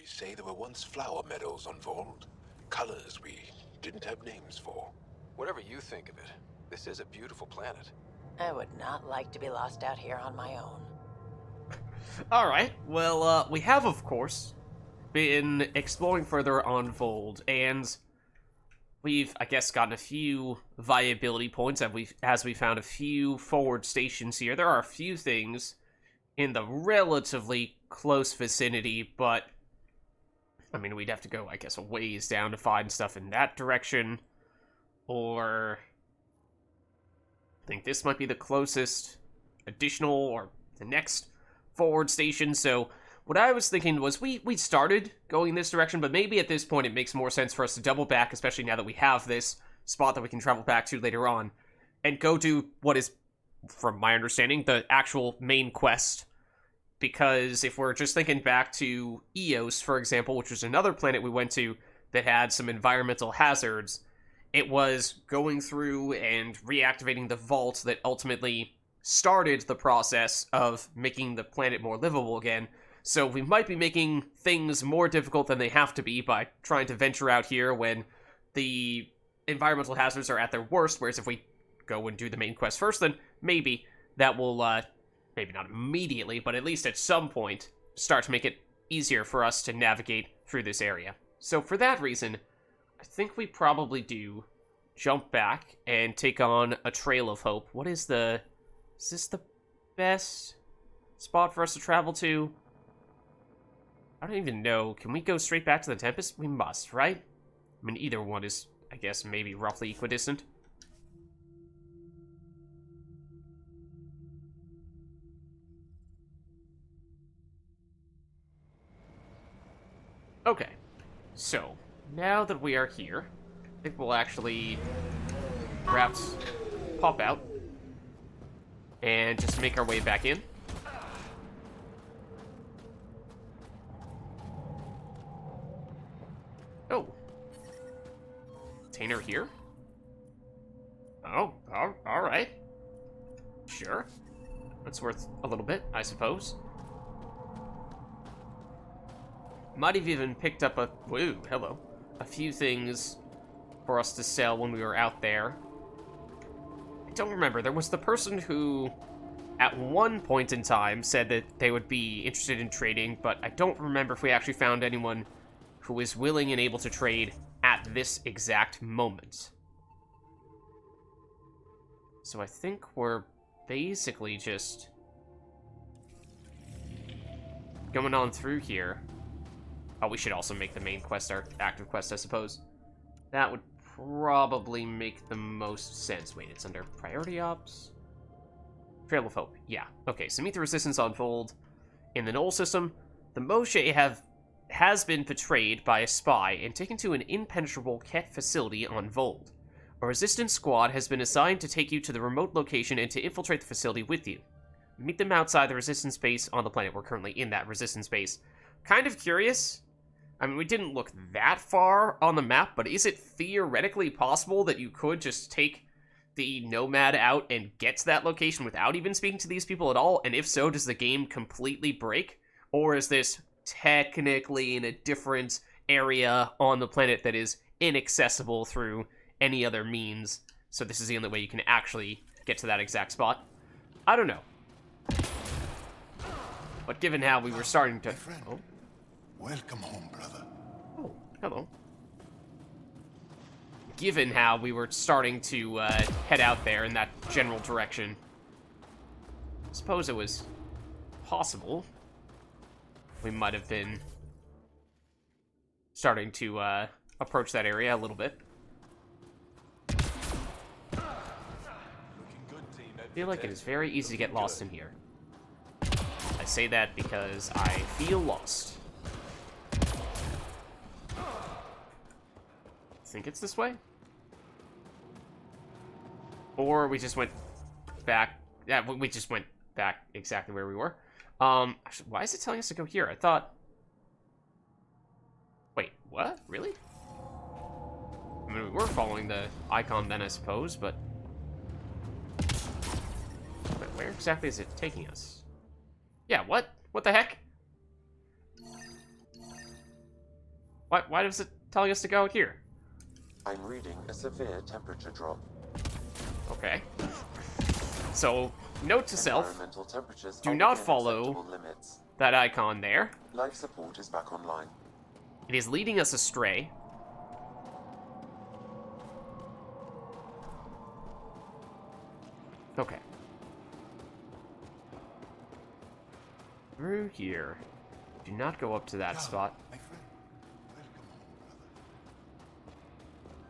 say there were once flower meadows on Vold. Colors we didn't have names for. Whatever you think of it, this is a beautiful planet. I would not like to be lost out here on my own. Alright, well, we have, of course, been exploring further on Vold, and we've, I guess, gotten a few viability points, and as we found a few forward stations here. There are a few things in the relatively close vicinity, but, I mean, we'd have to go, I guess, a ways down to find stuff in that direction, or I think this might be the closest additional, or the next forward station. So what I was thinking was we started going this direction, but maybe at this point it makes more sense for us to double back, especially now that we have this spot that we can travel back to later on, and go do what is, from my understanding, the actual main quest. Because if we're just thinking back to Eos, for example, which was another planet we went to that had some environmental hazards, it was going through and reactivating the vault that ultimately started the process of making the planet more livable again. So we might be making things more difficult than they have to be by trying to venture out here when the environmental hazards are at their worst, whereas if we go and do the main quest first, then maybe that will, maybe not immediately, but at least at some point, start to make it easier for us to navigate through this area. So for that reason, I think we probably do jump back and take on a Trail of Hope. Is this the best spot for us to travel to? I don't even know. Can we go straight back to the Tempest? We must, right? I mean, either one is, I guess, maybe roughly equidistant. Okay, so now that we are here, I think we'll actually perhaps pop out and just make our way back in. Oh. Container here? Oh, alright. Sure. That's worth a little bit, I suppose. Might have even picked up a few things for us to sell when we were out there. I don't remember. There was the person who, at one point in time, said that they would be interested in trading, but I don't remember if we actually found anyone who is willing and able to trade at this exact moment. So I think we're basically just going on through here. Oh, we should also make the main quest our active quest, I suppose. That would probably make the most sense. Wait, it's under priority ops? Trail of Hope. Yeah. Okay, so meet the resistance on Fold. In the Null system, the Moshae has been betrayed by a spy and taken to an impenetrable Ket facility on Vold. A resistance squad has been assigned to take you to the remote location and to infiltrate the facility with you. Meet them outside the resistance base on the planet. We're currently in that resistance base. Kind of curious. I mean, we didn't look that far on the map, but is it theoretically possible that you could just take the Nomad out and get to that location without even speaking to these people at all? And if so, does the game completely break? Or is this technically in a different area on the planet that is inaccessible through any other means? So this is the only way you can actually get to that exact spot? I don't know. But given how we were starting to... Oh. Welcome home, brother. Oh, hello. Given how we were starting to head out there in that general direction, I suppose it was possible we might have been starting to approach that area a little bit. I feel like it is very easy to get lost in here. I say that because I feel lost. I think it's this way? Or we just went back. Yeah, we just went back exactly where we were. Actually, why is it telling us to go here? I thought... Wait, what? Really? I mean, we were following the icon then, I suppose, but... Wait, where exactly is it taking us? Yeah, what? What the heck? Why is it telling us to go here? I'm reading a severe temperature drop. Okay. So, note to self, Environmental temperatures do are not within follow acceptable limits. that icon there. Life support is back online. It is leading us astray. Okay. Through here. Do not go up to that spot.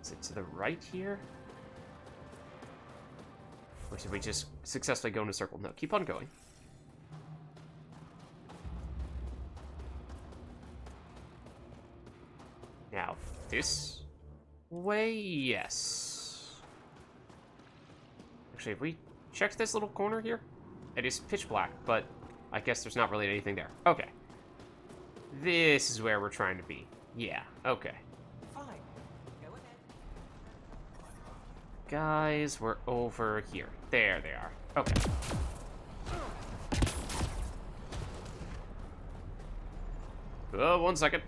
Is it to the right here? Or should we just successfully go in a circle? No, keep on going. Now, this way, yes. Actually, have we checked this little corner here? It is pitch black, but I guess there's not really anything there. Okay. This is where we're trying to be. Yeah, okay. Fine. Go ahead. Guys, we're over here. There they are. Okay. Oh, 1 second.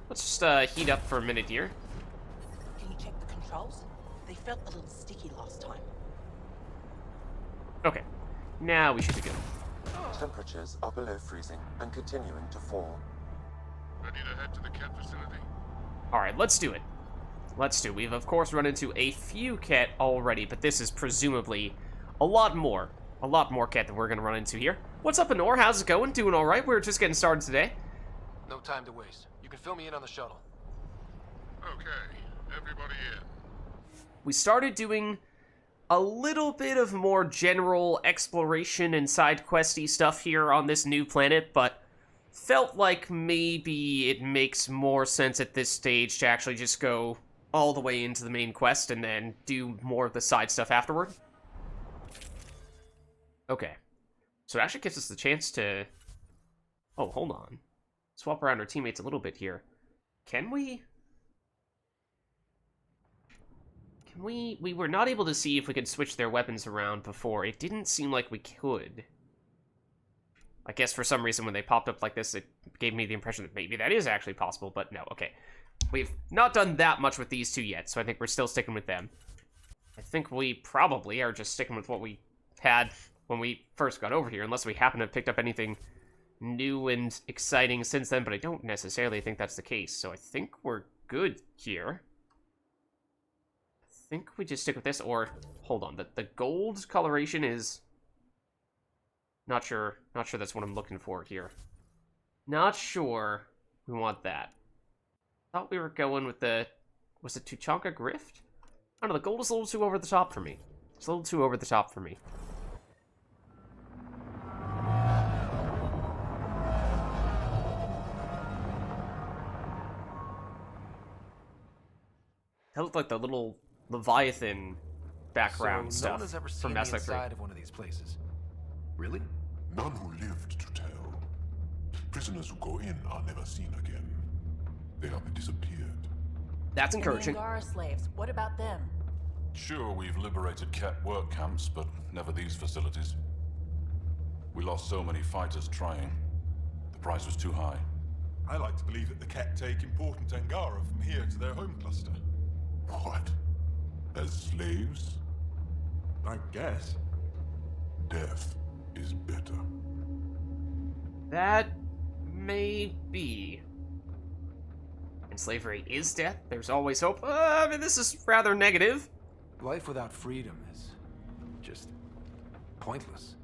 Let's just heat up for a minute here. Can you check the controls? They felt a little sticky last time. Okay. Now we should be good. Temperatures are below freezing and continuing to fall. Ready to head to the cat facility. Alright, let's do it. Let's do it. We've, of course, run into a few cat already, but this is presumably a lot more cat than we're going to run into here. What's up, Honor? How's it going? Doing alright? We're just getting started today. No time to waste. You can fill me in on the shuttle. Okay, everybody in. We started doing a little bit of more general exploration and side questy stuff here on this new planet, but felt like maybe it makes more sense at this stage to actually just go all the way into the main quest and then do more of the side stuff afterward. Okay. So it actually gives us the chance to... Oh, hold on. Swap around our teammates a little bit here. Can we... We were not able to see if we could switch their weapons around before. It didn't seem like we could. I guess for some reason when they popped up like this, it gave me the impression that maybe that is actually possible, but no, okay. We've not done that much with these two yet, so I think we're still sticking with them. I think we probably are just sticking with what we had when we first got over here, unless we happen to have picked up anything new and exciting since then, but I don't necessarily think that's the case, so I think we're good here. I think we just stick with this, or hold on, the gold coloration is not sure that's what I'm looking for here. Not sure we want that. Thought we were going with the, was it Tuchanka Grift? I don't know, the gold is a little too over the top for me. It's a little too over the top for me. That looked like the little Leviathan background so stuff no one has ever seen from Mass the Effect 3. inside of one of these places. Really? None who lived to tell. Prisoners who go in are never seen again. They have disappeared. That's And the encouraging. Angara slaves, what about them? Sure, we've liberated cat work camps, but never these facilities. We lost so many fighters trying. The price was too high. I like to believe that the Ket take important Angara from here to their home cluster. What? As slaves? I guess. Death is better. That may be. And slavery is death. There's always hope. I mean, this is rather negative. Life without freedom is just pointless.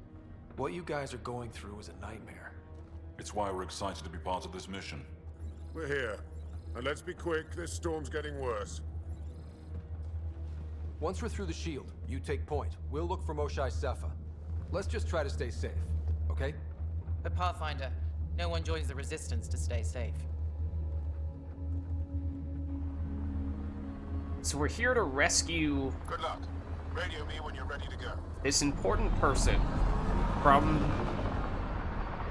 What you guys are going through is a nightmare. It's why we're excited to be part of this mission. We're here. And let's be quick, this storm's getting worse. Once we're through the shield, you take point. We'll look for Moshae Sepha. Let's just try to stay safe, okay? But Pathfinder, no one joins the Resistance to stay safe. So we're here to rescue Good luck. Radio me when you're ready to go. this important person from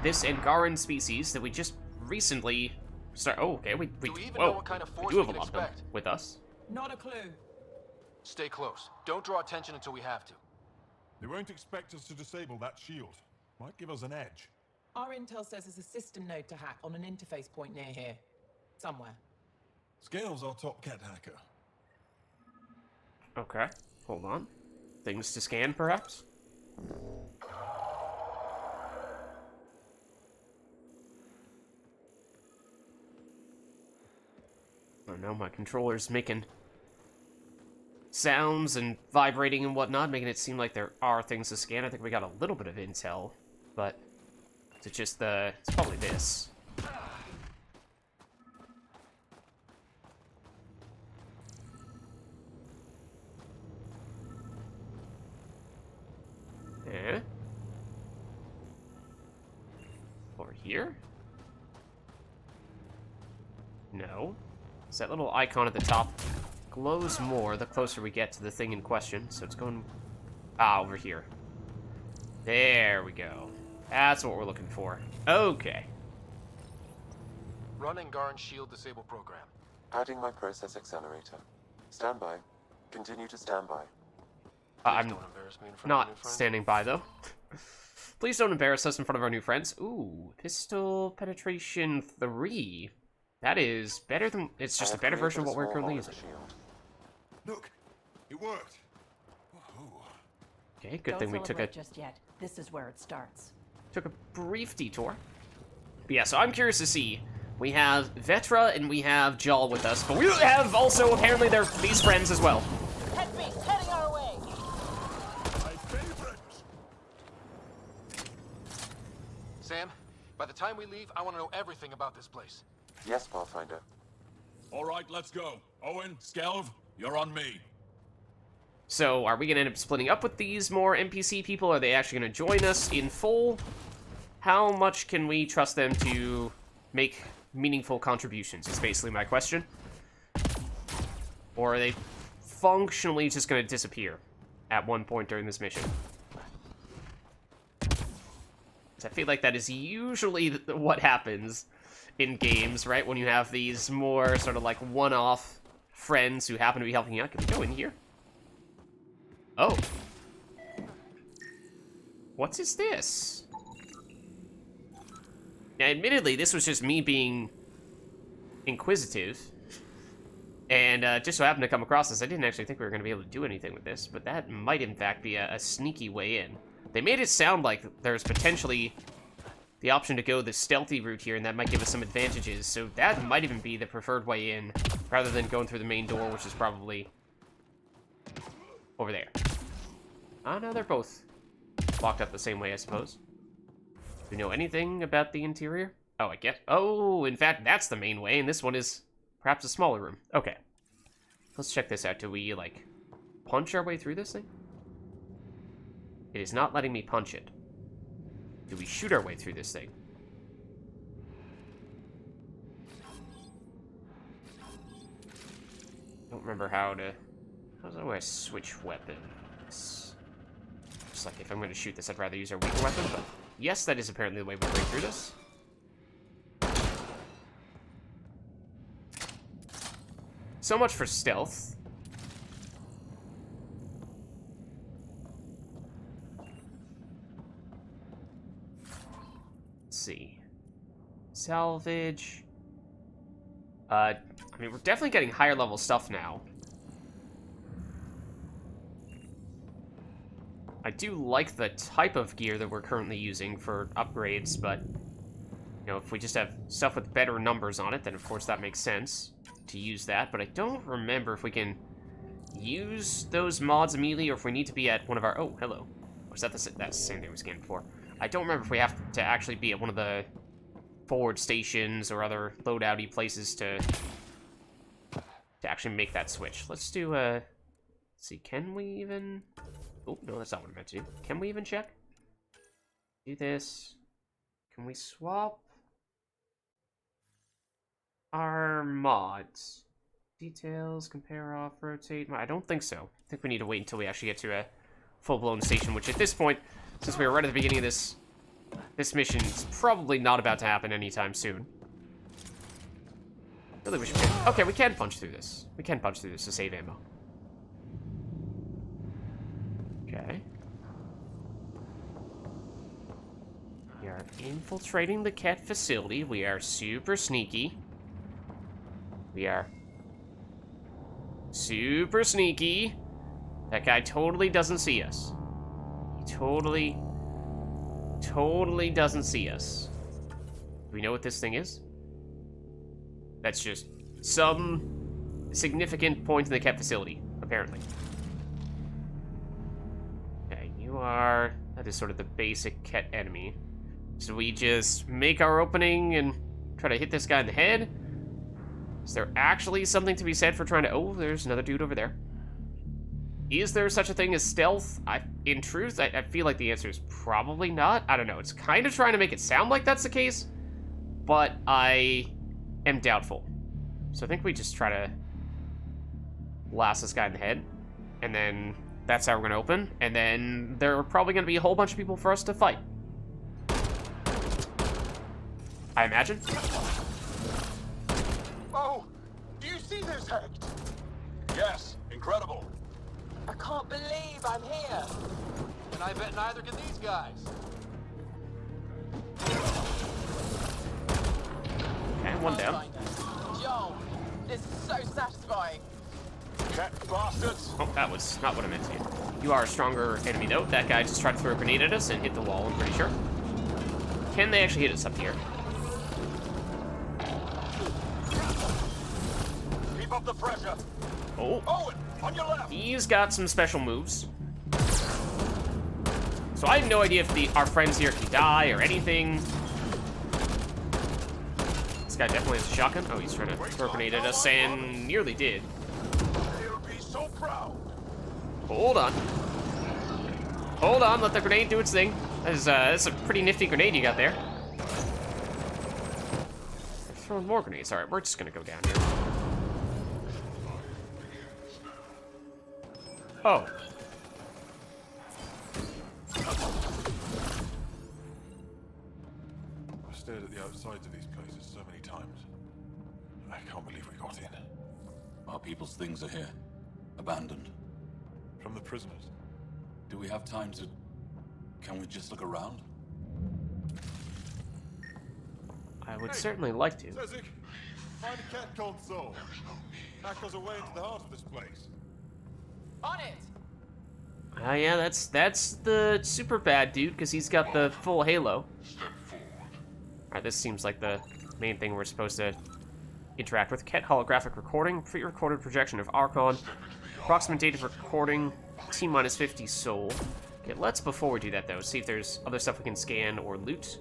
this Angaran species that we just recently start. Oh, okay. We Do we even whoa, know what kind of we force do have we a can lot of them expect? with us. Not a clue. Stay close. Don't draw attention until we have to. They won't expect us to disable that shield. Might give us an edge. Our intel says there's a system node to hack on an interface point near here. Somewhere. Scales our top cat hacker. Okay, hold on. Things to scan, perhaps? Oh no, my controller's making sounds and vibrating and whatnot, making it seem like there are things to scan. I think we got a little bit of intel, but it's just it's probably this. Eh? Over here? No. It's that little icon at the top glows more the closer we get to the thing in question, so it's going... Ah, over here. There we go. That's what we're looking for. Okay. Run Angaran's shield disable program. Adding my process accelerator. Stand by. Continue to stand by. I'm Don't embarrass me in front of not new friends. standing by, though. Please don't embarrass us in front of our new friends. Ooh, pistol penetration 3. That is better than... It's just a better version of what we're currently using. Look, it worked. Whoa. Okay, good thing we took just yet. This is where it starts. a brief detour. But yeah, so I'm curious to see. We have Vetra and we have Jal with us, but we have also apparently these friends as well. Head beast heading our way. My favorite. Sam, by the time we leave, I want to know everything about this place. Yes, Pathfinder. All right, let's go. Owen, Skelv, you're on me. So, are we going to end up splitting up with these more NPC people? Are they actually going to join us in full? How much can we trust them to make meaningful contributions is basically my question. Or are they functionally just going to disappear at one point during this mission? I feel like that is usually what happens in games, right? When you have these more sort of like one-off friends who happen to be helping you out. Can we go in here? Oh. What is this? Now, admittedly, this was just me being inquisitive. And just so happened to come across this. I didn't actually think we were going to be able to do anything with this, but that might in fact be a sneaky way in. They made it sound like there's potentially the option to go the stealthy route here, and that might give us some advantages. So that might even be the preferred way in, rather than going through the main door, which is probably over there. Oh, no, they're both locked up the same way, I suppose. Do we know anything about the interior? Oh, I guess. Oh, in fact, that's the main way, and this one is perhaps a smaller room. Okay. Let's check this out. Do we, like, punch our way through this thing? It is not letting me punch it. Do we shoot our way through this thing? Don't remember how do I switch weapons? Just like if I'm going to shoot this, I'd rather use our weaker weapon, but yes, that is apparently the way we break through this. So much for stealth. Let's see. Salvage. I mean, we're definitely getting higher level stuff now. I do like the type of gear that we're currently using for upgrades, but, you know, if we just have stuff with better numbers on it, then of course that makes sense to use that. But I don't remember if we can use those mods immediately or if we need to be at one of our... Oh, hello. Or is that that's the same thing we scanned before. I don't remember if we have to actually be at one of the forward stations or other loadout-y places to actually make that switch. Let's do, let's see, can we even... Oh, no, that's not what I meant to do. Can we even check? Do this. Can we swap our mods? Details, compare off, rotate. I don't think so. I think we need to wait until we actually get to a full-blown station, which at this point, since we were right at the beginning of this mission, is probably not about to happen anytime soon. Really wish we could. Okay, we can punch through this. We can punch through this to save ammo. Okay. We are infiltrating the cat facility. We are super sneaky. We are Super sneaky. That guy totally doesn't see us. He totally doesn't see us. Do we know what this thing is? That's just some significant point in the Ket facility, apparently. Okay, you are... That is sort of the basic Ket enemy. So we just make our opening and try to hit this guy in the head? Is there actually something to be said for trying to... Oh, there's another dude over there. Is there such a thing as stealth? In truth, I feel like the answer is probably not. I don't know. It's kind of trying to make it sound like that's the case, but I am doubtful. So I think we just try to blast this guy in the head, and then that's how we're going to open, and then there are probably going to be a whole bunch of people for us to fight. I imagine. Oh, do you see this, Hect? Yes, incredible. I can't believe I'm here. And I bet neither can these guys. Okay, one down. Pathfinder. Yo, this is so satisfying. Cat bastards. Oh, that was not what I meant to do. You are a stronger enemy, though. That guy just tried to throw a grenade at us and hit the wall, I'm pretty sure. Can they actually hit us up here? Keep up the pressure. Oh. Owen, on your left. He's got some special moves. So I have no idea if our friends here can die or anything. This guy definitely has a shotgun. Oh, he's trying to throw a grenade at us and nearly did. He'll be so proud. Hold on. Hold on, let the grenade do its thing. That's a pretty nifty grenade you got there. They're throwing more grenades. Alright, we're just gonna go down here. Oh. I've stared at the outsides of these places so many times. I can't believe we got in. Our people's things are here. Abandoned. From the prisoners. Do we have time to... Can we just look around? I would certainly like to. Sezik, find a cat console. Hack us away into the heart of this place. On it! Yeah, that's the super bad dude, because he's got the full halo. Alright, this seems like the main thing we're supposed to interact with. Ket holographic recording, pre-recorded projection of Archon, approximate date of recording, T-minus 50 soul. Okay, let's, before we do that though, see if there's other stuff we can scan or loot.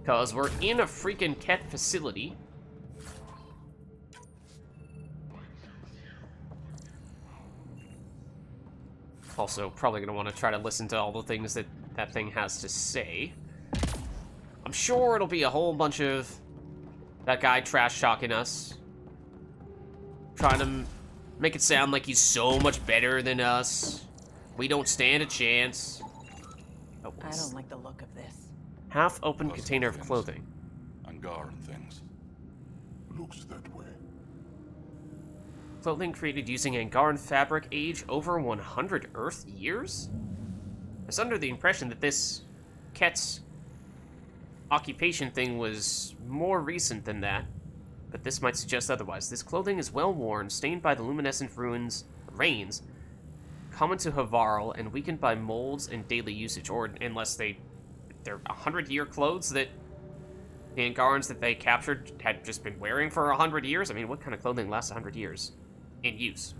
Because we're in a freaking Ket facility. Also, probably going to want to try to listen to all the things that that thing has to say. I'm sure it'll be a whole bunch of that guy trash-talking us. Trying to make it sound like he's so much better than us. We don't stand a chance. Oh, I don't like the look of this. half-open Plus container of things. clothing. Angaran things. Looks that way. Clothing created using Angaran fabric, age over 100 Earth years? I was under the impression that this Ket's occupation thing was more recent than that, but this might suggest otherwise. This clothing is well worn, stained by the luminescent rains, common to Havarl, and weakened by molds and daily usage, or unless they're 100-year clothes that the Angarans that they captured had just been wearing for 100 years. I mean, what kind of clothing lasts 100 years in use?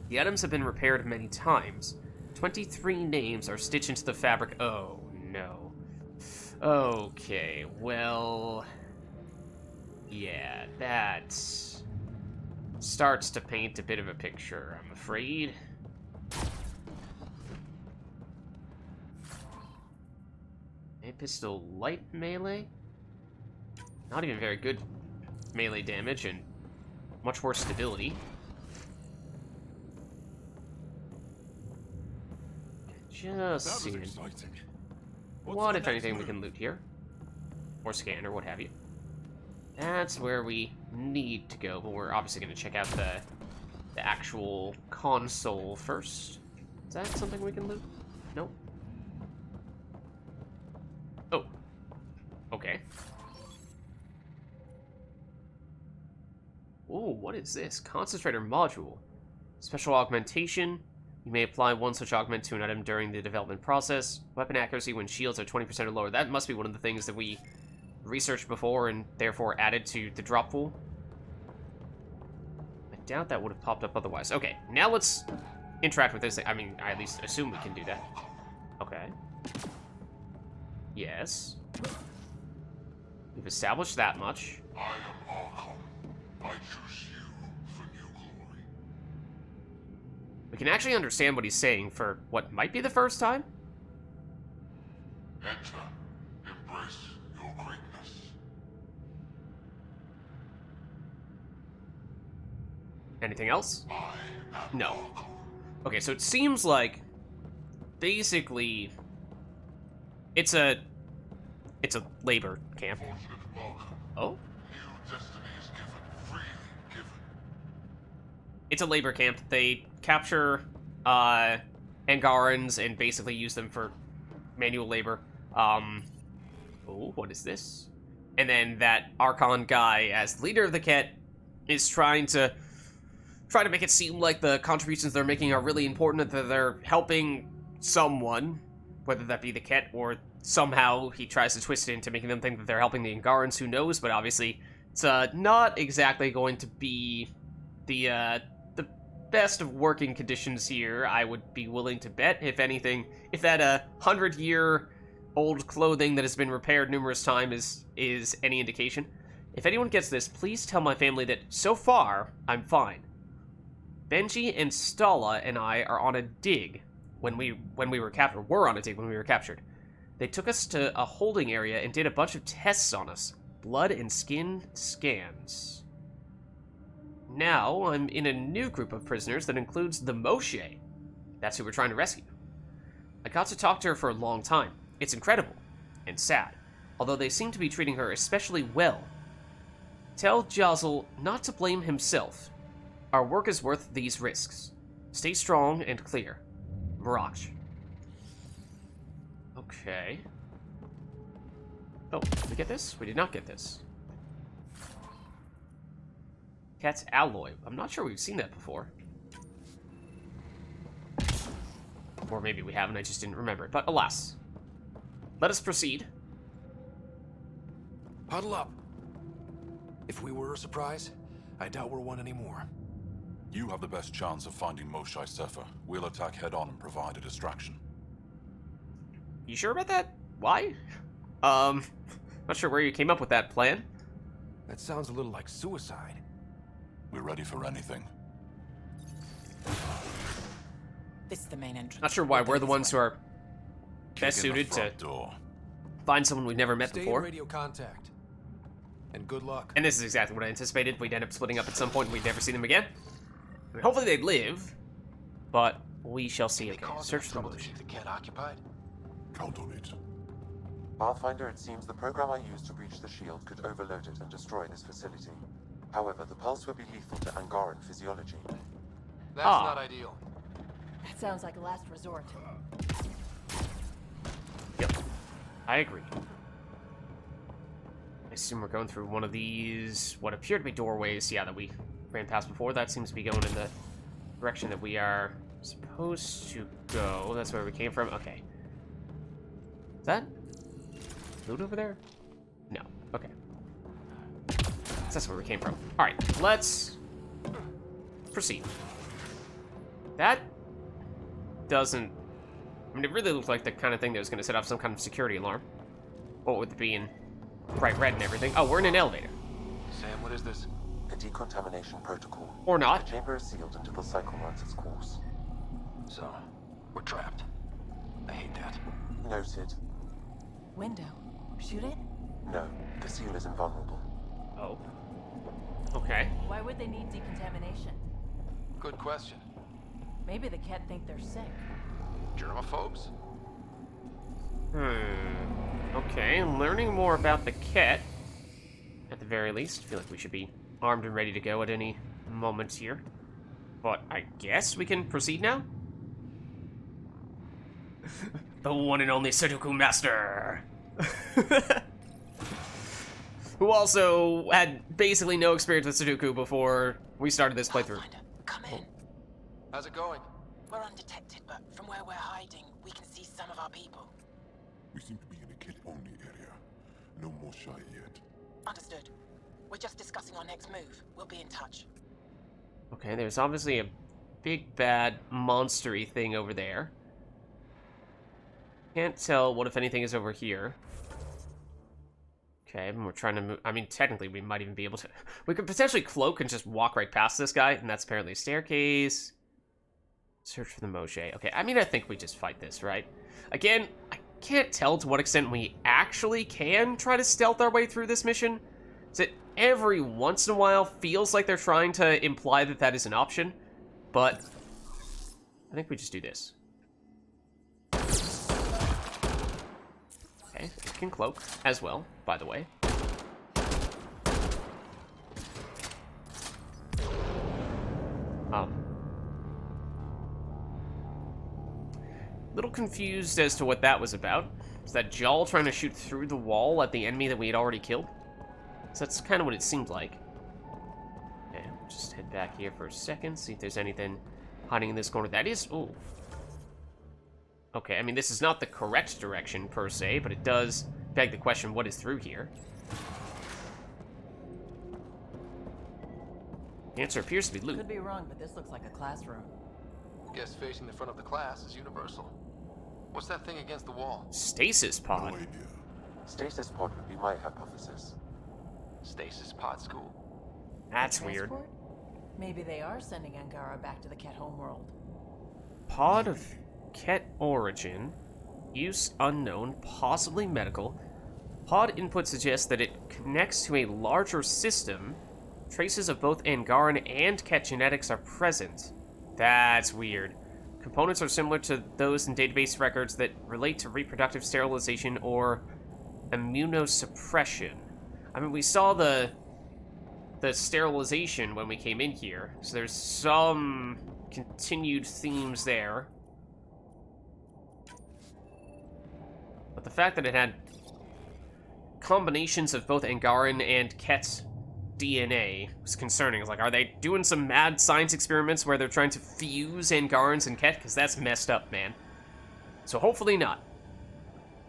The items have been repaired many times. 23 names are stitched into the fabric. Oh, no. Okay, well... yeah, that starts to paint a bit of a picture, I'm afraid. A pistol light melee? Not even very good melee damage and much worse stability. Just seeing exciting. what, if anything, we can loot here. Or scan, or what have you. That's where we need to go, but we're obviously going to check out the actual console first. Is that something we can loot? Nope. Oh. Okay. Ooh, what is this? Concentrator module. Special augmentation. You may apply one such augment to an item during the development process. Weapon accuracy when shields are 20% or lower. That must be one of the things that we researched before and therefore added to the drop pool. I doubt that would have popped up otherwise. Okay, now let's interact with this thing. I mean, I at least assume we can do that. Okay. Yes. We've established that much. I am Archon. I choose you for new glory. We can actually understand what he's saying for what might be the first time. Enter. Embrace your greatness. Anything else? I am No. Archon. Okay, so it seems like basically it's a labor camp. Fortunate welcome. Oh? New destiny is given. Freely given. It's a labor camp. They capture Angarans and basically use them for manual labor. Oh, what is this? And then that Archon guy, as leader of the Ket, is trying to make it seem like the contributions they're making are really important, that they're helping someone, whether that be the Ket or somehow he tries to twist it into making them think that they're helping the Angarans, who knows, but obviously it's not exactly going to be the best of working conditions here, I would be willing to bet. If anything, if that 100-year-old clothing that has been repaired numerous times is any indication. If anyone gets this, please tell my family that so far, I'm fine. Benji and Stala and I are on a dig when we were captured. Were on a dig when we were captured. They took us to a holding area and did a bunch of tests on us. Blood and skin scans. Now, I'm in a new group of prisoners that includes the Moshae. That's who we're trying to rescue. I got to talk to her for a long time. It's incredible. And sad. Although they seem to be treating her especially well. Tell Jazel not to blame himself. Our work is worth these risks. Stay strong and clear. Mirage. Okay. Oh, did we get this? We did not get this. Cat's alloy. I'm not sure we've seen that before. Or maybe we haven't, I just didn't remember it. But alas. Let us proceed. Huddle up. If we were a surprise, I doubt we're one anymore. You have the best chance of finding Moshae Sefer. We'll attack head-on and provide a distraction. You sure about that? Why? Not sure where you came up with that plan. That sounds a little like suicide. We're ready for anything. This is the main entrance. Not sure why we're the ones who are best Kick in the suited to front door. find someone we've never met Stay in before. radio contact. And good luck. And this is exactly what I anticipated. We'd end up splitting up at some point and we'd never see them again. I mean, hopefully they'd live, but we shall see. Okay, search for the keep the Ket occupied. Count on it. Pathfinder, it seems the program I used to breach the shield could overload it and destroy this facility. However, the pulse would be lethal to Angaran physiology. That's not ideal. That sounds like a last resort. Yep, I agree. I assume we're going through one of these, what appear to be doorways, yeah, that we ran past before. That seems to be going in the direction that we are supposed to go. That's where we came from. Okay. Is that loot over there? No. Okay. That's where we came from. Alright, let's proceed. That doesn't... I mean, it really looked like the kind of thing that was going to set off some kind of security alarm. What with it being bright red and everything. Oh, we're in an elevator. Sam, what is this? A decontamination protocol. Or not. The chamber is sealed until the cycle runs its course. So, we're trapped. I hate that. Noted. Window. Shoot it? No, the seal is invulnerable. Oh. Okay. Why would they need decontamination? Good question. Maybe the Ket think they're sick. Germaphobes? Okay, learning more about the Ket. At the very least. I feel like we should be armed and ready to go at any moment here. But I guess we can proceed now? The one and only Sudoku Master! Who also had basically no experience with Sudoku before we started this playthrough. Come in. How's it going? We're undetected, but from where we're hiding, we can see some of our people. We seem to be in a kid-only area. No Moshae yet. Understood. We're just discussing our next move. We'll be in touch. Okay, there's obviously a big bad monstery thing over there. Can't tell what, if anything, is over here. Okay, and we're trying to move. I mean, technically, we might even be able to. We could potentially cloak and just walk right past this guy, and that's apparently a staircase. Search for the Moshae. Okay, I mean, I think we just fight this, right? Again, I can't tell to what extent we actually can try to stealth our way through this mission. It every once in a while feels like they're trying to imply that that is an option, but I think we just do this. Okay, it can cloak as well, by the way. Little confused as to what that was about. Is that Jaal trying to shoot through the wall at the enemy that we had already killed? So that's kind of what it seemed like. Okay, we'll just head back here for a second, see if there's anything hiding in this corner. That is... Ooh. Okay, I mean, this is not the correct direction, per se, but it does beg the question, what is through here? The answer appears to be loot. Could be wrong, but this looks like a classroom. Guess facing the front of the class is universal. What's that thing against the wall? Stasis pod. No idea. Stasis pod would be my hypothesis. Stasis pod school. That's weird. Transport? Maybe they are sending Angara back to the Ket homeworld. Pod of Ket origin. Use unknown, possibly medical. Pod input suggests that it connects to a larger system. Traces of both Angaran and Ket genetics are present. That's weird. Components are similar to those in database records that relate to reproductive sterilization or immunosuppression. I mean, we saw the sterilization when we came in here, so there's some continued themes there. But the fact that it had combinations of both Angaran and Ket's DNA was concerning. It's like, are they doing some mad science experiments where they're trying to fuse Angarans and Ket? Because that's messed up, man. So hopefully not.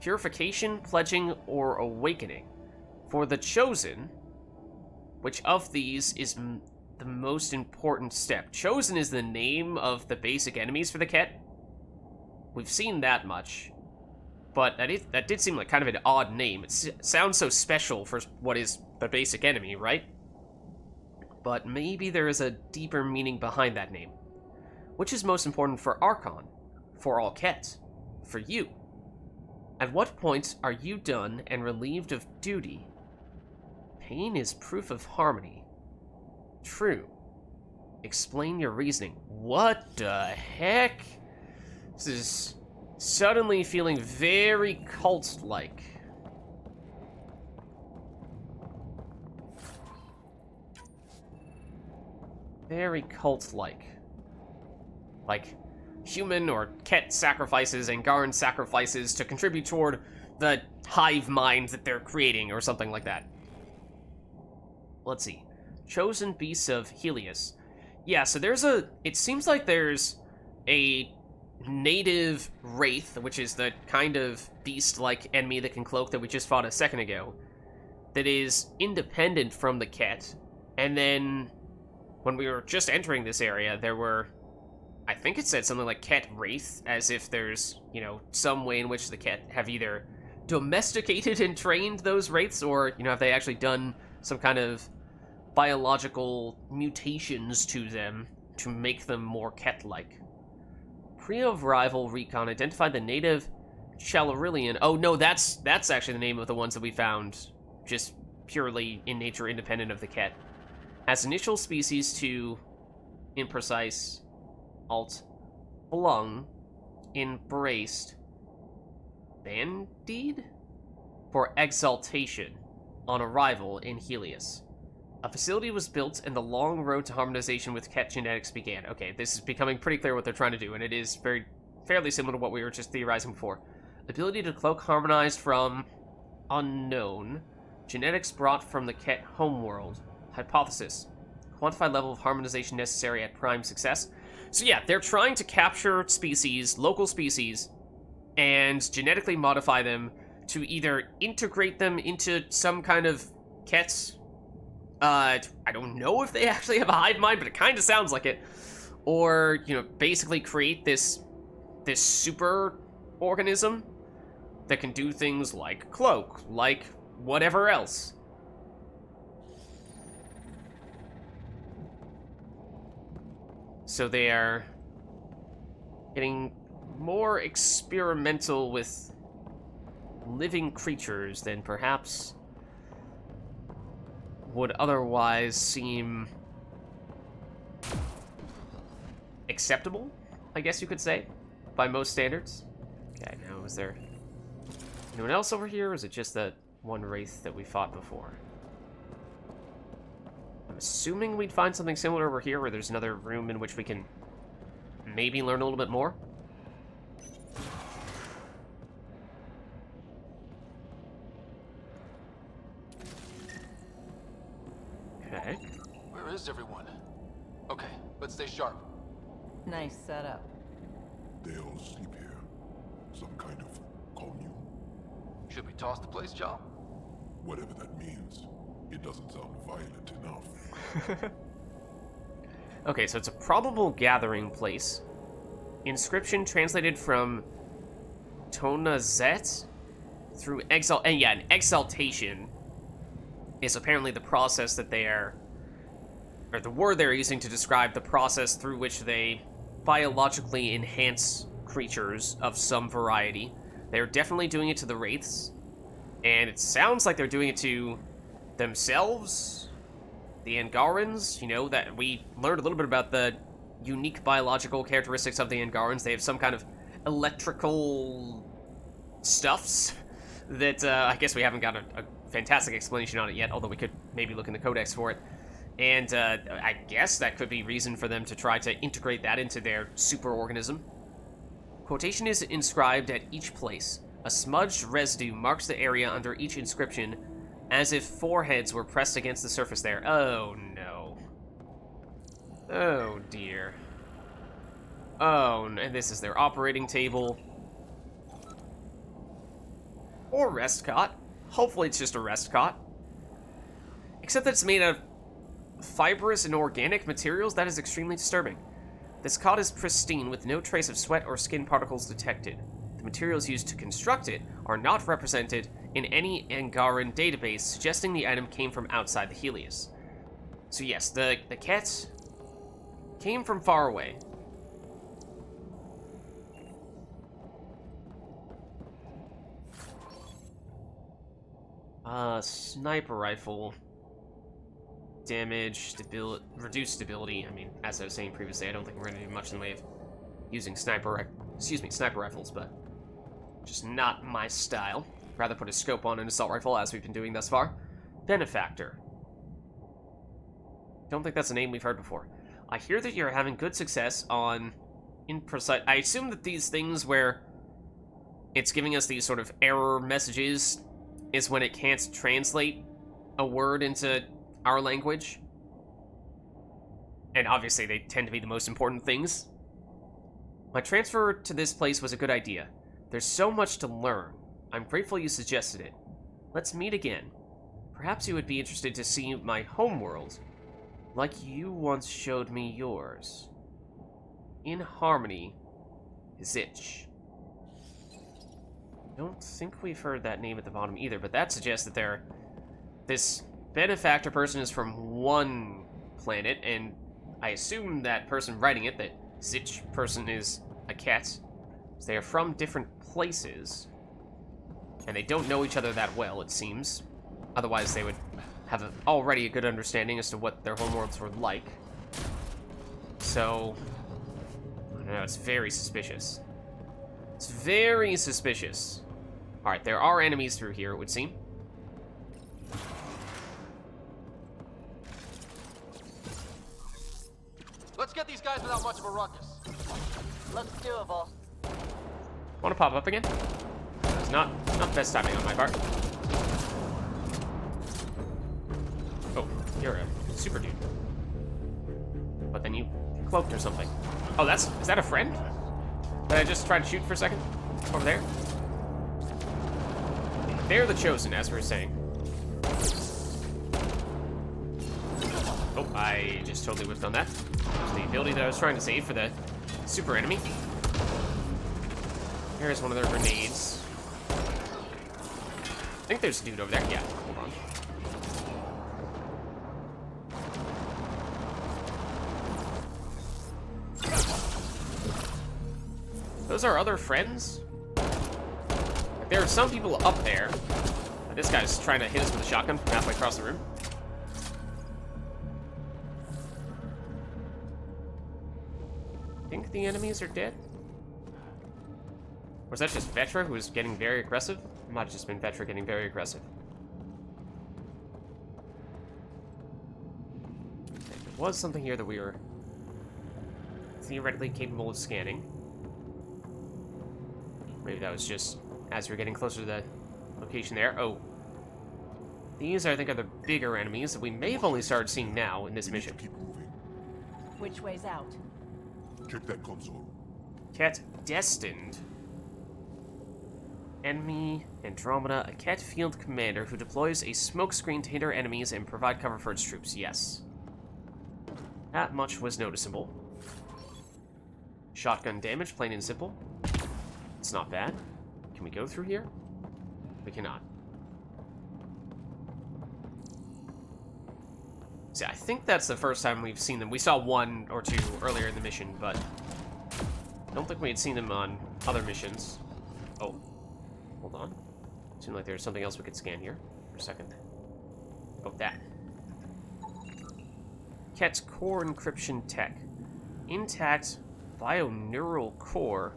Purification, pledging, or awakening. For the Chosen, which of these is the most important step? Chosen is the name of the basic enemies for the Ket. We've seen that much. But that did seem like kind of an odd name. It sounds so special for what is the basic enemy, right? But maybe there is a deeper meaning behind that name. Which is most important for Archon? For all Ket? For you? At what point are you done and relieved of duty? Pain is proof of harmony. True. Explain your reasoning. What the heck? This is suddenly feeling very cult-like. Very cult-like. Like, human or Ket sacrifices and Angaran sacrifices to contribute toward the hive mind that they're creating, or something like that. Let's see. Chosen Beasts of Helios. Yeah, so it seems like there's a native wraith, which is the kind of beast-like enemy that can cloak that we just fought a second ago, that is independent from the Ket. And then, when we were just entering this area, there were, I think it said something like Ket wraith, as if there's, you know, some way in which the Ket have either domesticated and trained those wraiths, or, you know, have they actually done some kind of biological mutations to them to make them more Ket-like. Pre-arrival recon identified the native Chalarillion. Oh no, that's actually the name of the ones that we found, just purely in nature independent of the Ket. As initial species to imprecise, alt, flung, embraced, bandied? For exaltation on arrival in Helios. A facility was built and the long road to harmonization with Ket genetics began. Okay, this is becoming pretty clear what they're trying to do, and it is fairly similar to what we were just theorizing before. Ability to cloak harmonized from unknown. Genetics brought from the Ket homeworld. Hypothesis. Quantified level of harmonization necessary at prime success. So yeah, they're trying to capture species, local species, and genetically modify them to either integrate them into some kind of Kets. I don't know if they actually have a hive mind, but it kind of sounds like it. Or, you know, basically create this super organism that can do things like cloak, like whatever else. So they are getting more experimental with living creatures than perhaps would otherwise seem acceptable, I guess you could say, by most standards. Okay, now is there anyone else over here, or is it just that one wraith that we fought before? I'm assuming we'd find something similar over here, where there's another room in which we can maybe learn a little bit more. Okay. Where is everyone? Okay, let's stay sharp. Nice setup. They all sleep here. Some kind of commune. Should we toss the place, John? Whatever that means. It doesn't sound violent enough. Okay, so it's a probable gathering place. Inscription translated from Tonazet through and yeah, an exaltation is apparently the process that they are, or the word they're using to describe the process through which they biologically enhance creatures of some variety. They're definitely doing it to the wraiths, and it sounds like they're doing it to themselves, the Angarans. You know, that we learned a little bit about the unique biological characteristics of the Angarans. They have some kind of electrical stuffs that I guess we haven't got a fantastic explanation on it yet, although we could maybe look in the codex for it. And I guess that could be reason for them to try to integrate that into their superorganism. Quotation is inscribed at each place. A smudged residue marks the area under each inscription, as if foreheads were pressed against the surface there. Oh, no. Oh, dear. Oh, and this is their operating table. Or rest cot. Hopefully it's just a rest cot. Except that it's made of fibrous and organic materials. That is extremely disturbing. This cot is pristine with no trace of sweat or skin particles detected. The materials used to construct it are not represented in any Angaran database, suggesting the item came from outside the Helios. So yes, the cat came from far away. Sniper rifle. Damage, reduced stability. I mean, as I was saying previously, I don't think we're going to do much in the way of using sniper rifles, but just not my style. Rather put a scope on an assault rifle, as we've been doing thus far. Benefactor. Don't think that's a name we've heard before. I hear that you're having good success on imprecise. I assume that these things where it's giving us these sort of error messages is when it can't translate a word into our language. And obviously they tend to be the most important things. My transfer to this place was a good idea. There's so much to learn. I'm grateful you suggested it. Let's meet again. Perhaps you would be interested to see my homeworld, like you once showed me yours. In harmony, Zich. Don't think we've heard that name at the bottom either, but that suggests that this benefactor person is from one planet, and I assume that person writing it, that Zich person, is a cat. So they are from different places, and they don't know each other that well, it seems. Otherwise, they would have already a good understanding as to what their homeworlds were like. So, I don't know, it's very suspicious. It's very suspicious. Alright, there are enemies through here, it would seem. Let's get these guys without much of a ruckus. Looks doable. Want to pop up again? It's not best timing on my part. Oh, you're a super dude. But then you cloaked or something. Oh, is that a friend? Did I just try to shoot for a second? Over there? They're the chosen, as we were saying. Oh, I just totally whiffed on that. There's the ability that I was trying to save for the super enemy. Here's one of their grenades. I think there's a dude over there. Yeah, hold on. Those are other friends? Like, there are some people up there. This guy's trying to hit us with a shotgun from halfway across the room. I think the enemies are dead. Or is that just Vetra who is getting very aggressive? It might have just been Vetra getting very aggressive. There was something here that we were theoretically capable of scanning. Maybe that was just as we're getting closer to the location there. Oh. These, I think, are the bigger enemies that we may have only started seeing now in this mission. Keep moving. Which way's out? Check that console. Cat destined. Enemy Andromeda, a Cat field commander who deploys a smokescreen to hinder enemies and provide cover for its troops. Yes. That much was noticeable. Shotgun damage, plain and simple. It's not bad. Can we go through here? We cannot. See, I think that's the first time we've seen them. We saw one or two earlier in the mission, but I don't think we had seen them on other missions. Oh, hold on. Seemed like there's something else we could scan here for a second. Oh, that. Cat's core encryption tech. Intact bioneural core.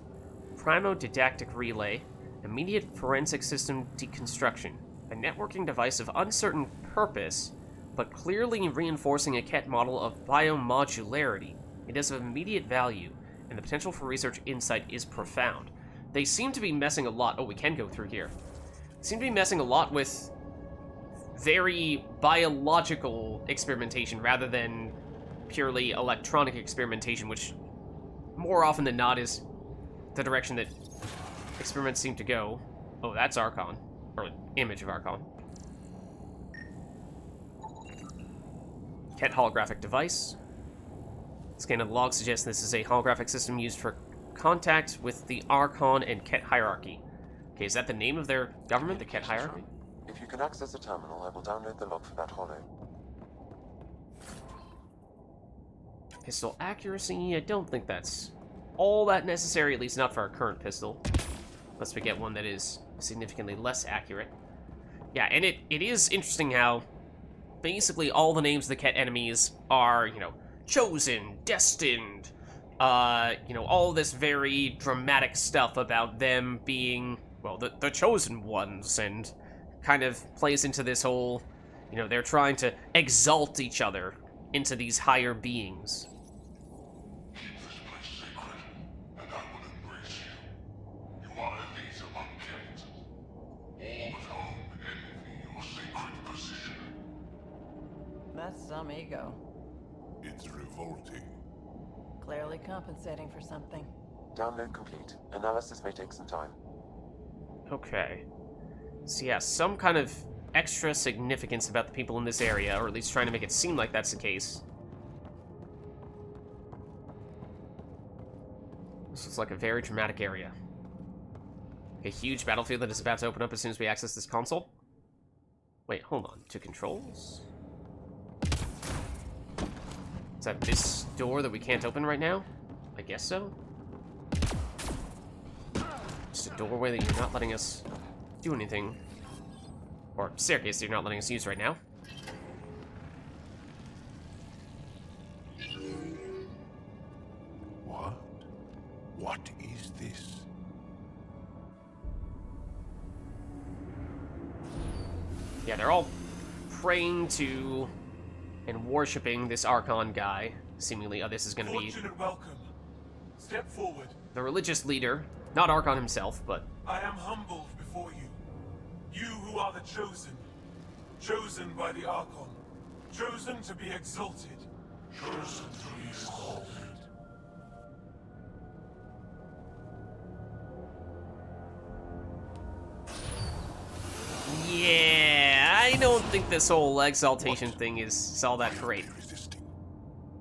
Primodidactic relay. Immediate forensic system deconstruction. A networking device of uncertain purpose, but clearly reinforcing a Ket model of biomodularity. It is of immediate value, and the potential for research insight is profound. They seem to be messing a lot... Oh, we can go through here. They seem to be messing a lot with very biological experimentation rather than purely electronic experimentation, which more often than not is the direction that experiments seem to go. Oh, that's Archon. Or image of Archon. Ket holographic device. Scan of the log suggests this is a holographic system used for contact with the Archon and Ket hierarchy. Okay, is that the name of their government, the Ket hierarchy? If you can access the terminal, I will download the log for that holo. Pistol accuracy, I don't think that's all that necessary, at least not for our current pistol. Unless we get one that is significantly less accurate. Yeah, and it is interesting how basically all the names of the Ket enemies are, you know, chosen, destined, you know, all this very dramatic stuff about them being, well, the chosen ones, and kind of plays into this whole, you know, they're trying to exalt each other into these higher beings. Keep this place sacred, and I will embrace you. You are elite among Ket. All but home envy your sacred position. That's some ego. It's revolting. Clearly compensating for something. Download complete. Analysis may take some time. Okay. So yeah, some kind of extra significance about the people in this area, or at least trying to make it seem like that's the case. This looks like a very dramatic area. A huge battlefield that is about to open up as soon as we access this console. Wait, hold on. To controls? Is that this door that we can't open right now? I guess so. Just a doorway that you're not letting us do anything. Or staircase that you're not letting us use right now. What? What is this? Yeah, they're all praying to and worshipping this Archon guy. Seemingly, oh, this is going to be Fortunate welcome. Step forward. the religious leader. Not Archon himself, but... I am humbled before you. You who are the chosen. Chosen by the Archon. Chosen to be exalted. Chosen to be exalted. don't think this whole exaltation thing is all that great.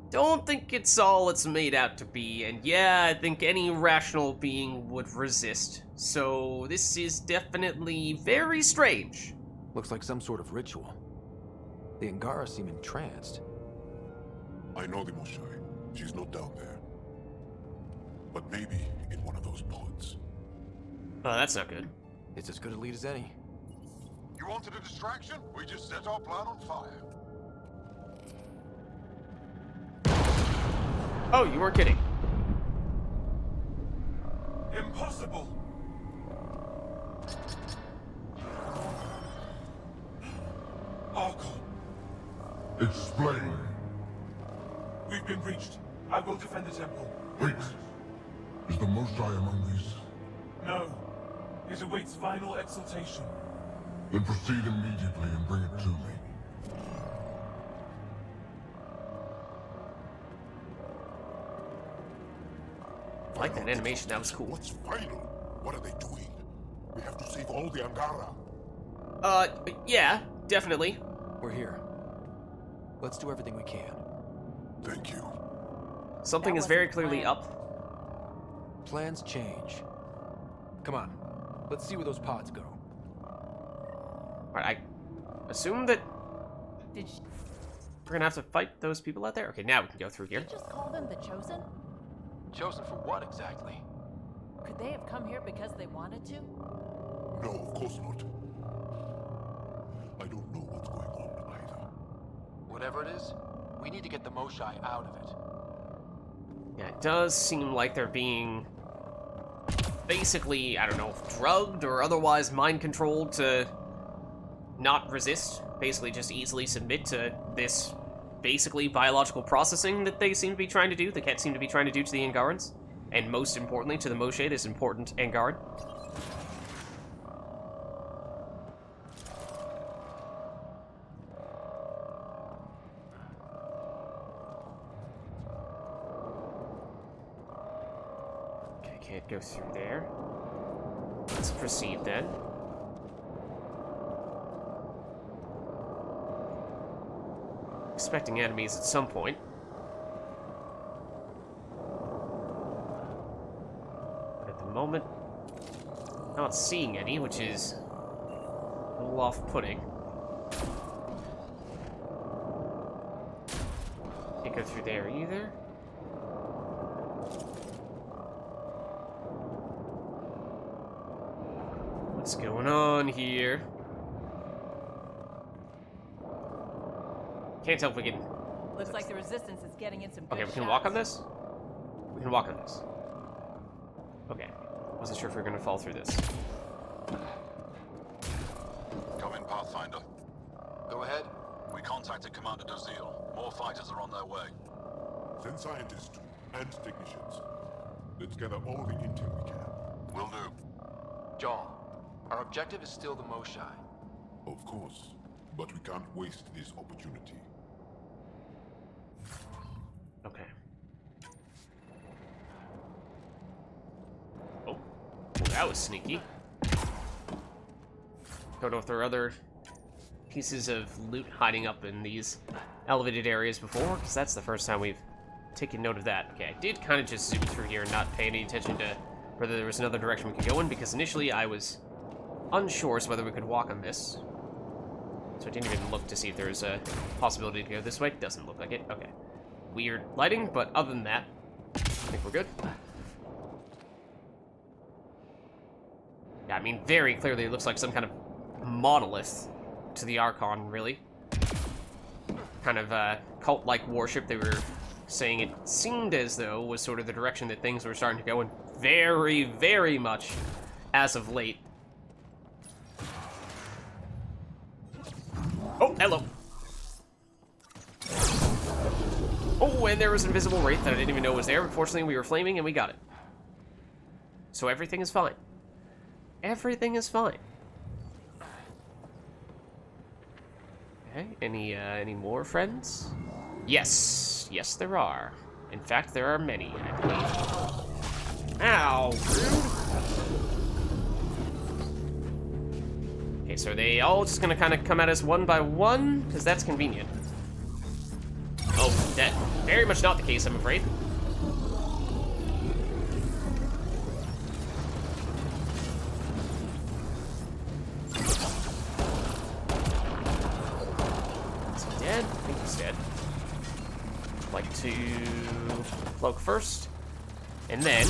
Don't think it's all it's made out to be, and yeah, I think any rational being would resist. So this is definitely very strange. Looks like some sort of ritual. The Angara seem entranced. I know the Moshae. She's not down there. But maybe in one of those pods. Oh, that's not good. It's as good a lead as any. You wanted a distraction? We just set our plan on fire. Oh, you weren't kidding. Impossible! Archon, Explain. we've been breached. I will defend the temple. Wait. Is the Moshae among these? No. It awaits final exaltation. Then proceed immediately and bring it to me. I like that animation, that was cool. What's final? What are they doing? We have to save all the Angara. Yeah, definitely. We're here. Let's do everything we can. Thank you. Something That is very wasn't clearly planned. up. Plans change. Come on. Let's see where those pods go. Alright, I assume that Did you we're gonna have to fight those people out there. Okay, now we can go through here. just call them the Chosen? Chosen for what exactly? Could they have come here because they wanted to? No, of course not. I don't know what's going on either. Whatever it is, we need to get the Moshae out of it. Yeah, it does seem like they're being basically, I don't know, drugged or otherwise mind-controlled to not resist. Basically just easily submit to this basically biological processing that they seem to be trying to do, the Ket seem to be trying to do to the Angarans. And most importantly, to the Moshae, this important Angaran. Okay, can't go through there. Let's proceed then. Expecting enemies at some point. But at the moment, not seeing any, which is a little off-putting. Can't go through there either. What's going on here? Can't tell if we can... Looks like the Resistance is getting in some good Okay, we can shots. walk on this? We can walk on this. Okay. Wasn't sure if we were gonna fall through this. Come in, Pathfinder. Go ahead. We contacted Commander Dozil. More fighters are on their way. Send scientists and technicians. Let's gather all the intel we can. Will do. John, our objective is still the Moshae. Of course, but we can't waste this opportunity. Okay. Oh. Well, that was sneaky. Don't know if there are other pieces of loot hiding up in these elevated areas before, because that's the first time we've taken note of that. Okay, I did kind of just zoom through here and not pay any attention to whether there was another direction we could go in, because initially I was unsure as to whether we could walk on this. So I didn't even look to see if there was a possibility to go this way. Doesn't look like it. Okay. Weird lighting, but other than that, I think we're good. Yeah, I mean, very clearly it looks like some kind of monolith to the Archon, really. Kind of cult-like worship. They were saying it seemed as though was sort of the direction that things were starting to go in very, very much as of late. Oh, hello. Oh, and there was an invisible wraith that I didn't even know was there. Unfortunately, we were flaming and we got it. So everything is fine. Everything is fine. Okay, any more friends? Yes, yes there are. In fact, there are many, I believe. Ow, rude. Okay, so are they all just gonna kind of come at us one by one? Because that's convenient. Oh, that very much not the case, I'm afraid. Is he dead? I think he's dead. Like to cloak first, and then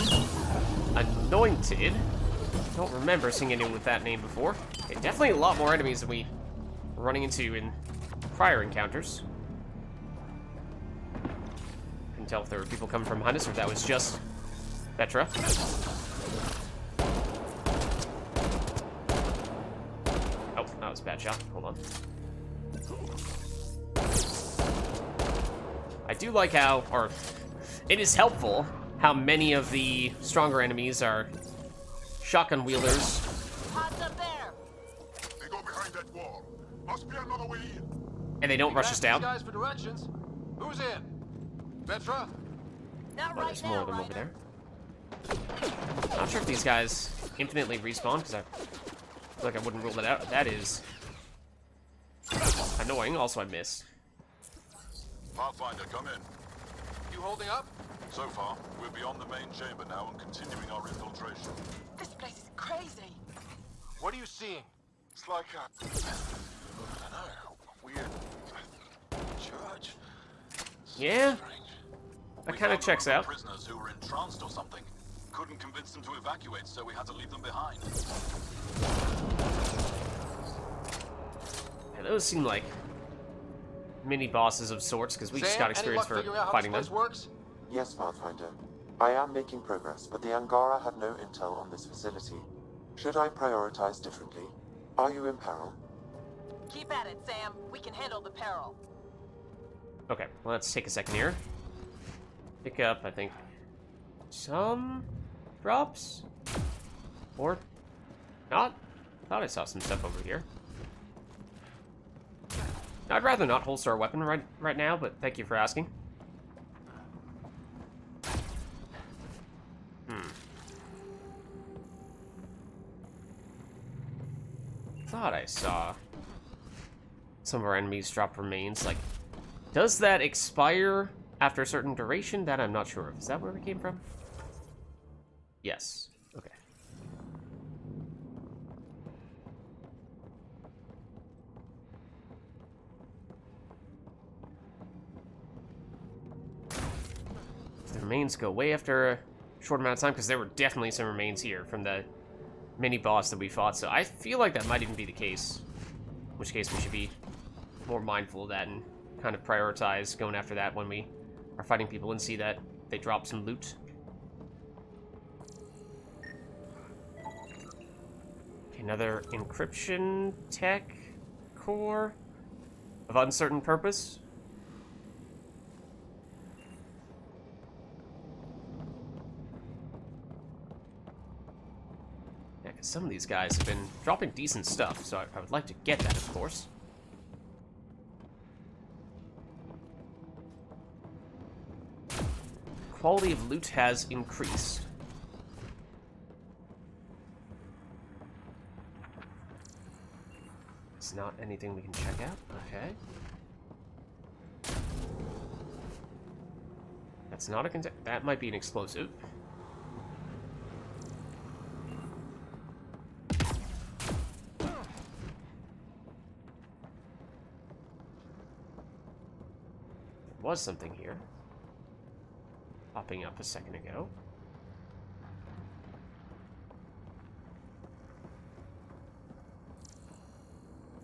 anointed. Don't remember seeing anyone with that name before. Okay, definitely a lot more enemies than we were running into in prior encounters. Couldn't tell if there were people coming from behind us or if that was just Petra. Oh, that was a bad shot. Hold on. I do like how, or it is helpful how many of the stronger enemies are shotgun wielders. Pods up there. They go behind that wall. Must be another way in. And they don't rush us down. Guys for directions. Who's in? Petra? Not Oh, right there's more now, of them over Ryder. there. Not sure if these guys infinitely respawn, because I feel like I wouldn't rule that out. That is annoying. Also, I miss. Pathfinder, come in. You holding up? So far, we're beyond the main chamber now and continuing our infiltration. This place is crazy. What are you seeing? It's like a... I don't know, weird... church. Yeah, that We kind of found a checks group out. of prisoners who were entranced or something. Couldn't convince them to evacuate, so we had to leave them behind. Yeah, those seem like mini bosses of sorts, because we just Sam, got any experience luck for figuring out how fighting this them. place works? Yes, Pathfinder. I am making progress, but the Angara have no intel on this facility. Should I prioritize differently? Are you in peril? Keep at it, Sam. We can handle the peril. Okay, well, let's take a second here. Pick up, I think, some drops? Or not? Thought I saw some stuff over here. I'd rather not holster our weapon right now, but thank you for asking. Thought I saw some of our enemies drop remains. Like, does that expire after a certain duration? That I'm not sure of. Is that where we came from? Yes. Okay. The remains go away after a short amount of time, because there were definitely some remains here from the mini boss that we fought, so I feel like that might even be the case. In which case we should be more mindful of that and kind of prioritize going after that when we are fighting people and see that they drop some loot. Okay, another encryption tech core of uncertain purpose. Yeah, because some of these guys have been dropping decent stuff, so I would like to get that, of course. Quality of loot has increased. It's not anything we can check out. Okay. That's not a that might be an explosive. There was something here. Popping up a second ago.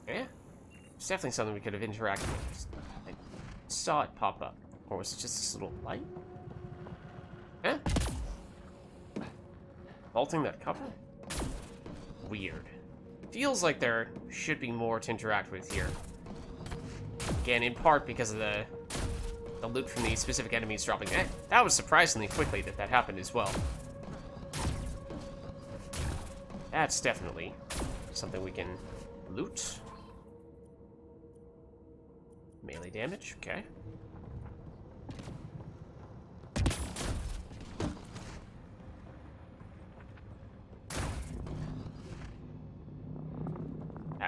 Yeah. It's definitely something we could have interacted with. I saw it pop up. Or was it just this little light? Eh? Vaulting that cover? Weird. Feels like there should be more to interact with here. Again, in part because of the loot from the specific enemies dropping. Eh, that was surprisingly quickly that happened as well. That's definitely something we can loot. Melee damage, okay.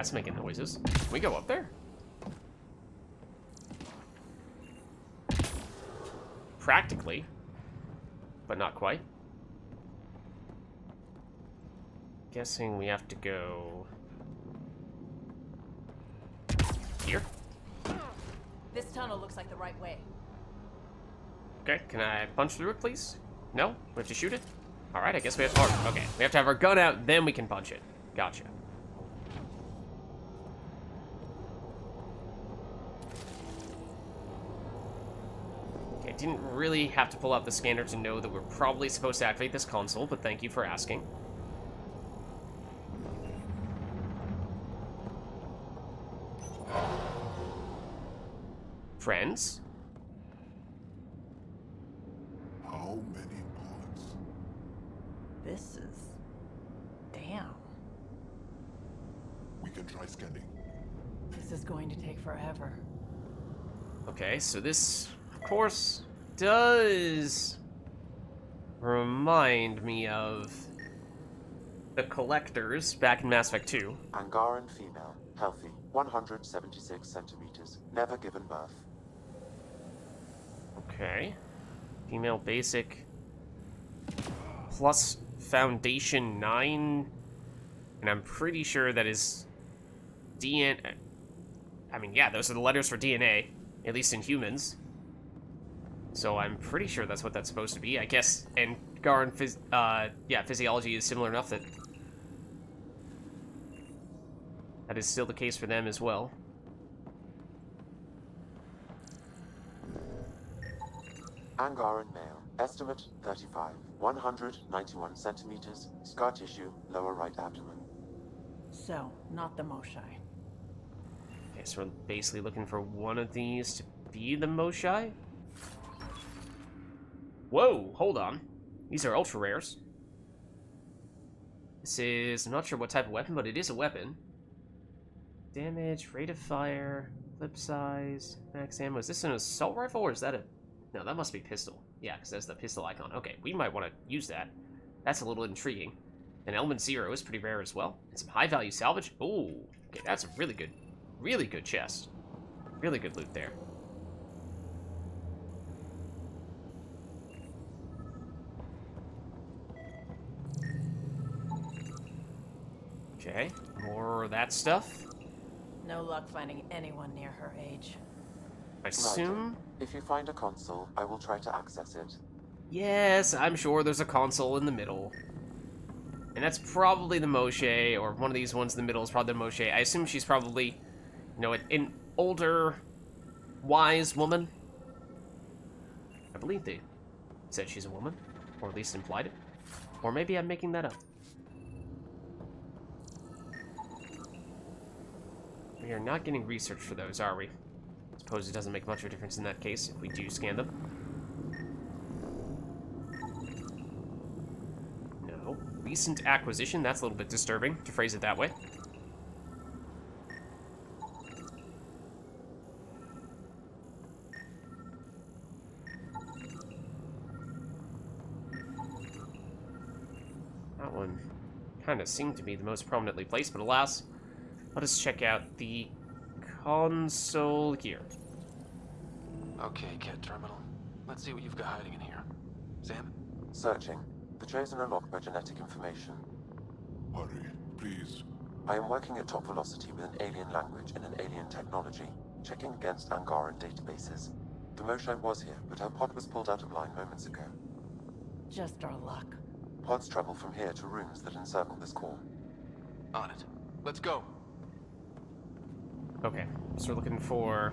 That's making noises. Can we go up there? Practically. But not quite. Guessing we have to go... here? This tunnel looks like the right way. Okay, can I punch through it, please? No? We have to shoot it? Alright, I guess we have to... Oh, okay, we have to have our gun out, then we can punch it. Gotcha. Okay, didn't really have to pull out the scanner to know that we're probably supposed to activate this console, but thank you for asking. Friends? How many pods? This is... damn. We can try scanning. This is going to take forever. Okay, so this, of course, does remind me of the collectors back in Mass Effect 2. Angaran female, healthy, 176 centimeters, never given birth. Okay. Female basic. Plus foundation 9. And I'm pretty sure that is DNA. I mean, yeah, those are the letters for DNA. At least in humans. So I'm pretty sure that's what that's supposed to be. I guess Angaran physiology is similar enough that that is still the case for them as well. Angaran male, estimate 35, 191 centimeters, scar tissue, lower right abdomen. So, not the Moshae. Okay, so we're basically looking for one of these to be the Moshae. Whoa, hold on. These are ultra rares. This is, I'm not sure what type of weapon, but it is a weapon. Damage, rate of fire, clip size, max ammo. Is this an assault rifle or is that a... No, that must be pistol. Yeah, because that's the pistol icon. Okay, we might want to use that. That's a little intriguing. And element 0 is pretty rare as well. And some high value salvage. Ooh, okay, that's a really good chest. Really good loot there. Okay, more of that stuff. No luck finding anyone near her age. I assume... If you find a console, I will try to access it. Yes, I'm sure there's a console in the middle. And that's probably the Moshae, or one of these ones in the middle is probably the Moshae. I assume she's probably, you know, an older, wise woman. I believe they said she's a woman, or at least implied it. Or maybe I'm making that up. We are not getting research for those, are we? Suppose it doesn't make much of a difference in that case if we do scan them. No. Recent acquisition, that's a little bit disturbing, to phrase it that way. That one kind of seemed to be the most prominently placed, but alas, let us check out the console here. Okay, Cat Terminal. Let's see what you've got hiding in here. Sam? Searching. The Chosen are locked by genetic information. Hurry, please. I am working at top velocity with an alien language and an alien technology, checking against Angaran databases. The Moshae was here, but her pod was pulled out of line moments ago. Just our luck. Pods travel from here to rooms that encircle this core. On it. Let's go. Okay, so we're looking for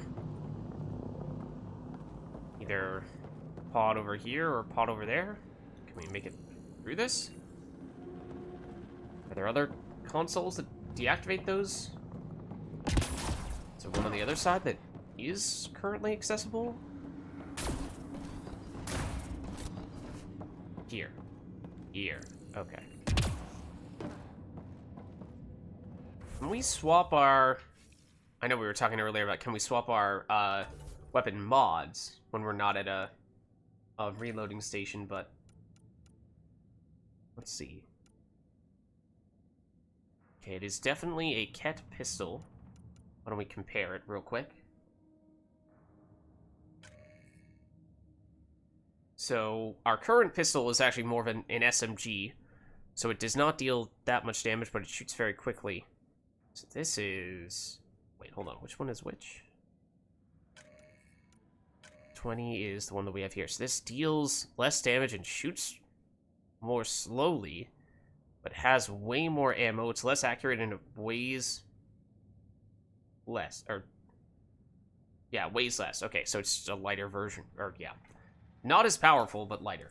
either pod over here or pod over there. Can we make it through this? Are there other consoles that deactivate those? Is there one on the other side that is currently accessible? Here. Here. Okay. Can we swap our... I know we were talking earlier about can we swap our weapon mods when we're not at a reloading station, but let's see. Okay, it is definitely a Ket pistol. Why don't we compare it real quick? So, our current pistol is actually more of an SMG, so it does not deal that much damage, but it shoots very quickly. So this is... Wait, hold on. Which one is which? 20 is the one that we have here. So this deals less damage and shoots more slowly, but has way more ammo. It's less accurate and it weighs less. Or, yeah, weighs less. Okay, so it's a lighter version. Or, yeah. Not as powerful, but lighter.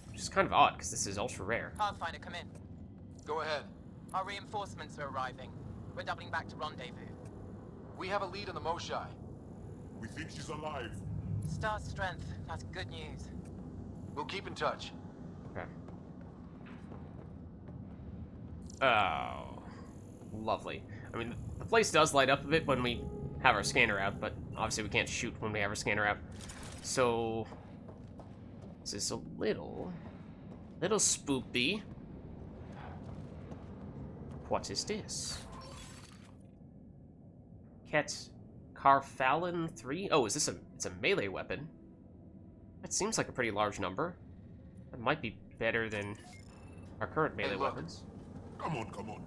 Which is kind of odd, because this is ultra rare. Pathfinder, come in. Go ahead. Our reinforcements are arriving. We're doubling back to rendezvous. We have a lead on the Moshae. We think she's alive. Star strength. That's good news. We'll keep in touch. Okay. Oh. Lovely. I mean, the place does light up a bit when we have our scanner out, but obviously we can't shoot when we have our scanner out. So... this is a little spoopy. What is this? Ket Carfalin 3? Oh, is this it's a melee weapon? That seems like a pretty large number. That might be better than our current melee weapons. Come on, come on.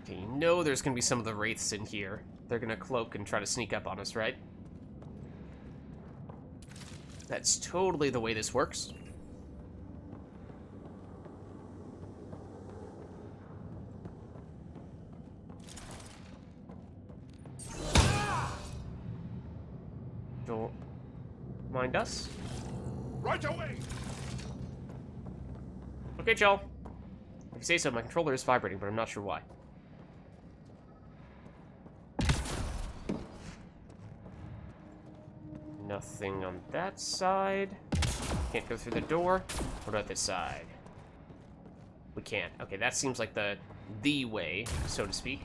Okay, you know there's gonna be some of the wraiths in here. They're gonna cloak and try to sneak up on us, right? That's totally the way this works. Don't mind us. Right away! Okay, Joel. If you say so, my controller is vibrating, but I'm not sure why. Nothing on that side. Can't go through the door. What about this side? We can't. Okay, that seems like the way, so to speak.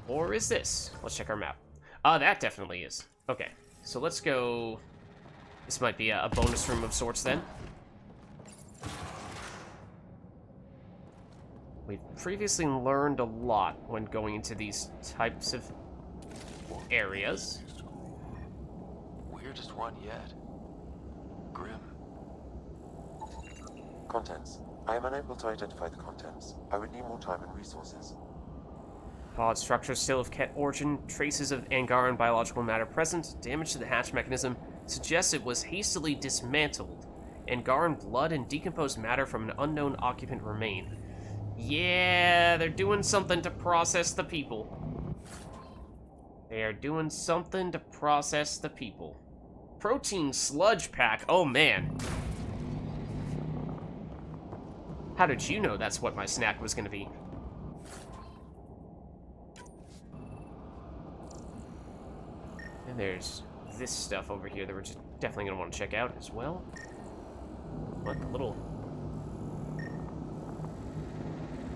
Or is this? Let's check our map. That definitely is. Okay, so let's go... This might be a bonus room of sorts then. We've previously learned a lot when going into these types of areas. Weirdest one yet. Grim. Contents. I am unable to identify the contents. I would need more time and resources. Pod structure still of Ket origin, traces of Angaran biological matter present, damage to the hatch mechanism suggests it was hastily dismantled. Angaran blood and decomposed matter from an unknown occupant remain. Yeah, they're doing something to process the people. They are doing something to process the people. Protein sludge pack, oh man. How did you know that's what my snack was gonna be? And there's this stuff over here that we're just definitely gonna want to check out as well. What little...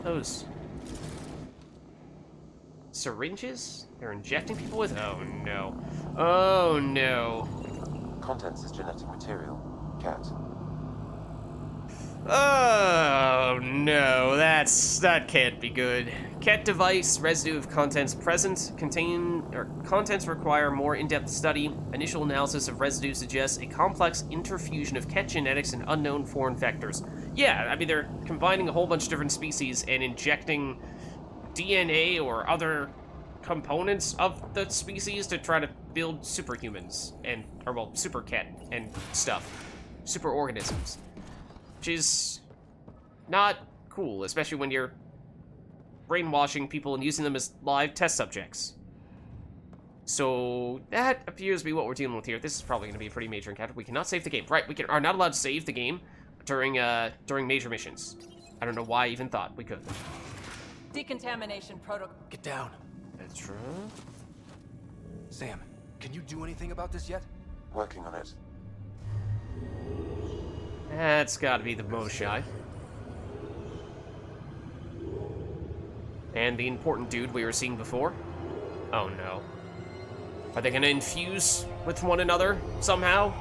those... syringes? They're injecting people with? Oh no. Oh no. Contents is genetic material. Cat. Oh no, that can't be good. Ket device, residue of contents present, contents require more in-depth study. Initial analysis of residue suggests a complex interfusion of Ket genetics and unknown foreign vectors. Yeah, I mean they're combining a whole bunch of different species and injecting DNA or other components of the species to try to build superhumans and, or well, super Ket and stuff. Super organisms. Which is not cool, especially when you're brainwashing people and using them as live test subjects. So that appears to be what we're dealing with here. This is probably going to be a pretty major encounter. We cannot save the game. Right, we are not allowed to save the game during major missions. I don't know why I even thought we could. Decontamination protocol. Get down. That's true. Sam, can you do anything about this yet? Working on it. That's gotta be the Moshae. And the important dude we were seeing before. Oh no. Are they gonna infuse with one another somehow?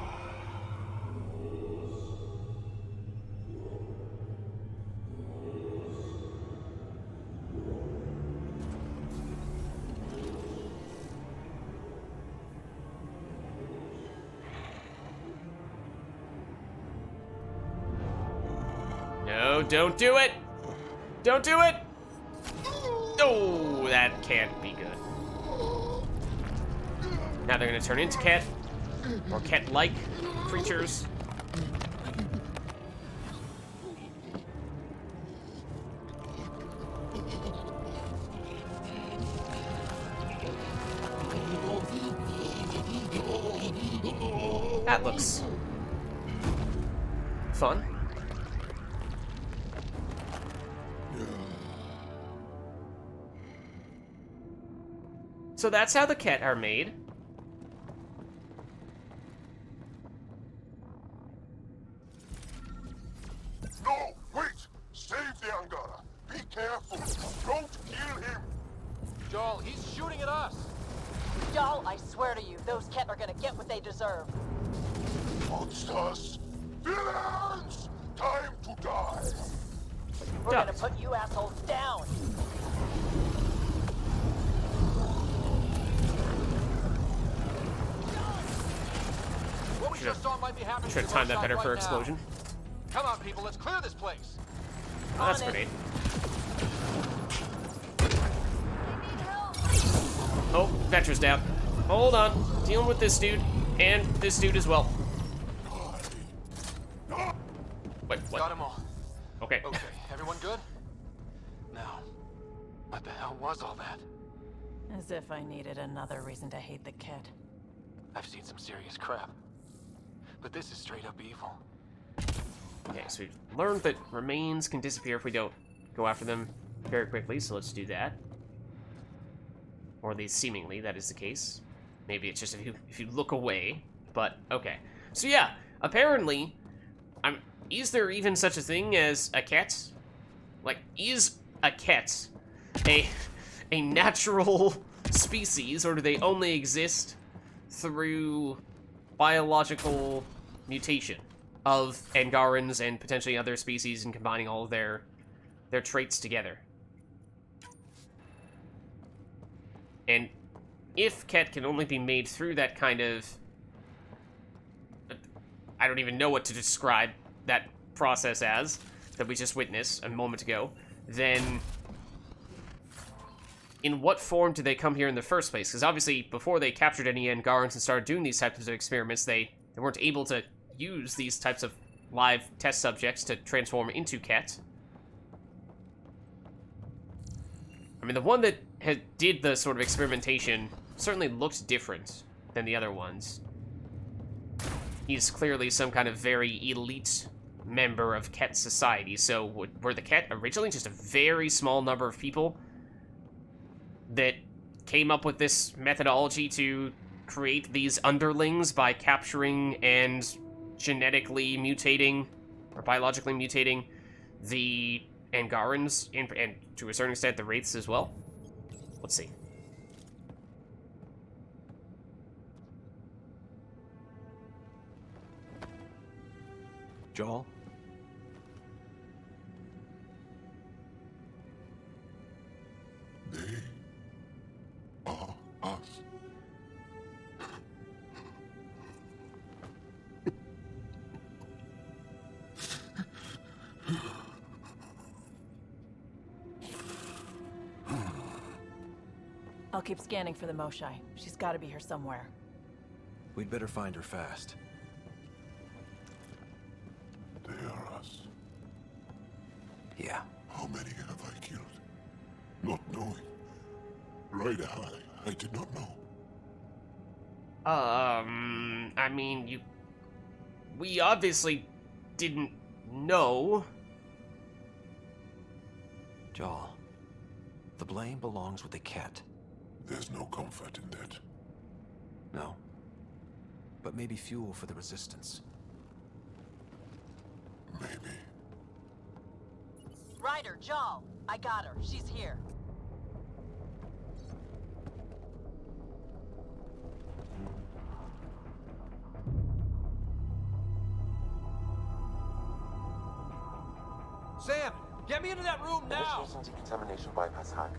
No, don't do it! Don't do it! Oh, that can't be good. Now they're gonna turn into cat, or cat-like creatures. That looks fun. So that's how the cat are made. No, wait! Save the Angara! Be careful! Don't kill him! Joel, he's shooting at us! Y'all, I swear to you, those Ket are gonna get what they deserve. Monsters! Villains! Time to die! We're gonna put you assholes down! What we just saw might be happening. Should have timed that better for explosion. Come on, people, let's clear this place. Oh, that's a grenade. Oh, Vetra's down. Hold on. Dealing with this dude. And this dude as well. Wait, what? Got them all. Okay. Okay, everyone good? Now, what the hell was all that? As if I needed another reason to hate the Ket. I've seen some serious crap. But this is straight up evil. Okay, so we've learned that remains can disappear if we don't go after them very quickly, so let's do that. Or at least seemingly that is the case. Maybe it's just if you look away, but okay. So yeah, apparently, is there even such a thing as a cat? Like, is a cat a natural species, or do they only exist through biological mutation of Angarans and potentially other species and combining all of their traits together? And if Ket can only be made through that kind of... I don't even know what to describe that process as, that we just witnessed a moment ago, then in what form did they come here in the first place? Because obviously, before they captured any Angarans and started doing these types of experiments, they weren't able to use these types of live test subjects to transform into Ket. I mean, the one that did the sort of experimentation certainly looked different than the other ones. He's clearly some kind of very elite member of Ket society, so were the Ket originally just a very small number of people that came up with this methodology to create these underlings by capturing and genetically mutating, or biologically mutating, the Angarans, and to a certain extent the Wraiths as well? Let's see. Joel? They are us. I'll keep scanning for the Moshae. She's gotta be here somewhere. We'd better find her fast. They are us. Yeah. How many have I killed? Not knowing. Ryder, I did not know. I mean, we obviously didn't know. Joel, the blame belongs with the Ket. There's no comfort in that. No. But maybe fuel for the Resistance. Maybe. Ryder, Joel, I got her. She's here. Sam, get me into that room now! Initiating decontamination bypass hack.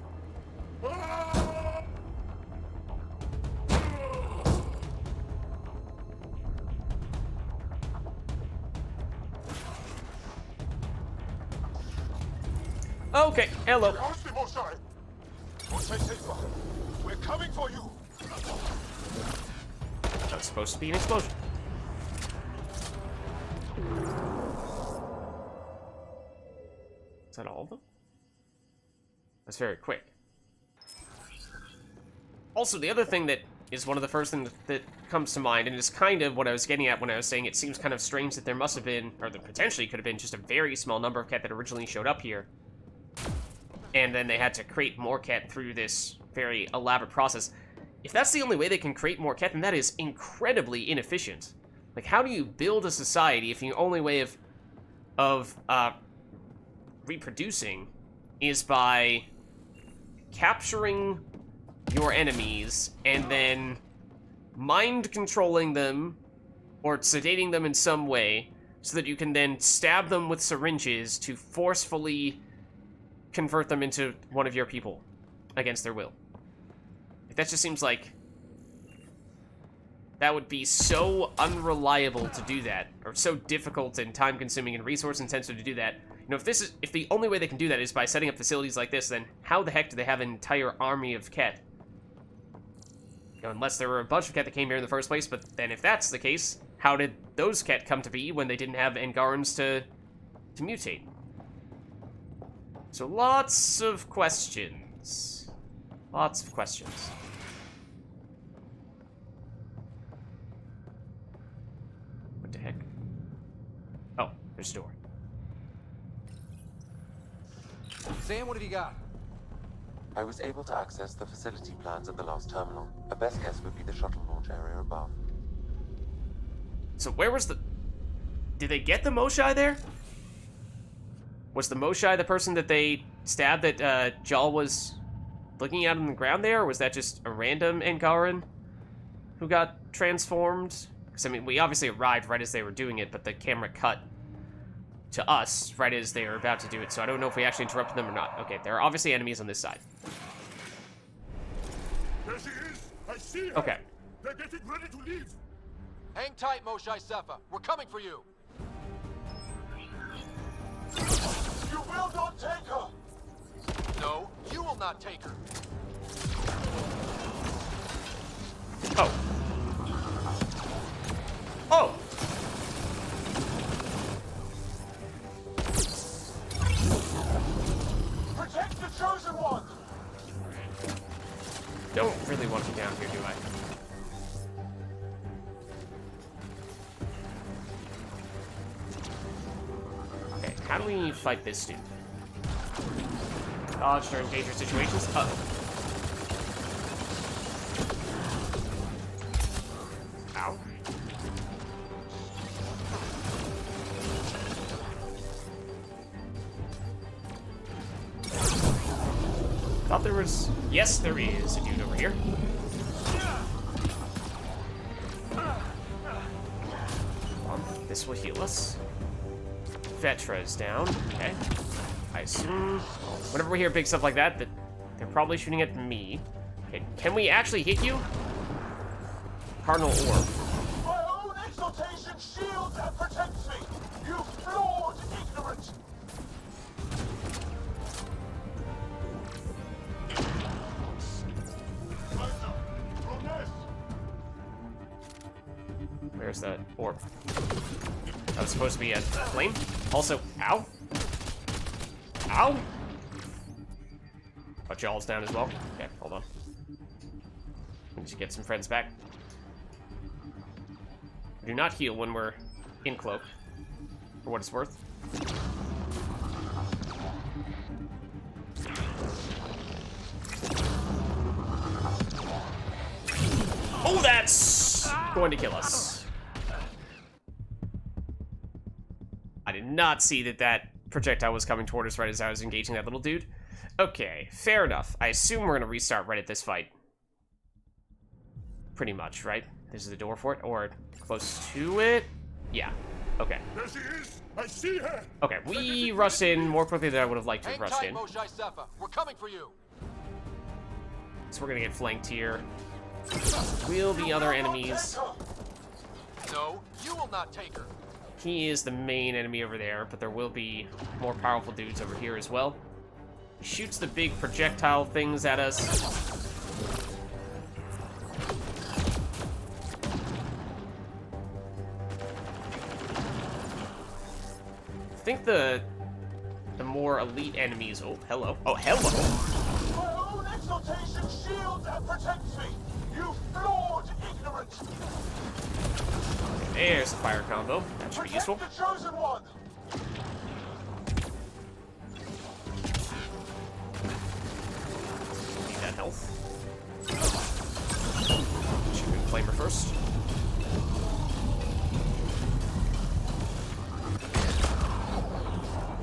Okay, hello. How's the Moshae? Moshae safer. We're coming for you. That's supposed to be an explosion. Is that all of them? That's very quick. Also, the other thing that is one of the first things that comes to mind, and is kind of what I was getting at when I was saying it seems kind of strange that there must have been, or there potentially could have been, just a very small number of Ket that originally showed up here. And then they had to create more Ket through this very elaborate process. If that's the only way they can create more Ket, then that is incredibly inefficient. Like, how do you build a society if the only way of reproducing is by capturing your enemies and then mind controlling them or sedating them in some way so that you can then stab them with syringes to forcefully convert them into one of your people against their will? That just seems like that would be so unreliable to do that, or so difficult and time-consuming and resource-intensive to do that. You know, if the only way they can do that is by setting up facilities like this, then how the heck do they have an entire army of Ket? You know, unless there were a bunch of Ket that came here in the first place, but then if that's the case, how did those Ket come to be when they didn't have Angarans to mutate? So lots of questions. Lots of questions. What the heck? Oh, there's a door. Sam, what have you got? I was able to access the facility plans at the last terminal. A best guess would be the shuttle launch area above. So where was the... Did they get the Moshae there? Was the Moshae the person that they stabbed that Jal was looking at on the ground there? Or was that just a random Angaran who got transformed? Because, I mean, we obviously arrived right as they were doing it, but the camera cut to us right as they were about to do it, so I don't know if we actually interrupted them or not. Okay, there are obviously enemies on this side. There she is. I see her. Okay. They're getting ready to leave. Hang tight, Moshae Sefa. We're coming for you. You will not take her. No, you will not take her. Oh. Oh! Protect the chosen one. Don't really want you down here, do I? Okay, how do we fight this dude? Dodge during dangerous situations? Uh-oh. Ow. Thought there was... Yes, there is a dude over here. This will heal us. Vetra is down. Okay. I assume whenever we hear big stuff like that, that they're probably shooting at me. Okay, can we actually hit you? Cardinal Orb. My own exaltation shields and protects me. You flawed ignorant. Where's that orb? That was supposed to be a flame. Also, ow. Ow! Oh, Jawl's down as well. Okay, hold on. We need to get some friends back. We do not heal when we're in cloak, for what it's worth. Oh, that's going to kill us. I did not see that that projectile was coming toward us right as I was engaging that little dude. Okay, fair enough. I assume we're going to restart right at this fight. Pretty much, right? This is the door for it, or close to it? Yeah, okay. There she is. I see her! Okay, we rushed in more quickly than I would have liked to have rushed in. Moshae, we're coming for you. So we're gonna get flanked here. Will the other enemies... No, you will not take her. He is the main enemy over there, but there will be more powerful dudes over here as well. He shoots the big projectile things at us. I think the more elite enemies... Oh, hello. Oh, hello! My own exaltation shields and protects me! You flawed ignorant! There's the fire combo. That should be useful. The chosen one! Need that health. Shoot flamer first.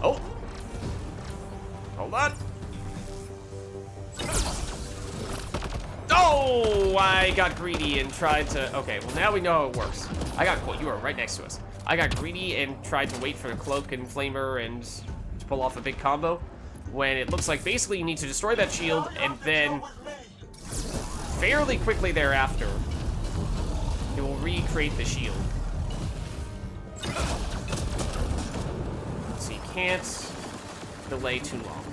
Oh! Hold on. Oh! I got greedy and tried to... Okay, well now we know how it works. You are right next to us. I got greedy and tried to wait for the cloak and flamer and to pull off a big combo. When it looks like basically you need to destroy that shield and then fairly quickly thereafter it will recreate the shield. So you can't delay too long.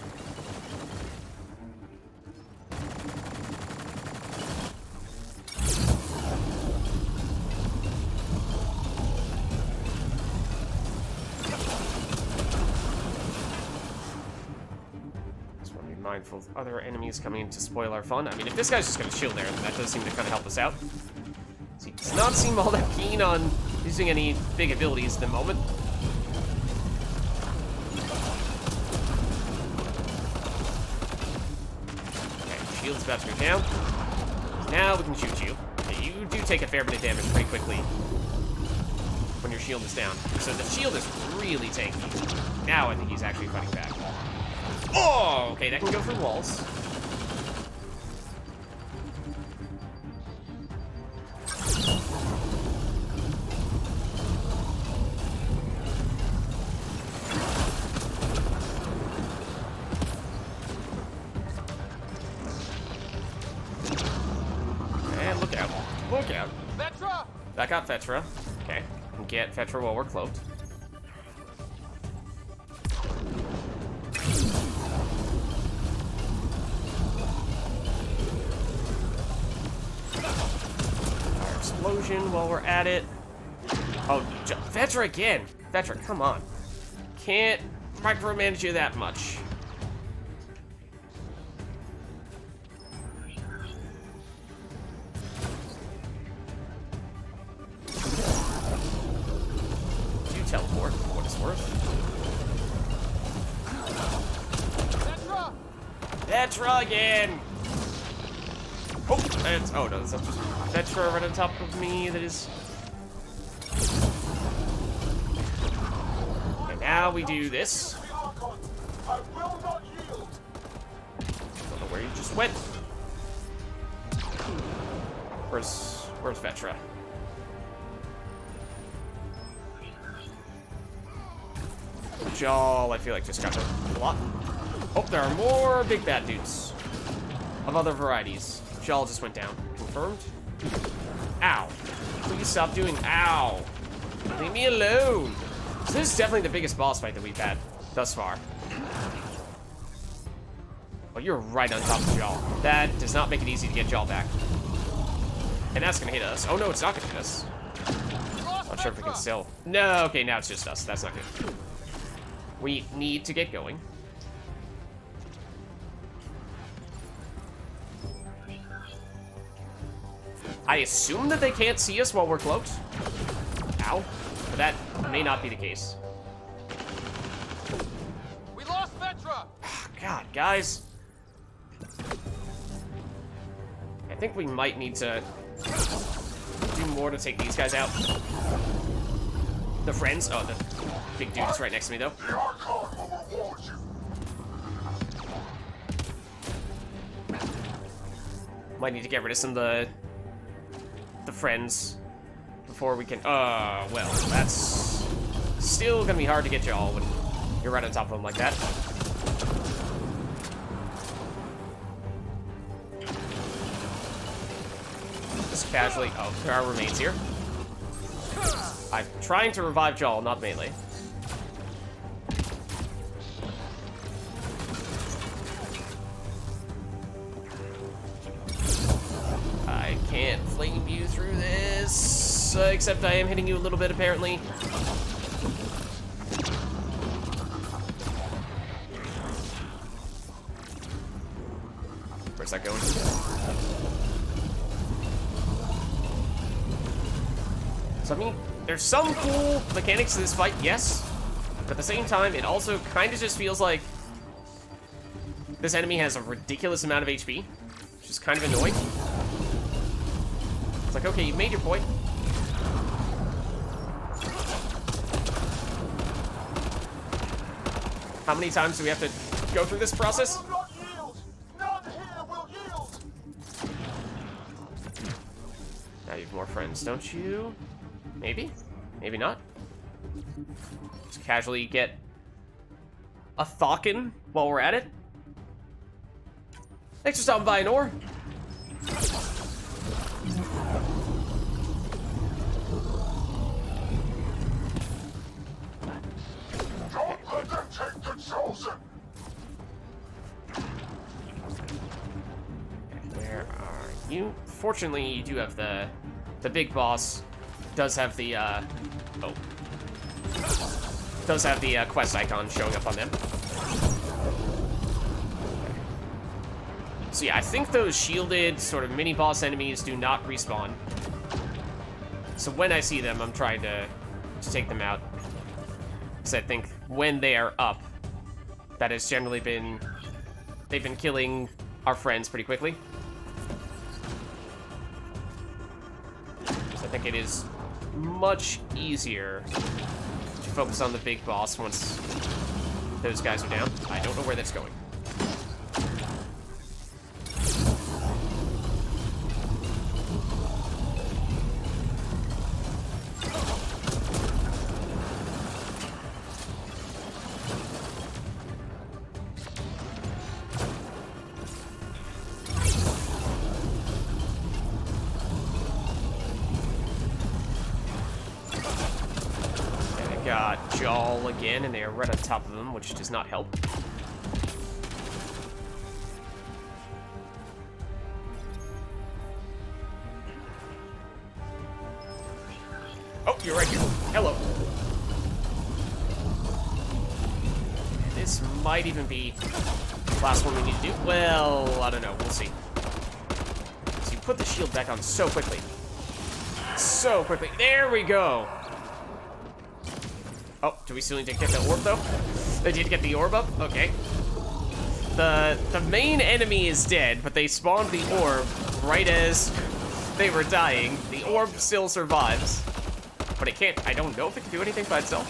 Mindful of other enemies coming in to spoil our fun. I mean, if this guy's just going to chill there, then that does seem to kind of help us out. So he does not seem all that keen on using any big abilities at the moment. Okay, shield's about to go down. Now we can shoot you. Okay, you do take a fair bit of damage pretty quickly when your shield is down. So the shield is really tanky. Now I think he's actually fighting back. Oh, okay, that can go through walls. And look out. Look out. Vetra! That got Vetra. Okay, we can get Vetra while we're cloaked. Explosion while we're at it. Oh, Vetra again. Vetra, come on. Can't micromanage you that much. Do teleport for what it's worth. Vetra! Vetra again. Oh, that's, oh no, that's just Vetra right on top of me. That is. And now we do this. I will not yield. Don't know where you just went. Where's Vetra? Jaw, I feel like just got hurt a lot. Oh, there are more big bad dudes of other varieties. Jaw just went down. Confirmed. Ow. Please stop doing ow. Leave me alone. So this is definitely the biggest boss fight that we've had thus far. Oh, you're right on top of Jaw. That does not make it easy to get Jaw back. And that's gonna hit us. Oh no, it's not gonna hit us. Not sure if we can still. No, okay, now it's just us. That's not good. We need to get going. I assume that they can't see us while we're cloaked. Ow. But that may not be the case. We lost Vetra! God, guys. I think we might need to do more to take these guys out. The friends? Oh, the big dude is right next to me, though. Might need to get rid of some of the friends before we can... well, that's still gonna be hard to get y'all when you're right on top of them like that. Just casually. Oh, there are remains here. I'm trying to revive Jawl, not melee. I can't flame you through this, except I am hitting you a little bit, apparently. Where's that going? So, I mean, there's some cool mechanics to this fight, yes. But at the same time, it also kind of just feels like this enemy has a ridiculous amount of HP, which is kind of annoying. It's like, okay, you made your point. How many times do we have to go through this process? Now you have more friends, don't you? Maybe? Maybe not. Just casually get a Thawkin while we're at it. Thanks for stopping by, Nor. Don't let them take the chosen! Where are you? Fortunately, you do have the big boss. Does have the does have the quest icon showing up on them. So yeah, I think those shielded sort of mini boss enemies do not respawn. So when I see them, I'm trying to take them out. Because I think when they are up, that has generally been, they've been killing our friends pretty quickly. So I think it is much easier to focus on the big boss once those guys are down. I don't know where that's going. Got Jawl again, and they are right on top of them, which does not help. Oh, you're right here. Hello. This might even be the last one we need to do. Well, I don't know. We'll see. So you put the shield back on so quickly. So quickly. There we go. Oh, do we still need to get the orb, though? They did get the orb up? Okay. The main enemy is dead, but they spawned the orb right as they were dying. The orb still survives. But it can't, I don't know if it can do anything by itself.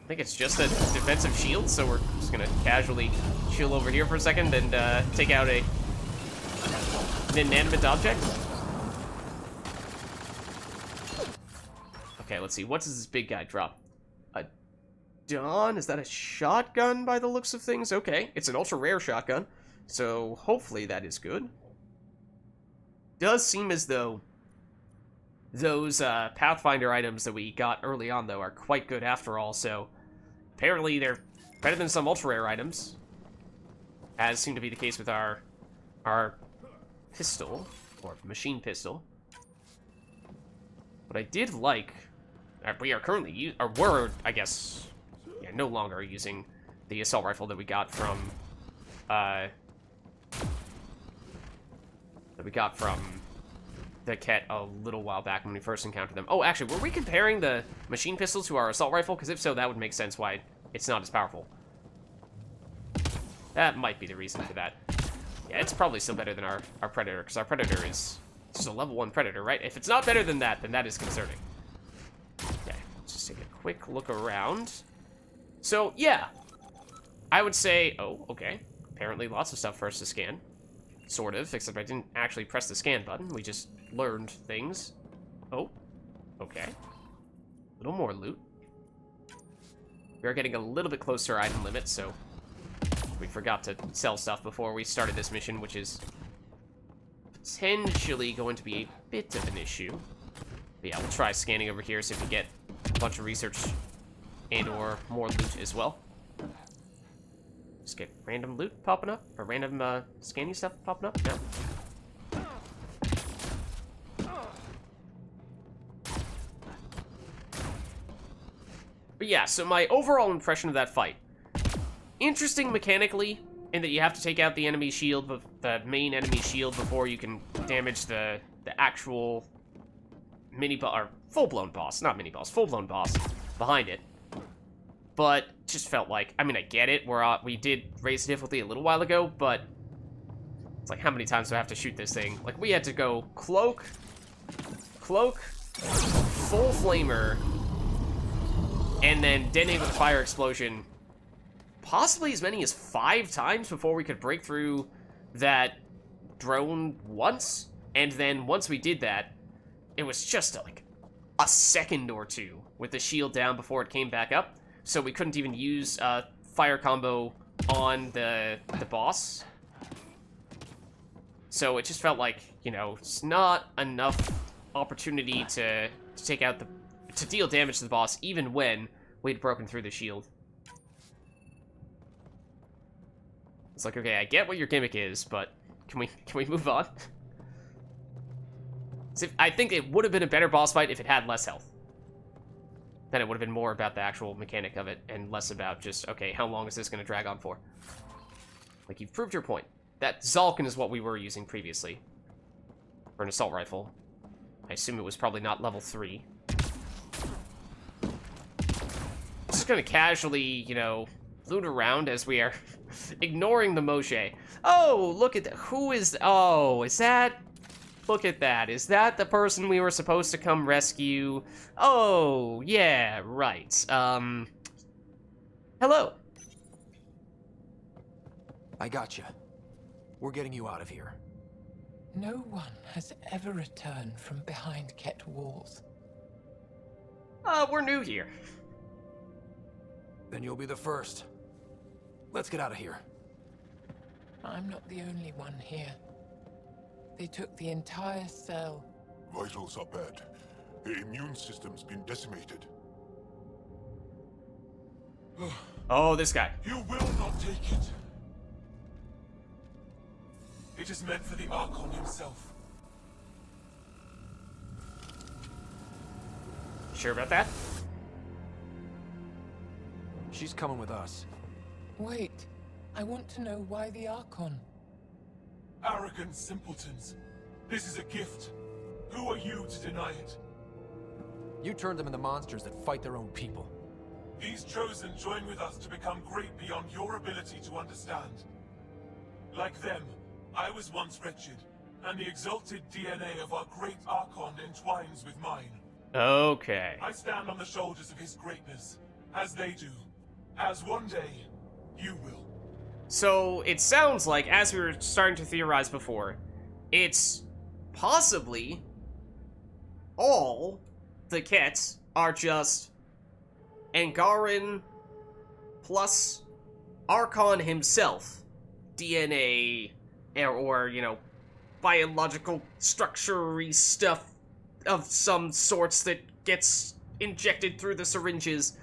I think it's just a defensive shield, so we're just gonna casually chill over here for a second and take out an inanimate object. Okay, let's see. What does this big guy drop? A Dawn? Is that a shotgun by the looks of things? Okay, it's an ultra rare shotgun, so hopefully that is good. Does seem as though those Pathfinder items that we got early on, though, are quite good after all, so apparently they're better than some ultra rare items, as seemed to be the case with our pistol, or machine pistol. What I did like, we are currently, or were, I guess, yeah, no longer using the assault rifle that we got from, the Ket a little while back when we first encountered them. Oh, actually, were we comparing the machine pistol to our assault rifle? Because if so, that would make sense why it's not as powerful. That might be the reason for that. Yeah, it's probably still better than our Predator, because our Predator is just a level 1 Predator, right? If it's not better than that, then that is concerning. Okay, let's just take a quick look around. So, yeah. I would say, oh, okay. Apparently lots of stuff for us to scan. Sort of, except I didn't actually press the scan button. We just learned things. Oh, okay. A little more loot. We are getting a little bit closer to our item limit, so we forgot to sell stuff before we started this mission, which is potentially going to be a bit of an issue. But yeah, we'll try scanning over here, see if we get a bunch of research and or more loot as well. Just get random loot popping up, or random scanning stuff popping up? No. But yeah, so my overall impression of that fight. Interesting mechanically, in that you have to take out the enemy shield, the main enemy shield, before you can damage the actual mini-boss, or full-blown boss, not mini-boss, full-blown boss behind it. But just felt like, I mean, I get it, we did raise the difficulty a little while ago, but it's like, how many times do I have to shoot this thing? Like, we had to go cloak, full flamer, and then detonate with a fire explosion possibly as many as 5 times before we could break through that drone once. And then once we did that, it was just like a second or two with the shield down before it came back up. So we couldn't even use fire combo on the boss. So it just felt like, you know, it's not enough opportunity to take out to deal damage to the boss, even when we'd broken through the shield. It's like, okay, I get what your gimmick is, but can we move on? So I think it would have been a better boss fight if it had less health. Then it would have been more about the actual mechanic of it, and less about just, okay, how long is this going to drag on for? Like, you've proved your point. That Zalkin is what we were using previously. For an assault rifle. I assume it was probably not level 3. Just gonna casually, you know, loot around as we are ignoring the Moshae. Oh, look at that. Who is... Oh, is that... Look at that. Is that the person we were supposed to come rescue? Oh, yeah, right. Hello. I gotcha. We're getting you out of here. No one has ever returned from behind Ket walls. We're new here. Then you'll be the first. Let's get out of here. I'm not the only one here. They took the entire cell. Vitals are bad. The immune system's been decimated. Oh, this guy. You will not take it. It is meant for the Archon himself. Sure about that? She's coming with us. Wait, I want to know why the Archon. Arrogant simpletons. This is a gift. Who are you to deny it? You turned them into monsters that fight their own people. These Chosen join with us to become great beyond your ability to understand. Like them, I was once wretched, and the exalted DNA of our great Archon entwines with mine. Okay. I stand on the shoulders of his greatness, as they do, as one day, you will. So, it sounds like, as we were starting to theorize before, it's possibly all the Kets are just Angaran plus Archon himself. DNA, or you know, biological structure-y stuff of some sorts that gets injected through the syringes.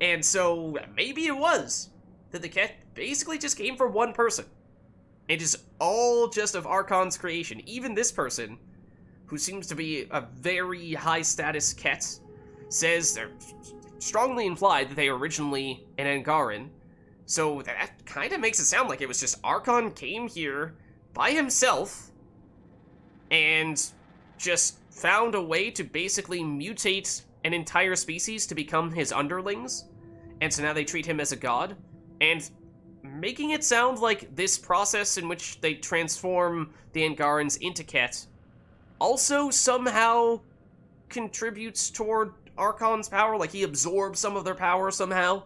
And so, maybe it was that the Ket basically just came from one person. It is all just of Archon's creation. Even this person, who seems to be a very high-status Ket, says they're strongly implied that they are originally an Angaran. So that kind of makes it sound like it was just Archon came here by himself and just found a way to basically mutate an entire species to become his underlings. And so now they treat him as a god. And making it sound like this process in which they transform the Angarans into Ket also somehow contributes toward Archon's power, like he absorbs some of their power somehow.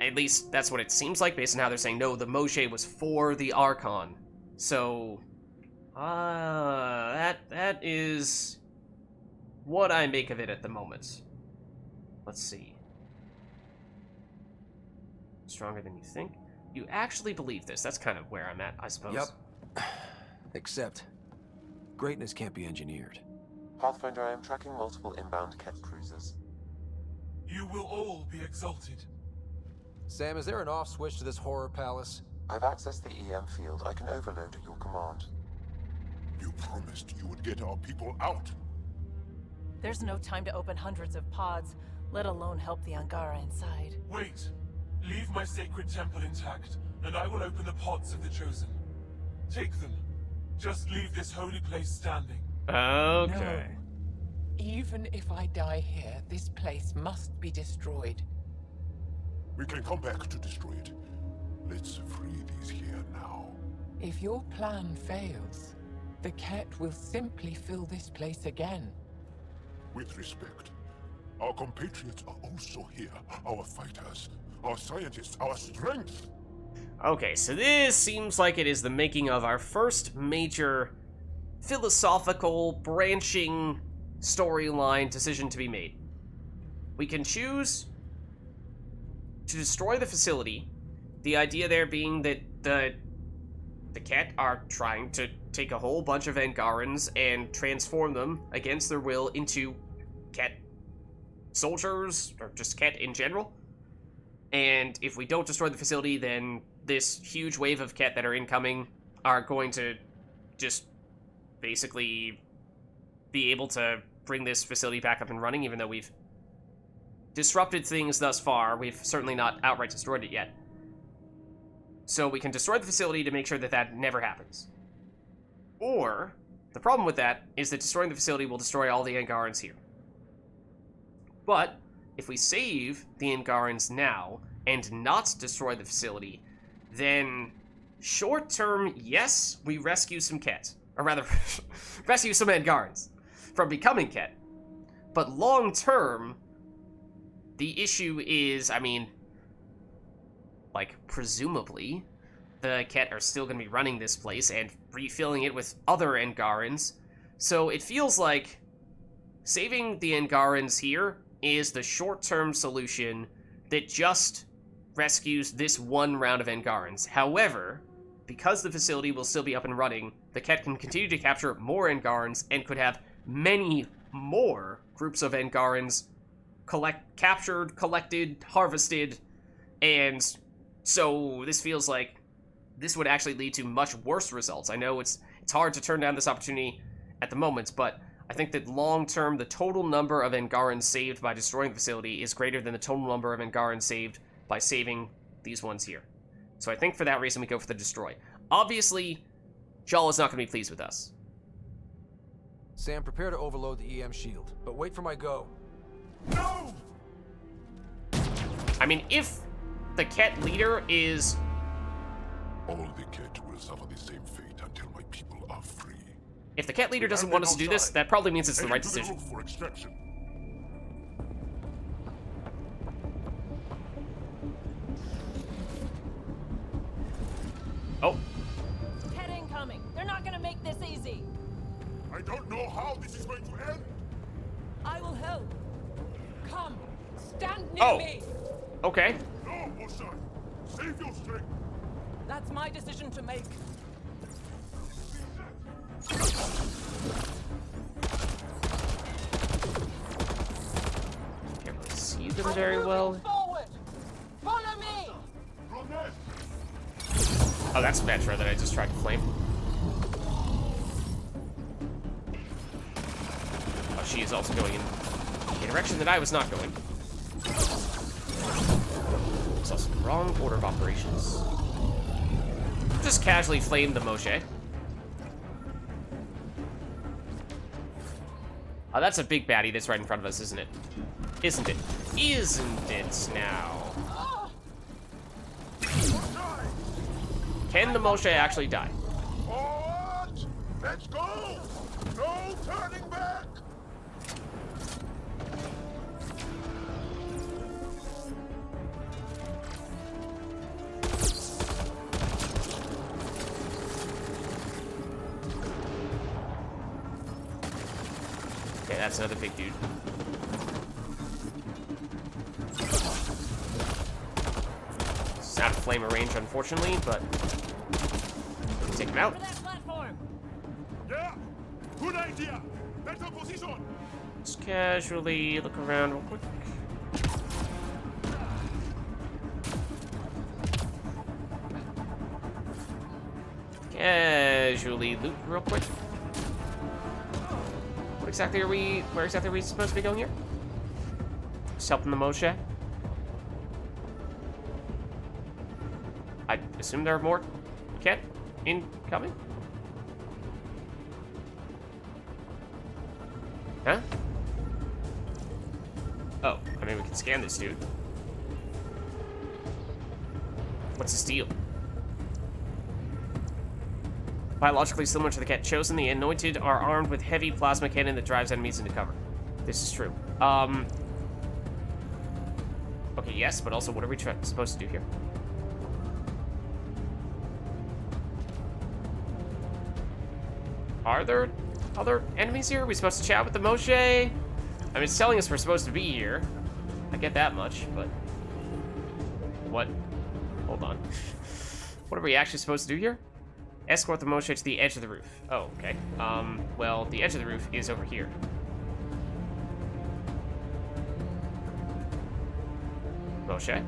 At least that's what it seems like based on how they're saying, no, the Moshae was for the Archon. So, that is what I make of it at the moment. Let's see. Stronger than you think. You actually believe this. That's kind of where I'm at, I suppose. Yep. Except, greatness can't be engineered. Pathfinder, I am tracking multiple inbound Ket cruisers. You will all be exalted. Sam, is there an off switch to this horror palace? I've accessed the EM field. I can overload at your command. You promised you would get our people out. There's no time to open hundreds of pods, let alone help the Angara inside. Wait. Leave my sacred temple intact, and I will open the pods of the Chosen. Take them. Just leave this holy place standing. Okay. No. Even if I die here, this place must be destroyed. We can come back to destroy it. Let's free these here now. If your plan fails, the Ket will simply fill this place again. With respect, our compatriots are also here. Our fighters, our scientists, our strength. Okay, so this seems like it is the making of our first major philosophical branching storyline decision to be made. We can choose to destroy the facility. The idea there being that the Ket are trying to take a whole bunch of Angarans and transform them against their will into Ket soldiers, or just Ket in general. And if we don't destroy the facility, then this huge wave of Ket that are incoming are going to just basically be able to bring this facility back up and running, even though we've disrupted things thus far. We've certainly not outright destroyed it yet. So we can destroy the facility to make sure that that never happens. Or, the problem with that is that destroying the facility will destroy all the Angarans here. But, if we save the Angarans now, and not destroy the facility, then short term, yes, we rescue some Ket. Or rather, rescue some Angarans from becoming Ket. But long term, the issue is, I mean, like, presumably, the Ket are still going to be running this place and refilling it with other Angarans. So it feels like saving the Angarans here is the short-term solution that just rescues this one round of Angarans. However, because the facility will still be up and running, the Ket can continue to capture more Angarans and could have many more groups of Angarans captured, collected, harvested, and so this feels like this would actually lead to much worse results. I know it's hard to turn down this opportunity at the moment, but I think that long-term, the total number of Angarans saved by destroying the facility is greater than the total number of Angarans saved by saving these ones here. So I think for that reason, we go for the destroy. Obviously, Jal is not going to be pleased with us. Sam, prepare to overload the EM shield, but wait for my go. No! I mean, if the Ket leader is... All the Ket will suffer the same fate until my people are free. If the Ket leader doesn't want us to do this, that probably means it's the right decision. For extraction. Oh. Ket incoming. They're not gonna make this easy. I don't know how this is going to end. I will help. Come, stand near me. Okay. No, Moshae. Save your strength. That's my decision to make. Can't really see them very well. Forward. Follow me. Oh, that's Metra that I just tried to flame. Oh, she is also going in a direction that I was not going. It's also the wrong order of operations. Just casually flame the Moshae. Oh, that's a big baddie that's right in front of us, isn't it? Isn't it? Isn't it now? Can the Moshae actually die? Forward! Let's go! No turning back! Okay, that's another big dude. flamer range, unfortunately, but take him out. Yeah, good idea. Better position. Just casually look around real quick. Casually loot real quick. Where exactly are we supposed to be going here? Just helping the Moshae. I assume there are more Ket incoming? Huh? Oh, I mean, we can scan this dude. What's his deal? Biologically similar to the Ket chosen, the Anointed are armed with heavy plasma cannon that drives enemies into cover. This is true. Okay, yes, but also what are we supposed to do here? Are there other enemies here? Are we supposed to chat with the Moshae? I mean, it's telling us we're supposed to be here. I get that much, but... What? Hold on. What are we actually supposed to do here? Escort the Moshae to the edge of the roof. Oh, okay. Well, the edge of the roof is over here. Moshae?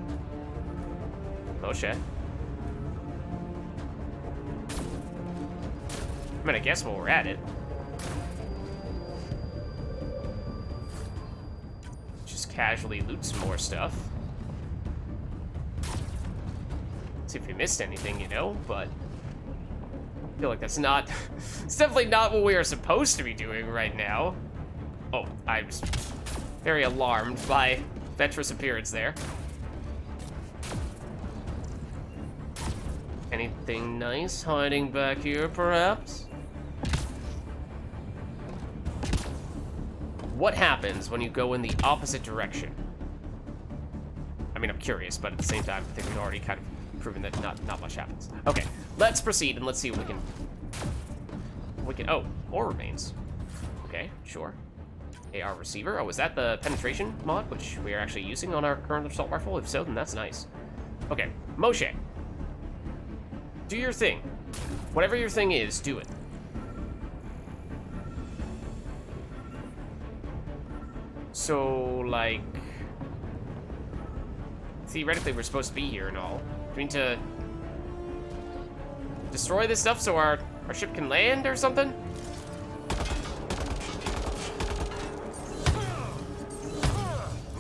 Moshae? I mean, I guess while we're at it. Just casually loot some more stuff. See if we missed anything, you know, but... I feel like that's not... It's definitely not what we are supposed to be doing right now. Oh, I was very alarmed by Vetra's appearance there. Anything nice hiding back here, perhaps? What happens when you go in the opposite direction? I mean, I'm curious, but at the same time, I think we've already kind of proven that not much happens. Okay, let's proceed and let's see what we can... Oh, more remains. Okay, sure. AR receiver. Oh, is that the penetration mod, which we are actually using on our current assault rifle? If so, then that's nice. Okay, Moshae. Do your thing. Whatever your thing is, do it. So, like... Theoretically, we're supposed to be here and all. Do we need to... destroy this stuff so our ship can land or something?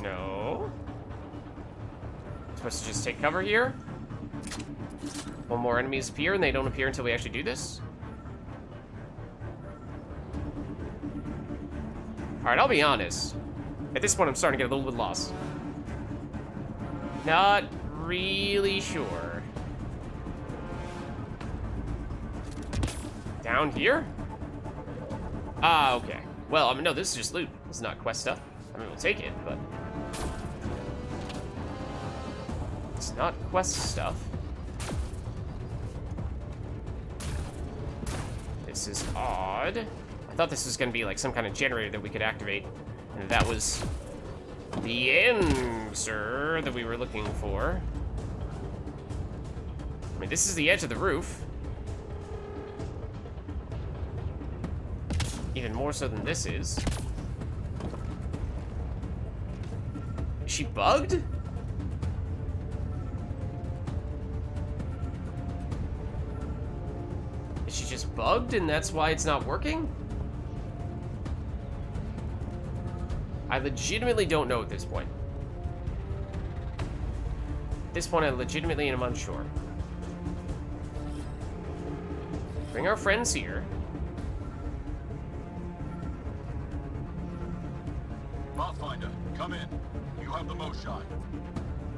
No. Supposed to just take cover here? One more enemies appear and they don't appear until we actually do this? Alright, I'll be honest. At this point, I'm starting to get a little bit lost. Not really sure. Down here? Ah, okay. Well, I mean, no, this is just loot. This is not quest stuff. I mean, we'll take it, but... It's not quest stuff. This is odd. I thought this was going to be like some kind of generator that we could activate. And that was the answer that we were looking for. I mean, this is the edge of the roof. Even more so than this is. Is she bugged? Is she just bugged and that's why it's not working? I legitimately don't know at this point. At this point, I legitimately am unsure. Bring our friends here. Pathfinder, come in. You have the Moshae.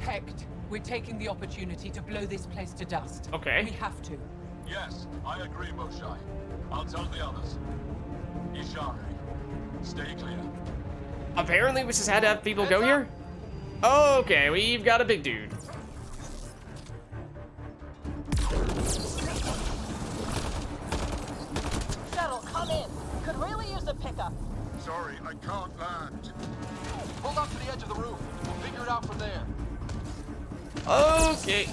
Hecht, we're taking the opportunity to blow this place to dust. Okay. We have to. Yes, I agree, Moshae. I'll tell the others. Ishare, stay clear. Apparently, we just had to have people go here? Okay, we've got a big dude. Shuttle, come in. Could really use a pickup. Sorry, I can't land. Hold on to the edge of the roof. We'll figure it out from there. Okay.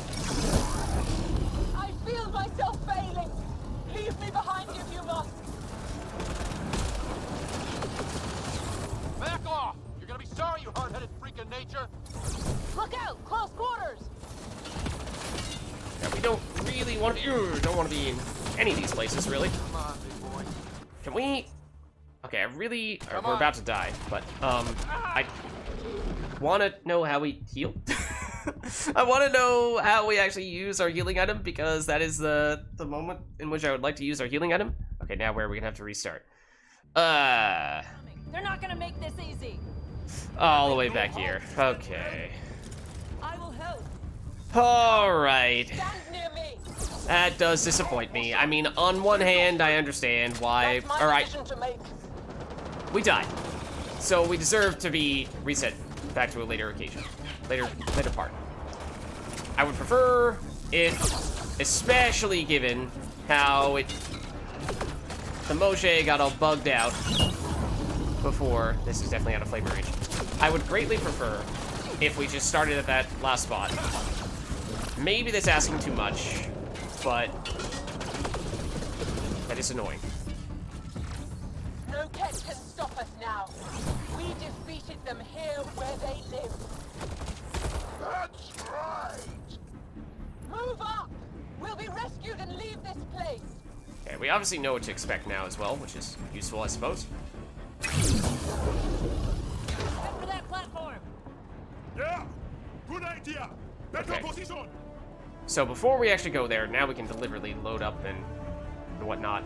want to be in any of these places, really. Come on, big boy. Can we... Okay, I really... we're about to die, but, I want to know how we heal. I want to know how we actually use our healing item, because that is the moment in which I would like to use our healing item. Okay, now where are we gonna have to restart? They're not gonna make this easy. All the way back here. Okay. I will help. Alright. Stand near me. That does disappoint me. I mean, on one hand, I understand why... Alright. We died. So we deserve to be reset back to a later occasion. Later part. I would prefer if, especially given how the Moshae got all bugged out before. This is definitely out of flavor range. I would greatly prefer if we just started at that last spot. Maybe that's asking too much, but that is annoying. No cat can stop us now. We defeated them here where they live. That's right. Move up! We'll be rescued and leave this place. Okay, we obviously know what to expect now as well, which is useful, I suppose. Head for that platform. Yeah, good idea. Better position. So before we actually go there, now we can deliberately load up and whatnot.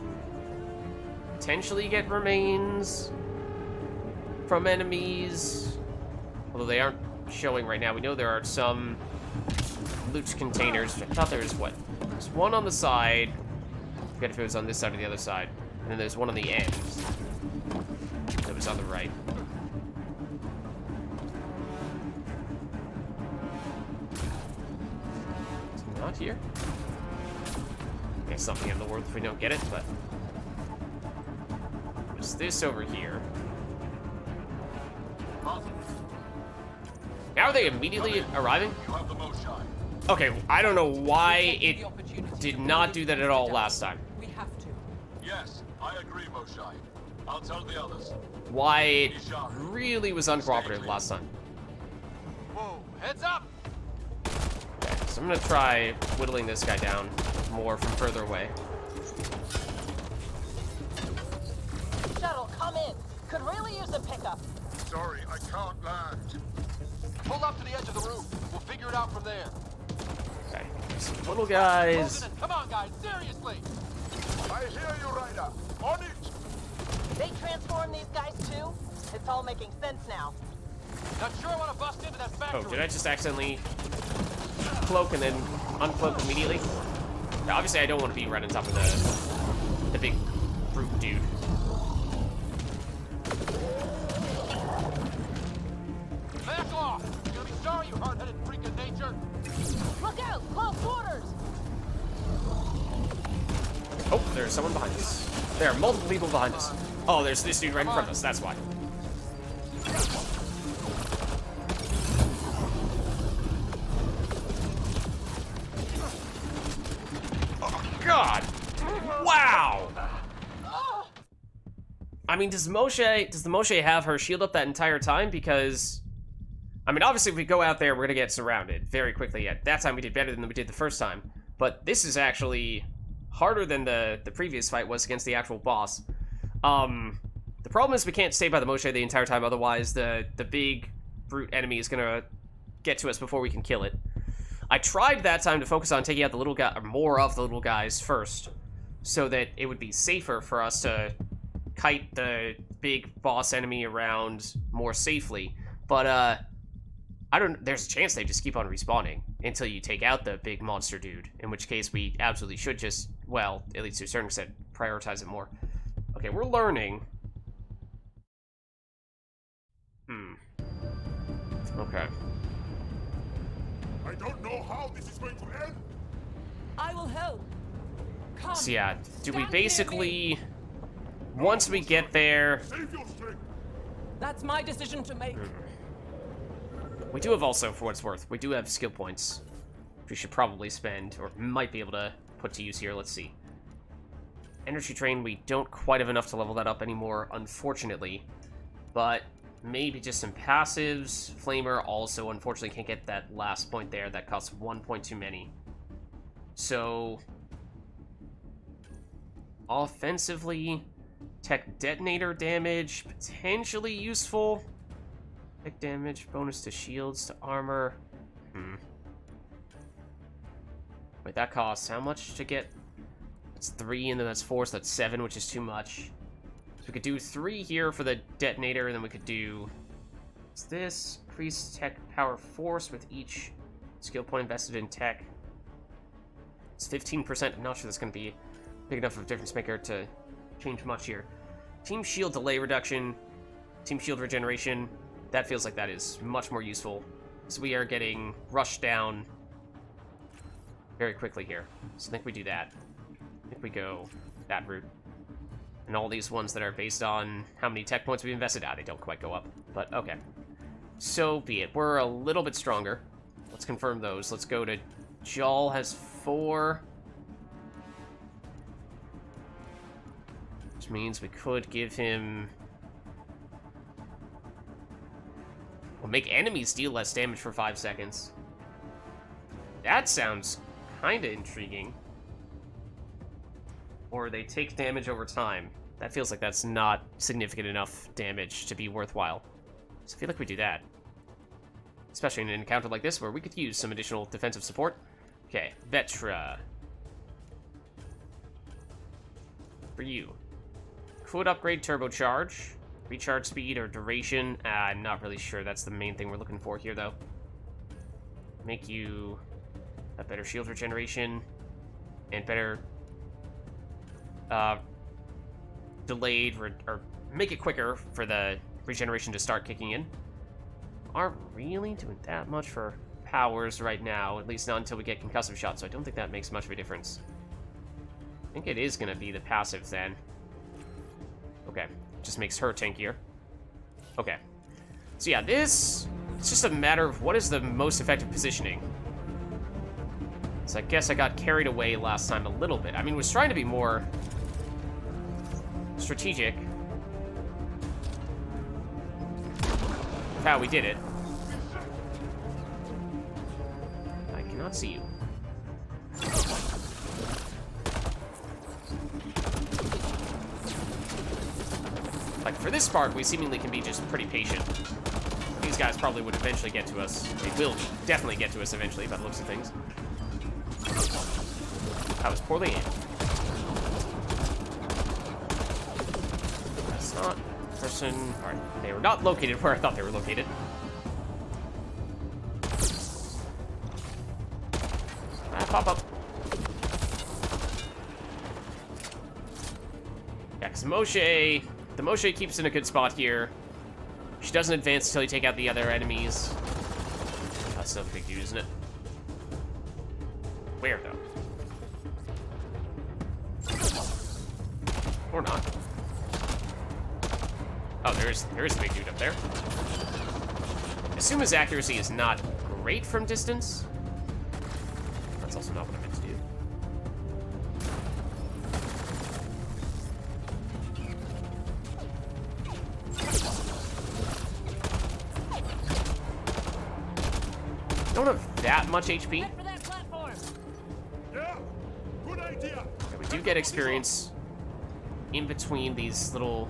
Potentially get remains from enemies. Although they aren't showing right now. We know there are some loot containers. I thought there was what? There's one on the side. I forget if it was on this side or the other side. And then there's one on the end. That was on the right. It's not here. It's not the end of the world if we don't get it, but there's this over here. Now are they immediately arriving? You have the Moshae. Okay, I don't know why it did not do that at all last time. We have to. Yes, I agree, Moshae. I'll tell the others. Why it really was uncooperative last time. Whoa, heads up! Okay, so I'm gonna try whittling this guy down more from further away. Shuttle, come in. Could really use a pickup. Sorry, I can't land. Pull up to the edge of the roof. We'll figure it out from there. Okay, some little guys. Come on, guys, seriously! I hear you, Ryder. On it. They transform these guys too? It's all making sense now. Not sure I want to bust into that factory. Oh, did I just accidentally cloak and then uncloak immediately? Now, obviously, I don't want to be right on top of the big brute dude. Back off! You're gonna be sorry, you hard-headed freak of nature. Look out! Close quarters! Oh, there's someone behind us. There are multiple people behind us. Oh, there's this dude right in front of us. That's why. Oh, God! Wow! I mean, does the Moshae have her shield up that entire time? Because, I mean, obviously, if we go out there, we're gonna get surrounded very quickly. At that time, we did better than we did the first time. But this is actually harder than the previous fight was against the actual boss. The problem is we can't stay by the Moshae the entire time, otherwise the big brute enemy is gonna get to us before we can kill it. I tried that time to focus on taking out the little guy, or more of the little guys first, so that it would be safer for us to kite the big boss enemy around more safely. But there's a chance they just keep on respawning until you take out the big monster dude, in which case we absolutely should just, well, at least to a certain extent, prioritize it more. Okay, we're learning. Okay. I don't know how this is going to end. I will help. Come. So yeah, do we basically, once we get there... That's my decision to make. We do have also, for what it's worth, we do have skill points we should probably spend, or might be able to put to use here. Let's see. Energy Train, we don't quite have enough to level that up anymore, unfortunately. But maybe just some passives. Flamer also, unfortunately, can't get that last point there. That costs 1 point too many. So, Offensively, tech detonator damage, potentially useful. Tech damage, bonus to shields, to armor. Wait, that costs how much to get? That's 3, and then that's 4, so that's 7, which is too much. So we could do 3 here for the detonator, and then we could do... What's this? Increase tech power force with each skill point invested in tech. It's 15%. I'm not sure that's going to be big enough of a difference maker to change much here. Team shield delay reduction, team shield regeneration. That feels like that is much more useful. So we are getting rushed down very quickly here. So I think we do that. I think we go that route. And all these ones that are based on how many tech points we've invested, they don't quite go up. But okay. So be it. We're a little bit stronger. Let's confirm those. Let's go to... Jal has 4. Which means we could give him... We'll make enemies deal less damage for 5 seconds. That sounds kinda intriguing. Or they take damage over time. That feels like that's not significant enough damage to be worthwhile. So I feel like we do that. Especially in an encounter like this where we could use some additional defensive support. Okay, Vetra. For you. Could upgrade turbocharge. Recharge speed or duration. I'm not really sure that's the main thing we're looking for here, though. Make you a better shield regeneration. And better... delayed... or make it quicker for the regeneration to start kicking in. Aren't really doing that much for powers right now, at least not until we get concussive shots, so I don't think that makes much of a difference. I think it is going to be the passive then. Okay, just makes her tankier. Okay. So yeah, this... It's just a matter of what is the most effective positioning. So I guess I got carried away last time a little bit. I mean, was trying to be more strategic. How we did it. I cannot see you. Like, for this part, we seemingly can be just pretty patient. These guys probably would eventually get to us. They will definitely get to us eventually, by the looks of things. That was poorly aimed. That's not... person... Alright, they were not located where I thought they were located. Pop up. Yeah, because Moshae... The Moshae keeps in a good spot here. She doesn't advance until you take out the other enemies. That's still a big dude, isn't it? Where, though? Or not. Oh, there is a big dude up there. I assume his accuracy is not great from distance. That's also not what I meant to do. Don't have that much HP. Yeah, good idea. Yeah, we do get experience in between these little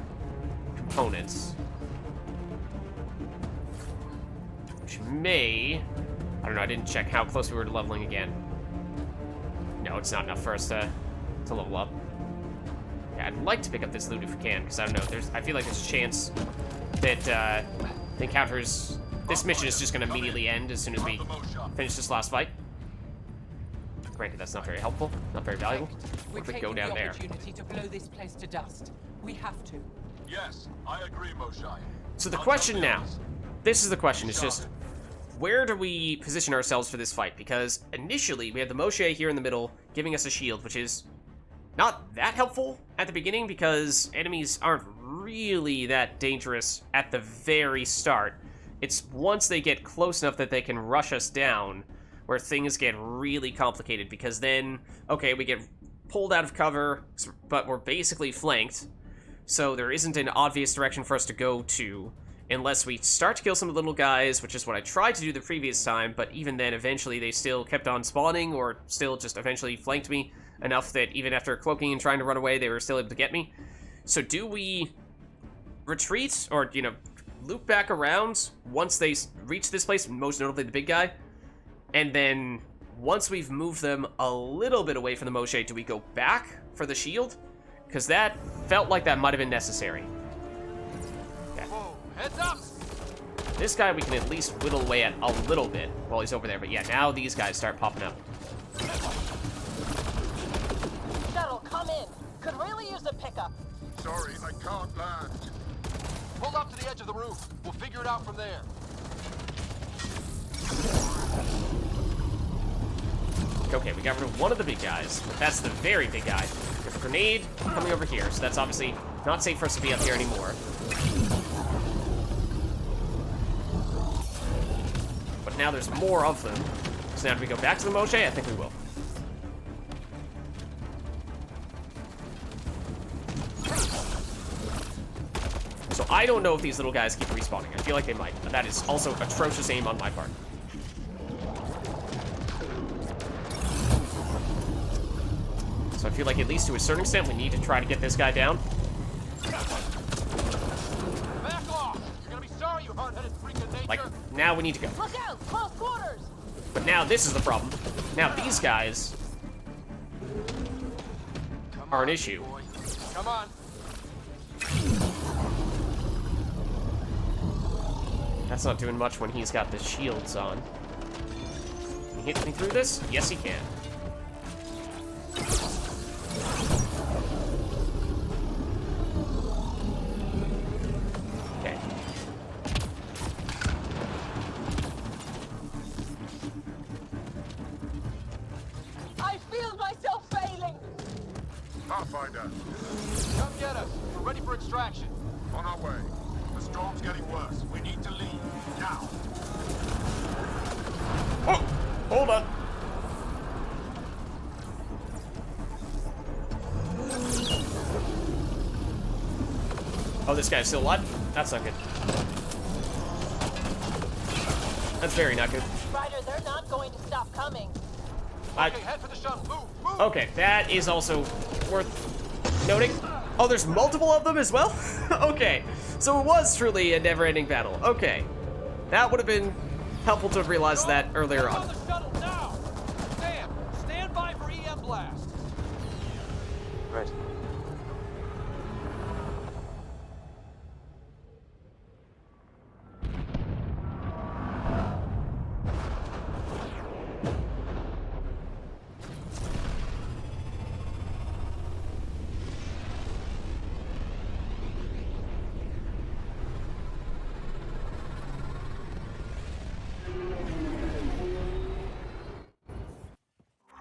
components. Which may... I don't know, I didn't check how close we were to leveling again. No, it's not enough for us to level up. Yeah, I'd like to pick up this loot if we can, because I don't know, I feel like there's a chance that the encounters... This mission is just going to immediately end as soon as we finish this last fight. Granted, that's not very helpful, not very valuable. What if we go down there? Opportunity to blow this place to dust. We have to. Yes, I agree, Moshae. So the question now, this is the question, it's just, where do we position ourselves for this fight? Because initially, we have the Moshae here in the middle, giving us a shield, which is not that helpful at the beginning, because enemies aren't really that dangerous at the very start. It's once they get close enough that they can rush us down where things get really complicated, because then, okay, we get pulled out of cover, but we're basically flanked, so there isn't an obvious direction for us to go to unless we start to kill some of the little guys, which is what I tried to do the previous time, but even then, eventually, they still kept on spawning or still just eventually flanked me. enough that even after cloaking and trying to run away, they were still able to get me. So do we retreat or, you know, loop back around once they reach this place, most notably the big guy? And then once we've moved them a little bit away from the Moshae, do we go back for the shield? Because that felt like that might have been necessary. Okay. Whoa, heads up! This guy we can at least whittle away at a little bit while he's over there. But yeah, now these guys start popping up. Shuttle, come in. Could really use a pickup. Sorry, I can't land. Pull up to the edge of the roof. We'll figure it out from there. Okay, we got rid of one of the big guys. That's the very big guy. We have a grenade coming over here, so that's obviously not safe for us to be up here anymore. But now there's more of them. So now do we go back to the Moshae? I think we will. So I don't know if these little guys keep respawning. I feel like they might, but that is also atrocious aim on my part. So I feel like at least to a certain extent we need to try to get this guy down. Back off! You're gonna be sorry, you hard-headed freak of nature. Like, now we need to go. Look out! Close quarters! But now this is the problem. Now these guys are an issue. Boy. Come on. That's not doing much when he's got the shields on. Can he hit me through this? Yes, he can. Okay. I feel myself failing! Pathfinder, Come get us. We're ready for extraction. on our way. The storm's getting worse. We need to leave. Now. Oh! Hold on. Oh, this guy's still alive? That's not good. That's very not good. Ryder, they're not going to stop coming. Okay, head for the shuttle. Move, move. Okay, that is also worth noting. Oh, there's multiple of them as well? Okay, so it was truly a never-ending battle. Okay, that would have been helpful to have realized that earlier on. The shuttle now. Sam, stand by for EM blast. Ready.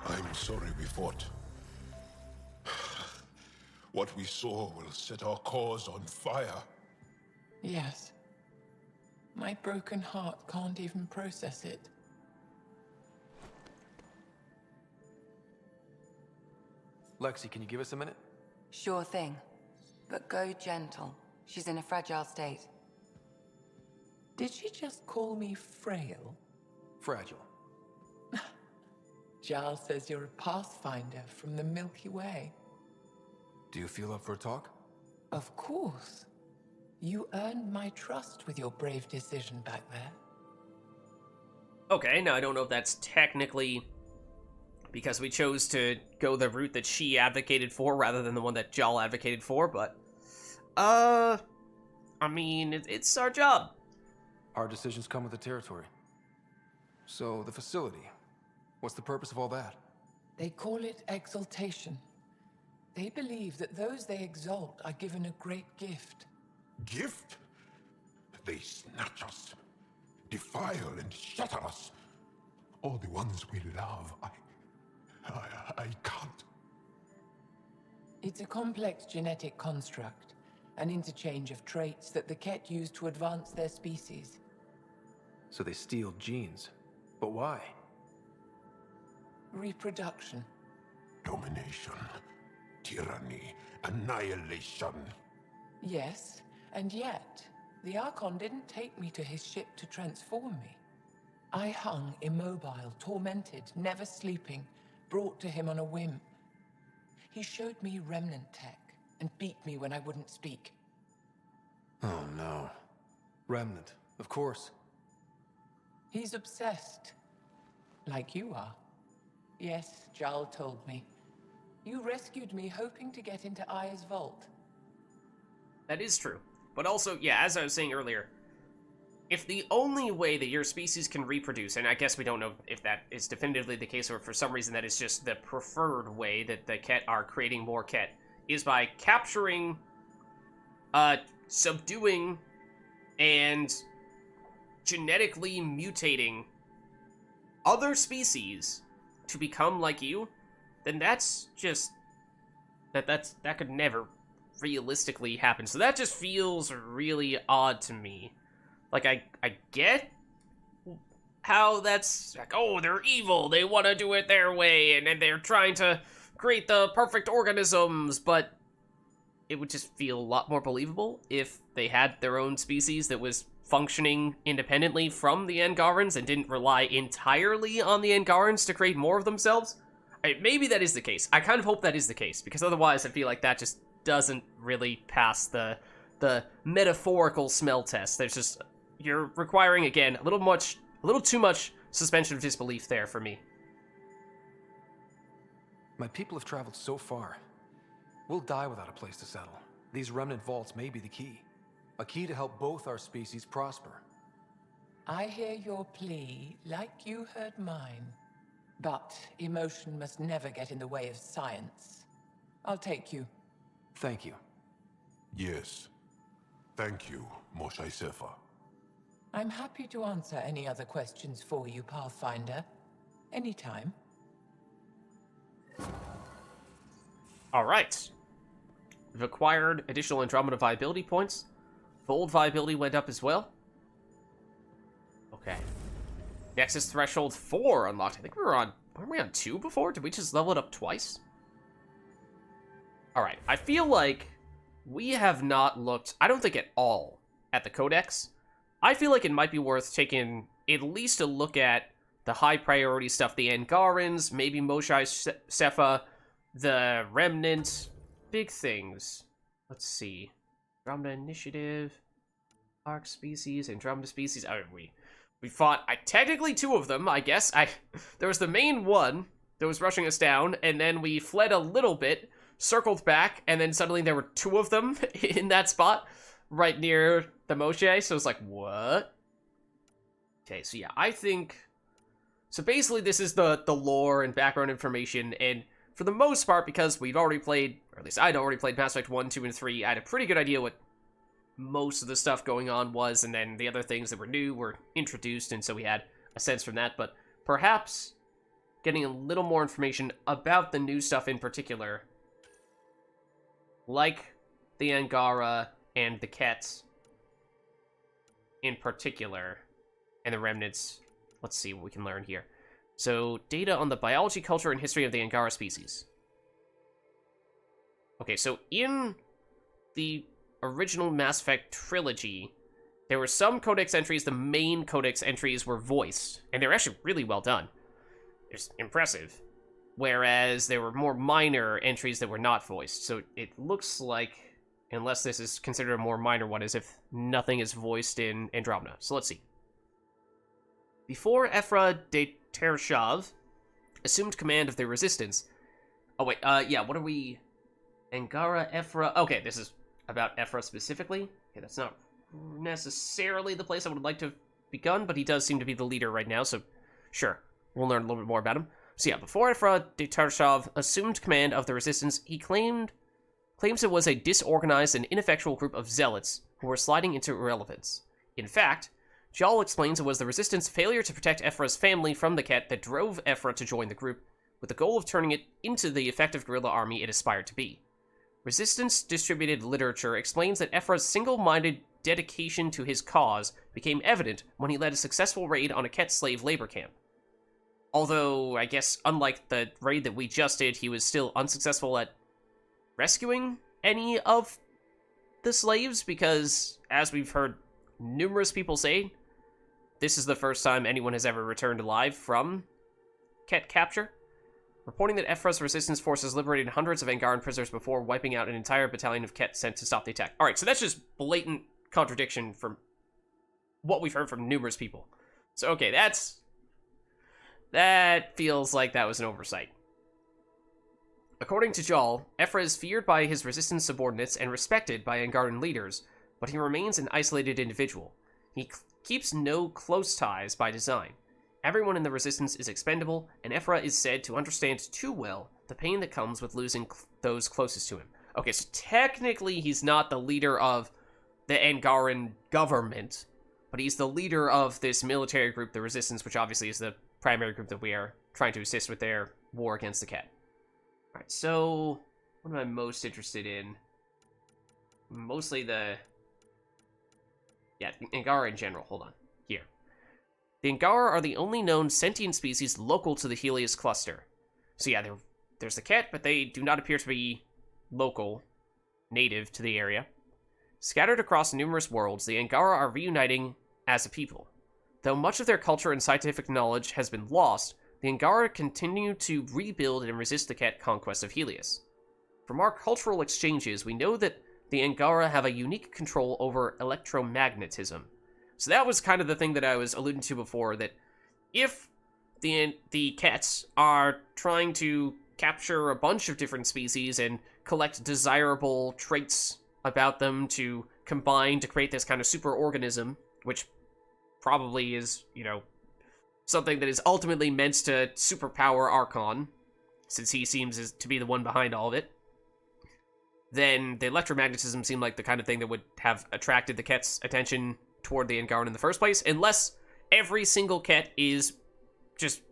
I'm sorry we fought. What we saw will set our cause on fire. Yes. My broken heart can't even process it. Lexi, can you give us a minute? Sure thing. But go gentle. She's in a fragile state. Did she just call me frail? Fragile. Giles says you're a pathfinder from the Milky Way. Do you feel up for a talk? Of course. You earned my trust with your brave decision back there. Okay, now I don't know if that's technically because we chose to go the route that she advocated for rather than the one that Jal advocated for, but I mean, it's our job. Hard decisions come with the territory. So, the facility. What's the purpose of all that? They call it exaltation. They believe that those they exalt are given a great gift. Gift? They snatch us, defile and shatter us. All the ones we love. I can't. It's a complex genetic construct, an interchange of traits that the Ket use to advance their species. So they steal genes. But why? Reproduction. Domination, tyranny, annihilation. Yes, and yet, the Archon didn't take me to his ship to transform me. I hung immobile, tormented, never sleeping, brought to him on a whim. He showed me remnant tech and beat me when I wouldn't speak. Oh no. Remnant, of course. He's obsessed. Like you are. Yes, Jarl told me. You rescued me hoping to get into Aya's vault. That is true. But also, yeah, as I was saying earlier, if the only way that your species can reproduce, and I guess we don't know if that is definitively the case or for some reason that is just the preferred way that the Ket are creating more Ket, is by capturing, subduing, and genetically mutating other species to become like you, then that's just that could never realistically happen. So that just feels really odd to me. Like I get how that's like, oh, they're evil, they want to do it their way, and they're trying to create the perfect organisms, but it would just feel a lot more believable if they had their own species that was functioning independently from the Angarans and didn't rely entirely on the Angarans to create more of themselves. Maybe that is the case. I kind of hope that is the case, because otherwise I feel like that just doesn't really pass the metaphorical smell test. There's just, you're requiring, again, a little too much suspension of disbelief there for me. My people have traveled so far. We'll die without a place to settle. These remnant vaults may be the key. A key to help both our species prosper. I hear your plea like you heard mine. But emotion must never get in the way of science. I'll take you. Thank you. Yes. Thank you, Moshae Sefa. I'm happy to answer any other questions for you, Pathfinder. Anytime. Alright. We've acquired additional Andromeda viability points. Fold viability went up as well. Okay. Nexus threshold 4 unlocked. I think weren't we on 2 before? Did we just level it up twice? Alright, I feel like we have not looked, I don't think at all, at the Codex. I feel like it might be worth taking at least a look at the high priority stuff, the Angarans, maybe Moshae Sefa, the Remnant, big things. Let's see. Andromeda Initiative, Arc Species, Andromeda Species. Oh, we fought, technically 2 of them, I guess. There was the main one that was rushing us down, and then we fled a little bit, circled back, and then suddenly there were 2 of them in that spot, right near the Moshae, so it's like, what? Okay, so yeah, I think... So basically this is the lore and background information, and for the most part, because we've already played, or at least I'd already played Mass Effect 1, 2, and 3, I had a pretty good idea what most of the stuff going on was, and then the other things that were new were introduced, and so we had a sense from that, but perhaps getting a little more information about the new stuff in particular, like the Angara and the Kets in particular, and the Remnants. Let's see what we can learn here. So, data on the biology, culture, and history of the Angara species. Okay, so in the original Mass Effect trilogy, there were some codex entries, the main codex entries were voiced, and they were actually really well done. It's impressive. Whereas there were more minor entries that were not voiced, so it looks like, unless this is considered a more minor one, as if nothing is voiced in Andromeda. So let's see. Before Ephra de Tereshov assumed command of the Resistance... Oh wait, yeah, what are we... Angara, Ephra... Okay, this is about Ephra specifically. Okay, that's not necessarily the place I would like to have begun, but he does seem to be the leader right now, so sure, we'll learn a little bit more about him. So yeah, before Ephra de Tereshov assumed command of the Resistance, he claims it was a disorganized and ineffectual group of zealots who were sliding into irrelevance. In fact, Jal explains it was the Resistance failure to protect Ephra's family from the Ket that drove Ephra to join the group, with the goal of turning it into the effective guerrilla army it aspired to be. Resistance distributed literature explains that Ephra's single-minded dedication to his cause became evident when he led a successful raid on a Ket slave labor camp. Although, I guess, unlike the raid that we just did, he was still unsuccessful at rescuing any of the slaves, because, as we've heard numerous people say, this is the first time anyone has ever returned alive from Ket capture. reporting that Ephra's resistance forces liberated hundreds of Angaran prisoners before wiping out an entire battalion of Ket sent to stop the attack. Alright, so that's just blatant contradiction from what we've heard from numerous people. So, okay, that feels like that was an oversight. According to Jal, Ephra is feared by his resistance subordinates and respected by Angaran leaders, but he remains an isolated individual. He keeps no close ties by design. Everyone in the resistance is expendable, and Ephra is said to understand too well the pain that comes with losing those closest to him. Okay, so technically he's not the leader of the Angaran government, but he's the leader of this military group, the Resistance, which obviously is the primary group that we are trying to assist with their war against the Ket. Alright, so what am I most interested in? Mostly the Angara in general. Hold on. Here. The Angara are the only known sentient species local to the Helios cluster. So yeah, there's the Ket, but they do not appear to be local, native to the area. Scattered across numerous worlds, the Angara are reuniting as a people. Though much of their culture and scientific knowledge has been lost, the Angara continue to rebuild and resist the Ket conquest of Helios. From our cultural exchanges, we know that the Angara have a unique control over electromagnetism. So that was kind of the thing that I was alluding to before, that if the Kets are trying to capture a bunch of different species and collect desirable traits about them to combine to create this kind of super organism, which probably is, something that is ultimately meant to superpower Archon, since he seems to be the one behind all of it, then the electromagnetism seemed like the kind of thing that would have attracted the Ket's attention toward the Angaran in the first place, unless every single Ket is just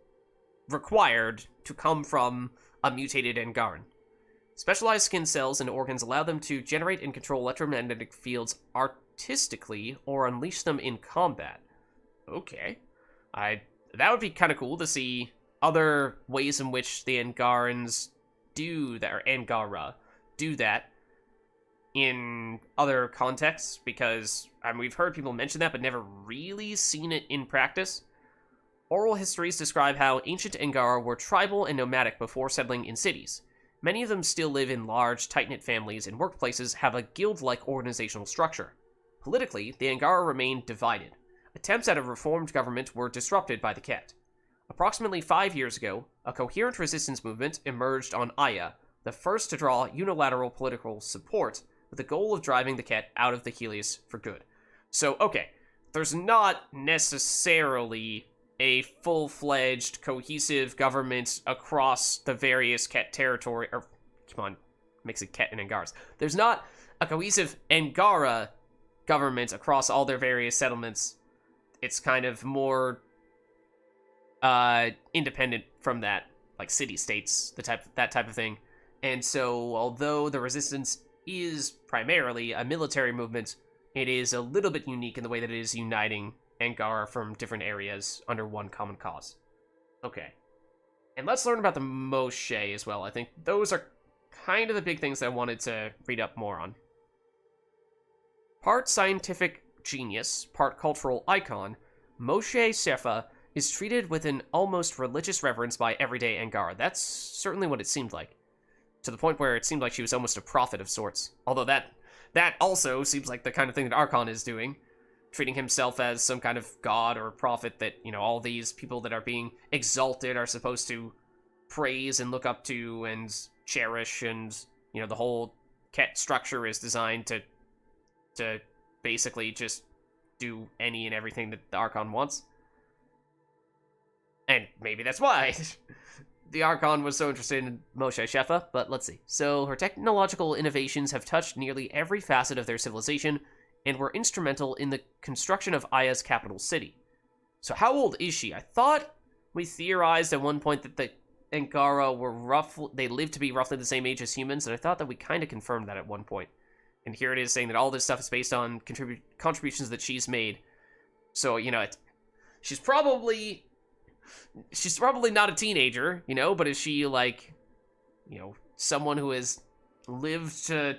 required to come from a mutated Angaran. Specialized skin cells and organs allow them to generate and control electromagnetic fields artistically or unleash them in combat. Okay. That would be kind of cool to see other ways in which the Angarans do that, or Angara do that in other contexts, because we've heard people mention that, but never really seen it in practice. Oral histories describe how ancient Angara were tribal and nomadic before settling in cities. Many of them still live in large, tight-knit families, and workplaces have a guild-like organizational structure. Politically, the Angara remained divided. Attempts at a reformed government were disrupted by the Ket. Approximately 5 years ago, a coherent resistance movement emerged on Aya, the first to draw unilateral political support, with the goal of driving the Ket out of the Helios for good. So, okay, there's not necessarily a full-fledged, cohesive government across the various Ket territory, or, come on, mixing Ket and Angaras. There's not a cohesive Angara government across all their various settlements. It's kind of more independent from that, like city-states, that type of thing. And so, although the Resistance is primarily a military movement, it is a little bit unique in the way that it is uniting Angara from different areas under one common cause. Okay. And let's learn about the Moshae as well. I think those are kind of the big things that I wanted to read up more on. Part scientific genius, part cultural icon, Moshae Sefa is treated with an almost religious reverence by everyday Angara. That's certainly what it seemed like. To the point where it seemed like she was almost a prophet of sorts. Although that also seems like the kind of thing that Archon is doing. Treating himself as some kind of god or prophet that, all these people that are being exalted are supposed to praise and look up to and cherish, and, the whole Ket structure is designed to basically just do any and everything that the Archon wants. And maybe that's why the Archon was so interested in Moshae Sefa, but let's see. So, her technological innovations have touched nearly every facet of their civilization, and were instrumental in the construction of Aya's capital city. So how old is she? I thought we theorized at one point that the Angara they lived to be roughly the same age as humans, and I thought that we kind of confirmed that at one point. And here it is saying that all this stuff is based on contributions that she's made. So, she's probably not a teenager, but is she, someone who has lived to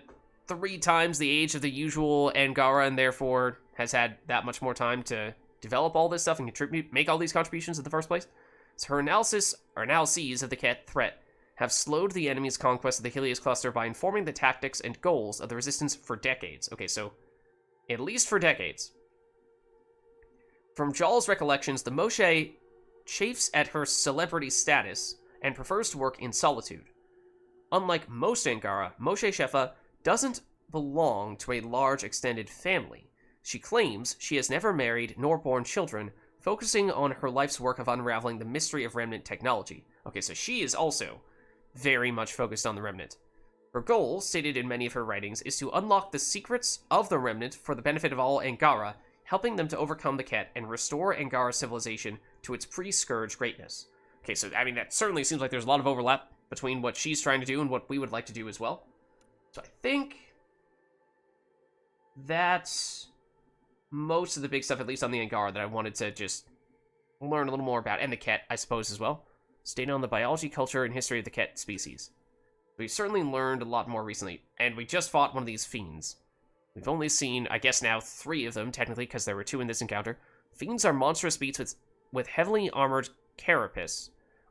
3 times the age of the usual Angara, and therefore has had that much more time to develop all this stuff and make all these contributions in the first place? So her analyses of the Ket threat have slowed the enemy's conquest of the Helios cluster by informing the tactics and goals of the Resistance for decades. Okay, so at least for decades. From Jaal's recollections, the Moshae chafes at her celebrity status and prefers to work in solitude. Unlike most Angara, Moshae Shefa doesn't belong to a large extended family. She claims she has never married nor borne children, focusing on her life's work of unraveling the mystery of Remnant technology. Okay, so she is also very much focused on the Remnant. Her goal, stated in many of her writings, is to unlock the secrets of the Remnant for the benefit of all Angara, helping them to overcome the Ket and restore Angara civilization to its pre-Scourge greatness. Okay, so, I mean, that certainly seems like there's a lot of overlap between what she's trying to do and what we would like to do as well. So I think that's most of the big stuff, at least on the Angara, that I wanted to just learn a little more about. And the Ket, I suppose, as well. Stated on the biology, culture, and history of the Ket species. We've certainly learned a lot more recently, and we just fought one of these fiends. We've only seen, I guess now, 3 of them, technically, because there were 2 in this encounter. Fiends are monstrous beasts with heavily armored carapace.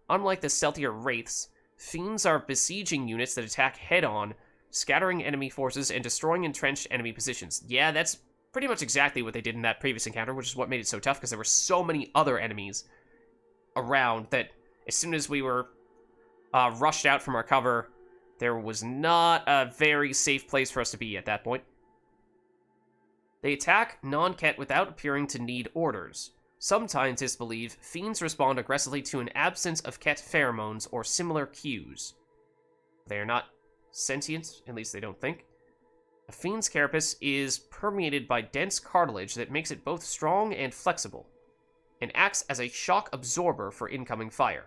Unlike the stealthier wraiths, fiends are besieging units that attack head-on, scattering enemy forces and destroying entrenched enemy positions. Yeah, that's pretty much exactly what they did in that previous encounter, which is what made it so tough, because there were so many other enemies around that as soon as we were rushed out from our cover, there was not a very safe place for us to be at that point. They attack non-Ket without appearing to need orders. Some scientists believe fiends respond aggressively to an absence of Ket pheromones or similar cues. They are not sentient, at least they don't think. A fiend's carapace is permeated by dense cartilage that makes it both strong and flexible, and acts as a shock absorber for incoming fire.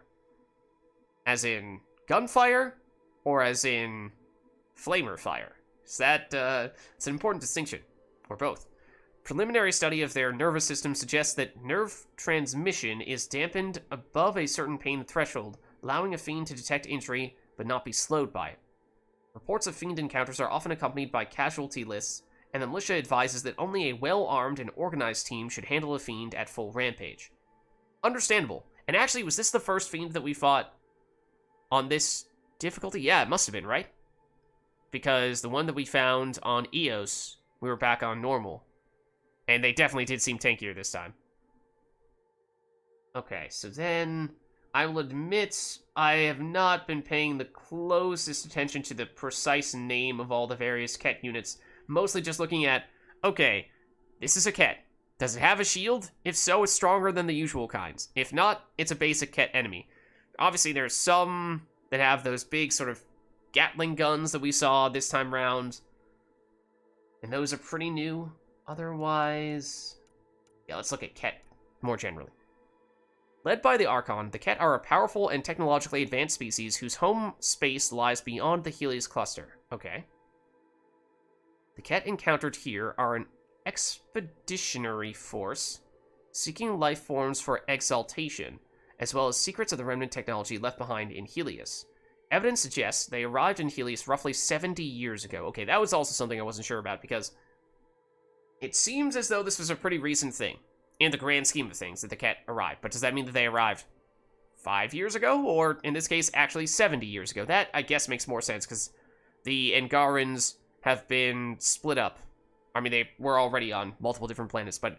As in gunfire, or as in flamer fire? Is that, it's an important distinction, or both. Preliminary study of their nervous system suggests that nerve transmission is dampened above a certain pain threshold, allowing a fiend to detect injury but not be slowed by it. Reports of fiend encounters are often accompanied by casualty lists, and the militia advises that only a well-armed and organized team should handle a fiend at full rampage. Understandable. And actually, was this the first fiend that we fought on this difficulty? Yeah, it must have been, right? Because the one that we found on Eos, we were back on normal. And they definitely did seem tankier this time. Okay, so then I will admit I have not been paying the closest attention to the precise name of all the various Ket units. Mostly just looking at, okay, this is a Ket. Does it have a shield? If so, it's stronger than the usual kinds. If not, it's a basic Ket enemy. Obviously, there's some that have those big sort of Gatling guns that we saw this time round. And those are pretty new. Otherwise, yeah, let's look at Ket more generally. Led by the Archon, the Ket are a powerful and technologically advanced species whose home space lies beyond the Helios cluster. Okay. The Ket encountered here are an expeditionary force seeking life forms for exaltation, as well as secrets of the remnant technology left behind in Helios. Evidence suggests they arrived in Helios roughly 70 years ago. Okay, that was also something I wasn't sure about, because it seems as though this was a pretty recent thing, in the grand scheme of things, that the Ket arrived. But does that mean that they arrived 5 years ago? Or, in this case, actually 70 years ago? That, I guess, makes more sense, because the Angarans have been split up. I mean, they were already on multiple different planets, but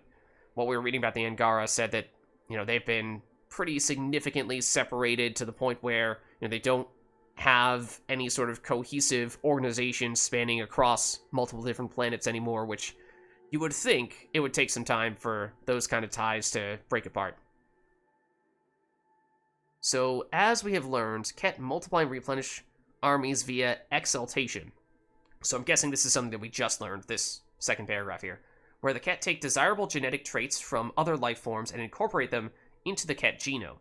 what we were reading about the Angara said that, you know, they've been pretty significantly separated to the point where, you know, they don't have any sort of cohesive organization spanning across multiple different planets anymore, which you would think it would take some time for those kind of ties to break apart. So, as we have learned, Ket multiply and replenish armies via exaltation. So I'm guessing this is something that we just learned, this second paragraph here, where the Ket take desirable genetic traits from other life forms and incorporate them into the Ket genome.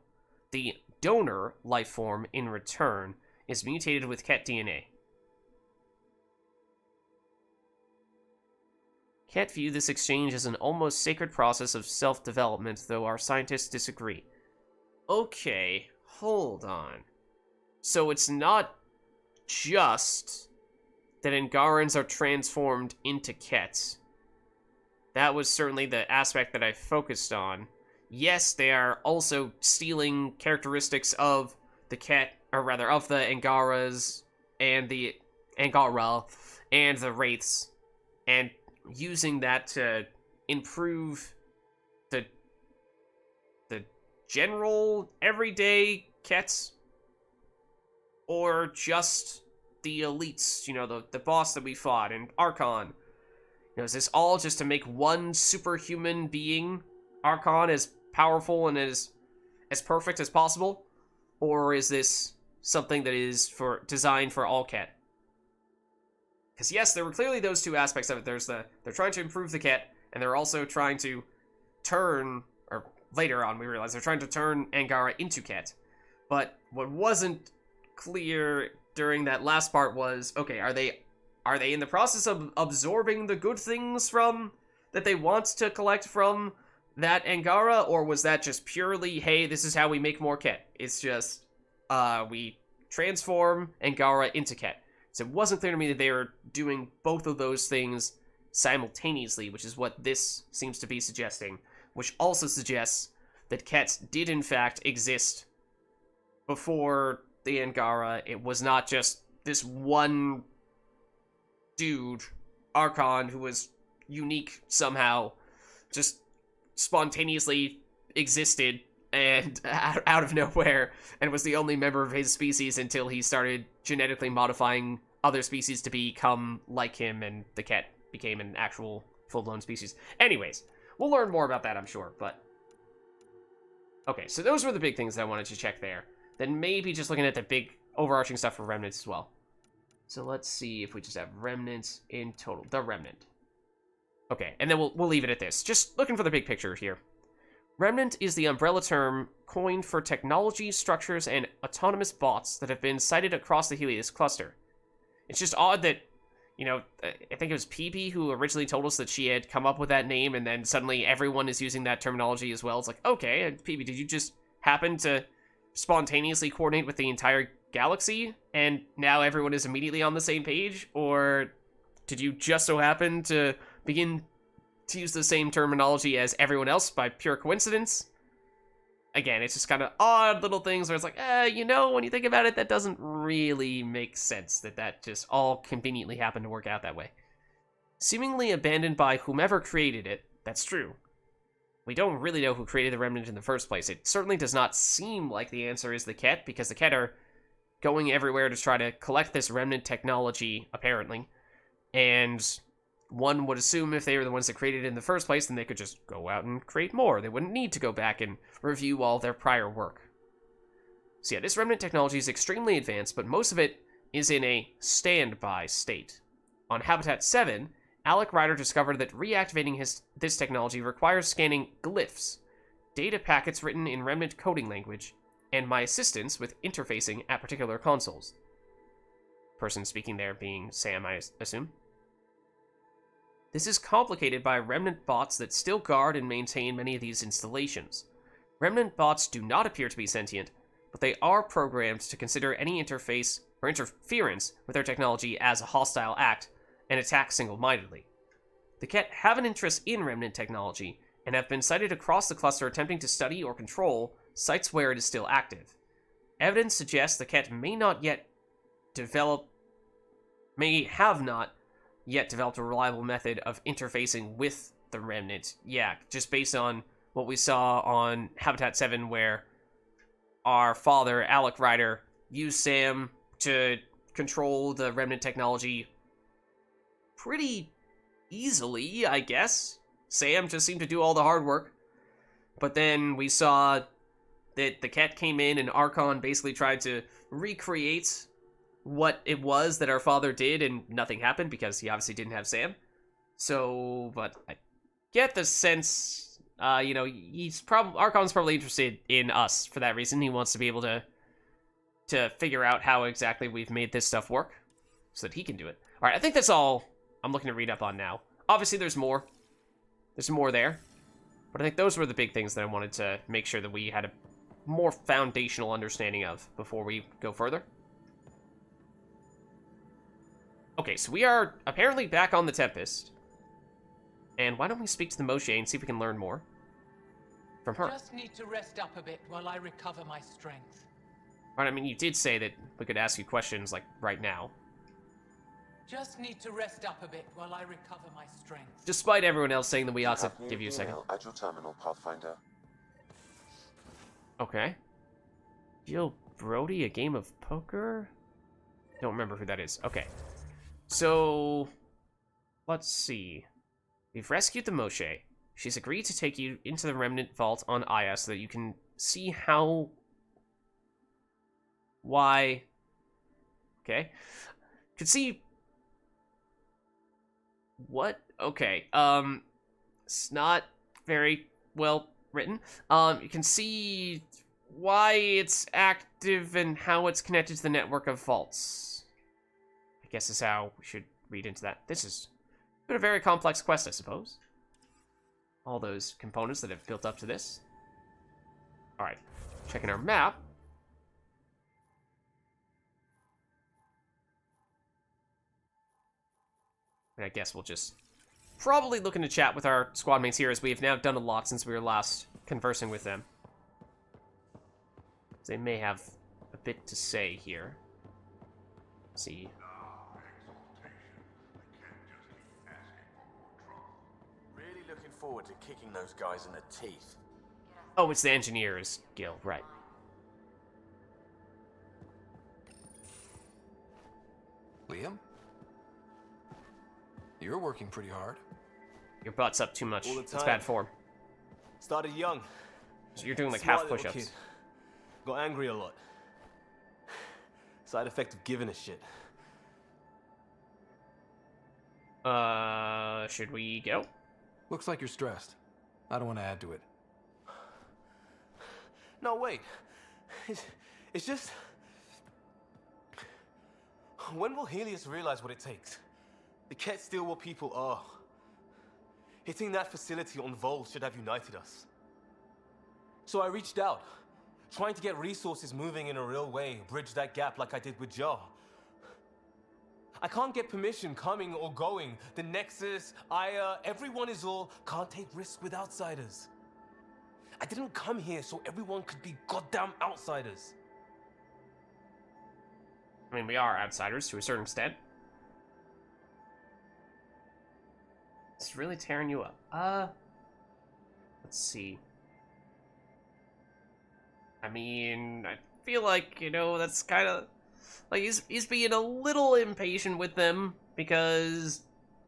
The donor life form, in return, is mutated with Ket DNA. Ket view this exchange as an almost sacred process of self-development, though our scientists disagree. Okay, hold on. So it's not just that Angarans are transformed into Kets. That was certainly the aspect that I focused on. Yes, they are also stealing characteristics of the Ket or rather, of the Angaras and the Angara and the Wraiths, and using that to improve the general everyday Kets, or just the elites, you know, the boss that we fought in Archon. You know, is this all just to make one superhuman being, Archon, as powerful and as perfect as possible? Or is this something that is designed for all Ket? Because yes, there were clearly those two aspects of it. They're trying to improve the Ket, and they're also trying to turn, or later on we realize they're trying to turn Angara into Ket. But what wasn't clear during that last part was, okay, are they in the process of absorbing the good things from that they want to collect from that Angara, or was that just purely, hey, this is how we make more Ket? It's just, we transform Angara into Ket. So it wasn't clear to me that they were doing both of those things simultaneously, which is what this seems to be suggesting, which also suggests that Kets did in fact exist before the Angara. It was not just this one dude, Archon, who was unique somehow, just spontaneously existed and out of nowhere, and was the only member of his species until he started genetically modifying other species to become like him, and the Ket became an actual full-blown species. Anyways, we'll learn more about that, I'm sure, but... Okay, so those were the big things that I wanted to check there. Then maybe just looking at the big overarching stuff for Remnants as well. So let's see if we just have Remnants in total. The Remnant. Okay, and then we'll leave it at this. Just looking for the big picture here. Remnant is the umbrella term coined for technology, structures, and autonomous bots that have been sighted across the Helios cluster. It's just odd that, you know, I think it was PB who originally told us that she had come up with that name, and then suddenly everyone is using that terminology as well. It's like, okay, PB, did you just happen to spontaneously coordinate with the entire galaxy, and now everyone is immediately on the same page? Or did you just so happen to begin to use the same terminology as everyone else by pure coincidence? Again, it's just kind of odd little things where it's like, you know, when you think about it, that doesn't really make sense that just all conveniently happened to work out that way. Seemingly abandoned by whomever created it, that's true. We don't really know who created the Remnant in the first place. It certainly does not seem like the answer is the Ket, because the Ket are going everywhere to try to collect this Remnant technology, apparently. And one would assume if they were the ones that created it in the first place, then they could just go out and create more. They wouldn't need to go back and review all their prior work. So yeah, this Remnant technology is extremely advanced, but most of it is in a standby state. On Habitat 7, Alec Ryder discovered that reactivating this technology requires scanning glyphs, data packets written in Remnant coding language, and my assistance with interfacing at particular consoles. Person speaking there being Sam, I assume. This is complicated by Remnant bots that still guard and maintain many of these installations. Remnant bots do not appear to be sentient, but they are programmed to consider any interface or interference with their technology as a hostile act and attack single-mindedly. The Ket have an interest in Remnant technology and have been sighted across the cluster attempting to study or control sites where it is still active. Evidence suggests the Ket may have not yet developed a reliable method of interfacing with the Remnant. Yeah, just based on what we saw on Habitat 7, where our father, Alec Ryder, used Sam to control the Remnant technology pretty easily, I guess. Sam just seemed to do all the hard work. But then we saw that the Ket came in and Archon basically tried to recreate what it was that our father did, and nothing happened because he obviously didn't have Sam. So, but I get the sense, you know, Archon's probably interested in us for that reason. He wants to be able to figure out how exactly we've made this stuff work so that he can do it. All right, I think that's all I'm looking to read up on now. Obviously, there's more. There's more there. But I think those were the big things that I wanted to make sure that we had a more foundational understanding of before we go further. Okay, so we are apparently back on the Tempest. And why don't we speak to the Moshae and see if we can learn more from her. Just need to rest up a bit while I recover my strength. Right, I mean, you did say that we could ask you questions, like, right now. Just need to rest up a bit while I recover my strength. Despite everyone else saying that we ought to Have give you a second. email at your terminal, Pathfinder. Okay. Deal Brody a game of poker? Don't remember who that is. Okay. So, let's see. We've rescued the Moshae. She's agreed to take you into the Remnant Vault on Aya so that you can see how... Why... Okay. Could see... What? Okay. It's not very well written. You can see why it's active and how it's connected to the network of vaults. I guess is how we should read into that. This has been a very complex quest, I suppose. All those components that have built up to this. Alright, checking our map. And I guess we'll just probably look into chat with our squad mates here, as we have now done a lot since we were last conversing with them. They may have a bit to say here. Let's see. Really looking forward to kicking those guys in the teeth. Oh, it's the Engineers Guild, right. Liam? You're working pretty hard. Your butt's up too much. All the It's time. bad form. Started young. So you're doing like Smart half little push-ups. kid. Got angry a lot. Side effect of giving a shit. Should we go? Looks like you're stressed. I don't want to add to it. No, wait. It's just... When will Helios realize what it takes? They can't steal what people are. Hitting that facility on Vol should have united us. So I reached out, trying to get resources moving in a real way, bridge that gap like I did with Jar. I can't get permission coming or going. The Nexus, Aya, everyone is all can't take risks with outsiders. I didn't come here so everyone could be goddamn outsiders. I mean, we are outsiders to a certain extent. It's really tearing you up. Let's see. I mean, I feel like, you know, that's kind of... Like, he's being a little impatient with them, because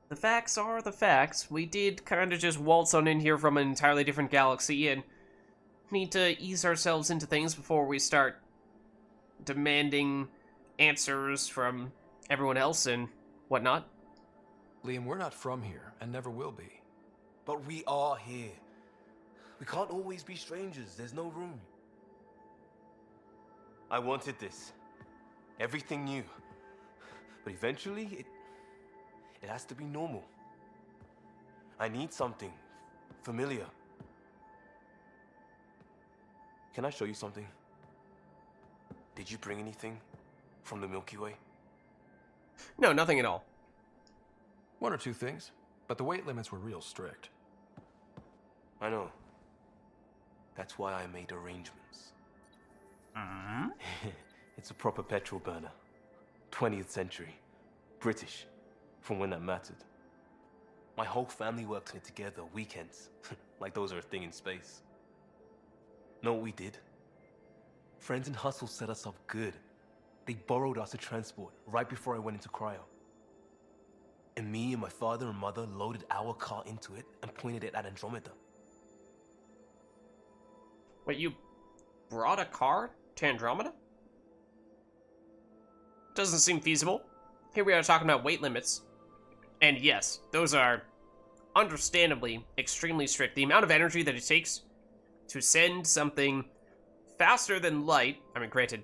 the facts are the facts. We did kind of just waltz on in here from an entirely different galaxy, and need to ease ourselves into things before we start demanding answers from everyone else and whatnot. Liam, we're not from here, and never will be. But we are here. We can't always be strangers. There's no room. I wanted this. Everything new. But eventually, it has to be normal. I need something familiar. Can I show you something? Did you bring anything from the Milky Way? No, nothing at all. One or two things, but the weight limits were real strict. I know. That's why I made arrangements. It's a proper petrol burner. 20th century. British. From when that mattered. My whole family worked on it together, weekends. Like those are a thing in space. Know what we did? Friends and Hustle set us up good. They borrowed us a transport right before I went into cryo. And me and my father and mother loaded our car into it and pointed it at Andromeda. Wait, you brought a car to Andromeda? Doesn't seem feasible. Here we are talking about weight limits. And yes, those are understandably extremely strict. The amount of energy that it takes to send something faster than light, I mean, granted,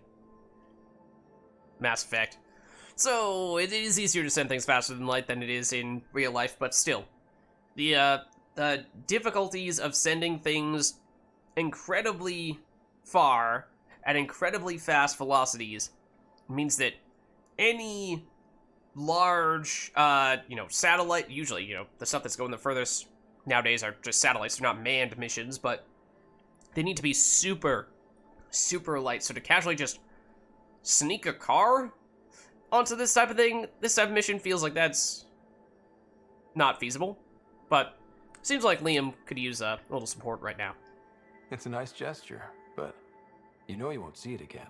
Mass Effect. So, it is easier to send things faster than light than it is in real life, but still. The difficulties of sending things incredibly far at incredibly fast velocities means that any large, satellite, usually, the stuff that's going the furthest nowadays are just satellites, they're not manned missions, but they need to be super, super light. So to casually just sneak a car onto this type of thing, this type of mission feels like that's not feasible. But seems like Liam could use a little support right now. It's a nice gesture, but you know you won't see it again.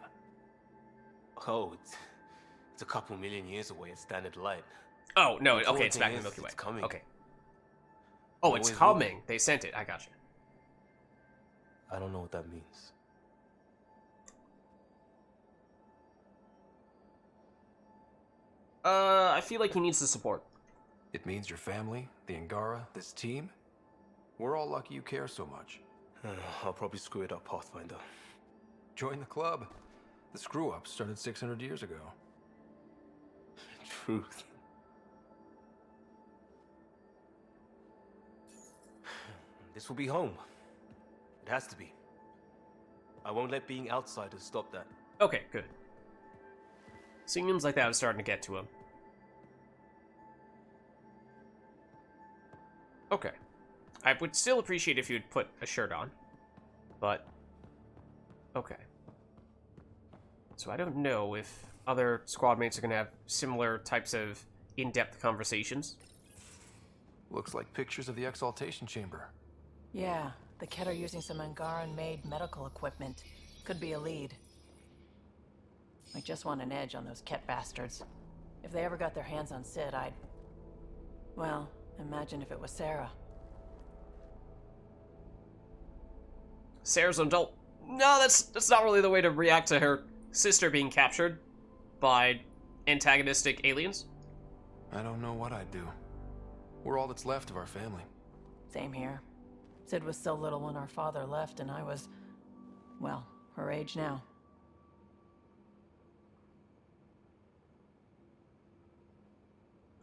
Oh, it's a couple million years away at standard light. Oh, no, The okay, it's important back thing in the is, Milky Way. it's coming. Okay. Oh, it's Always coming. They sent it. I got you. I don't know what that means. I feel like he needs the support. It means your family, the Angara, this team. We're all lucky you care so much. I'll probably screw it up, Pathfinder. Join the club. The screw-up started 600 years ago. Truth. This will be home. It has to be. I won't let being outsiders stop that. Okay, good. Seems like that was starting to get to him. Okay. I would still appreciate if you'd put a shirt on. But... okay. So I don't know if other squad mates are going to have similar types of in-depth conversations. Looks like pictures of the exaltation chamber. Yeah, the Ket are using some Angaran-made medical equipment. Could be a lead. I just want an edge on those Ket bastards. If they ever got their hands on Sid, I'd... well, imagine if it was Sarah. Sarah's an adult. No, that's not really the way to react to her sister being captured by antagonistic aliens. I don't know what I'd do. We're all that's left of our family. Same here. Sid was so little when our father left, and I was... well, her age now.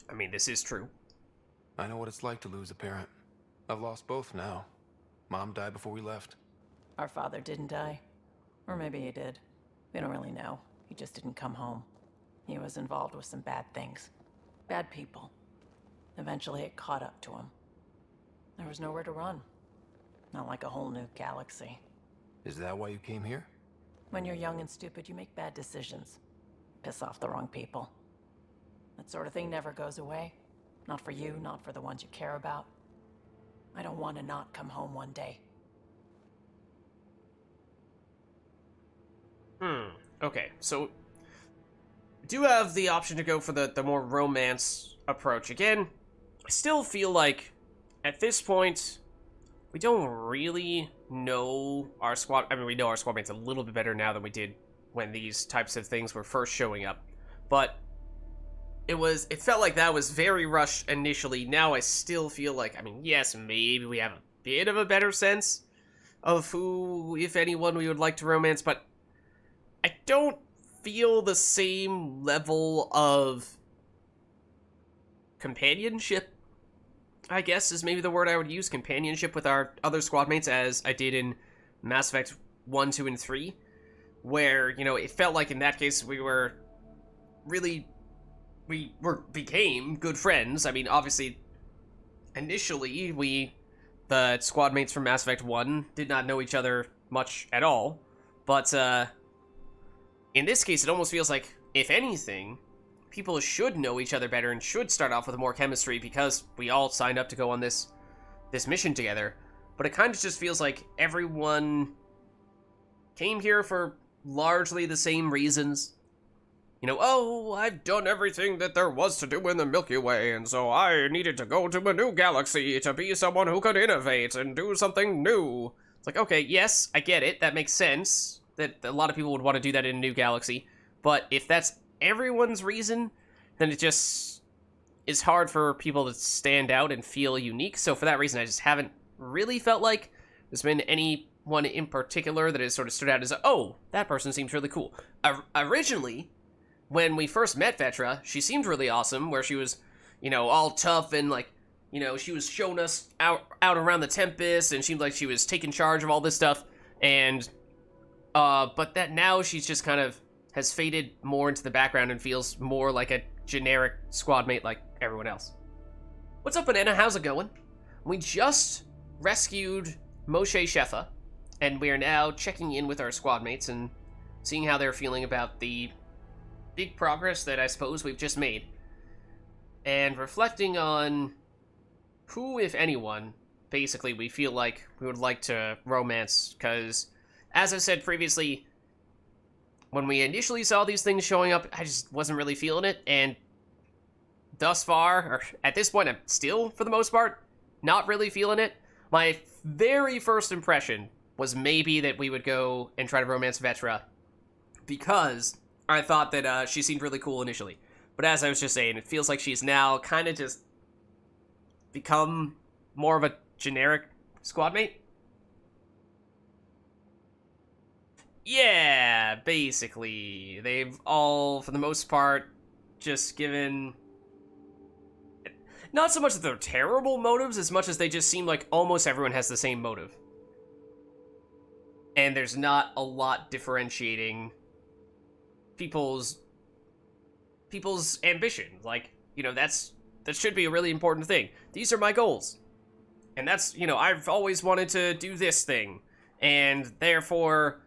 I mean, this is true. I know what it's like to lose a parent. I've lost both now. Mom died before we left. Our father didn't die. Or maybe he did. We don't really know. He just didn't come home. He was involved with some bad things. Bad people. Eventually it caught up to him. There was nowhere to run. Not like a whole new galaxy. Is that why you came here? When you're young and stupid, you make bad decisions. Piss off the wrong people. That sort of thing never goes away. Not for you, not for the ones you care about. I don't want to not come home one day. Okay, so... do have the option to go for the more romance approach. Again, I still feel like, at this point, we don't really know our squad... I mean, we know our squad mates a little bit better now than we did when these types of things were first showing up. But it felt like that was very rushed initially. Now I still feel like, I mean, yes, maybe we have a bit of a better sense of who, if anyone, we would like to romance, but I don't feel the same level of companionship, I guess is maybe the word I would use, companionship with our other squad mates as I did in Mass Effect 1, 2, and 3, where, you know, it felt like in that case we became good friends. I mean, obviously, initially, the squad mates from Mass Effect 1 did not know each other much at all, but, in this case, it almost feels like, if anything, people should know each other better and should start off with more chemistry because we all signed up to go on this mission together. But it kind of just feels like everyone came here for largely the same reasons. You know, oh, I've done everything that there was to do in the Milky Way, and so I needed to go to a new galaxy to be someone who could innovate and do something new. It's like, okay, yes, I get it, that makes sense. That a lot of people would want to do that in a new galaxy. But if that's everyone's reason, then it just is hard for people to stand out and feel unique. So for that reason, I just haven't really felt like there's been anyone in particular that has sort of stood out as, oh, that person seems really cool. Originally, when we first met Vetra, she seemed really awesome, where she was, you know, all tough and, like, you know, she was showing us out around the Tempest, and seemed like she was taking charge of all this stuff, and... but that now she's just kind of has faded more into the background and feels more like a generic squad mate like everyone else. What's up, Banana? How's it going? We just rescued Moshae Shefa, and we are now checking in with our squad mates and seeing how they're feeling about the big progress that I suppose we've just made. And reflecting on who, if anyone, basically we feel like we would like to romance, because, as I said previously, when we initially saw these things showing up, I just wasn't really feeling it, and thus far, or at this point, I'm still, for the most part, not really feeling it. My very first impression was maybe that we would go and try to romance Vetra, because I thought that she seemed really cool initially. But as I was just saying, it feels like she's now kind of just become more of a generic squad mate. Yeah, basically. They've all, for the most part, just given... Not so much that they're terrible motives, as much as they just seem like almost everyone has the same motive. And there's not a lot differentiating people's ambition. Like, you know, that should be a really important thing. These are my goals. And that's, you know, I've always wanted to do this thing. And therefore,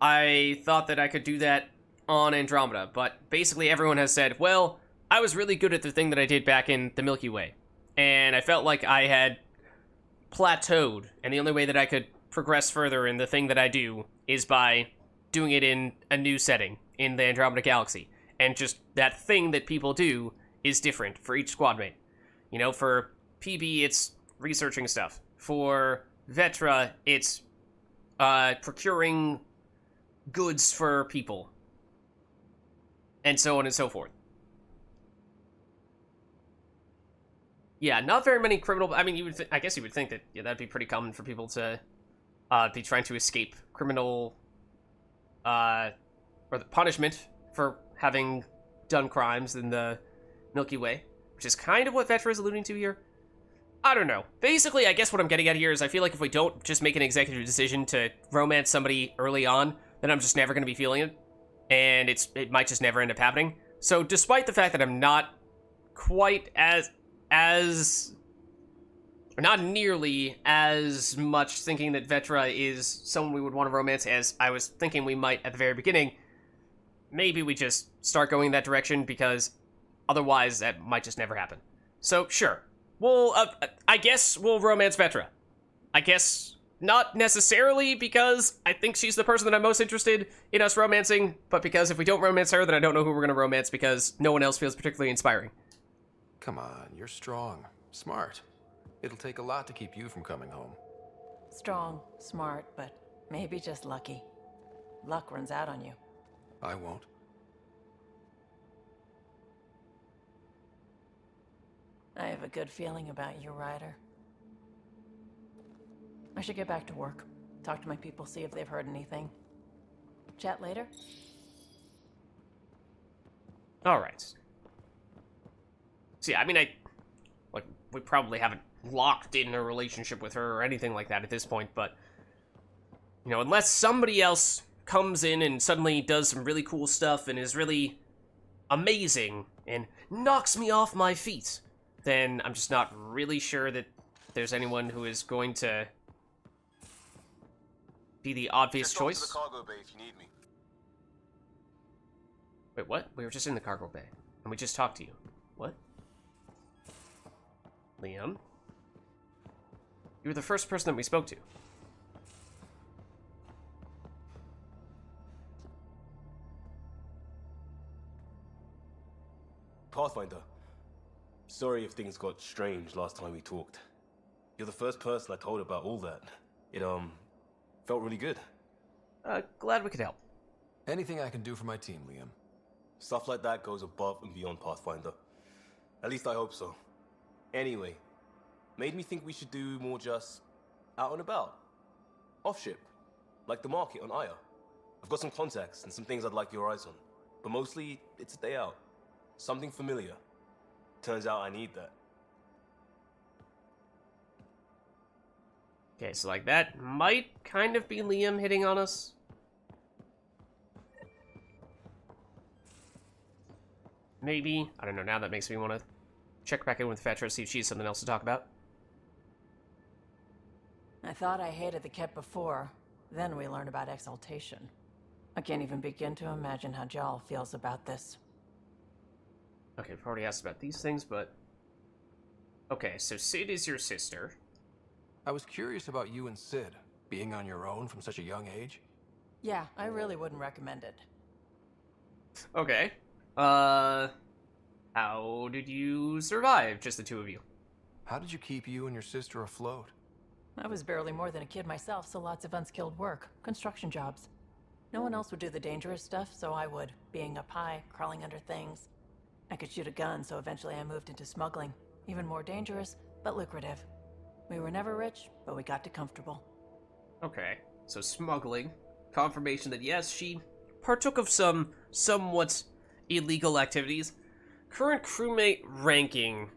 I thought that I could do that on Andromeda. But basically everyone has said, well, I was really good at the thing that I did back in the Milky Way. And I felt like I had plateaued. And the only way that I could progress further in the thing that I do is by doing it in a new setting in the Andromeda Galaxy. And just that thing that people do is different for each squad mate. You know, for PB, it's researching stuff. For Vetra, it's procuring goods for people. And so on and so forth. Yeah, not very many criminal... I mean, I guess you would think that that'd be pretty common for people to be trying to escape criminal... or the punishment for having done crimes in the Milky Way, which is kind of what Vetra is alluding to here. I don't know. Basically, I guess what I'm getting at here is I feel like if we don't just make an executive decision to romance somebody early on, then I'm just never going to be feeling it, and it might just never end up happening. So despite the fact that I'm not quite or not nearly as much thinking that Vetra is someone we would want to romance as I was thinking we might at the very beginning, maybe we just start going in that direction, because otherwise that might just never happen. So, sure. I guess we'll romance Vetra. I guess not necessarily because I think she's the person that I'm most interested in us romancing, but because if we don't romance her, then I don't know who we're going to romance, because no one else feels particularly inspiring. Come on, you're strong. Smart. It'll take a lot to keep you from coming home. Strong, smart, but maybe just lucky. Luck runs out on you. I won't. I have a good feeling about you, Ryder. I should get back to work. Talk to my people, see if they've heard anything. Chat later? Alright. See, I mean, we probably haven't locked in a relationship with her or anything like that at this point, but, you know, unless somebody else comes in and suddenly does some really cool stuff and is really amazing and knocks me off my feet, then I'm just not really sure that there's anyone who is going to be the obvious choice. To the cargo bay if you need me. Wait, what? We were just in the cargo bay, and we just talked to you. What? Liam? You were the first person that we spoke to. Pathfinder. Sorry if things got strange last time we talked. You're the first person I told about all that. It, felt really good. Glad we could help. Anything I can do for my team, Liam. Stuff like that goes above and beyond Pathfinder. At least I hope so. Anyway, made me think we should do more just out and about. Off-ship, like the market on Aya. I've got some contacts and some things I'd like your eyes on. But mostly, it's a day out. Something familiar. Turns out I need that. Okay, so like that might kind of be Liam hitting on us. Maybe. I don't know, now that makes me want to check back in with Vetra, see if she's something else to talk about. I thought I hated the Ket before. Then we learned about exaltation. I can't even begin to imagine how Jal feels about this. Okay, I've already asked about these things, but... Okay, so Sid is your sister. I was curious about you and Sid, being on your own from such a young age. Yeah, I really wouldn't recommend it. Okay. How did you survive, just the two of you? How did you keep you and your sister afloat? I was barely more than a kid myself, so lots of unskilled work. Construction jobs. No one else would do the dangerous stuff, so I would. Being up high, crawling under things. I could shoot a gun, so eventually I moved into smuggling. Even more dangerous, but lucrative. We were never rich, but we got to comfortable. Okay, so smuggling. Confirmation that yes, she partook of some somewhat illegal activities. Current crewmate ranking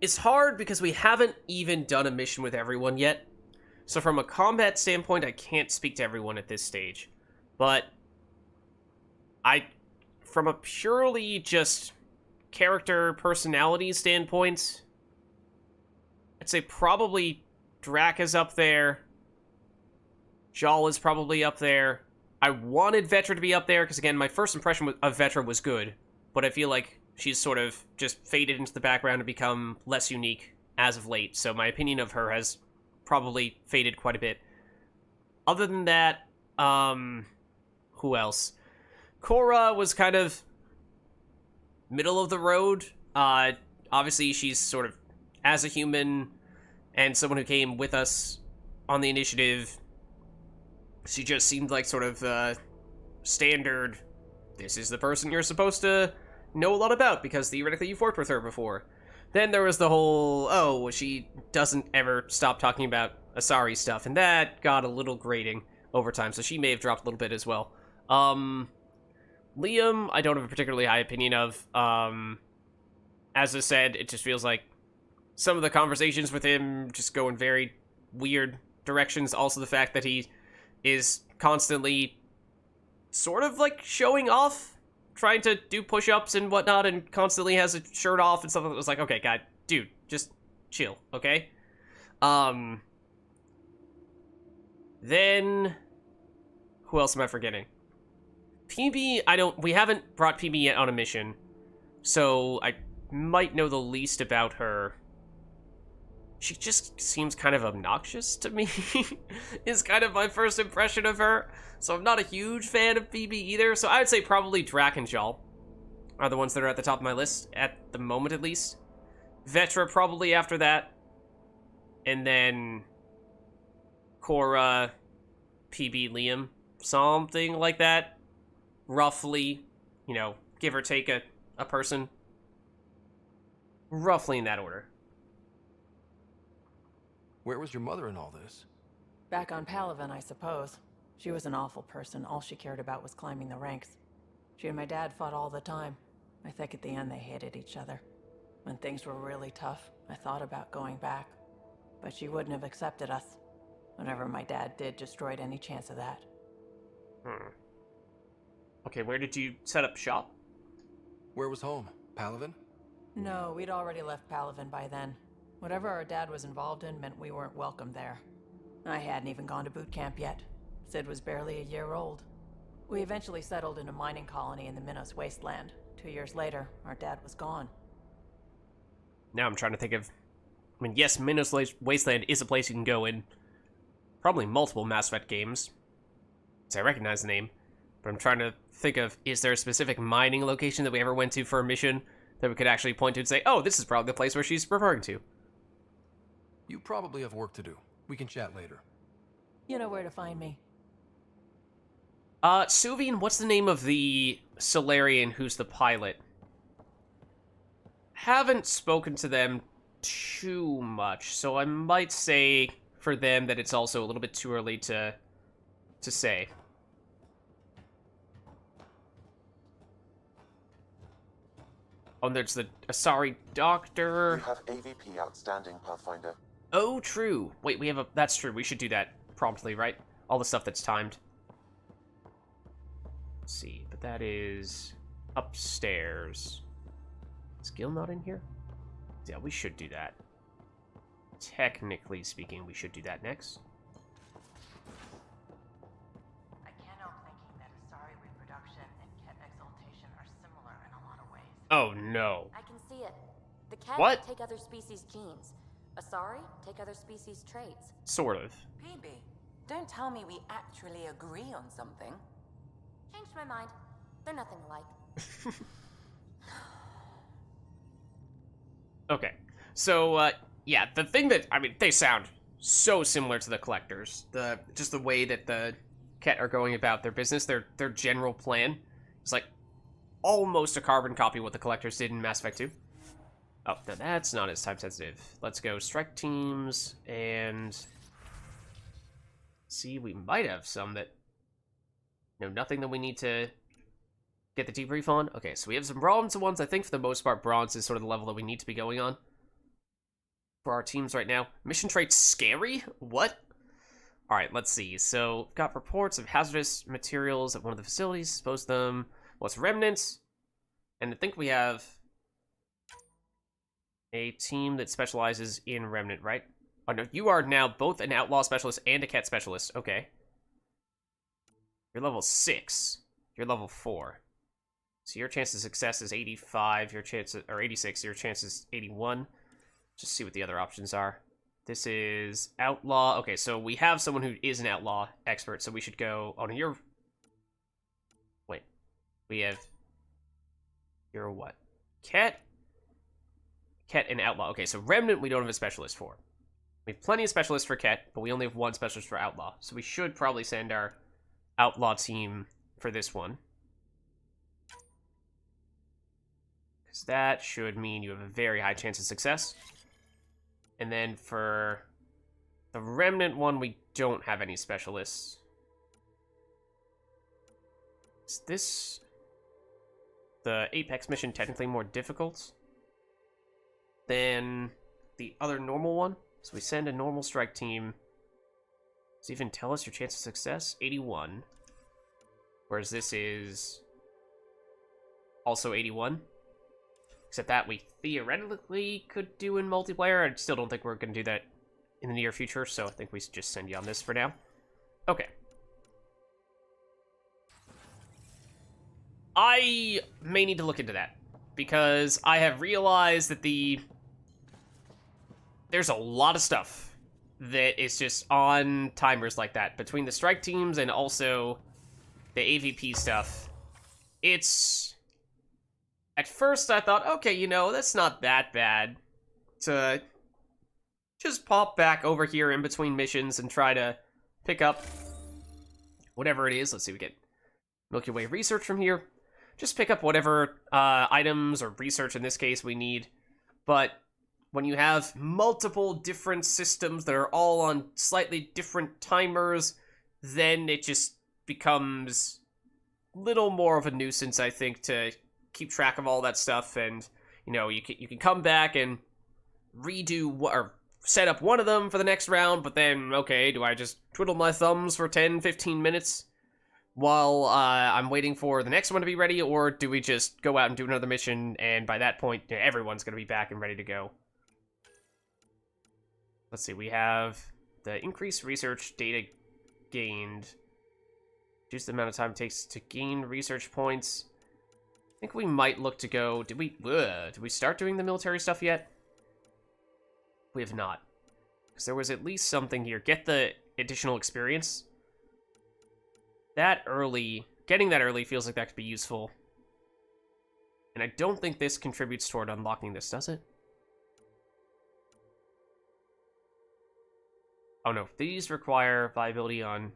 is hard because we haven't even done a mission with everyone yet. So from a combat standpoint, I can't speak to everyone at this stage. But from a purely just character personality standpoint, I'd say probably Drac is up there. Jal is probably up there. I wanted Vetra to be up there, because again, my first impression of Vetra was good, but I feel like she's sort of just faded into the background and become less unique as of late, so my opinion of her has probably faded quite a bit. Other than that, who else? Cora was kind of middle of the road. Obviously, she's sort of, as a human and someone who came with us on the initiative, she just seemed like sort of standard, this is the person you're supposed to know a lot about because theoretically you've worked with her before. Then there was the whole, oh, she doesn't ever stop talking about Asari stuff, and that got a little grating over time, so she may have dropped a little bit as well. Liam, I don't have a particularly high opinion of. As I said, it just feels like some of the conversations with him just go in very weird directions. Also the fact that he is constantly sort of like showing off, trying to do push-ups and whatnot, and constantly has a shirt off and stuff. That was like, okay, God, dude, just chill, okay? Then who else am I forgetting? PB, we haven't brought PB yet on a mission, so I might know the least about her. She just seems kind of obnoxious to me, is kind of my first impression of her. So I'm not a huge fan of PB either, so I would say probably Drac and Jal are the ones that are at the top of my list, at the moment at least. Vetra probably after that, and then Cora, PB, Liam, something like that. Roughly, give or take a person. Roughly in that order. Where was your mother in all this? Back on Palaven, I suppose. She was an awful person. All she cared about was climbing the ranks. She and my dad fought all the time. I think at the end they hated each other. When things were really tough, I thought about going back. But she wouldn't have accepted us. Whatever my dad did destroyed any chance of that. Okay, where did you set up shop? Where was home? Palaven? No, we'd already left Palaven by then. Whatever our dad was involved in meant we weren't welcome there. I hadn't even gone to boot camp yet. Sid was barely a year old. We eventually settled in a mining colony in the Minos wasteland. 2 years later, our dad was gone. Now I'm trying to think of... yes, Minos Wasteland is a place you can go in. Probably multiple Mass Effect games. So I recognize the name. But I'm trying to think of, is there a specific mining location that we ever went to for a mission that we could actually point to and say, oh, this is probably the place where she's referring to. You probably have work to do. We can chat later. You know where to find me. Suvian, what's the name of the Solarian who's the pilot? Haven't spoken to them too much, so I might say for them that it's also a little bit too early to say. Oh, there's the Asari doctor. You have AVP outstanding, Pathfinder. Oh, true. Wait, that's true. We should do that promptly, right? All the stuff that's timed. Let's see, but that is upstairs. Is Gil not in here? Yeah, we should do that. Technically speaking, we should do that next. I can't help thinking that Asari reproduction and Ket exaltation are similar in a lot of ways. Oh no. I can see it. The cat What? take other species' genes. Asari take other species' traits. Sort of. PB, don't tell me we actually agree on something. Changed my mind. They're nothing alike. Okay. So, yeah, the thing that, I mean, they sound so similar to the Collectors. Just the way that the Ket are going about their business, their general plan is like almost a carbon copy of what the Collectors did in Mass Effect 2. Oh, no, that's not as time sensitive. Let's go strike teams and see, we might have some that, nothing that we need to get the debrief on. Okay, so we have some bronze ones. I think for the most part, bronze is sort of the level that we need to be going on for our teams right now. Mission trait scary? What? All right, let's see. So, got reports of hazardous materials at one of the facilities. Dispose them. What's remnants? And I think we have a team that specializes in remnant, right? Oh, no, you are now both an outlaw specialist and a cat specialist. Okay. You're level 6. You're level 4. So your chance of success is 85, your chance, or 86, your chance is 81. Just see what the other options are. This is outlaw. Okay, so we have someone who is an outlaw expert, so we should go. Oh, no, you're. Wait. We have. You're what? Ket and outlaw. Okay, so remnant we don't have a specialist for. We have plenty of specialists for Ket, but we only have one specialist for outlaw. So we should probably send our outlaw team for this one. Because that should mean you have a very high chance of success. And then for the remnant one, we don't have any specialists. Is this the Apex mission technically more difficult than the other normal one? So we send a normal strike team. Does it even tell us your chance of success? 81. Whereas this is also 81. Except that we theoretically could do in multiplayer. I still don't think we're going to do that in the near future, so I think we should just send you on this for now. Okay. I may need to look into that, because I have realized that there's a lot of stuff that is just on timers like that. Between the strike teams and also the AVP stuff, it's... At first, I thought, okay, that's not that bad to just pop back over here in between missions and try to pick up whatever it is. Let's see, we get Milky Way research from here. Just pick up whatever items or research in this case we need. But when you have multiple different systems that are all on slightly different timers, then it just becomes a little more of a nuisance, I think, to keep track of all that stuff. And you can come back and redo or set up one of them for the next round, but then okay, do I just twiddle my thumbs for 10-15 minutes while I'm waiting for the next one to be ready, or do we just go out and do another mission, and by that point everyone's going to be back and ready to go? Let's see, we have the increased research data gained. Reduce the amount of time it takes to gain research points. I think we might look to go... Did we start doing the military stuff yet? We have not. Because there was at least something here. Get the additional experience. Getting that early feels like that could be useful. And I don't think this contributes toward unlocking this, does it? Oh no, these require viability on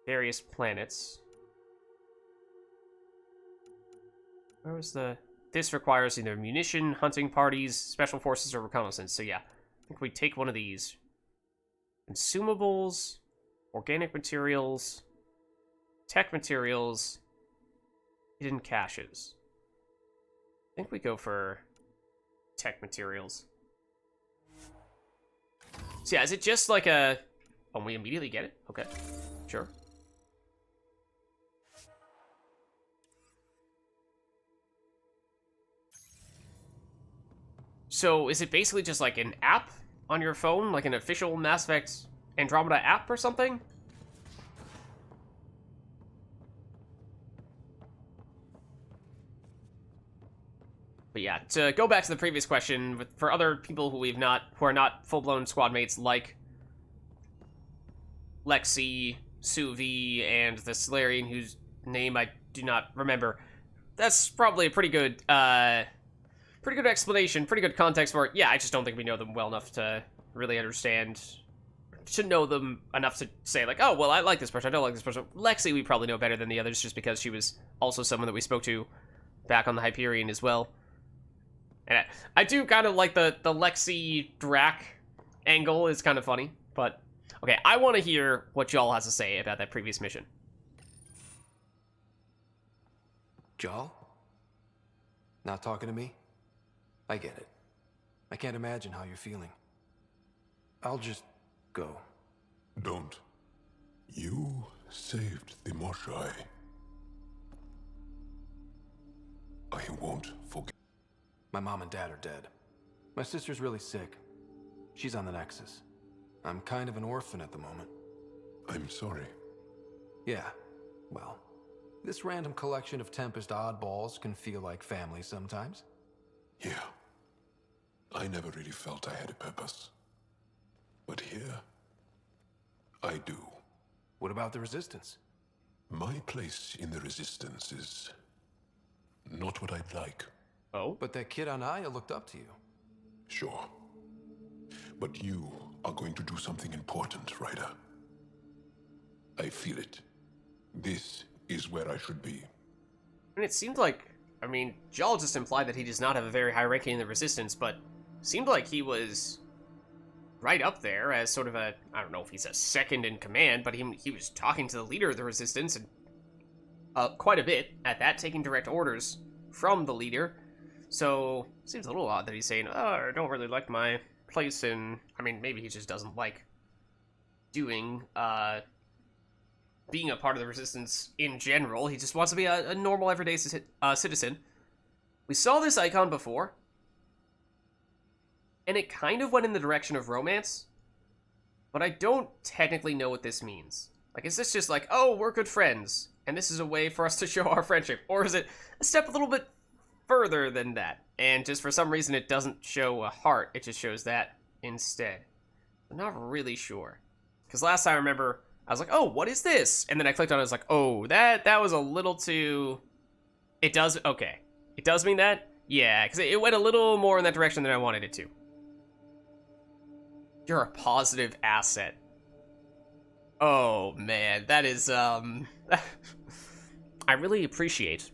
various planets. Where was the... This requires either munition, hunting parties, special forces, or reconnaissance. So yeah, I think we take one of these. Consumables, organic materials, tech materials, hidden caches. I think we go for tech materials. So yeah, is it just like a... Oh, we immediately get it? Okay, sure. So is it basically just like an app on your phone? Like an official Mass Effect Andromeda app or something? But yeah, to go back to the previous question, for other people who are not full-blown squad mates like Lexi, Suvi, and the Solarian whose name I do not remember, that's probably a pretty good explanation, pretty good context for it. Yeah, I just don't think we know them well enough to really understand, to know them enough to say, like, oh, well, I like this person, I don't like this person. Lexi we probably know better than the others, just because she was also someone that we spoke to back on the Hyperion as well. And I do kind of like the Lexi Drac angle is kind of funny, but okay, I want to hear what y'all has to say about that previous mission. Jal? Not talking to me? I get it. I can't imagine how you're feeling. I'll just go. Don't. You saved the Moshae. I won't forget. My mom and dad are dead. My sister's really sick. She's on the Nexus. I'm kind of an orphan at the moment. I'm sorry. Yeah, well, this random collection of Tempest oddballs can feel like family sometimes. Yeah. I never really felt I had a purpose. But here, I do. What about the Resistance? My place in the Resistance is not what I'd like. Oh? But that kid on Aya looked up to you. Sure. But you are going to do something important, Ryder. I feel it. This is where I should be. And it seemed like, I mean, Jal just implied that he does not have a very high ranking in the Resistance, but seemed like he was right up there as sort of a, I don't know if he's a second in command, but he was talking to the leader of the Resistance and quite a bit at that, taking direct orders from the leader. So, seems a little odd that he's saying, oh, I don't really like my place in... I mean, maybe he just doesn't like doing, being a part of the Resistance in general. He just wants to be a normal, everyday citizen. We saw this icon before, and it kind of went in the direction of romance, but I don't technically know what this means. Like, is this just like, oh, we're good friends, and this is a way for us to show our friendship? Or is it a step a little bit further than that, and just for some reason it doesn't show a heart, it just shows that instead? I'm not really sure. Because last time I remember, I was like, oh, what is this? And then I clicked on it, I was like, oh, that was a little too... It does... Okay. It does mean that? Yeah, because it went a little more in that direction than I wanted it to. You're a positive asset. Oh, man. That is, I really appreciate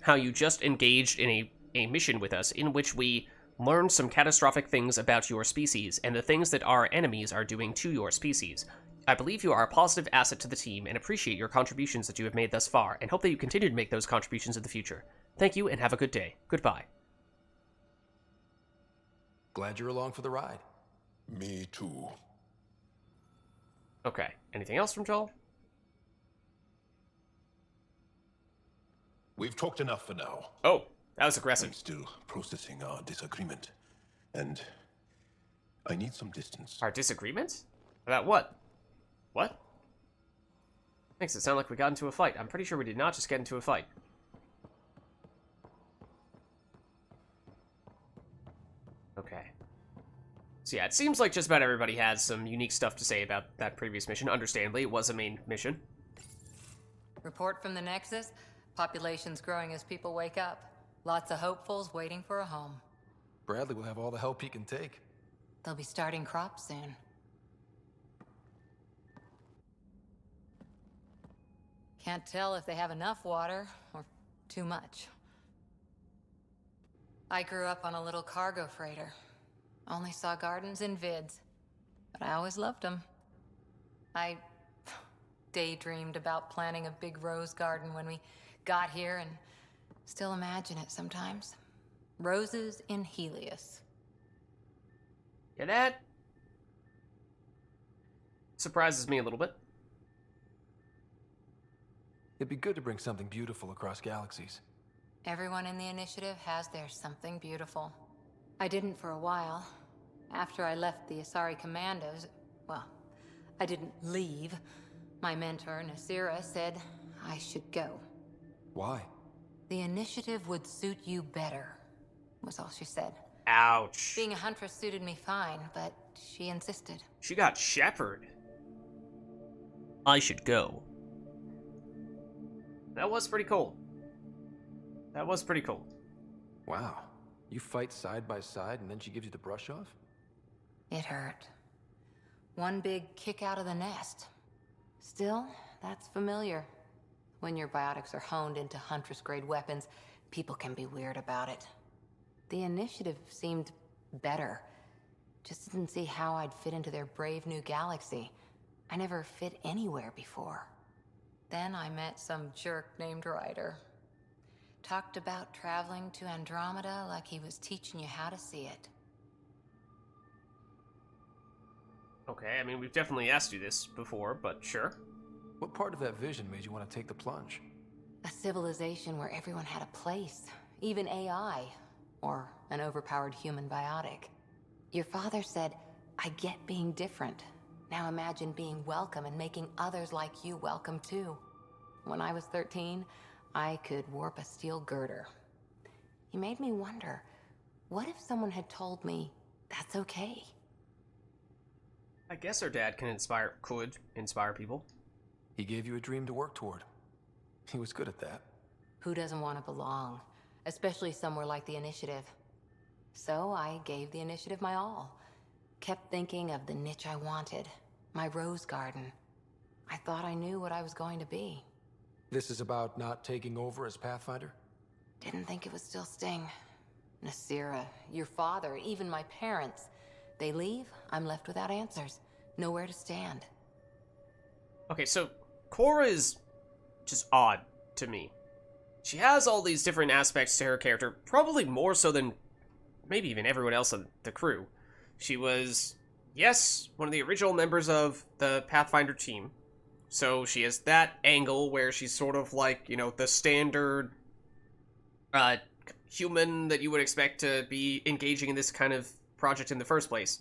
how you just engaged in a mission with us in which we learned some catastrophic things about your species and the things that our enemies are doing to your species. I believe you are a positive asset to the team and appreciate your contributions that you have made thus far, and hope that you continue to make those contributions in the future. Thank you and have a good day. Goodbye. Glad you're along for the ride. Me too. Okay. Anything else from Joel? We've talked enough for now. Oh, that was aggressive. I'm still processing our disagreement, and I need some distance. Our disagreement? About what? What? Makes it sound like we got into a fight. I'm pretty sure we did not just get into a fight. Okay. So yeah, it seems like just about everybody has some unique stuff to say about that previous mission. Understandably, it was a main mission. Report from the Nexus. Population's growing as people wake up. Lots of hopefuls waiting for a home. Bradley will have all the help he can take. They'll be starting crops soon. Can't tell if they have enough water or too much. I grew up on a little cargo freighter. Only saw gardens in Vids, but I always loved them. I daydreamed about planting a big rose garden when we got here and still imagine it sometimes. Roses in Helios. Yeah, that surprises me a little bit. It'd be good to bring something beautiful across galaxies. Everyone in the initiative has their something beautiful. I didn't for a while. After I left the Asari Commandos, well, I didn't leave. My mentor, Nasira, said I should go. Why? The initiative would suit you better. was all she said. Ouch. Being a huntress suited me fine, but she insisted. She got shepherd. I should go. That was pretty cool. That was pretty cool. Wow. You fight side by side and then she gives you the brush off? It hurt. One big kick out of the nest. Still, that's familiar. When your biotics are honed into Huntress-grade weapons, people can be weird about it. The initiative seemed better. Just didn't see how I'd fit into their brave new galaxy. I never fit anywhere before. Then I met some jerk named Ryder. Talked about traveling to Andromeda like he was teaching you how to see it. Okay, I mean, we've definitely asked you this before, but sure. What part of that vision made you want to take the plunge? A civilization where everyone had a place, even AI, or an overpowered human biotic. Your father said, I get being different. Now imagine being welcome and making others like you welcome too. When I was 13, I could warp a steel girder. He made me wonder, what if someone had told me that's okay? I guess her dad could inspire people. He gave you a dream to work toward. He was good at that. Who doesn't want to belong? Especially somewhere like the Initiative. So I gave the Initiative my all. Kept thinking of the niche I wanted. My rose garden. I thought I knew what I was going to be. This is about not taking over as Pathfinder? Didn't think it would still sting. Nasira, your father, even my parents. They leave, I'm left without answers. Nowhere to stand. Okay, so Cora is just odd to me. She has all these different aspects to her character, probably more so than maybe even everyone else on the crew. She was, yes, one of the original members of the Pathfinder team. So she has that angle where she's sort of like, you know, the standard human that you would expect to be engaging in this kind of project in the first place.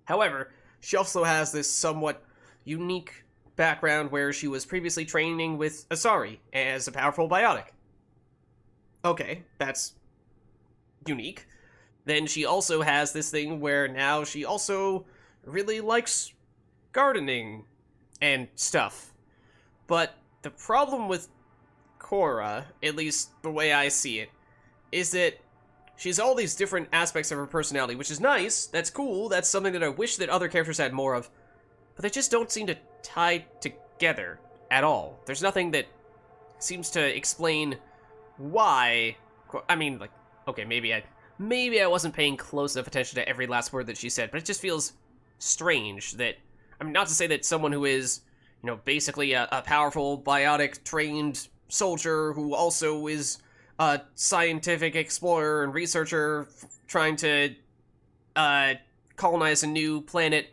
However, she also has this somewhat unique background where she was previously training with Asari as a powerful biotic. Okay, that's unique. Then she also has this thing where now she also really likes gardening and stuff. But the problem with Cora, at least the way I see it, is that she's all these different aspects of her personality, which is nice, that's cool, that's something that I wish that other characters had more of, but they just don't seem to tie together at all. There's nothing that seems to explain why. I mean, like, okay, maybe I wasn't paying close enough attention to every last word that she said, but it just feels strange that, I mean, not to say that someone who is, you know, basically a powerful, biotic, trained soldier who also is a scientific explorer and researcher trying to colonize a new planet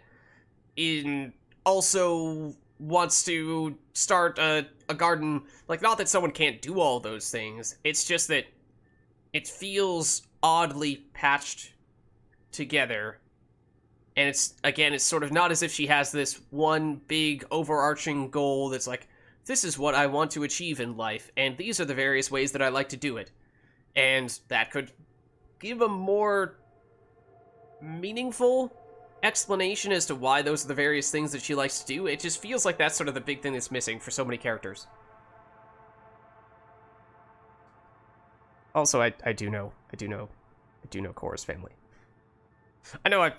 also wants to start a garden. Like, not that someone can't do all those things, it's just that it feels oddly patched together. And it's sort of not as if she has this one big overarching goal that's like, this is what I want to achieve in life, and these are the various ways that I like to do it. And that could give a more meaningful explanation as to why those are the various things that she likes to do. It just feels like that's sort of the big thing that's missing for so many characters. Also, I do know Cora's family. I know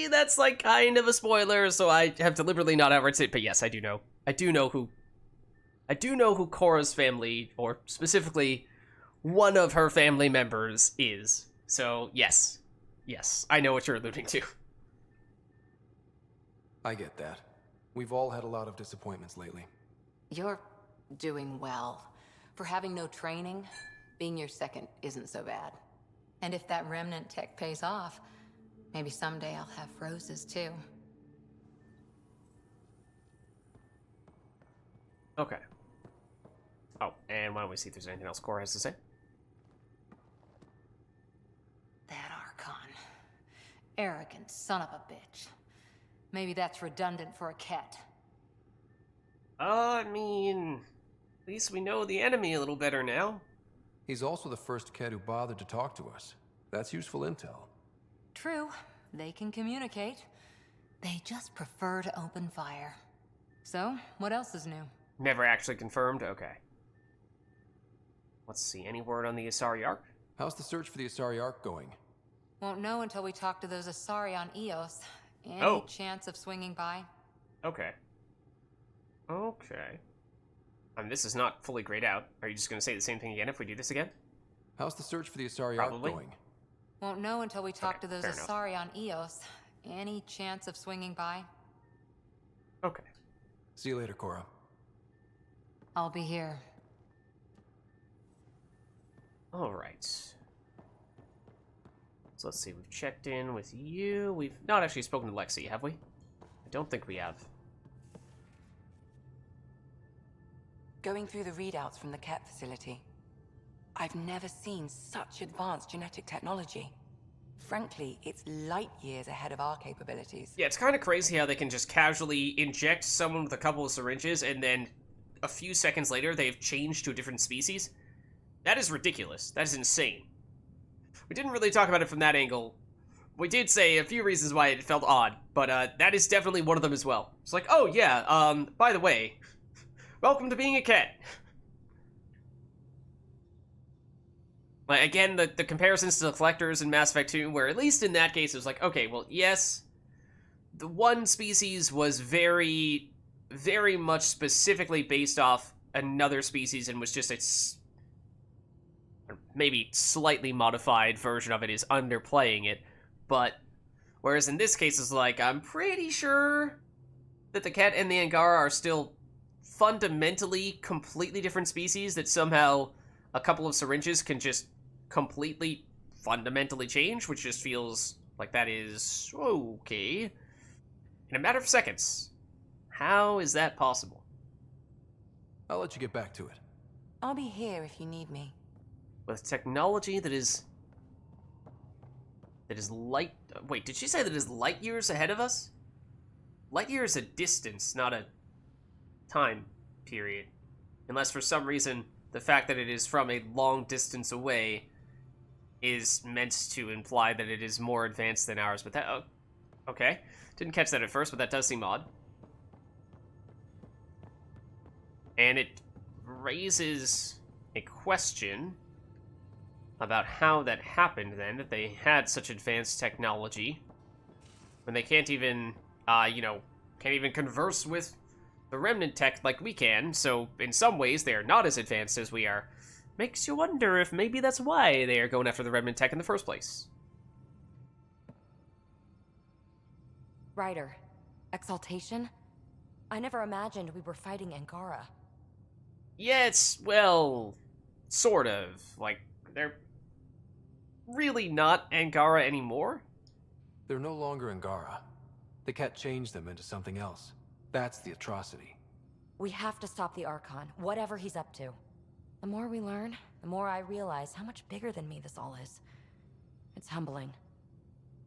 that's like kind of a spoiler, so I have deliberately not outright said, but yes, I do know. I do know who Cora's family, or specifically one of her family members, is. So yes, I know what you're alluding to. I get that. We've all had a lot of disappointments lately. You're doing well. For having no training, being your second isn't so bad. And if that remnant tech pays off, maybe someday I'll have roses too. Okay. Oh, and why don't we see if there's anything else Cora has to say? That Archon. Arrogant son of a bitch. Maybe that's redundant for a cat. I mean, at least we know the enemy a little better now. He's also the first Kett who bothered to talk to us. That's useful intel. True. They can communicate. They just prefer to open fire. So, what else is new? Never actually confirmed? Okay. Let's see, any word on the Asari Ark? How's the search for the Asari Ark going? Won't know until we talk to those Asari on Eos. Any chance of swinging by? Okay. Okay. I mean, this is not fully grayed out. Are you just going to say the same thing again if we do this again? How's the search for the Asari Ark going? Won't know until we talk to those Asari on Eos. Any chance of swinging by? Okay. See you later, Cora. I'll be here. Alright. So let's see, we've checked in with you. We've not actually spoken to Lexi, have we? I don't think we have. Going through the readouts from the Kett facility, I've never seen such advanced genetic technology. Frankly, it's light years ahead of our capabilities. Yeah, it's kind of crazy how they can just casually inject someone with a couple of syringes and then a few seconds later they've changed to a different species. That is ridiculous. That is insane. We didn't really talk about it from that angle. We did say a few reasons why it felt odd, but that is definitely one of them as well. It's like, oh yeah, by the way, welcome to being a Kett. Like, again, the comparisons to the Collectors in Mass Effect 2, where at least in that case it was like, okay, well, yes, the one species was very, very much specifically based off another species and was just its maybe slightly modified version of it is underplaying it, but whereas in this case it's like, I'm pretty sure that the Kett and the Angara are still fundamentally completely different species that somehow a couple of syringes can just completely fundamentally change, which just feels like that is okay. In a matter of seconds. How is that possible? I'll let you get back to it. I'll be here if you need me. With technology that is light... Wait, did she say that is light years ahead of us? Light year is a distance, not a time period. Unless for some reason the fact that it is from a long distance away is meant to imply that it is more advanced than ours, but that... Oh, okay. Didn't catch that at first, but that does seem odd. And it raises a question about how that happened then, that they had such advanced technology when they can't even, can't even converse with the remnant tech like we can, so in some ways they are not as advanced as we are. Makes you wonder if maybe that's why they are going after the remnant tech in the first place. Ryder, exaltation? I never imagined we were fighting Angara. Yeah, it's, well, sort of. Like, they're really not Angara anymore. They're no longer Angara. The Kett changed them into something else. That's the atrocity. We have to stop the Archon, whatever he's up to. The more we learn, the more I realize how much bigger than me this all is. It's humbling.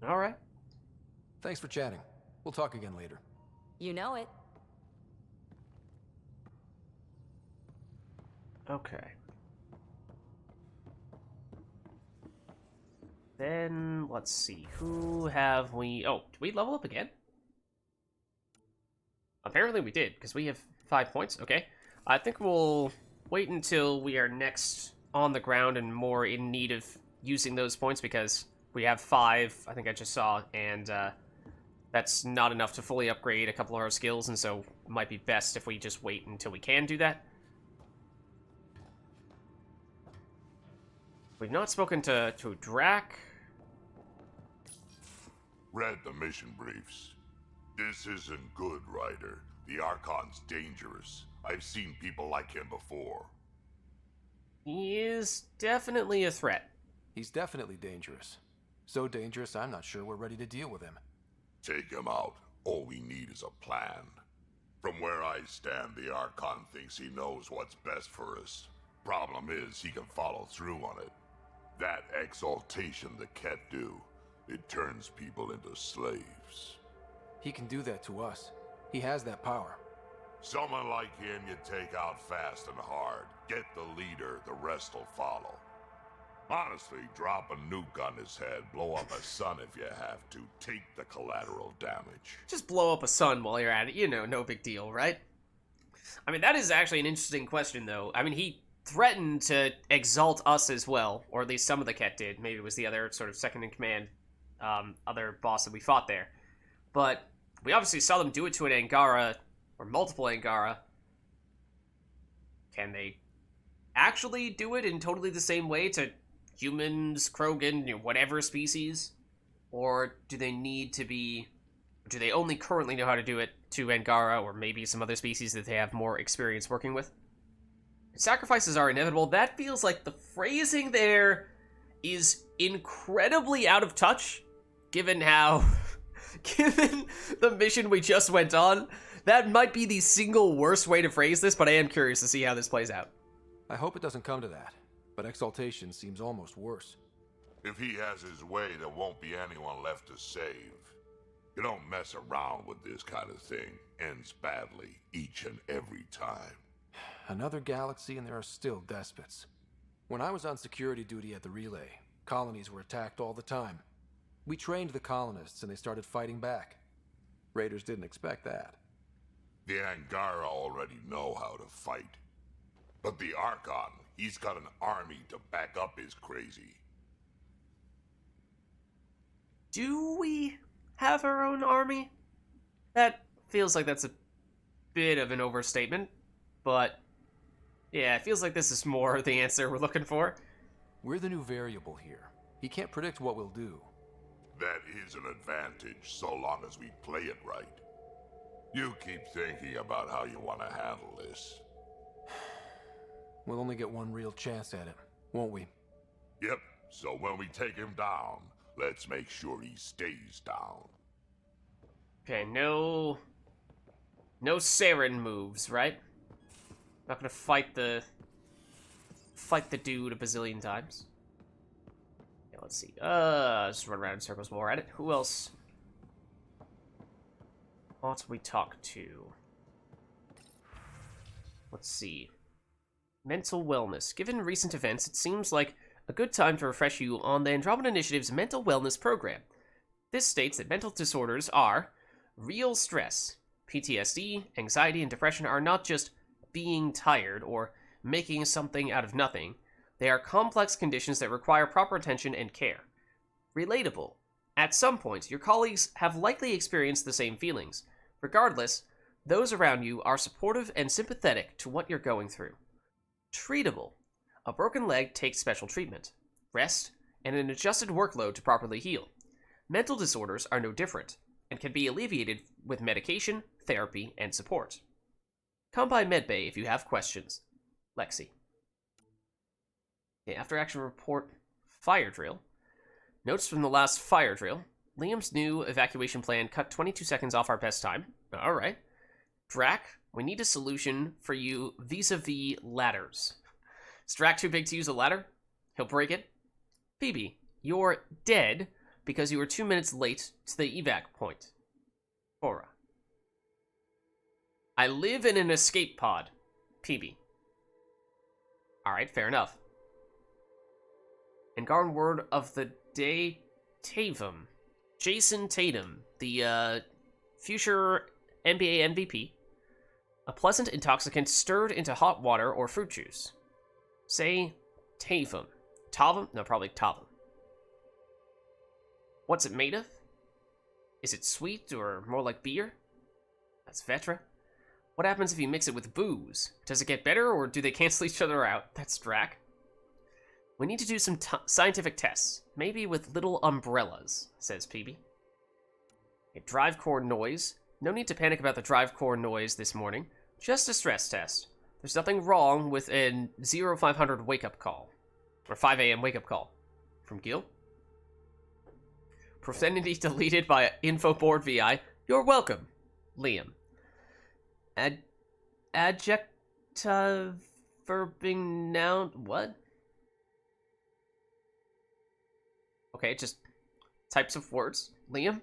Alright. Thanks for chatting. We'll talk again later. You know it. Okay. Then, let's see. Who have we... Oh, did we level up again? Apparently we did, because we have 5 points. Okay. I think we'll wait until we are next on the ground and more in need of using those points, because we have 5, I think I just saw, and that's not enough to fully upgrade a couple of our skills, and so it might be best if we just wait until we can do that. We've not spoken to Drac. Read the mission briefs. This isn't good, Ryder. The Archon's dangerous. I've seen people like him before. He is definitely a threat. He's definitely dangerous. So dangerous, I'm not sure we're ready to deal with him. Take him out. All we need is a plan. From where I stand, the Archon thinks he knows what's best for us. Problem is, he can follow through on it. That exaltation the Kett do, it turns people into slaves. He can do that to us. He has that power. Someone like him you take out fast and hard. Get the leader, the rest will follow. Honestly, drop a nuke on his head, blow up a sun if you have to, take the collateral damage. Just blow up a sun while you're at it, you know, no big deal, right? I mean, that is actually an interesting question, though. I mean, he threatened to exalt us as well, or at least some of the Ket did. Maybe it was the other sort of second-in-command, other boss that we fought there. But we obviously saw them do it to an Angara, or multiple Angara. Can they actually do it in totally the same way to humans, Krogan, you know, whatever species? Or do they need to be... do they only currently know how to do it to Angara, or maybe some other species that they have more experience working with? Sacrifices are inevitable. That feels like the phrasing there is incredibly out of touch, given how... given the mission we just went on. That might be the single worst way to phrase this, but I am curious to see how this plays out. I hope it doesn't come to that, but exaltation seems almost worse. If he has his way, there won't be anyone left to save. You don't mess around with this kind of thing. Ends badly, each and every time. Another galaxy and there are still despots. When I was on security duty at the relay, colonies were attacked all the time. We trained the colonists and they started fighting back. Raiders didn't expect that. The Angara already know how to fight. But the Archon, he's got an army to back up his crazy. Do we have our own army? That feels like that's a bit of an overstatement, but yeah, it feels like this is more the answer we're looking for. We're the new variable here. He can't predict what we'll do. That is an advantage, so long as we play it right. You keep thinking about how you want to handle this. We'll only get one real chance at it, won't we? Yep, so when we take him down, let's make sure he stays down. Okay, no Saren moves, right? Not gonna fight the dude a bazillion times. Yeah, let's see. Just run around in circles while we're at it. Who else ought we talk to? Let's see. Mental wellness. Given recent events, it seems like a good time to refresh you on the Andromeda Initiative's mental wellness program. This states that mental disorders are real stress. PTSD, anxiety, and depression are not just being tired or making something out of nothing. They are complex conditions that require proper attention and care. Relatable. At some point, your colleagues have likely experienced the same feelings. Regardless, those around you are supportive and sympathetic to what you're going through. Treatable. A broken leg takes special treatment, rest, and an adjusted workload to properly heal. Mental disorders are no different, and can be alleviated with medication, therapy, and support. Come by Medbay if you have questions. Lexi. Okay, after action report, fire drill. Notes from the last fire drill. Liam's new evacuation plan cut 22 seconds off our best time. Alright. Drac, we need a solution for you vis-a-vis ladders. Is Drac too big to use a ladder? He'll break it. Phoebe, you're dead because you were 2 minutes late to the evac point. Aura. I live in an escape pod. PB. Alright, fair enough. Angaran word of the day, Tatum. Jason Tatum, the future NBA MVP. A pleasant intoxicant stirred into hot water or fruit juice. Say Tatum. Tatum? No, probably Tatum. What's it made of? Is it sweet or more like beer? That's Vetra. What happens if you mix it with booze? Does it get better or do they cancel each other out? That's Drac. We need to do some scientific tests. Maybe with little umbrellas, says PB. A drive core noise. No need to panic about the drive core noise this morning. Just a stress test. There's nothing wrong with a 0500 wake-up call. Or 5 a.m. wake-up call. From Gil. Profanity deleted by Infoboard VI. You're welcome, Liam. Adjective verbing noun. What? Okay, just types of words. Liam?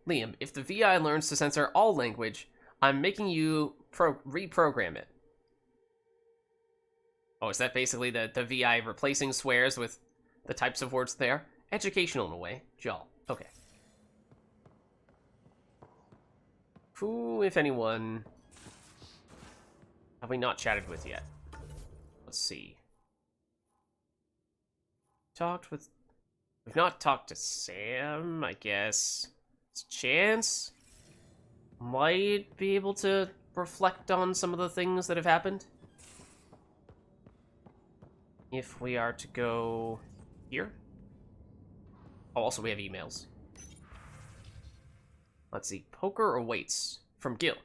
Liam, if the VI learns to censor all language, I'm making you reprogram it. Oh, is that basically the VI replacing swears with the types of words there. Educational in a way. Jol. Okay. Who, if anyone, have we not chatted with yet? Let's see. We've not talked to Sam, I guess. It's a chance. Might be able to reflect on some of the things that have happened. If we are to go here. Oh, also we have emails. Let's see. Poker awaits. From Gil.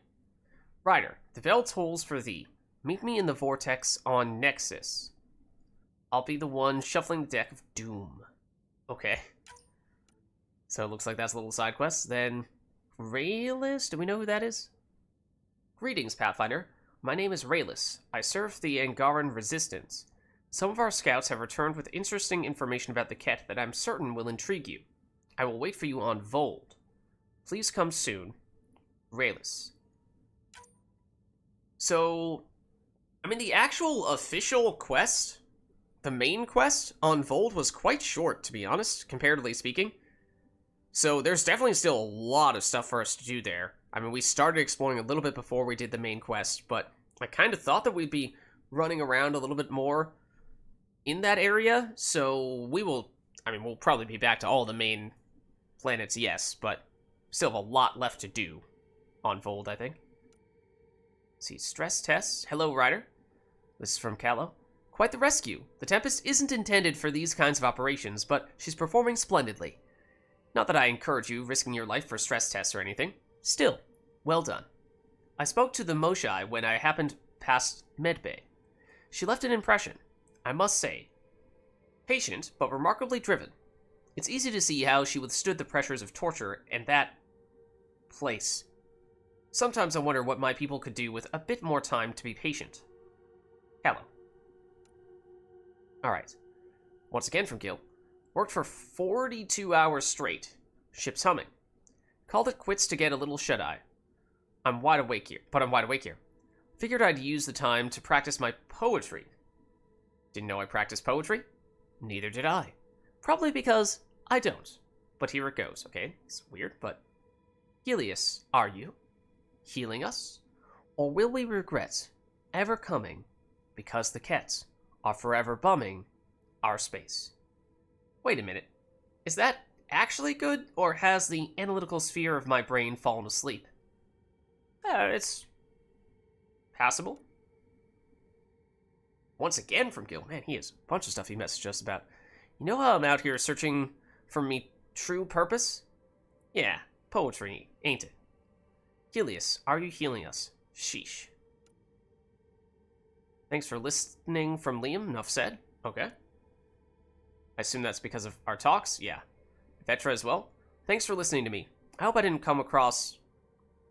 Ryder, the bell tolls for thee. Meet me in the vortex on Nexus. I'll be the one shuffling the deck of doom. Okay. So it looks like that's a little side quest. Then, Rayless? Do we know who that is? Greetings, Pathfinder. My name is Rayless. I serve the Angaran Resistance. Some of our scouts have returned with interesting information about the Ket that I'm certain will intrigue you. I will wait for you on Vold. Please come soon. Rayless. So, I mean, the actual official quest, the main quest on Vold was quite short, to be honest, comparatively speaking. So there's definitely still a lot of stuff for us to do there. I mean, we started exploring a little bit before we did the main quest, but I kind of thought that we'd be running around a little bit more in that area, so we'll probably be back to all the main planets, yes, but still have a lot left to do on Vold, I think. Let's see, stress tests. Hello, Ryder. This is from Callow. Quite the rescue. The Tempest isn't intended for these kinds of operations, but she's performing splendidly. Not that I encourage you risking your life for stress tests or anything. Still, well done. I spoke to the Moshae when I happened past Medbay. She left an impression, I must say. Patient, but remarkably driven. It's easy to see how she withstood the pressures of torture and that place. Sometimes I wonder what my people could do with a bit more time to be patient. Hello. Alright. Once again from Gil. Worked for 42 hours straight. Ship's humming. Called it quits to get a little shut-eye. I'm wide awake here. Figured I'd use the time to practice my poetry. Didn't know I practiced poetry? Neither did I. Probably because I don't. But here it goes, okay? It's weird, but... Helios, are you? Healing us? Or will we regret ever coming because the Kets are forever bumming our space? Wait a minute. Is that actually good, or has the analytical sphere of my brain fallen asleep? It's passable. Once again from Gil. Man, he has a bunch of stuff he messaged us about. You know how I'm out here searching for me true purpose? Yeah, poetry, ain't it? Helios, are you healing us? Sheesh. Thanks for listening from Liam. Enough said. Okay. I assume that's because of our talks? Yeah. Vetra as well. Thanks for listening to me. I hope I didn't come across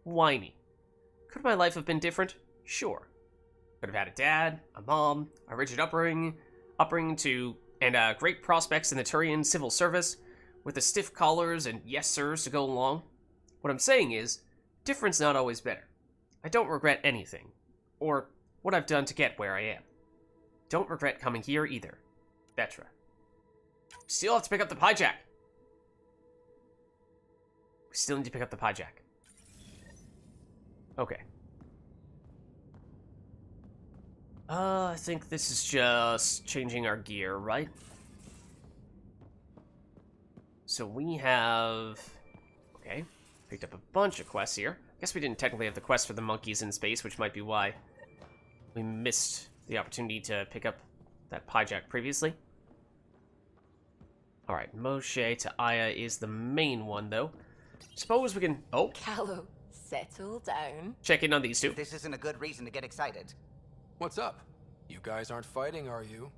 whiny. Could my life have been different? Sure. Could have had a dad, a mom, a rigid upbringing and great prospects in the Turian civil service, with the stiff collars and yes sirs to go along. What I'm saying is, different's not always better. I don't regret anything, or what I've done to get where I am. Don't regret coming here either. Vetra. Still have to pick up the pie jack. We still need to pick up the pie jack. Okay. I think this is just changing our gear, right? So we have... Okay. Picked up a bunch of quests here. Guess we didn't technically have the quest for the monkeys in space, which might be why we missed the opportunity to pick up that pie jack previously. Alright, Moshae to Aya is the main one, though. Suppose we can... Oh! Callow, settle down. Check in on these two. This isn't a good reason to get excited. What's up? You guys aren't fighting, are you?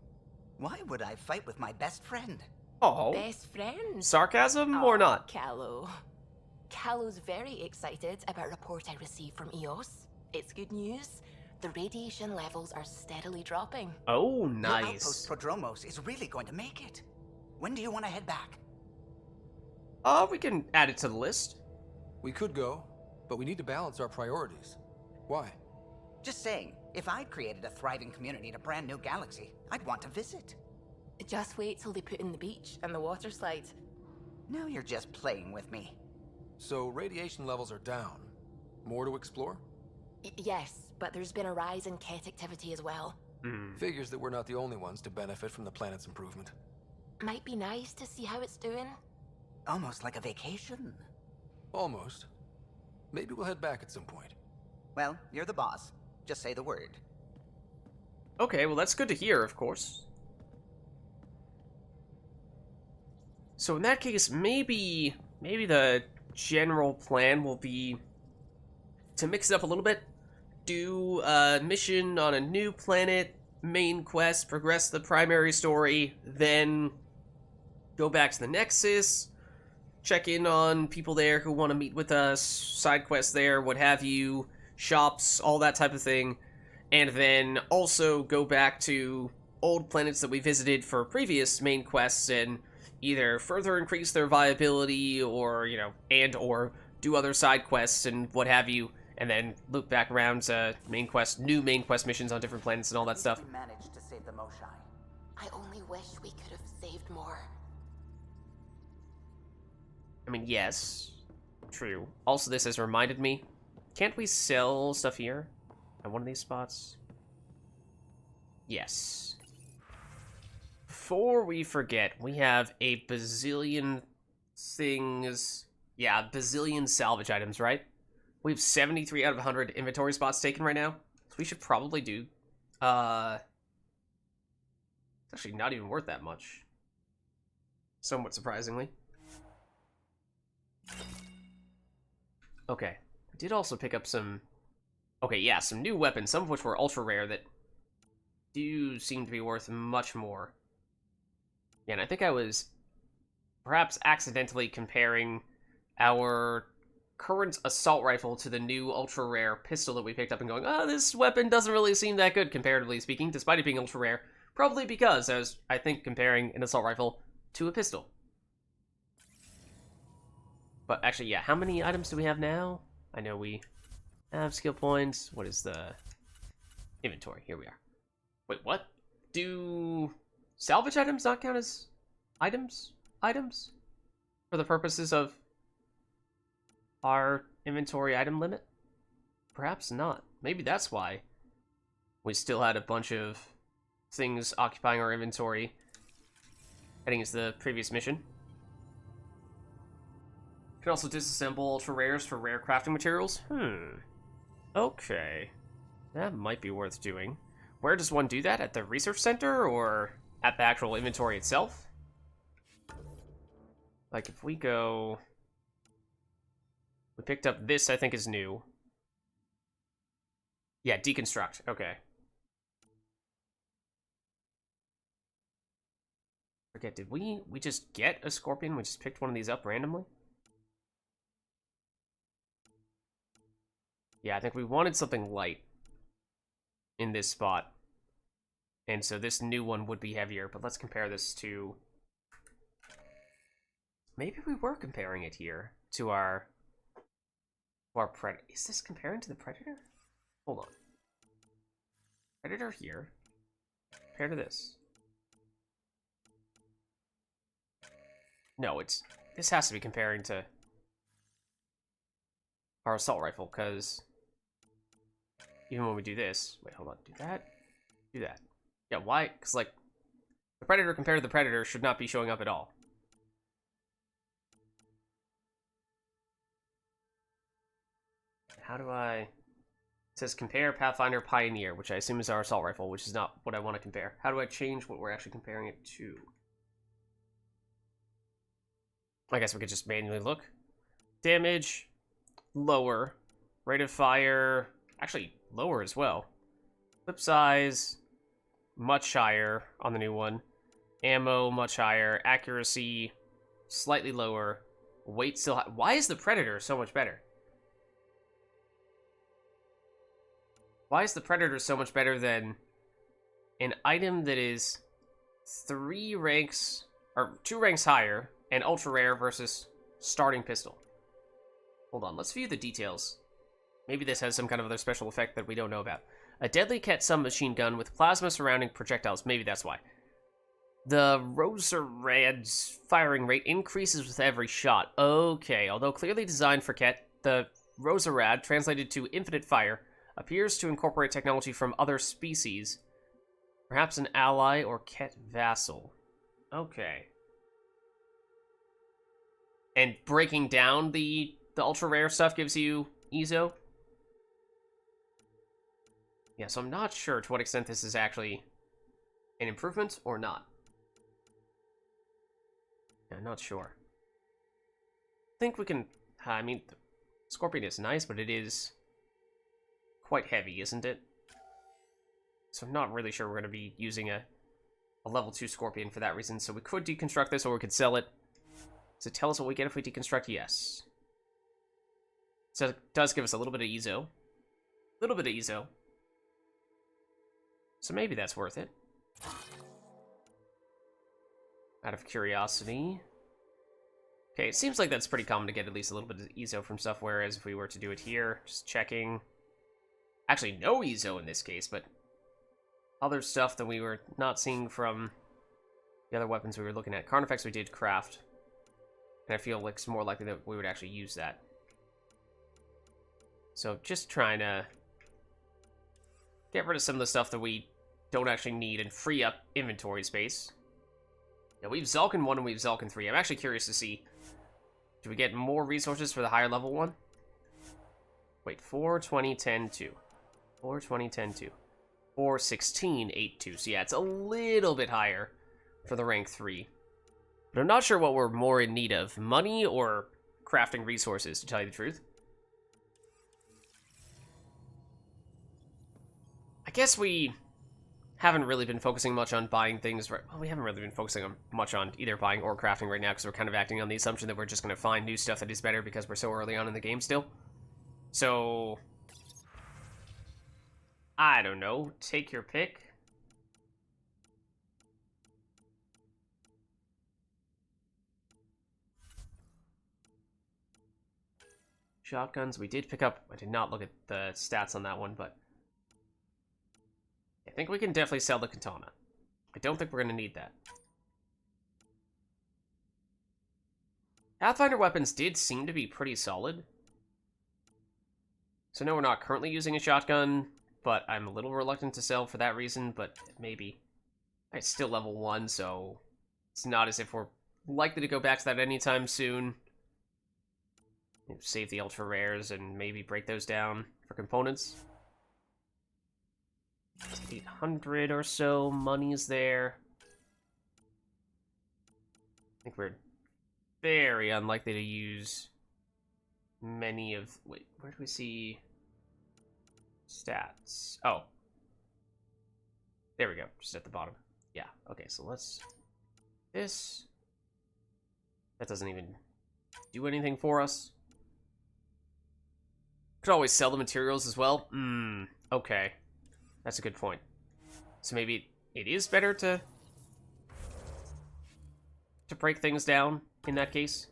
Why would I fight with my best friend? Oh. Best friend? Sarcasm or not? Callow. Callow's very excited about a report I received from EOS. It's good news. The radiation levels are steadily dropping. Oh, Your nice. outpost Prodromos is really going to make it. When do you want to head back? We can add it to the list. We could go, but we need to balance our priorities. Why? Just saying, if I'd created a thriving community in a brand new galaxy, I'd want to visit. Just wait till they put in the beach and the water slide. Now you're just playing with me. So radiation levels are down. More to explore? Yes, but there's been a rise in Ket activity as well. Figures that we're not the only ones to benefit from the planet's improvement. Might be nice to see how it's doing. Almost like a vacation. Almost. Maybe we'll head back at some point. Well, you're the boss. Just say the word. Okay, well that's good to hear, of course. So in that case, maybe the general plan will be to mix it up a little bit. Do a mission on a new planet, main quest, progress the primary story, then go back to the Nexus, check in on people there who want to meet with us, side quests there, what have you, shops, all that type of thing, and then also go back to old planets that we visited for previous main quests and either further increase their viability or, you know, and or do other side quests and what have you, and then loop back around to new main quest missions on different planets and all that stuff. We managed to save the Moshae. I only wish we could have saved more. I mean, yes, true. Also, this has reminded me, can't we sell stuff here at one of these spots? Yes. Before we forget, we have a bazillion things. Yeah, bazillion salvage items, right? We have 73 out of 100 inventory spots taken right now. So we should probably do... It's actually not even worth that much. Somewhat surprisingly. Okay. I did also pick up some... Okay, yeah, some new weapons, some of which were ultra rare that do seem to be worth much more. Yeah, and I think I was perhaps accidentally comparing our current assault rifle to the new ultra rare pistol that we picked up and going, oh, this weapon doesn't really seem that good, comparatively speaking, despite it being ultra rare. Probably because I was, I think, comparing an assault rifle to a pistol. But actually, yeah, how many items do we have now? I know we have skill points. What is the inventory? Here we are. Wait, what? Do salvage items not count as items? Items? For the purposes of our inventory item limit? Perhaps not. Maybe that's why we still had a bunch of things occupying our inventory heading into the previous mission. You can also disassemble ultra rares for rare crafting materials. Okay. That might be worth doing. Where does one do that? At the research center or at the actual inventory itself? Like if we go... We picked up this, I think, is new. Yeah, deconstruct. Okay. Forget, did we just get a scorpion? We just picked one of these up randomly? Yeah, I think we wanted something light in this spot. And so this new one would be heavier, but let's compare this to... Maybe we were comparing it here to our Predator. Is this comparing to the Predator? Hold on. Predator here. Compared to this. No, this has to be comparing to our assault rifle, because even when we do this... Wait, hold on. Do that? Do that. Yeah, why? Because, like, the Predator compared to the Predator should not be showing up at all. How do I... It says compare Pathfinder Pioneer, which I assume is our assault rifle, which is not what I want to compare. How do I change what we're actually comparing it to? I guess we could just manually look. Damage, lower. Rate of fire, actually lower as well. Clip size, much higher on the new one. Ammo, much higher. Accuracy, slightly lower. Weight still high. Why is the Predator so much better? Why is the Predator so much better than an item that is 2 ranks higher and ultra rare versus starting pistol? Hold on, let's view the details. Maybe this has some kind of other special effect that we don't know about. A deadly Ket submachine gun with plasma surrounding projectiles. Maybe that's why. The Rosarad's firing rate increases with every shot. Okay, although clearly designed for Ket, the Rosarad, translated to infinite fire, appears to incorporate technology from other species. Perhaps an ally or Ket vassal. Okay. And breaking down the ultra rare stuff gives you Ezo? Yeah, so I'm not sure to what extent this is actually an improvement or not. I'm not sure. I think we can... I mean, Scorpion is nice, but it is quite heavy, isn't it? So I'm not really sure we're going to be using a level 2 Scorpion for that reason. So we could deconstruct this, or we could sell it. Does it tell us what we get if we deconstruct? Yes. So it does give us a little bit of Ezo. A little bit of Ezo. So maybe that's worth it. Out of curiosity. Okay, it seems like that's pretty common to get at least a little bit of Ezo from stuff, whereas if we were to do it here, just checking. Actually, no Ezo in this case, but other stuff that we were not seeing from the other weapons we were looking at. Carnifex we did craft, and I feel like it's more likely that we would actually use that. So just trying to get rid of some of the stuff that we don't actually need and free up inventory space. Yeah, we've Zulkin 1 and we've Zulkin 3. I'm actually curious to see, do we get more resources for the higher level one? Wait, 4, 20, 10, 2. 4, 20, 10, 2. 4, 16, 8, 2. So yeah, it's a little bit higher for the rank 3. But I'm not sure what we're more in need of. Money or crafting resources, to tell you the truth. I guess we haven't really been focusing much on buying things. Well, we haven't really been focusing much on either buying or crafting right now because we're kind of acting on the assumption that we're just going to find new stuff that is better because we're so early on in the game still. So, I don't know. Take your pick. Shotguns, we did pick up. I did not look at the stats on that one, but I think we can definitely sell the katana. I don't think we're going to need that. Pathfinder weapons did seem to be pretty solid. So no, we're not currently using a shotgun, but I'm a little reluctant to sell for that reason, but maybe. It's still level 1, so it's not as if we're likely to go back to that anytime soon. Save the ultra rares and maybe break those down for components. 800 or so money's there. I think we're very unlikely to use many of... Wait, where do we see stats? Oh. There we go, just at the bottom. Yeah, okay, so let's... This... That doesn't even do anything for us. Could always sell the materials as well. Okay. That's a good point. So maybe it is better to break things down in that case.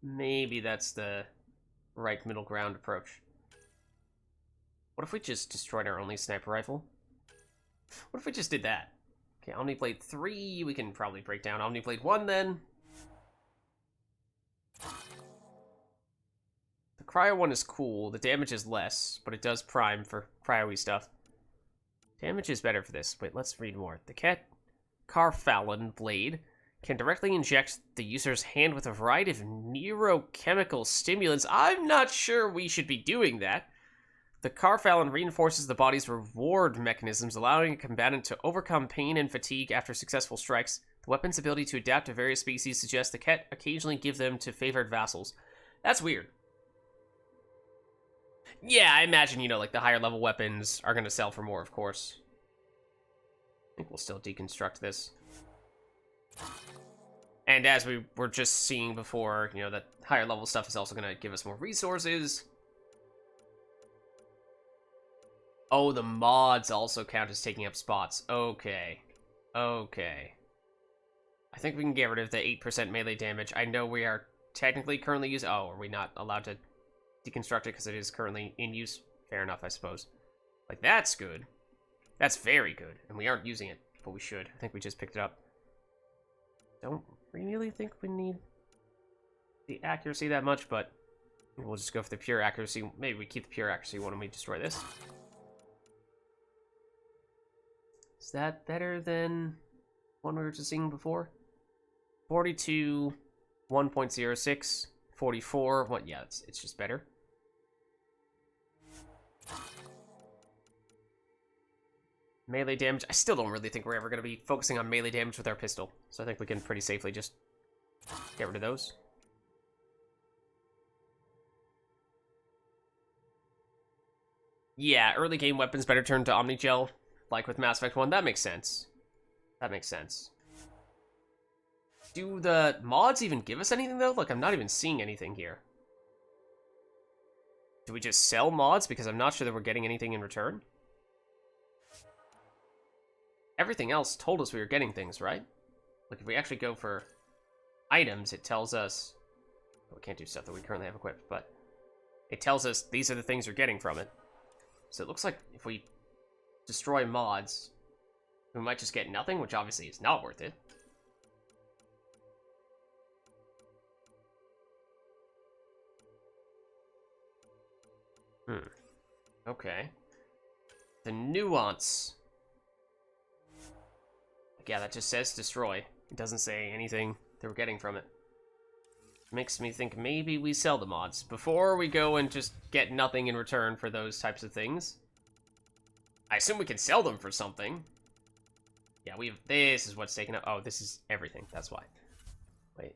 Maybe that's the right middle ground approach. What if we just destroyed our only sniper rifle? What if we just did that? Okay, Omniblade 3 we can probably break down. Omniblade 1 then. Cryo one is cool. The damage is less, but it does prime for cryo-y stuff. Damage is better for this. Wait, let's read more. The Carfalon blade can directly inject the user's hand with a variety of neurochemical stimulants. I'm not sure we should be doing that. The Carfalon reinforces the body's reward mechanisms, allowing a combatant to overcome pain and fatigue after successful strikes. The weapon's ability to adapt to various species suggests the Ket occasionally give them to favored vassals. That's weird. Yeah, I imagine, you know, like the higher level weapons are going to sell for more, of course. I think we'll still deconstruct this. And as we were just seeing before, you know, that higher level stuff is also going to give us more resources. Oh, the mods also count as taking up spots. Okay. Okay. I think we can get rid of the 8% melee damage. I know we are technically currently using... Oh, are we not allowed to deconstruct it because it is currently in use? Fair enough, I suppose. Like, that's good. That's very good, and we aren't using it, but we should. I think we just picked it up. Don't really think we need the accuracy that much, but we'll just go for the pure accuracy. Maybe we keep the pure accuracy when we destroy this. Is that better than one we were just seeing before? 42, 1.06, 44. What? Yeah, it's just better. Melee damage. I still don't really think we're ever going to be focusing on melee damage with our pistol, so I think we can pretty safely just get rid of those. Yeah, early game weapons better turn to Omnigel, like with Mass Effect 1. That makes sense. That makes sense. Do the mods even give us anything, though? Like, I'm not even seeing anything here. Do we just sell mods? Because I'm not sure that we're getting anything in return. Everything else told us we were getting things, right? Like, if we actually go for items, it tells us... Well, we can't do stuff that we currently have equipped, but... It tells us these are the things you're getting from it. So it looks like if we destroy mods, we might just get nothing, which obviously is not worth it. Okay. The nuance. Yeah, that just says destroy. It doesn't say anything that we're getting from it. Makes me think maybe we sell the mods before we go and just get nothing in return for those types of things. I assume we can sell them for something. Yeah, this is what's taken up. Oh, this is everything. That's why. Wait.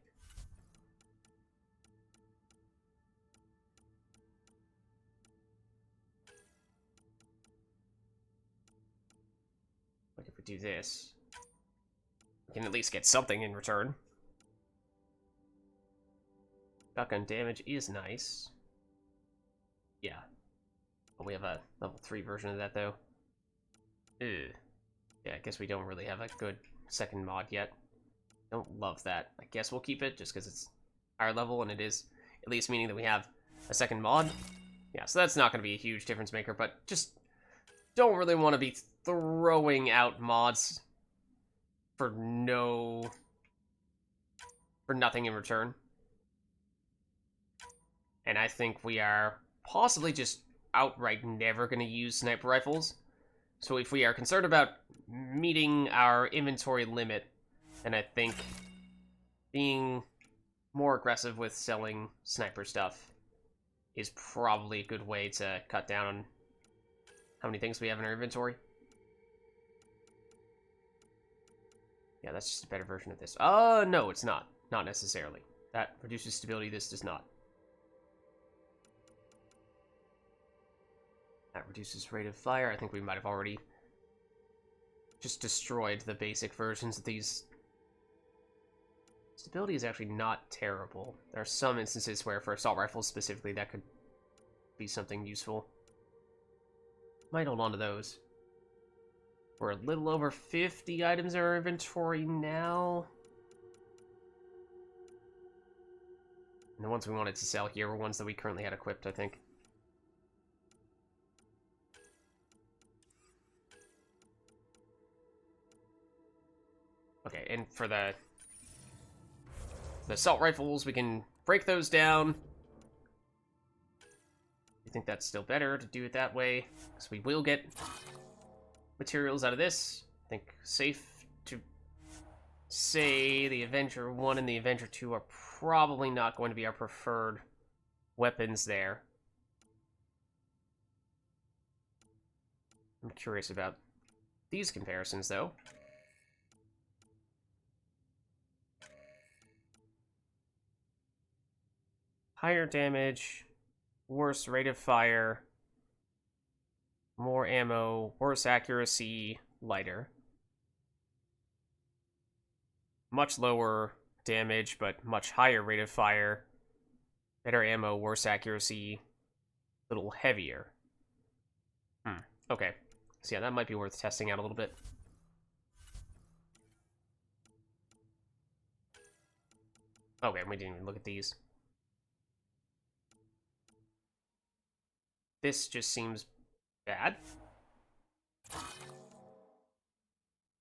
Like if we do this, we can at least get something in return. Shotgun damage is nice. Yeah. But we have a level 3 version of that, though. Ugh. Yeah, I guess we don't really have a good second mod yet. Don't love that. I guess we'll keep it, just because it's higher level, and it is at least meaning that we have a second mod. Yeah, so that's not going to be a huge difference maker, but just don't really want to be throwing out mods for nothing in return. And I think we are possibly just outright never going to use sniper rifles. So if we are concerned about meeting our inventory limit, then I think being more aggressive with selling sniper stuff is probably a good way to cut down on how many things we have in our inventory. Yeah, that's just a better version of this. No, it's not. Not necessarily. That reduces stability, this does not. That reduces rate of fire. I think we might have already just destroyed the basic versions of these. Stability is actually not terrible. There are some instances where, for assault rifles specifically, that could be something useful. Might hold on to those. We're a little over 50 items in our inventory now. And the ones we wanted to sell here were ones that we currently had equipped, I think. Okay, and for the assault rifles, we can break those down. I think that's still better to do it that way, because we will get materials out of this. I think safe to say the Avenger 1 and the Avenger 2 are probably not going to be our preferred weapons there. I'm curious about these comparisons, though. Higher damage, worse rate of fire, more ammo, worse accuracy, lighter. Much lower damage, but much higher rate of fire. Better ammo, worse accuracy, a little heavier. Okay. So yeah, that might be worth testing out a little bit. Okay, we didn't even look at these. This just seems bad.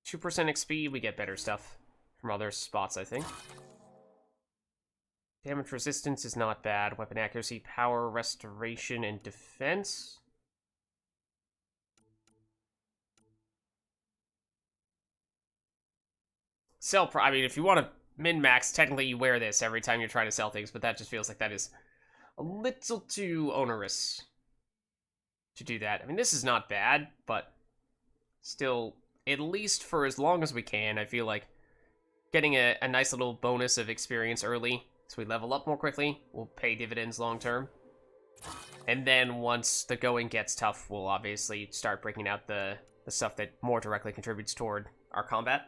2% XP, we get better stuff from other spots, I think. Damage resistance is not bad. Weapon accuracy, power, restoration, and defense. I mean, if you want to min-max, technically you wear this every time you're trying to sell things, but that just feels like that is a little too onerous to do that. I mean, this is not bad, but still, at least for as long as we can, I feel like getting a nice little bonus of experience early so we level up more quickly will pay dividends long term. And then once the going gets tough, we'll obviously start breaking out the stuff that more directly contributes toward our combat.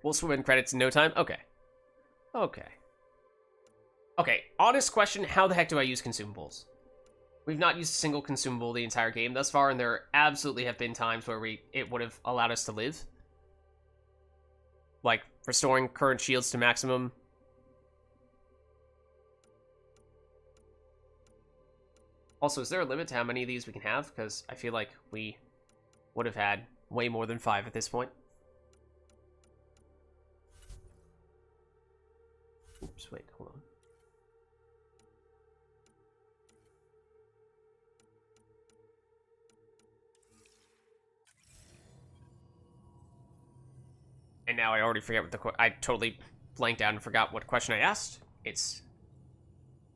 We'll swim in credits in no time. Okay. Okay, honest question, how the heck do I use consumables? We've not used a single consumable the entire game thus far, and there absolutely have been times where it would have allowed us to live. Like, restoring current shields to maximum. Also, is there a limit to how many of these we can have? Because I feel like we would have had way more than 5 at this point. Oops, wait, hold on. And now I already forget what I totally blanked out and forgot what question I asked. It's...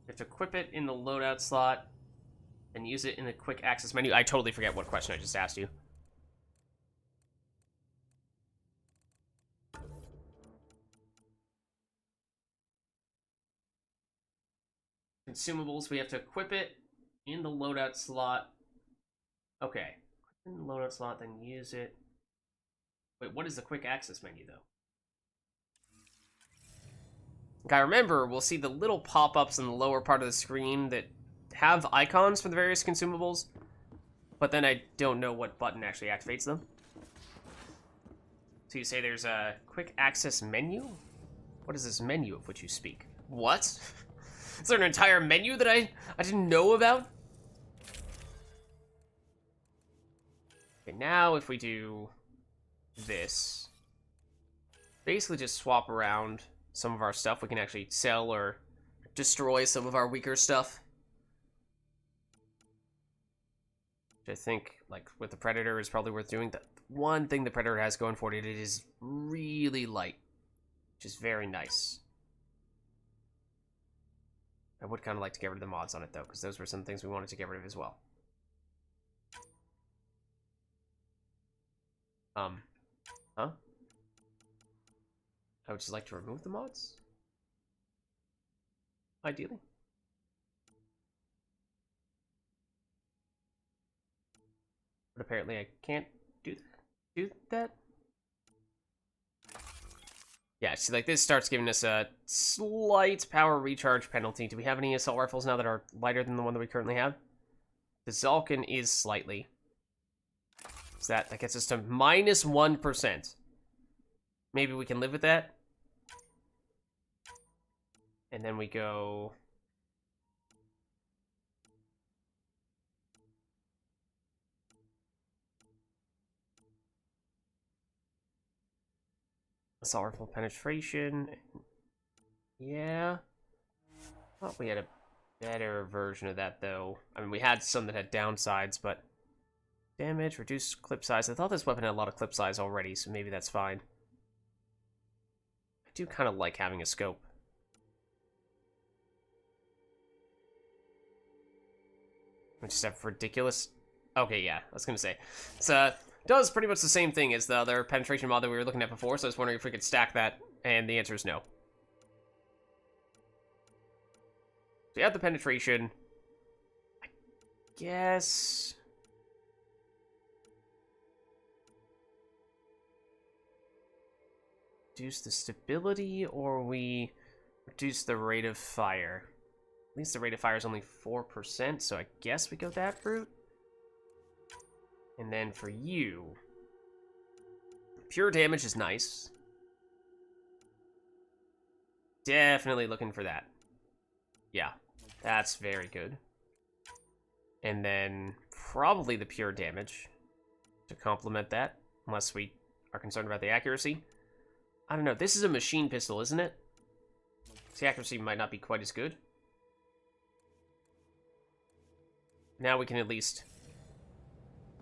You have to equip it in the loadout slot and use it in the quick access menu. I totally forget what question I just asked you. Consumables, we have to equip it in the loadout slot. Okay. In the loadout slot, then use it. Wait, what is the quick access menu, though? Okay, remember, we'll see the little pop-ups in the lower part of the screen that have icons for the various consumables, but then I don't know what button actually activates them. So you say there's a quick access menu? What is this menu of which you speak? What? Is there an entire menu that I didn't know about? Okay, now if we do this, basically just swap around some of our stuff. We can actually sell or destroy some of our weaker stuff. Which I think, like, with the Predator is probably worth doing. The one thing the Predator has going for it, it is really light, which is very nice. I would kind of like to get rid of the mods on it, though, because those were some things we wanted to get rid of as well. Huh? I would just like to remove the mods? Ideally. But apparently I can't do that. Yeah, see, like, this starts giving us a slight power recharge penalty. Do we have any assault rifles now that are lighter than the one that we currently have? The Zalkin is slightly. So that gets us to minus 1%. Maybe we can live with that. And then we go... Assault rifle penetration. Yeah. I thought we had a better version of that, though. I mean, we had some that had downsides, but... Damage, reduce clip size. I thought this weapon had a lot of clip size already, so maybe that's fine. I do kind of like having a scope. I just have ridiculous... Okay, yeah, I was going to say. It's, does pretty much the same thing as the other penetration mod that we were looking at before, so I was wondering if we could stack that, and the answer is no. So you have the penetration. I guess... Reduce the stability, or we reduce the rate of fire. At least the rate of fire is only 4%, so I guess we go that route. And then for you, pure damage is nice. Definitely looking for that. Yeah, that's very good. And then probably the pure damage to complement that, unless we are concerned about the accuracy. I don't know. This is a machine pistol, isn't it? So the accuracy might not be quite as good. Now we can at least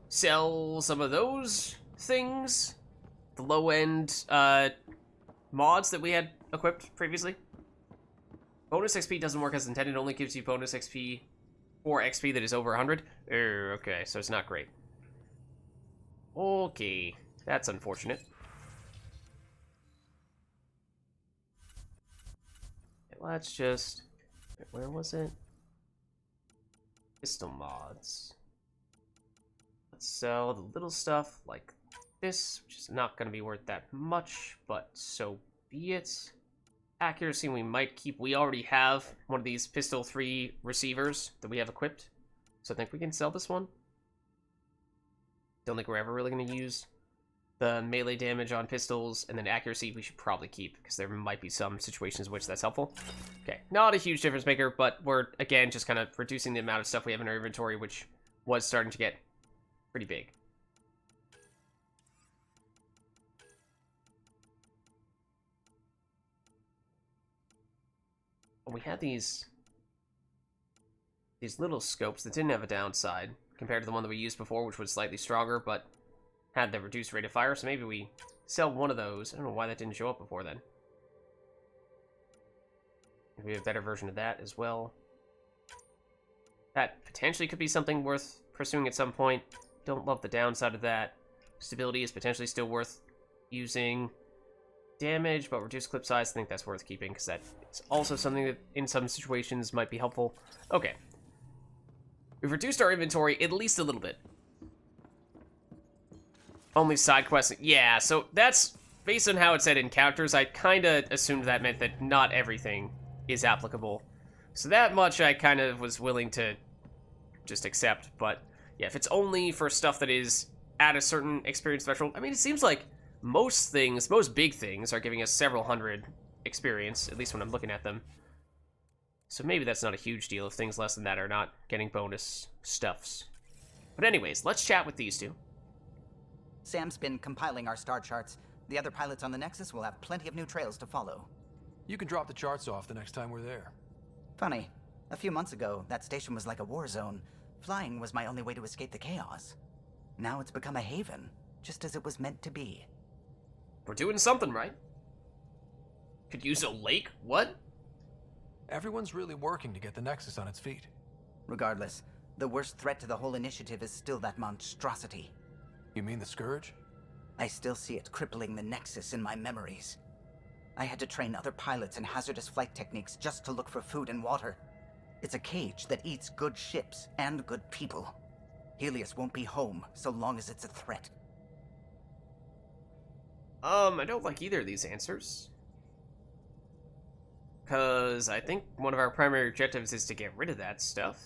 sell some of those things. The low-end mods that we had equipped previously. Bonus XP doesn't work as intended. It only gives you bonus XP for XP that is over 100. Okay, so it's not great. Okay, that's unfortunate. Let's just... Where was it? Pistol mods. Let's sell the little stuff like this, which is not going to be worth that much, but so be it. Accuracy we might keep. We already have one of these pistol 3 receivers that we have equipped, so I think we can sell this one. Don't think we're ever really going to use the melee damage on pistols, and then accuracy we should probably keep, because there might be some situations in which that's helpful. Okay, not a huge difference maker, but we're, again, just kind of reducing the amount of stuff we have in our inventory, which was starting to get pretty big. We had these little scopes that didn't have a downside, compared to the one that we used before, which was slightly stronger, but had the reduced rate of fire, so maybe we sell one of those. I don't know why that didn't show up before then. Maybe we have a better version of that as well. That potentially could be something worth pursuing at some point. Don't love the downside of that. Stability is potentially still worth using. Damage, but reduced clip size, I think that's worth keeping, because that is also something that in some situations might be helpful. Okay. We've reduced our inventory at least a little bit. Only side quests. Yeah, so that's based on how it said encounters. I kind of assumed that meant that not everything is applicable. So that much I kind of was willing to just accept. But yeah, if it's only for stuff that is at a certain experience threshold, I mean, it seems like most things, most big things, are giving us several hundred experience, at least when I'm looking at them. So maybe that's not a huge deal if things less than that are not getting bonus stuffs. But anyways, let's chat with these two. Sam's been compiling our star charts. The other pilots on the Nexus will have plenty of new trails to follow. You can drop the charts off the next time we're there. Funny. A few months ago, that station was like a war zone. Flying was my only way to escape the chaos. Now it's become a haven, just as it was meant to be. We're doing something right. Could use a lake? What? Everyone's really working to get the Nexus on its feet. Regardless, the worst threat to the whole initiative is still that monstrosity. You mean the Scourge? I still see it crippling the Nexus in my memories. I had to train other pilots in hazardous flight techniques just to look for food and water. It's a cage that eats good ships and good people. Helios won't be home so long as it's a threat. I don't like either of these answers. Because I think one of our primary objectives is to get rid of that stuff.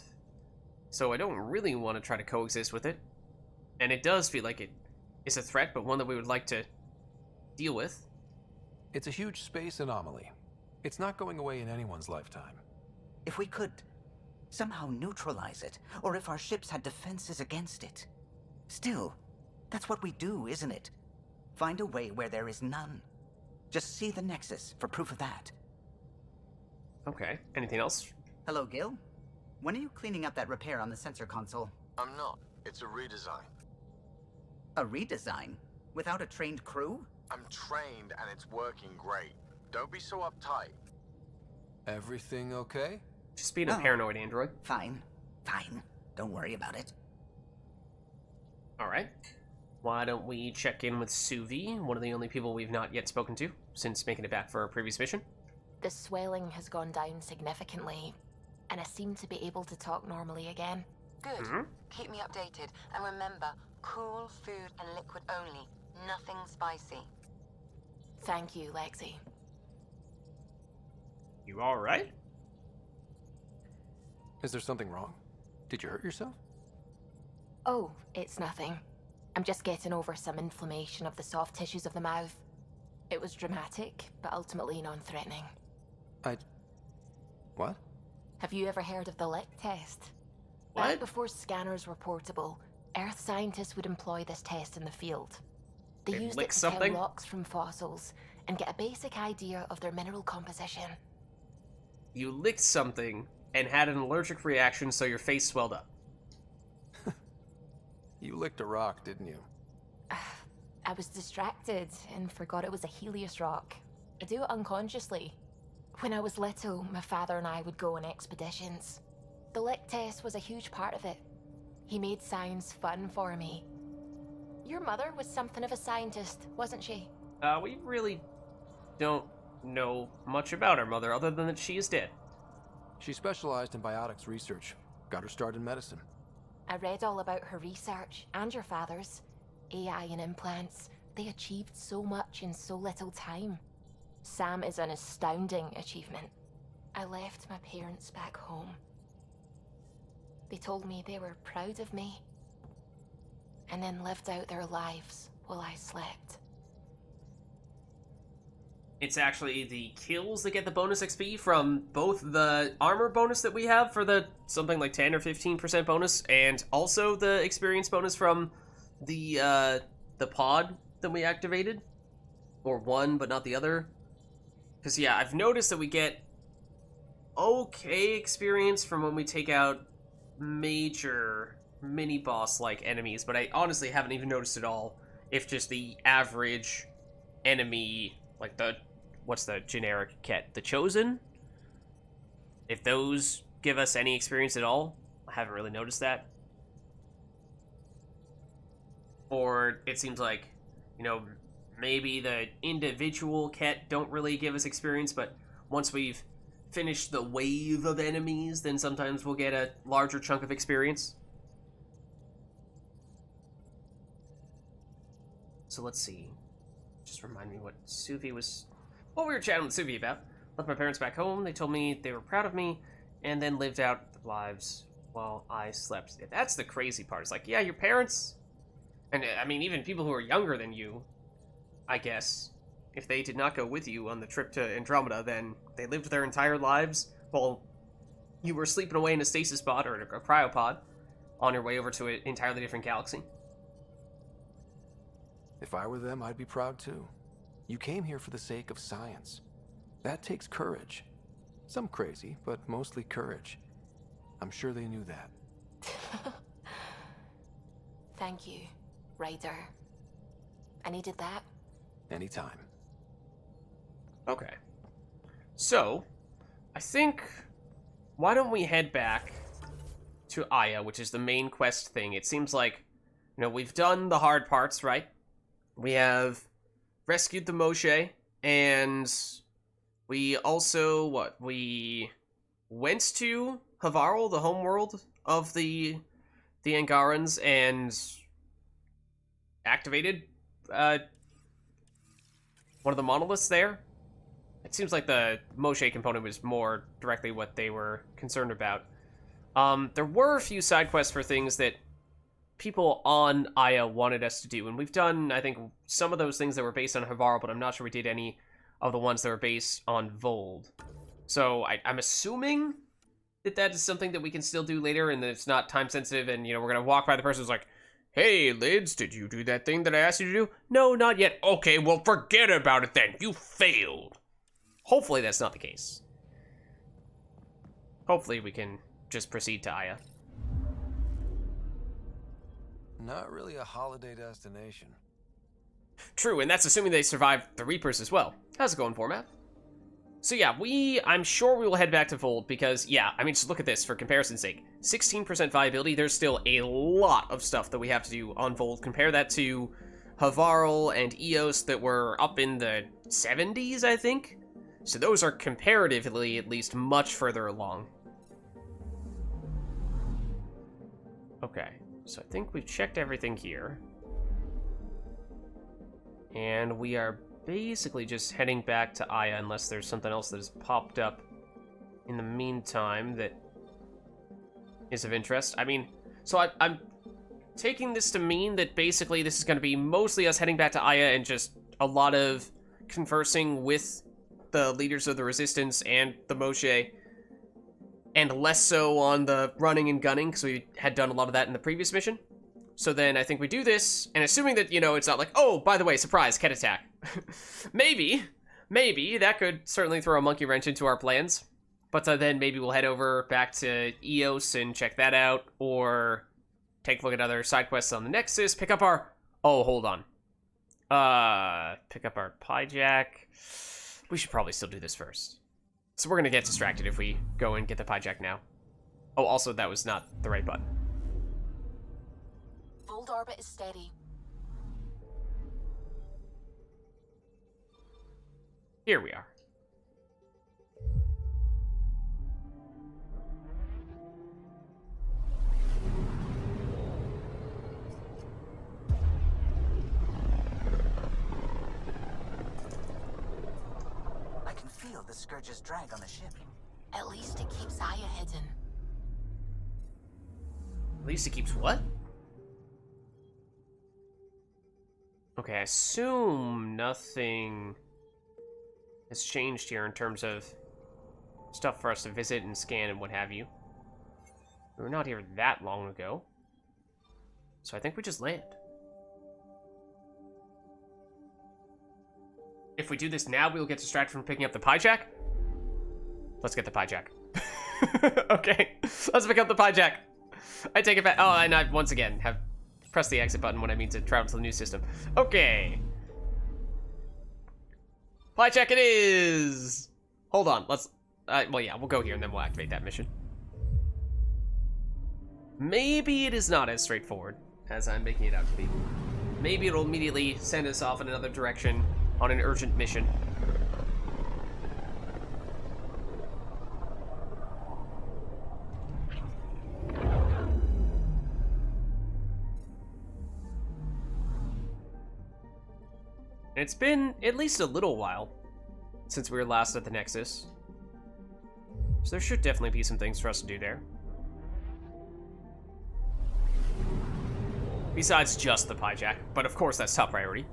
So I don't really want to try to coexist with it. And it does feel like it is a threat, but one that we would like to deal with. It's a huge space anomaly. It's not going away in anyone's lifetime. If we could somehow neutralize it, or if our ships had defenses against it. Still, that's what we do, isn't it? Find a way where there is none. Just see the Nexus for proof of that. Okay. Anything else? Hello, Gil. When are you cleaning up that repair on the sensor console? I'm not. It's a redesign. A redesign? Without a trained crew? I'm trained and it's working great. Don't be so uptight. Everything okay? Just being a paranoid android. Fine. Fine. Don't worry about it. Alright. Why don't we check in with Suvi, one of the only people we've not yet spoken to since making it back for our previous mission. The swelling has gone down significantly, and I seem to be able to talk normally again. Good. Keep me updated. And remember, cool food and liquid only. Nothing spicy. Thank you, Lexi. You alright? Is there something wrong? Did you hurt yourself? Oh, it's nothing. I'm just getting over some inflammation of the soft tissues of the mouth. It was dramatic, but ultimately non-threatening. What? Have you ever heard of the lick test? What? Back before scanners were portable, Earth scientists would employ this test in the field. They Okay, used lick it to something? tell rocks from fossils and get a basic idea of their mineral composition. You licked something and had an allergic reaction, so your face swelled up. You licked a rock, didn't you? I was distracted and forgot it was a Helios rock. I do it unconsciously. When I was little, my father and I would go on expeditions. The lick test was a huge part of it. He made science fun for me. Your mother was something of a scientist, wasn't she? We really don't know much about her mother, other than that she is dead. She specialized in biotics research. Got her start in medicine. I read all about her research, and your father's. AI and implants. They achieved so much in so little time. Sam is an astounding achievement. I left my parents back home. They told me they were proud of me, and then lived out their lives while I slept. It's actually the kills that get the bonus XP from both the armor bonus that we have for the something like 10 or 15% bonus, and also the experience bonus from the pod that we activated. Or one, but not the other. Because, yeah, I've noticed that we get okay experience from when we take out major mini-boss-like enemies, but I honestly haven't even noticed at all if just the average enemy, like the, what's the generic ket? The Chosen? If those give us any experience at all, I haven't really noticed that. Or it seems like, you know, maybe the individual ket don't really give us experience, but once we've finished the wave of enemies, then sometimes we'll get a larger chunk of experience. So let's see. Just remind me what we were chatting with Suvi about. Left my parents back home. They told me they were proud of me, and then lived out their lives while I slept. That's the crazy part. It's like, yeah, your parents, and I mean, even people who are younger than you, I guess, if they did not go with you on the trip to Andromeda, then they lived their entire lives while you were sleeping away in a stasis pod or a cryopod on your way over to an entirely different galaxy. If I were them, I'd be proud too. You came here for the sake of science. That takes courage. Some crazy, but mostly courage. I'm sure they knew that. Thank you, Ryder. I needed that. Anytime. Okay. So, I think, why don't we head back to Aya, which is the main quest thing. It seems like, you know, we've done the hard parts, right? We have rescued the Moshae, and we also, we went to Havarl, the homeworld of the Angarans, and activated one of the monoliths there. It seems like the Moshae component was more directly what they were concerned about. There were a few side quests for things that people on Aya wanted us to do, and we've done, I think, some of those things that were based on Havarl, but I'm not sure we did any of the ones that were based on Vold. So I'm assuming that is something that we can still do later, and that it's not time sensitive, and, you know, we're gonna walk by the person who's like, "Hey, Lids, did you do that thing that I asked you to do?" "No, not yet." "Okay, well, forget about it then. You failed." Hopefully that's not the case. Hopefully we can just proceed to Aya. Not really a holiday destination. True, and that's assuming they survived the Reapers as well. How's it going, format? So yeah, I'm sure we will head back to Vold because, yeah, I mean, just look at this for comparison's sake. 16% viability, there's still a lot of stuff that we have to do on Vold. Compare that to Havarl and Eos that were up in the 70s, I think. So those are comparatively, at least, much further along. Okay, so I think we've checked everything here. And we are basically just heading back to Aya unless there's something else that has popped up in the meantime that is of interest. I mean, so I'm taking this to mean that basically this is going to be mostly us heading back to Aya and just a lot of conversing with the leaders of the Resistance and the Moshae, and less so on the running and gunning, because we had done a lot of that in the previous mission. So then I think we do this, and assuming that, you know, it's not like, oh, by the way, surprise, cat attack. maybe that could certainly throw a monkey wrench into our plans. But then maybe we'll head over back to EOS and check that out, or take a look at other side quests on the Nexus, pick up our... Oh, hold on. Pick up our Pyjack. We should probably still do this first. So we're gonna get distracted if we go and get the Pyjack now. Oh, also, that was not the right button. Fold orbit is steady. Here we are. I can feel the Scourge's drag on the ship. At least it keeps Aya hidden. At least it keeps what? Okay, I assume nothing has changed here in terms of stuff for us to visit and scan and what have you. We were not here that long ago. So I think we just land. If we do this now, we'll get distracted from picking up the Pyjack. Let's get the Pyjack. Okay, let's pick up the Pyjack. I take it back. Oh, and I once again have pressed the exit button when I mean to travel to the new system. Okay. Pyjack it is! Hold on, let's... well, yeah, we'll go here and then we'll activate that mission. Maybe it is not as straightforward as I'm making it out to be. Maybe it'll immediately send us off in another direction on an urgent mission. It's been at least a little while since we were last at the Nexus. So there should definitely be some things for us to do there. Besides just the Pyjack, but of course that's top priority.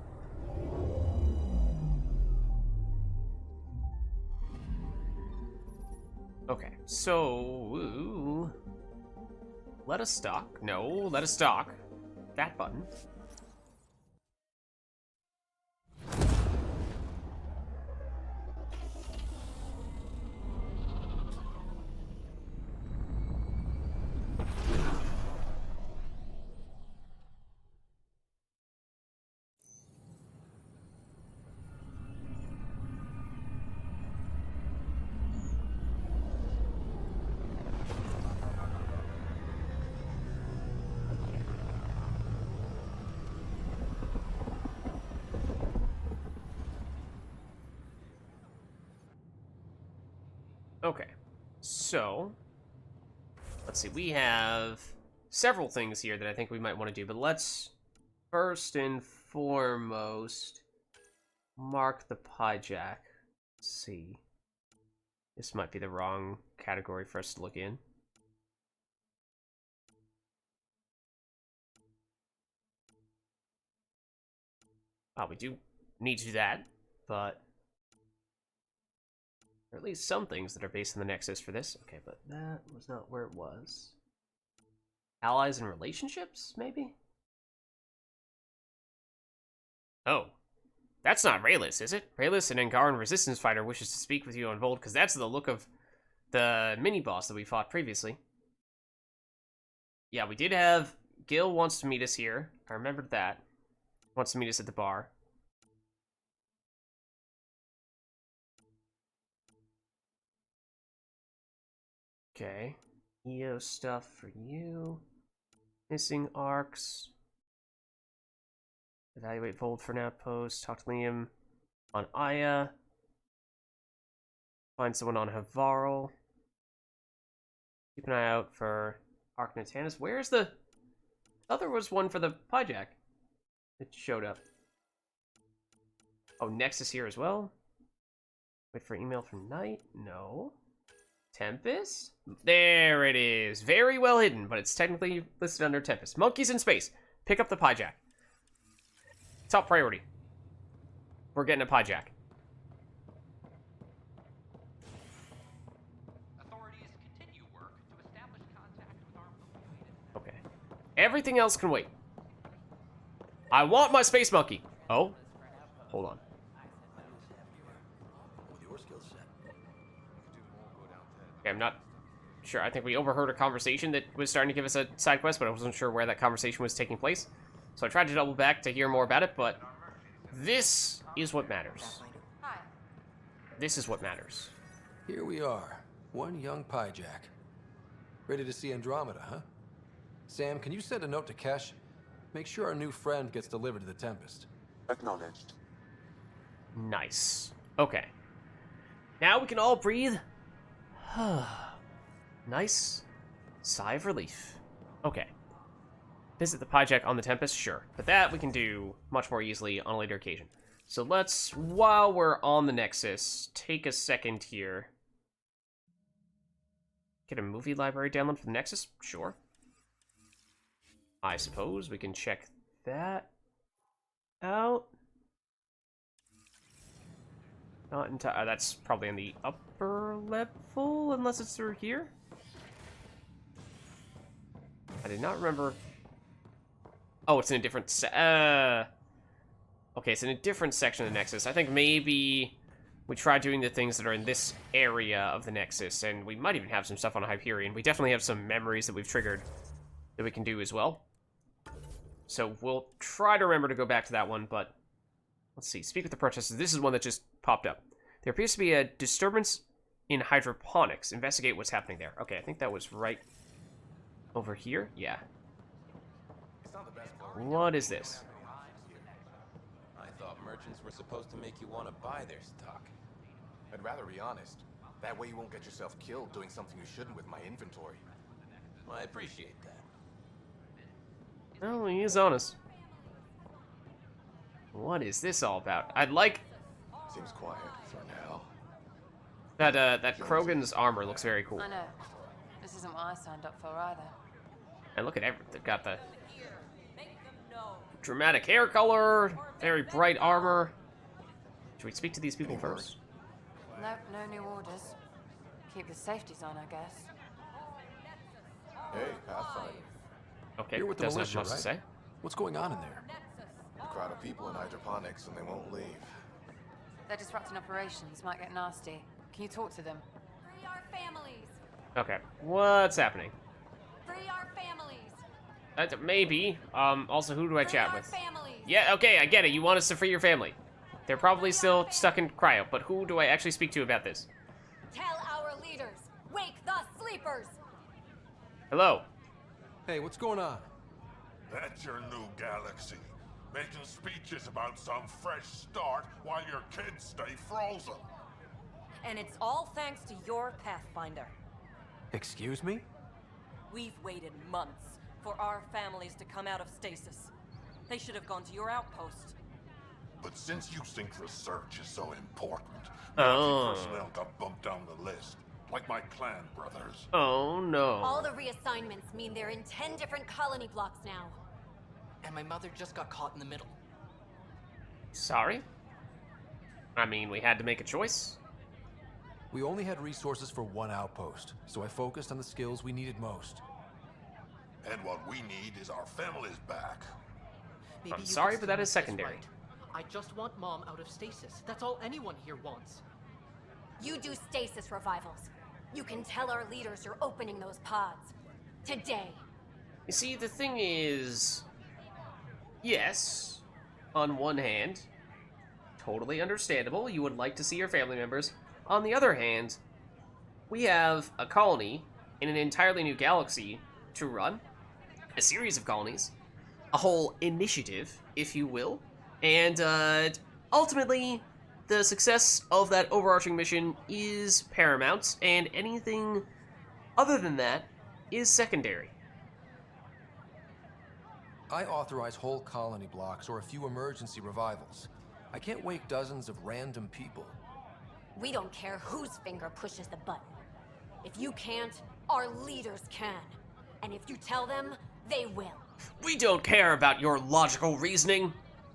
Okay, so... let us dock. No, let us dock. That button. Okay, so let's see, we have several things here that I think we might want to do, but let's first and foremost mark the Pyjack. Let's see. This might be the wrong category for us to look in. Oh, we do need to do that, but or at least some things that are based on the Nexus for this. Okay, but that was not where it was. Allies and relationships, maybe? Oh. That's not Raylis, is it? Raylis, an Angaran resistance fighter, wishes to speak with you on Vold, because that's the look of the mini-boss that we fought previously. Yeah, we did have... Gil wants to meet us here. I remembered that. Wants to meet us at the bar. Okay. EO stuff for you. Missing arcs. Evaluate Vold for an outpost. Talk to Liam on Aya. Find someone on Havarl. Keep an eye out for Arc Natanus. Where's the... other was one for the Pyjack. It showed up. Oh, Nexus here as well. Wait for email from Knight. No. Tempest? There it is. Very well hidden, but it's technically listed under Tempest. Monkeys in space. Pick up the Pyjack. Top priority. We're getting a Pyjack. Okay. Everything else can wait. I want my space monkey. Oh, hold on. Okay, I'm not sure. I think we overheard a conversation that was starting to give us a side quest, but I wasn't sure where that conversation was taking place. So I tried to double back to hear more about it, but this is what matters. This is what matters. Here we are, one young piejack. Ready to see Andromeda, huh? Sam, can you send a note to Kesh? Make sure our new friend gets delivered to the Tempest. Acknowledged. Nice. Okay. Now we can all breathe. Nice sigh of relief. Okay. Visit the piejack on the Tempest? Sure. But that we can do much more easily on a later occasion. So let's, while we're on the Nexus, take a second here. Get a movie library download for the Nexus? Sure. I suppose we can check that out. Not entirely. That's probably in the upper level, unless it's through here. I did not remember. Oh, it's in a different okay, it's in a different section of the Nexus. I think maybe we try doing the things that are in this area of the Nexus, and we might even have some stuff on Hyperion. We definitely have some memories that we've triggered that we can do as well. So we'll try to remember to go back to that one, but let's see. Speak with the protesters. This is one that just popped up. There appears to be a disturbance in hydroponics. Investigate what's happening there. Okay, I think that was right over here. Yeah. What is this? I thought merchants were supposed to make you want to buy their stock. I'd rather be honest. That way you won't get yourself killed doing something you shouldn't with my inventory. I appreciate that. Oh, he is honest. What is this all about? I'd like... Seems quiet for now. That Krogan's armor looks very cool. I know. This isn't what I signed up for either. And look at everything. They've got the dramatic hair color, very bright armor. Should we speak to these people first? Nope, no new orders. Keep the safeties on, I guess. Hey, pathfinder. Okay, You're with the doesn't militia, have much to say. What's going on in there? A crowd of people in hydroponics and they won't leave. They're disrupting operations, might get nasty. Can you talk to them? Free our families! Okay, what's happening? Free our families! Maybe. Also, who do I chat with? Families. Yeah, okay, I get it. You want us to free your family. They're probably still stuck in cryo, but who do I actually speak to about this? Tell our leaders! Wake the sleepers! Hello. Hey, what's going on? That's your new galaxy. Making speeches about some fresh start while your kids stay frozen. And it's all thanks to your pathfinder. Excuse me? We've waited months for our families to come out of stasis. They should have gone to your outpost. But since you think research is so important, Oh. military personnel got bumped down the list, like my clan brothers. Oh no. All the reassignments mean they're in 10 different colony blocks now. And my mother just got caught in the middle. Sorry? I mean, we had to make a choice. We only had resources for one outpost, so I focused on the skills we needed most. And what we need is our families back. Maybe I'm you sorry, could but that still is make this secondary. right. I just want Mom out of stasis. That's all anyone here wants. You do stasis revivals. You can tell our leaders you're opening those pods. Today. You see, the thing is... Yes, on one hand, totally understandable. You would like to see your family members. On the other hand, we have a colony in an entirely new galaxy to run. A series of colonies. A whole initiative, if you will. And ultimately, the success of that overarching mission is paramount, and anything other than that is secondary. I authorize whole colony blocks or a few emergency revivals. I can't wake dozens of random people. We don't care whose finger pushes the button. If you can't, our leaders can. And if you tell them, they will. We don't care about your logical reasoning.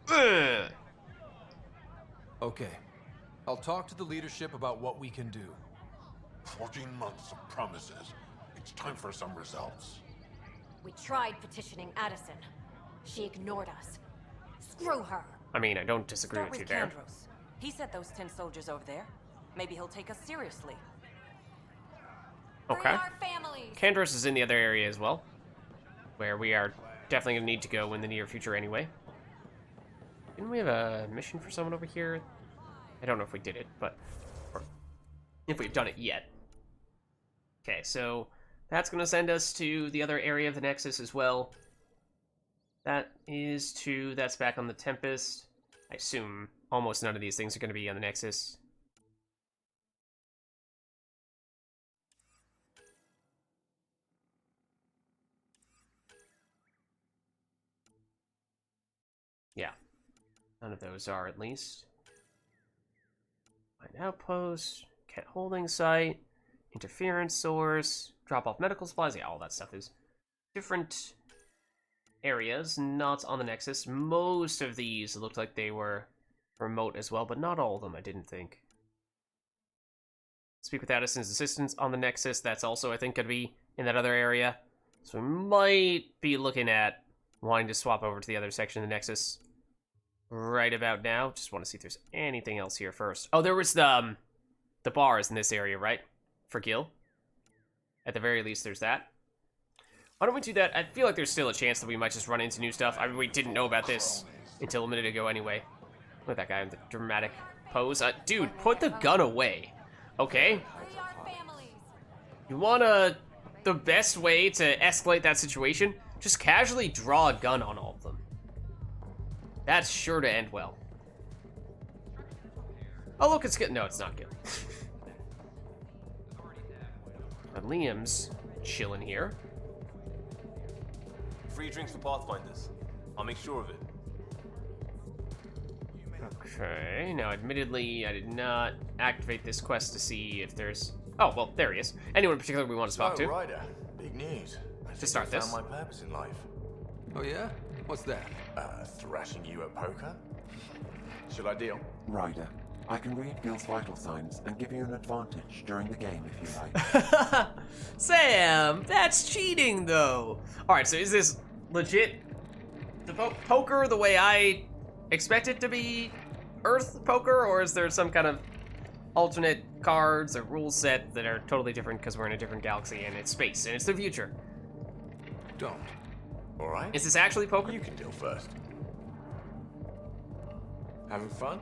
Ugh. Okay. I'll talk to the leadership about what we can do. 14 months of promises. It's time for some results. We tried petitioning Addison. She ignored us. Screw her. I mean, I don't disagree Start with you with there. Kandros. He sent those 10 soldiers over there. Maybe he'll take us seriously. Okay. Kandros is in the other area as well, where we are definitely going to need to go in the near future anyway. Didn't we have a mission for someone over here? I don't know if we did it, but... or if we've done it yet. Okay, so that's going to send us to the other area of the Nexus as well. That's back on the Tempest. I assume almost none of these things are going to be on the Nexus. Yeah, none of those are, at least. Find outpost, Ket holding site, interference source, drop off medical supplies. Yeah, all that stuff is different areas, not on the Nexus. Most of these looked like they were remote as well, but not all of them, I didn't think. Speak with Addison's assistants on the Nexus. That's also, I think, going to be in that other area. So we might be looking at wanting to swap over to the other section of the Nexus right about now. Just want to see if there's anything else here first. Oh, there was the bars in this area, right? For Gil. At the very least, there's that. Why don't we do that? I feel like there's still a chance that we might just run into new stuff. I mean, we didn't know about this until a minute ago anyway. Look at that guy in the dramatic pose. Dude, put the gun away. Okay? You want the best way to escalate that situation? Just casually draw a gun on all of them. That's sure to end well. Oh, look, it's good. No, it's not good. Liam's chilling here. Free drinks for Pathfinders. I'll make sure of it. Okay, now admittedly, I did not activate this quest to see if there's... Oh, well, there he is. Anyone in particular we want to talk to? Ryder, big news. To start this. I found my purpose in life. Oh yeah? What's that? Thrashing you at poker? Should I deal? Ryder, I can read Gil's vital signs and give you an advantage during the game if you like. Sam, that's cheating though. Alright, so is this legit poker the way I expect it to be Earth poker, or is there some kind of alternate cards or rule set that are totally different because we're in a different galaxy and it's space and it's the future? Don't. Alright. Is this actually poker? You can deal first. Having fun?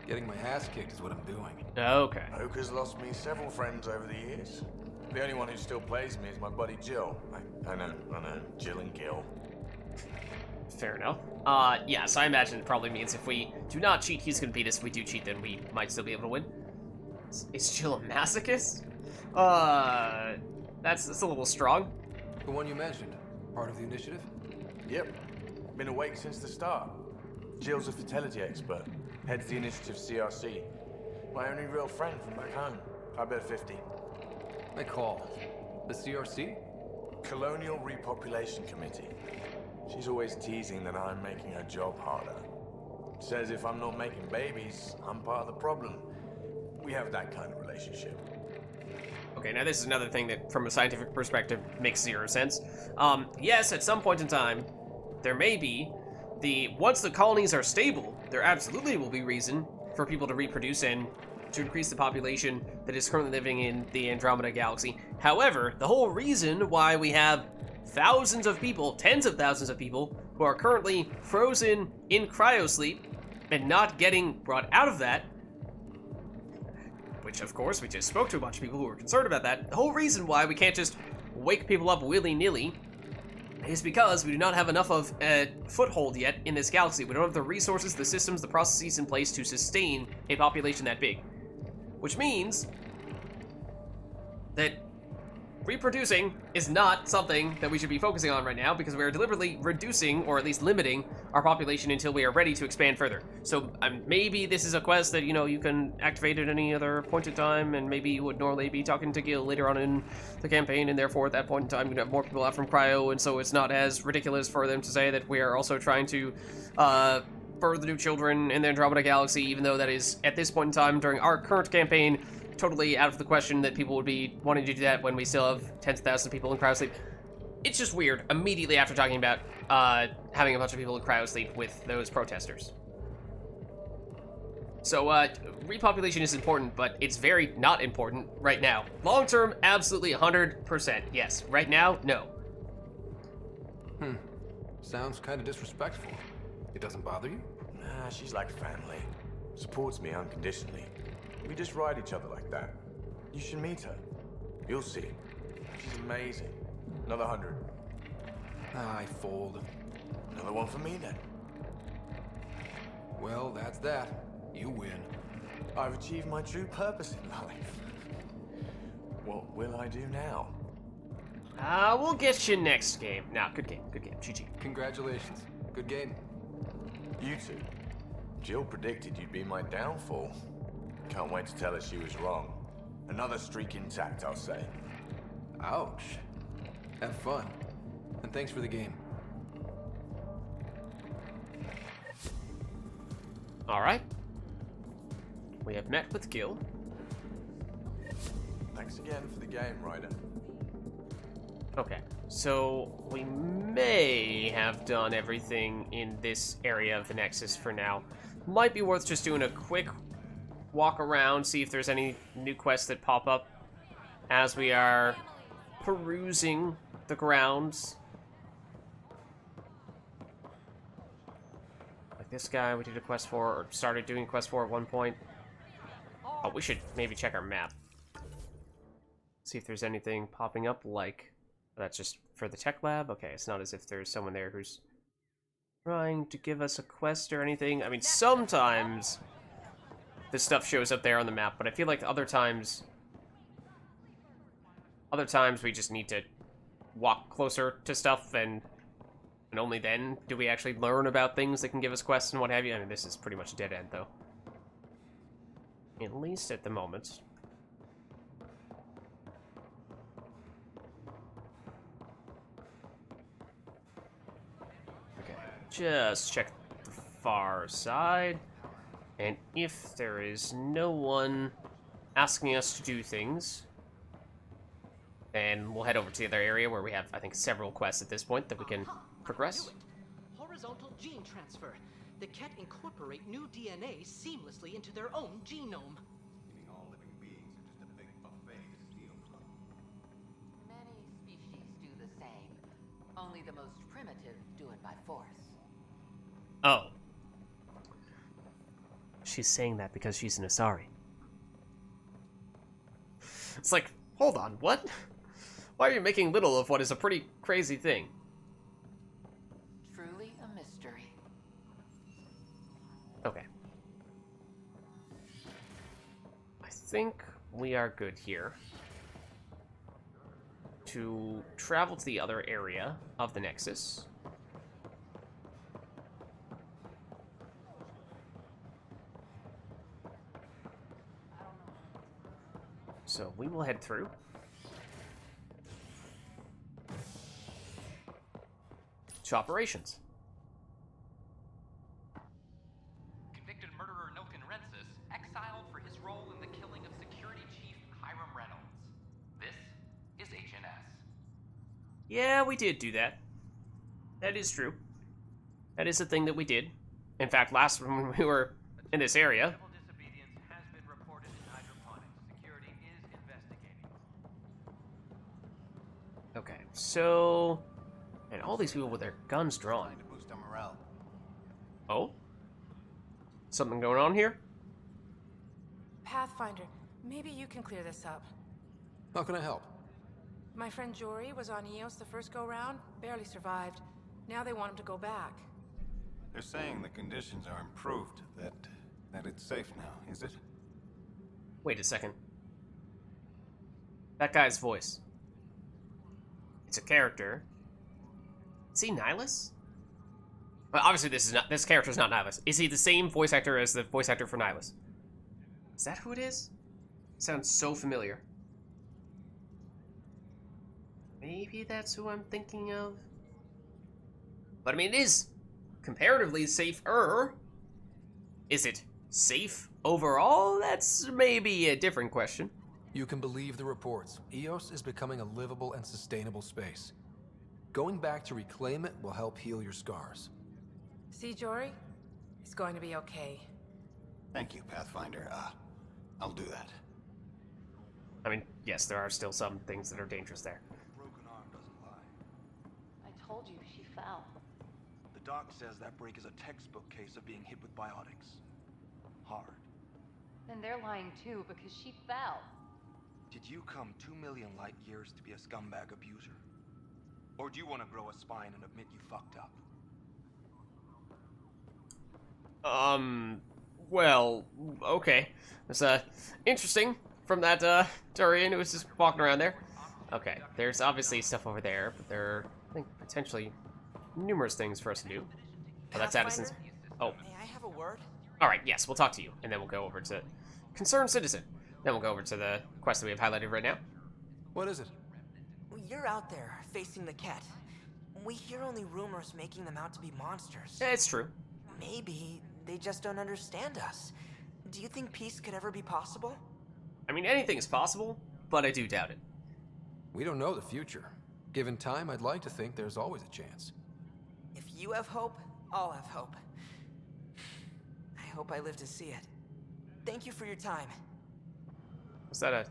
Getting my ass kicked is what I'm doing. Okay. Poker's lost me several friends over the years. The only one who still plays me is my buddy Jill. I know. Jill and Gil. Fair enough. Yeah, so I imagine it probably means if we do not cheat, he's gonna beat us. If we do cheat, then we might still be able to win. Is Jill a masochist? That's a little strong. The one you mentioned, part of the initiative? Yep. Been awake since the start. Jill's a fertility expert. Heads the initiative CRC. My only real friend from back home. I bet 50. I call. The CRC? Colonial Repopulation Committee. She's always teasing that I'm making her job harder. Says if I'm not making babies, I'm part of the problem. We have that kind of relationship. Okay, now this is another thing that, from a scientific perspective, makes zero sense. Yes, at some point in time, there may be once the colonies are stable, there absolutely will be reason for people to reproduce and to increase the population that is currently living in the Andromeda galaxy. However, the whole reason why we have thousands of people, tens of thousands of people, who are currently frozen in cryosleep and not getting brought out of that, which of course we just spoke to a bunch of people who were concerned about that, the whole reason why we can't just wake people up willy-nilly is because we do not have enough of a foothold yet in this galaxy. We don't have the resources, the systems, the processes in place to sustain a population that big. Which means that reproducing is not something that we should be focusing on right now, because we are deliberately reducing, or at least limiting, our population until we are ready to expand further. So maybe this is a quest that, you can activate at any other point in time, and maybe you would normally be talking to Gil later on in the campaign, and therefore at that point in time you'd have more people out from cryo, and so it's not as ridiculous for them to say that we are also trying to further new children in the Andromeda galaxy, even though that is, at this point in time, during our current campaign, totally out of the question that people would be wanting to do that when we still have tens of thousands of people in cryosleep. It's just weird, immediately after talking about having a bunch of people in cryo sleep with those protesters. So, repopulation is important, but it's very not important right now. Long term, absolutely 100%. Yes. Right now, no. Sounds kind of disrespectful. It doesn't bother you? Nah, she's like family. Supports me unconditionally. We just ride each other like that. You should meet her. You'll see. She's amazing. Another 100. I fold. Another one for me then. Well, that's that. You win. I've achieved my true purpose in life. What will I do now? We'll get you next game. Nah, good game. Good game. GG. Congratulations. Good game. You two. Jill predicted you'd be my downfall. Can't wait to tell her she was wrong. Another streak intact, I'll say. Ouch. Have fun. And thanks for the game. Alright. We have met with Gil. Thanks again for the game, Ryder. Okay, so we may have done everything in this area of the Nexus for now. Might be worth just doing a quick walk around, see if there's any new quests that pop up as we are perusing the grounds. Like this guy we did a quest for, or started doing a quest for at one point. Oh, we should maybe check our map. See if there's anything popping up like... That's just for the tech lab? Okay, it's not as if there's someone there who's trying to give us a quest or anything. I mean, sometimes this stuff shows up there on the map, but I feel like other times we just need to walk closer to stuff, and only then do we actually learn about things that can give us quests and what have you. I mean, this is pretty much a dead end, though. At least at the moment. Just check the far side, and if there is no one asking us to do things, then we'll head over to the other area where we have, I think, several quests at this point that we can progress. Horizontal gene transfer. The Ket incorporate new DNA seamlessly into their own genome. Giving all living beings are just a big buffet to steal from. Many species do the same. Only the most primitive do it by force. Oh. She's saying that because she's an Asari. It's like, hold on, what? Why are you making little of what is a pretty crazy thing? Truly a mystery. Okay. I think we are good here to travel to the other area of the Nexus. So we will head through. To operations. Convicted murderer Nilken Rensis exiled for his role in the killing of Security Chief Hiram Reynolds. This is HNS. Yeah, we did do that. That is true. That is a thing that we did. In fact, last when we were in this area. Okay, so... And all these people with their guns drawn. To boost our morale. Oh? Something going on here? Pathfinder, maybe you can clear this up. How can I help? My friend Jory was on EOS the first go-round, barely survived. Now they want him to go back. They're saying the conditions are improved, that it's safe now, is it? Wait a second. That guy's voice. It's a character. Is he Nihilus? Well, obviously this character is not Nihilus. Is he the same voice actor as the voice actor for Nihilus? Is that who it is? Sounds so familiar. Maybe that's who I'm thinking of. But I mean, it is comparatively safer. Is it safe overall? That's maybe a different question. You can believe the reports. EOS is becoming a livable and sustainable space. Going back to reclaim it will help heal your scars. See, Jory? It's going to be okay. Thank you, Pathfinder. I'll do that. I mean, yes, there are still some things that are dangerous there. Broken arm doesn't lie. I told you she fell. The doc says that break is a textbook case of being hit with biotics. Hard. Then they're lying too, because she fell. Did you come 2 million light years to be a scumbag abuser? Or do you want to grow a spine and admit you fucked up? Well, okay. It's, interesting from that, Durian who was just walking around there. Okay, there's obviously stuff over there, but there are, I think, potentially numerous things for us to do. Oh, that's Addison's. Oh. May I have a word? Alright, yes, we'll talk to you, and then we'll go over to Concerned Citizen. Then we'll go over to the quest that we have highlighted right now. What is it? You're out there, facing the Ket. We hear only rumors making them out to be monsters. Yeah, it's true. Maybe they just don't understand us. Do you think peace could ever be possible? I mean, anything is possible, but I do doubt it. We don't know the future. Given time, I'd like to think there's always a chance. If you have hope, I'll have hope. I hope I live to see it. Thank you for your time. Was that a...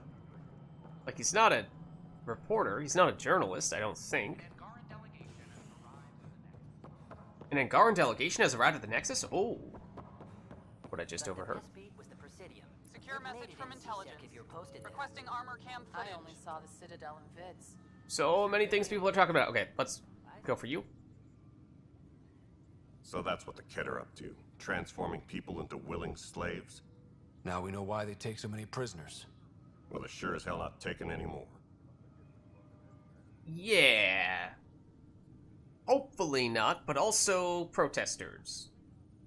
Like, he's not a reporter. He's not a journalist, I don't think. An Angaran delegation has arrived at the Nexus? Oh. What I just overheard. Secure message from intelligence. Requesting armor cam footage. I only saw the Citadel in Vids. So many things people are talking about. Okay, let's go for you. So that's what the Ket are up to. Transforming people into willing slaves. Now we know why they take so many prisoners. Well, they're sure as hell not taking any more. Yeah. Hopefully not, but also protesters.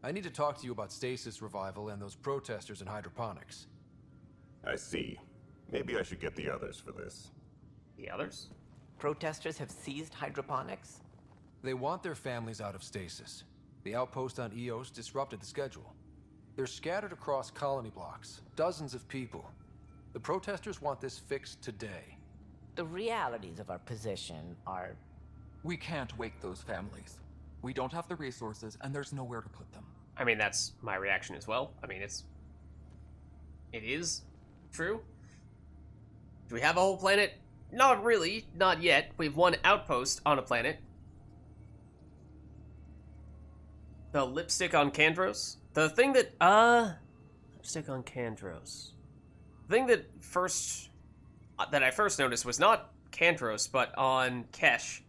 I need to talk to you about stasis revival and those protesters in hydroponics. I see. Maybe I should get the others for this. The others? Protesters have seized hydroponics? They want their families out of stasis. The outpost on Eos disrupted the schedule. They're scattered across colony blocks, dozens of people. The protesters want this fixed today. The realities of our position are... We can't wake those families. We don't have the resources, and there's nowhere to put them. I mean, that's my reaction as well. I mean, it is true. Do we have a whole planet? Not really, not yet. We have one outpost on a planet. The lipstick on Kandros? The thing that, lipstick on Kandros. The thing that I first noticed was not Kandros, but on Kesh.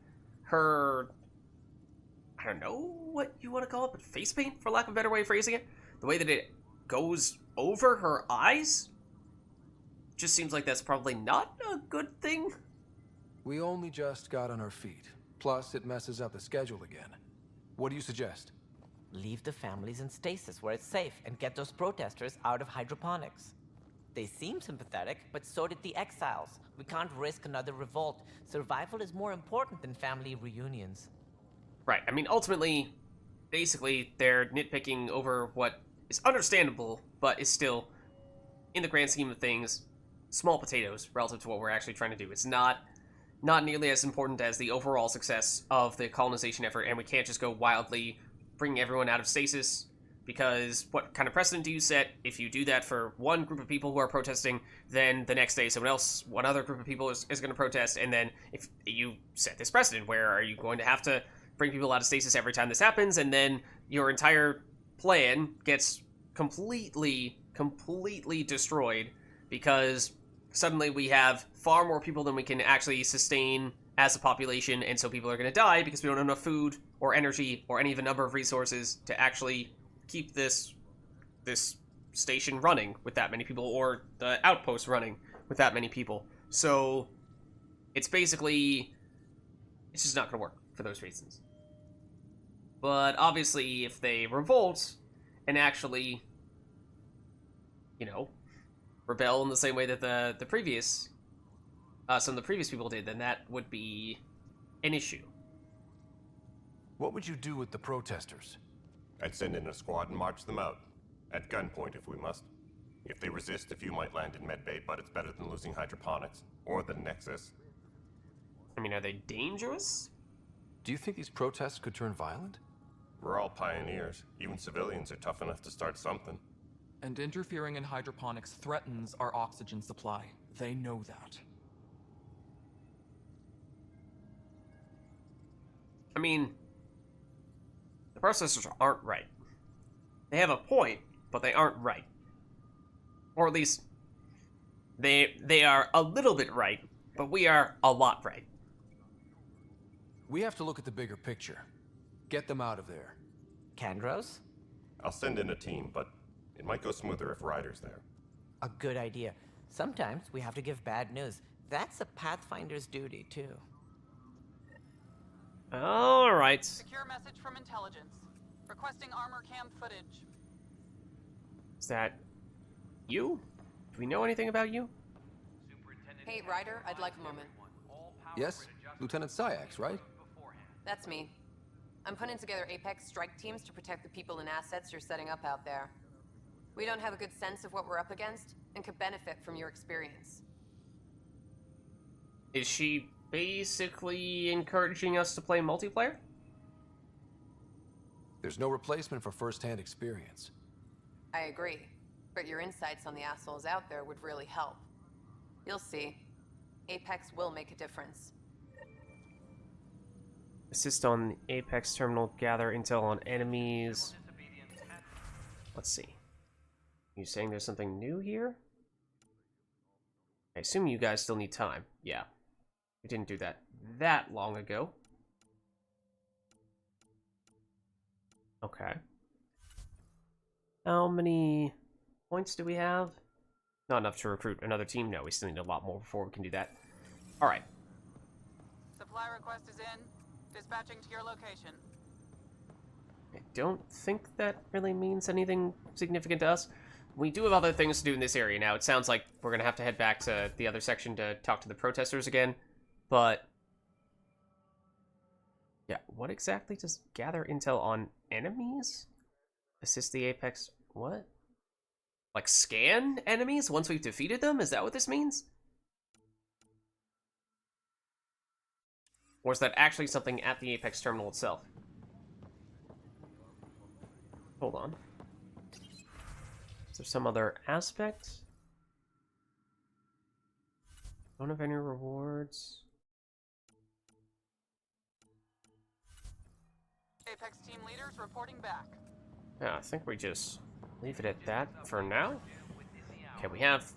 Her, I don't know what you want to call it, but face paint, for lack of a better way of phrasing it. The way that it goes over her eyes just seems like that's probably not a good thing. We only just got on our feet. Plus, it messes up the schedule again. What do you suggest? Leave the families in stasis where it's safe and get those protesters out of hydroponics. They seem sympathetic, but so did the exiles. We can't risk another revolt. Survival is more important than family reunions. Right, I mean, ultimately, basically, they're nitpicking over what is understandable, but is still, in the grand scheme of things, small potatoes relative to what we're actually trying to do. It's not nearly as important as the overall success of the colonization effort, and we can't just go wildly bringing everyone out of stasis, because what kind of precedent do you set? If you do that for one group of people who are protesting, then the next day one other group of people is going to protest, and then if you set this precedent, where are you going to have to bring people out of stasis every time this happens, and then your entire plan gets completely destroyed, because suddenly we have far more people than we can actually sustain as a population, and so people are going to die because we don't have enough food or energy or any of the number of resources to actually keep this station running with that many people, or the outpost running with that many people. So it's basically, it's just not going to work for those reasons. But obviously, if they revolt and actually, rebel in the same way that the previous some of the previous people did, then that would be an issue. What would you do with the protesters? I'd send in a squad and march them out. At gunpoint if we must. If they resist, a few might land in medbay, but it's better than losing hydroponics. Or the Nexus. I mean, are they dangerous? Do you think these protests could turn violent? We're all pioneers. Even civilians are tough enough to start something. And interfering in hydroponics threatens our oxygen supply. They know that. I mean, the processors aren't right. They have a point, but they aren't right. Or at least, they are a little bit right, but we are a lot right. We have to look at the bigger picture. Get them out of there. Kandros? I'll send in a team, but it might go smoother if Ryder's there. A good idea. Sometimes we have to give bad news. That's a Pathfinder's duty, too. Alright. Secure message from intelligence. Requesting armor cam footage. Is that you? Do we know anything about you? Hey, Ryder, I'd like a moment. Yes? Lieutenant Syax, right? That's me. I'm putting together Apex strike teams to protect the people and assets you're setting up out there. We don't have a good sense of what we're up against, and could benefit from your experience. Is she basically encouraging us to play multiplayer? There's no replacement for first-hand experience. I agree, but your insights on the assholes out there would really help. You'll see. Apex will make a difference. Assist on Apex terminal, gather intel on enemies. Let's see. You saying there's something new here? I assume you guys still need time. Yeah. We didn't do that long ago. Okay. How many points do we have? Not enough to recruit another team? No, we still need a lot more before we can do that. Alright. Supply request is in. Dispatching to your location. I don't think that really means anything significant to us. We do have other things to do in this area now. It sounds like we're going to have to head back to the other section to talk to the protesters again. But yeah, what exactly does gather intel on enemies? Assist the Apex... What? Like scan enemies once we've defeated them? Is that what this means? Or is that actually something at the Apex terminal itself? Hold on. Is there some other aspect? Don't have any rewards. Apex team leaders reporting back. Yeah, I think we just leave it at that for now. Okay, we have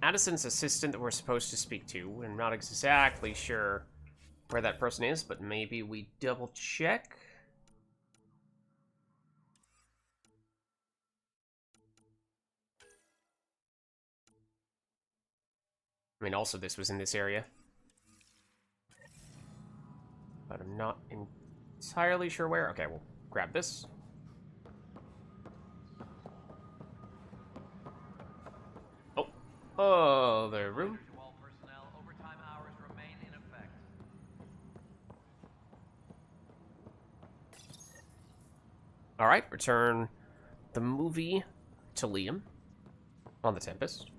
Addison's assistant that we're supposed to speak to. I'm not exactly sure where that person is, but maybe we double check. I mean, also this was in this area. But I'm not entirely sure where. Okay, we'll grab this. Oh, the room. Alright, return the movie to Liam on the Tempest.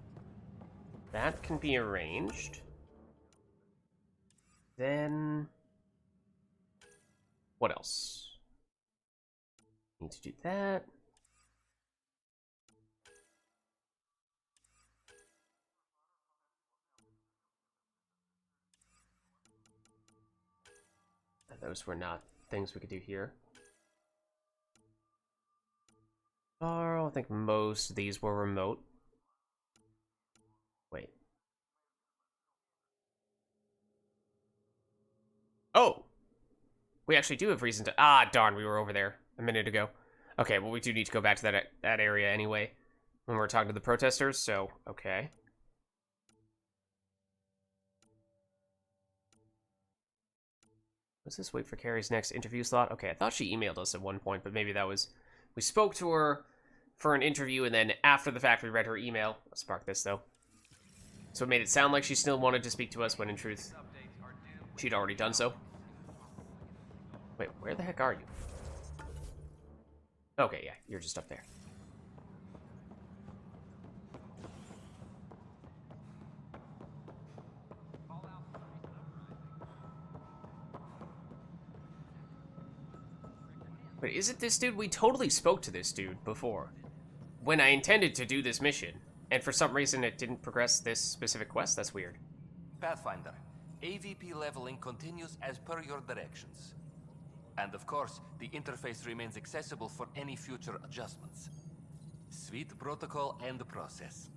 That can be arranged. Then... what else? Need to do that. Those were not things we could do here. I think most of these were remote. Wait. Oh! We actually do have reason to... Ah, darn, we were over there a minute ago. Okay, well, we do need to go back to that area anyway when we're talking to the protesters, so, okay. Was this wait for Carrie's next interview slot? Okay, I thought she emailed us at one point, but maybe that was... We spoke to her for an interview, and then after the fact, we read her email. Let's spark this, though. So it made it sound like she still wanted to speak to us, when in truth, she'd already done so. Wait, where the heck are you? Okay, yeah, you're just up there. Wait, is it this dude? We totally spoke to this dude before. When I intended to do this mission. And for some reason it didn't progress this specific quest? That's weird. Pathfinder, AVP leveling continues as per your directions. And of course, the interface remains accessible for any future adjustments. Sweet protocol and process.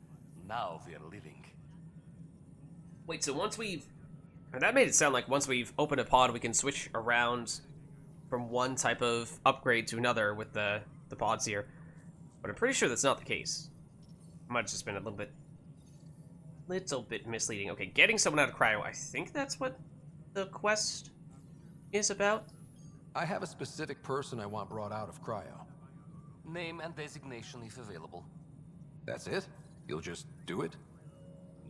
Now we're living. Wait, so once we've... And that made it sound like once we've opened a pod, we can switch around from one type of upgrade to another with the pods here. But I'm pretty sure that's not the case. Might have just been a little bit misleading. Okay, getting someone out of cryo. I think that's what the quest is about. I have a specific person I want brought out of cryo. Name and designation if available. That's it? You'll just do it?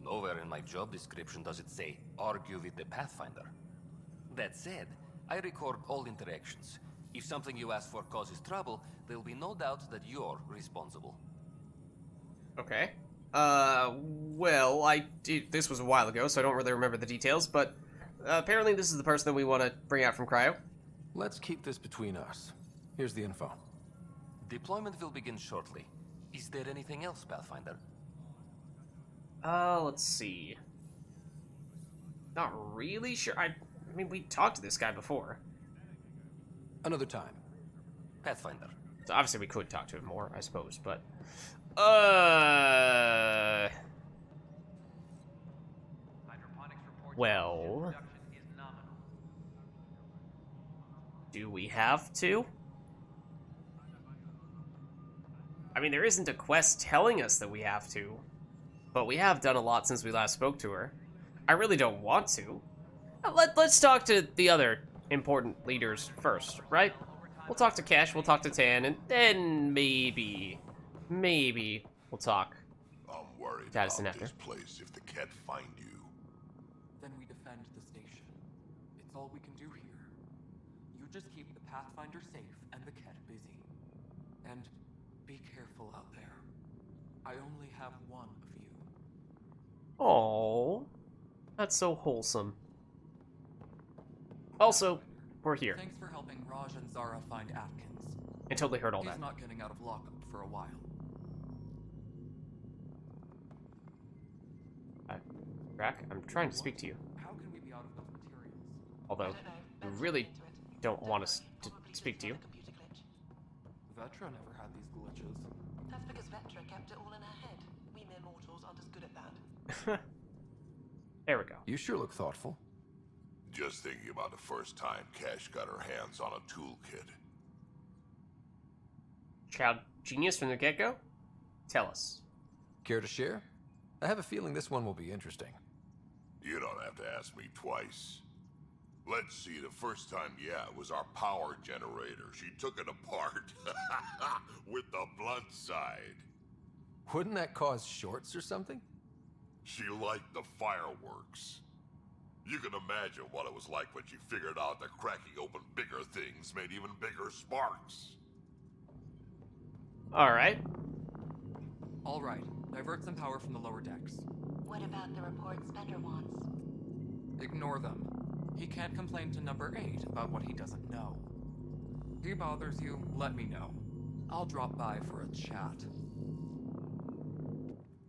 Nowhere in my job description does it say, argue with the Pathfinder. That said, I record all interactions. If something you ask for causes trouble, there will be no doubt that you're responsible. Okay. Well, this was a while ago, so I don't really remember the details, but apparently this is the person that we want to bring out from cryo. Let's keep this between us. Here's the info. Deployment will begin shortly. Is there anything else, Pathfinder? Let's see. Not really sure. I mean, we talked to this guy before. Another time. Pathfinder. So obviously we could talk to him more, I suppose, but... Well... Do we have to? I mean, there isn't a quest telling us that we have to, but we have done a lot since we last spoke to her. I really don't want to. Let's talk to the other important leaders first, right? We'll talk to Cash, we'll talk to Tan, and then maybe we'll talk. I'm worried to Addison about after. this place if the Ket find you. Then we defend the station. It's all we can do here. You just keep the Pathfinder safe and the Ket busy. And be careful out there. I only have one of you. Oh, that's so wholesome. Also, we're here. Thanks for helping Raj and Zara find Atkins. I totally heard all He's that. not getting out of lockup for a while. Rack, I'm trying to speak to you. How can we be out of those materials? Although, I really don't want us to speak to you. Vetra never had these glitches. That's because Vetra kept it all in her head. We mere mortals aren't as good at that. There we go. You sure look thoughtful. Just thinking about the first time Cash got her hands on a toolkit. Child genius from the get-go? Tell us. Care to share? I have a feeling this one will be interesting. You don't have to ask me twice. Let's see, the first time, yeah, it was our power generator. She took it apart. With the blunt side. Wouldn't that cause shorts or something? She liked the fireworks. You can imagine what it was like when she figured out that cracking open bigger things made even bigger sparks. Alright. Alright, divert some power from the lower decks. What about the reports Spender wants? Ignore them. He can't complain to number 8 about what he doesn't know. If he bothers you, let me know. I'll drop by for a chat.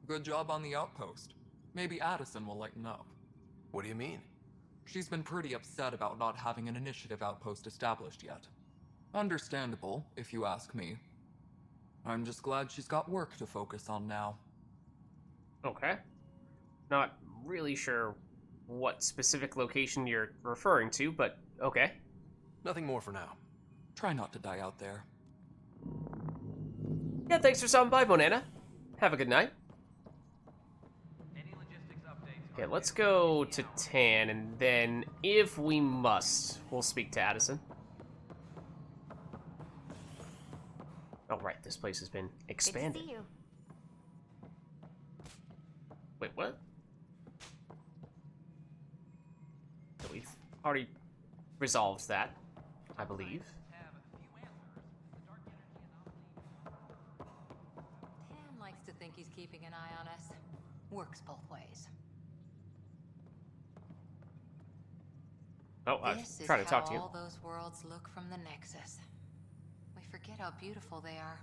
Good job on the outpost. Maybe Addison will lighten up. What do you mean? She's been pretty upset about not having an initiative outpost established yet. Understandable, if you ask me. I'm just glad she's got work to focus on now. Okay. Not really sure what specific location you're referring to, but okay. Nothing more for now. Try not to die out there. Yeah, thanks for stopping by, Bonana. Have a good night. Okay, let's go to Tan, and then, if we must, we'll speak to Addison. Oh, right, this place has been expanded. Good to see you. Wait, what? So we've already resolved that, I believe. Tan likes to think he's keeping an eye on us. Works both ways. Oh, I was This is trying to talk to how you. all those worlds look from the Nexus. forget how beautiful they are.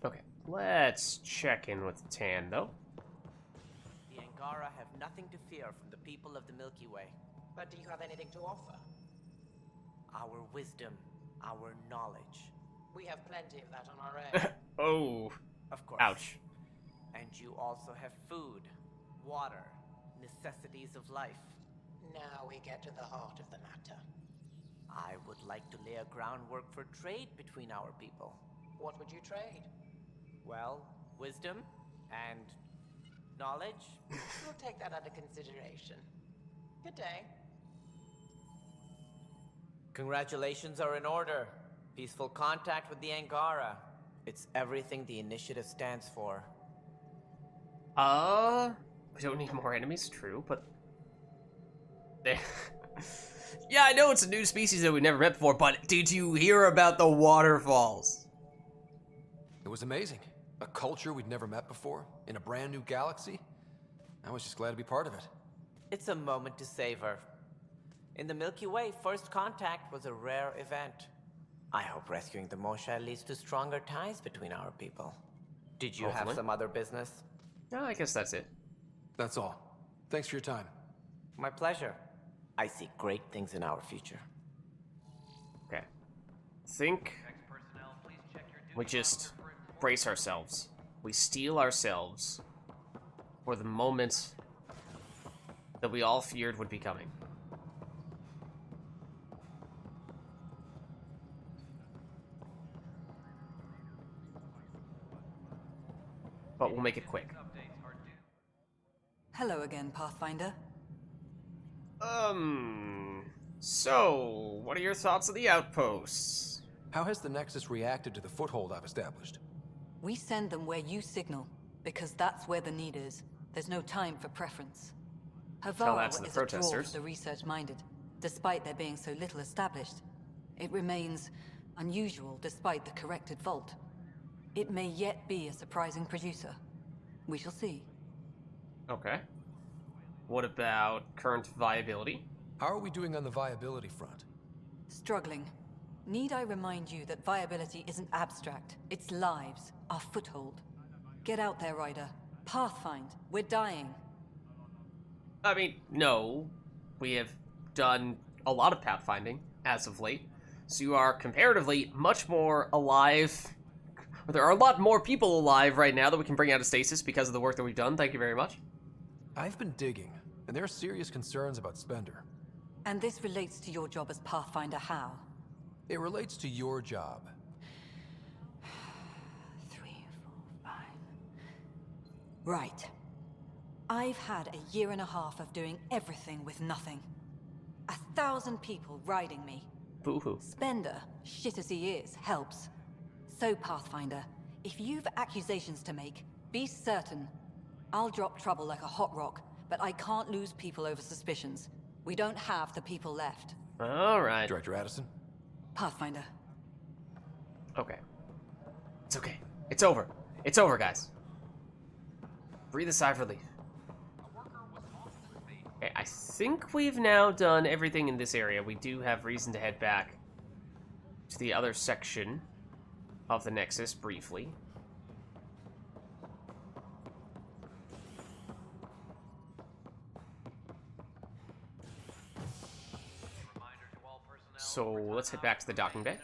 Okay, let's check in with Tan, though. The Angara have nothing to fear from the people of the Milky Way. But do you have anything to offer? Our wisdom, our knowledge. We have plenty of that on our own. Oh. Of course. Ouch. And you also have food, water, necessities of life. Now we get to the heart of the matter. I would like to lay a groundwork for trade between our people. What would you trade? Well, wisdom and knowledge. We'll take that under consideration. Good day. Congratulations are in order. Peaceful contact with the Angara. It's everything the initiative stands for. We don't need more enemies, true, but... Yeah, I know it's a new species that we've never met before, but did you hear about the waterfalls? It was amazing. A culture we'd never met before, in a brand new galaxy. I was just glad to be part of it. It's a moment to savor. In the Milky Way, first contact was a rare event. I hope rescuing the Moshae leads to stronger ties between our people. Did you have some other business? No, I guess that's it. That's all. Thanks for your time. My pleasure. I see great things in our future. Okay. Think we just brace ourselves. We steel ourselves for the moment that we all feared would be coming. But we'll make it quick. Hello again, Pathfinder. So, what are your thoughts of the outposts? How has the Nexus reacted to the foothold I've established? We send them where you signal, because that's where the need is. There's no time for preference. Tell that to Havara the is a draw protesters. for the research-minded, despite there being so little established. It remains unusual despite the corrected vault. It may yet be a surprising producer. We shall see. Okay. What about current viability? How are we doing on the viability front? Struggling. Need I remind you that viability isn't abstract, it's lives, our foothold. Get out there, Ryder. Pathfind. We're dying. I mean, no. We have done a lot of pathfinding as of late, so you are comparatively much more alive. There are a lot more people alive right now that we can bring out of stasis because of the work that we've done. Thank you very much. I've been digging, and there are serious concerns about Spender. And this relates to your job as Pathfinder how? It relates to your job. 3, 4, 5. Right. I've had a year and a half of doing everything with nothing. 1,000 people riding me. Boo-hoo. Spender, shit as he is, helps. So, Pathfinder, if you've accusations to make, be certain. I'll drop trouble like a hot rock, but I can't lose people over suspicions. We don't have the people left. All right. Director Addison? Pathfinder. Okay. It's okay. It's over. It's over, guys. Breathe a sigh of relief. Okay, I think we've now done everything in this area. We do have reason to head back to the other section of the Nexus briefly. So let's head back to the docking bay.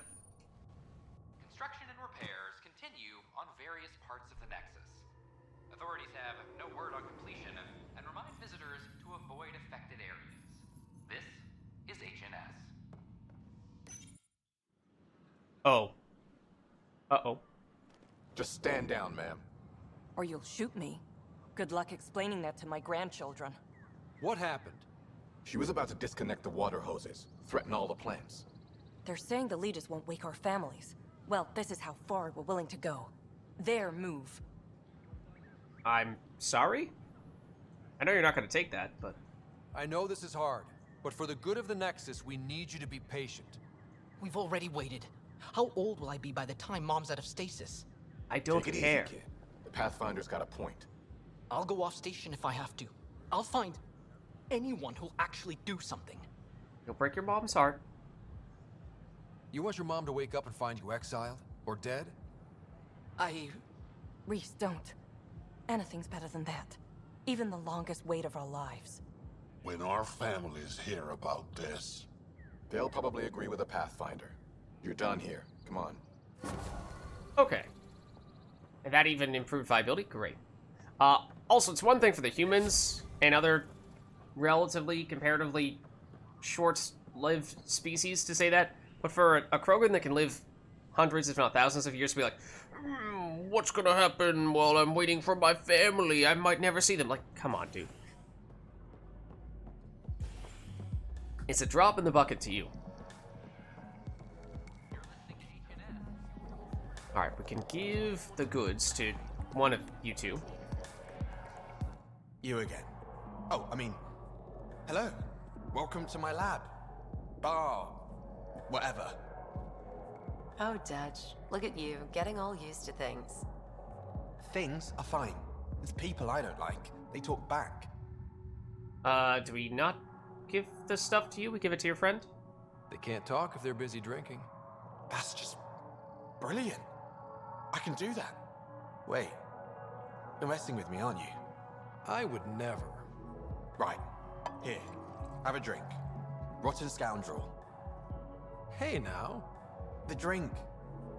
Construction and repairs continue on various parts of the Nexus. Authorities have no word on completion and remind visitors to avoid affected areas. This is HNS. Oh. Uh-oh. Just stand down, ma'am. Or you'll shoot me. Good luck explaining that to my grandchildren. What happened? She was about to disconnect the water hoses, threaten all the plants. They're saying the leaders won't wake our families. Well, this is how far we're willing to go. Their move. I'm sorry? I know you're not going to take that, but... I know this is hard, but for the good of the Nexus, we need you to be patient. We've already waited. How old will I be by the time Mom's out of stasis? I don't Take it care. easy, kid. The Pathfinder's got a point. I'll go off station if I have to. I'll find anyone who'll actually do something. You'll break your mom's heart. You want your mom to wake up and find you exiled? Or dead? Reese, don't. Anything's better than that. Even the longest wait of our lives. When our families hear about this... They'll probably agree with the Pathfinder. You're done here. Come on. Okay. And that even improved viability? Great. Also, it's one thing for the humans and other relatively, comparatively short-lived species to say that, but for a Krogan that can live hundreds, if not thousands of years, to be like, what's gonna happen while I'm waiting for my family? I might never see them. Like, come on, dude. It's a drop in the bucket to you. Alright, we can give the goods to one of you two. You again. Oh, I mean, hello. Welcome to my lab. Bar. Whatever. Oh, Dutch. Look at you, getting all used to things. Things are fine. It's people I don't like. They talk back. Do we not give the stuff to you? We give it to your friend? They can't talk if they're busy drinking. That's just brilliant. I can do that. Wait. You're messing with me, aren't you? I would never. Right. Here. Have a drink. Rotten scoundrel. Hey, now. The drink.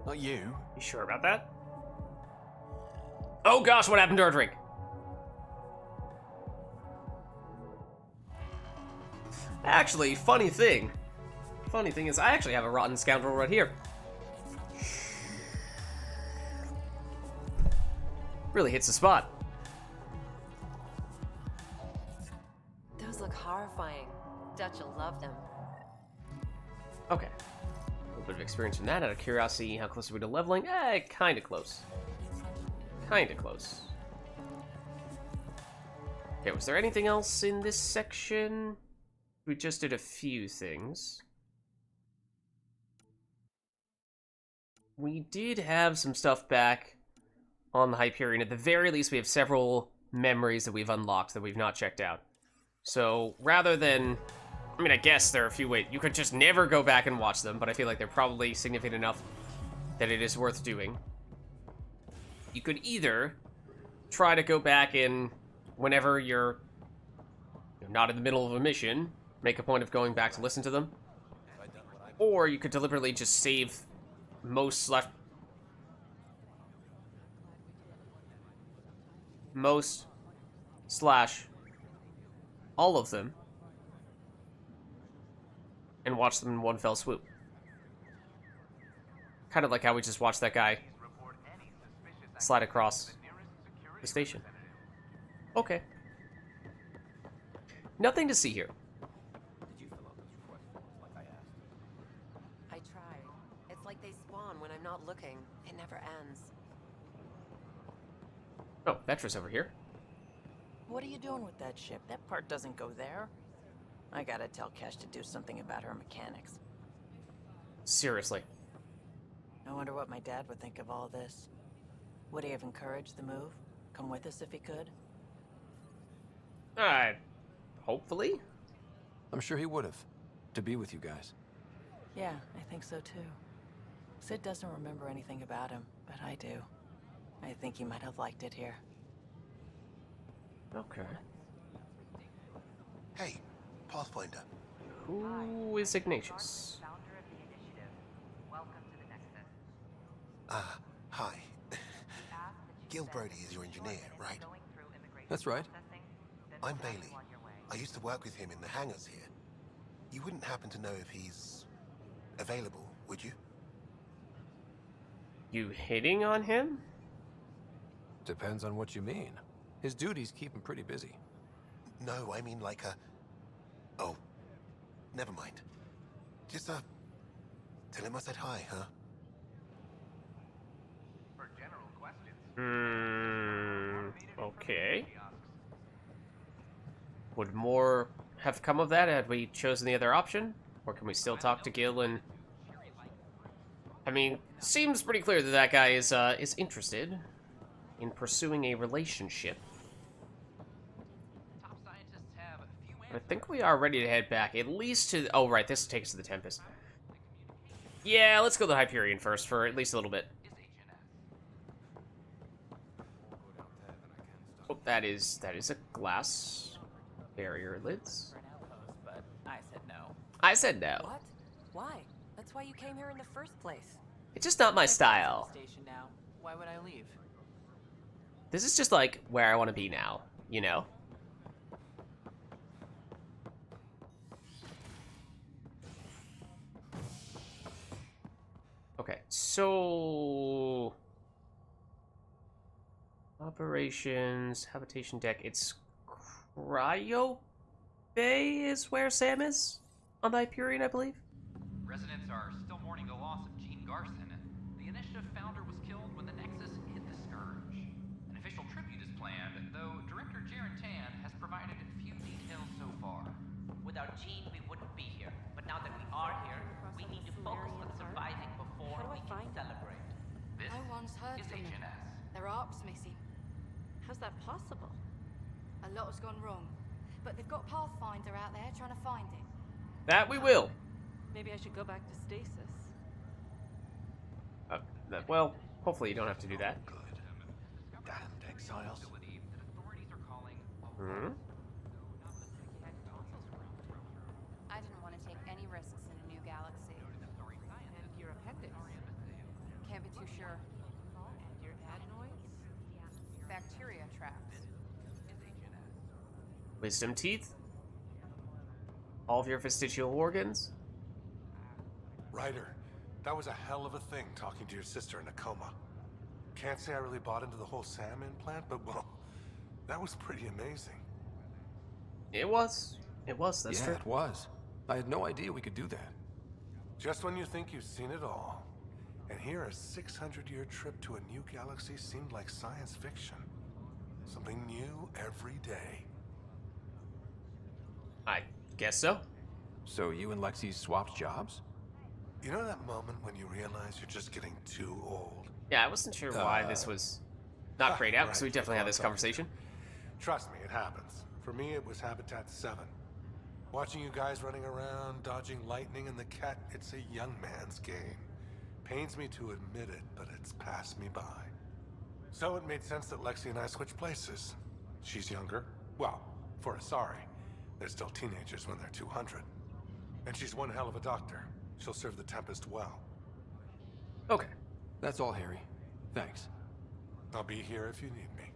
Not you. You sure about that? Oh gosh, what happened to our drink? Actually, funny thing is I actually have a rotten scoundrel right here. Really hits the spot. Those look horrifying. Dutch will love them. Okay. A little bit of experience from that. Out of curiosity, how close are we to leveling? Kinda close. Kinda close. Okay, was there anything else in this section? We just did a few things. We did have some stuff back on the Hyperion. At the very least, we have several memories that we've unlocked that we've not checked out. So, rather than... I mean, I guess there are a few ways. You could just never go back and watch them, but I feel like they're probably significant enough that it is worth doing. You could either try to go back and, whenever you're not in the middle of a mission, make a point of going back to listen to them. Or you could deliberately just save most slash all of them and watch them in one fell swoop. Kind of like how we just watched that guy slide across the station. Okay. Nothing to see here. I tried. It's like they spawn when I'm not looking. It never ends. Oh, Vetra's over here. What are you doing with that ship? That part doesn't go there. I gotta tell Kesh to do something about her mechanics. Seriously. I wonder what my dad would think of all this. Would he have encouraged the move? Come with us if he could? Hopefully? I'm sure he would have. To be with you guys. Yeah, I think so too. Sid doesn't remember anything about him, but I do. I think he might have liked it here. Okay. Hey, Pathfinder. Who is Ignatius? Hi. Gil Brody is your engineer, right? That's right. I'm Bailey. I used to work with him in the hangars here. You wouldn't happen to know if he's available, would you? You hitting on him? Depends on what you mean. His duties keep him pretty busy. No, I mean like a... Oh, never mind. Just, tell him I said hi, huh? For general questions. Okay. Would more have come of that had we chosen the other option? Or can we still talk to Gil and... I mean, seems pretty clear that that guy is interested in pursuing a relationship. I think we are ready to head back, at least to... Oh, right, this takes us to the Tempest. Yeah, let's go to Hyperion first for at least a little bit. Oh, that is a glass barrier lids. But I said no. I said no. What? Why? That's why you came here in the first place. It's just not my style. Station now. Why would I leave? This is just like where I want to be now, you know? Okay, so operations, habitation deck. It's Cryo Bay is where Sam is on the Hyperion, I believe. Residents are still mourning the loss of Gene Garson. The initiative founder was killed when the Nexus hit the Scourge. An official tribute is planned, though Director Jaren Tan has provided few details so far. Without Gene, we wouldn't be here. But now that we are here, we need to focus on surviving before we can celebrate. This No one's heard is from them. HNS. Their ARP's missing. How's that possible? A lot has gone wrong, but they've got Pathfinder out there trying to find it. That we will. Maybe I should go back to stasis. Well, hopefully you don't have to do that. Damned exiles. Hmm? I didn't want to take any risks in a new galaxy. And your appendix. Can't be too sure. And your adenoids. Bacteria traps. Wisdom teeth. All of your vestigial organs. Ryder, that was a hell of a thing talking to your sister in a coma. Can't say I really bought into the whole Sam implant, but well, that was pretty amazing. It was. It was, that's true. Yeah, it was. I had no idea we could do that. Just when you think you've seen it all, and here a 600-year trip to a new galaxy seemed like science fiction. Something new every day. I guess so. So you and Lexi swapped jobs? You know that moment when you realize you're just getting too old? Yeah, I wasn't sure why this was not grayed out, because we definitely had this conversation. Trust me, it happens. For me, it was Habitat 7. Watching you guys running around, dodging lightning and the cat, it's a young man's game. Pains me to admit it, but it's passed me by. So it made sense that Lexi and I switched places. She's younger. Well, for Asari. They're still teenagers when they're 200. And she's one hell of a doctor. She'll serve the Tempest well. Okay. That's all, Harry. Thanks. I'll be here if you need me.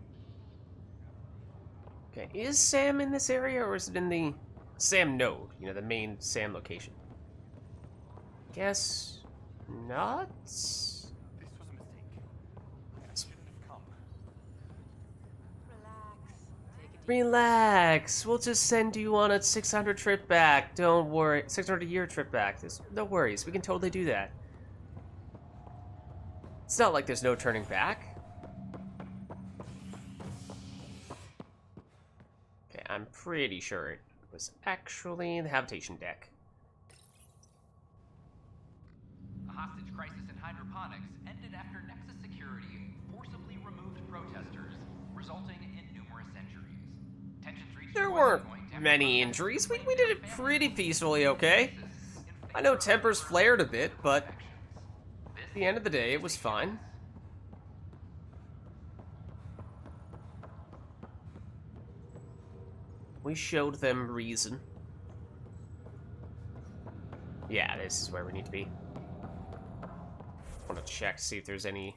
Okay, is Sam in this area, or is it in the Sam node? You know, the main Sam location. Guess not? This was a mistake. I shouldn't have come. Relax. We'll just send you on a 600 trip back. Don't worry. 600 year trip back. No worries. We can totally do that. It's not like there's no turning back. Okay, I'm pretty sure it was actually the habitation deck. A hostage crisis in hydroponics ended after Nexus security forcibly removed protesters, resulting in numerous injuries. Tensions reached There weren't many injuries. We did it pretty peacefully, okay? I know tempers flared a bit, but at the end of the day, it was fine. We showed them reason. Yeah, this is where we need to be. I want to check to see if there's any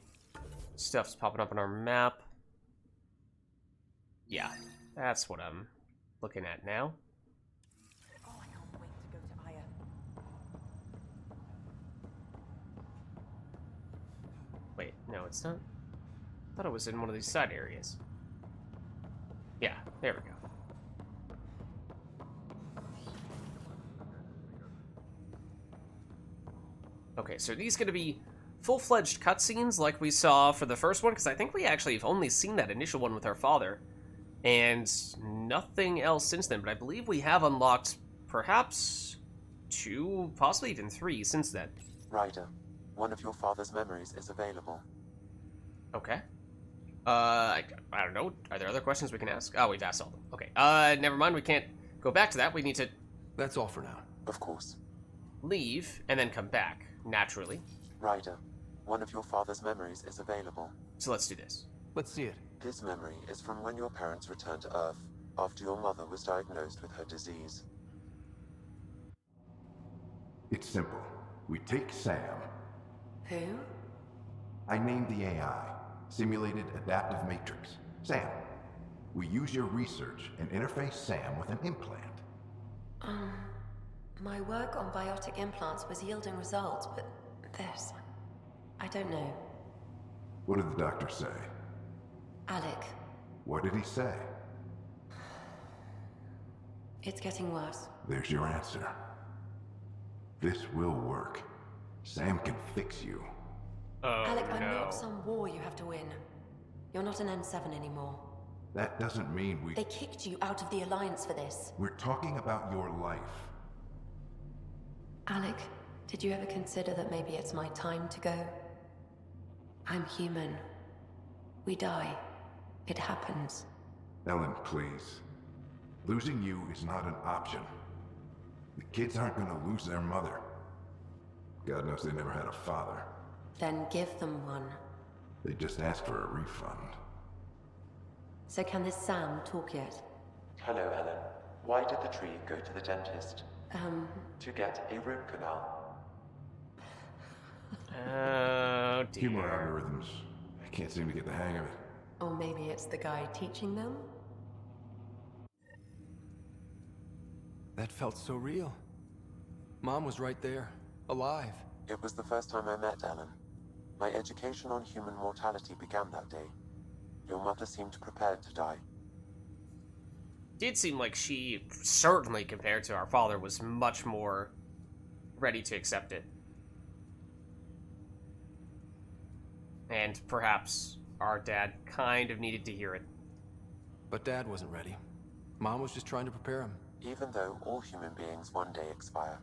stuff's popping up on our map. Yeah, that's what I'm looking at now. Oh, I can't wait to go to Aya. Wait, no, it's not. I thought it was in one of these side areas. Yeah, there we go. Okay, so are these going to be full-fledged cutscenes like we saw for the first one? Because I think we actually have only seen that initial one with our father. And nothing else since then, but I believe we have unlocked perhaps 2, possibly even 3 since then. Ryder, one of your father's memories is available. Okay. I don't know. Are there other questions we can ask? Oh, we've asked all of them. Okay. Never mind. We can't go back to that. We need to... That's all for now. Of course. Leave, and then come back. naturally. Ryder, one of your father's memories is available. So let's do this. Let's see it. His memory is from when your parents returned to Earth, after your mother was diagnosed with her disease. It's simple. We take Sam. Who? I named the AI, Simulated Adaptive Matrix. Sam. We use your research and interface Sam with an implant. My work on biotic implants was yielding results, but this... I don't know. What did the doctor say? Alec, What did he say? it's getting worse. There's your answer. This will work. Sam can fix you. Oh, Alec, I'm no. not some war you have to win. You're not an N7 anymore. That doesn't mean we... They kicked you out of the Alliance for this. We're talking about your life. Alec, did you ever consider that maybe it's my time to go? I'm human. We die. It happens. Ellen, please. Losing you is not an option. The kids aren't gonna lose their mother. God knows they never had a father. Then give them one. They just asked for a refund. So can this Sam talk yet? Hello, Ellen. Why did the tree go to the dentist? To get a root canal. Oh, dear. Humor algorithms. I can't seem to get the hang of it. Or maybe it's the guy teaching them? That felt so real. Mom was right there, alive. It was the first time I met Ellen. My education on human mortality began that day. Your mother seemed prepared to die. Did seem like she, certainly compared to our father, was much more ready to accept it. And perhaps our dad kind of needed to hear it. But Dad wasn't ready. Mom was just trying to prepare him. Even though all human beings one day expire.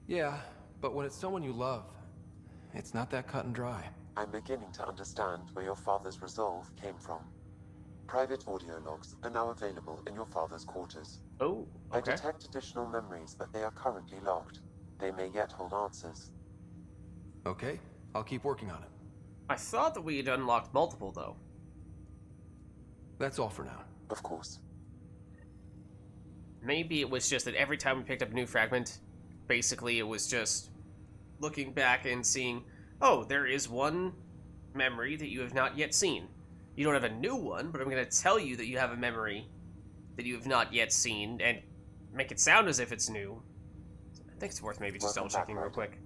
Yeah, but when it's someone you love, it's not that cut and dry. I'm beginning to understand where your father's resolve came from. Private audio logs are now available in your father's quarters. Oh, okay. I detect additional memories, but they are currently locked. They may yet hold answers. Okay, I'll keep working on it. I thought that we had unlocked multiple, though. That's all for now. Of course. Maybe it was just that every time we picked up a new fragment, basically it was just looking back and seeing, oh, there is one memory that you have not yet seen. You don't have a new one, but I'm going to tell you that you have a memory that you have not yet seen, and make it sound as if it's new. I think it's worth maybe just double-checking real quick.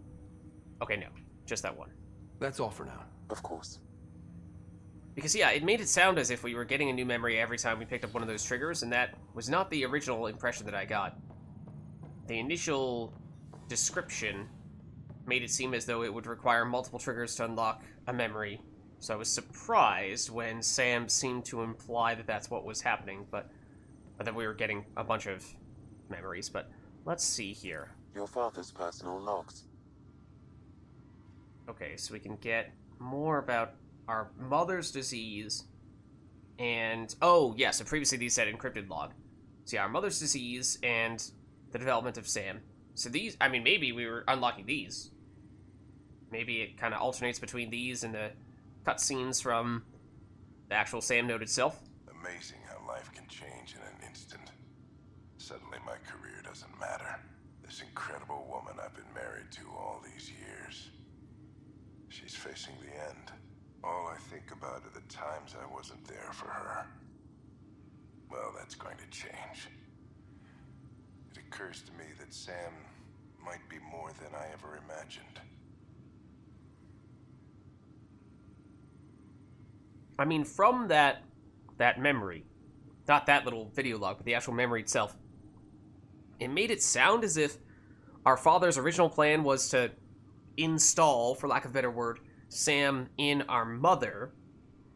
Okay, no. Just that one. That's all for now. Of course. Because, yeah, it made it sound as if we were getting a new memory every time we picked up one of those triggers, and that was not the original impression that I got. The initial description made it seem as though it would require multiple triggers to unlock a memory, so I was surprised when Sam seemed to imply that that's what was happening, but that we were getting a bunch of memories. But let's see here. Your father's personal logs. Okay, so we can get more about our mother's disease, and, oh, yeah, so previously these said encrypted log. So yeah, our mother's disease and the development of Sam. So these, I mean, maybe we were unlocking these. Maybe it kind of alternates between these and the cutscenes from the actual Sam node itself. Amazing how life can change in an instant. Suddenly my career doesn't matter. This incredible woman I've been married to all these years. She's facing the end. All I think about are the times I wasn't there for her. Well, that's going to change. It occurs to me that Sam might be more than I ever imagined. I mean, from that memory, not that little video log, but the actual memory itself, it made it sound as if our father's original plan was to install, for lack of a better word, Sam in our mother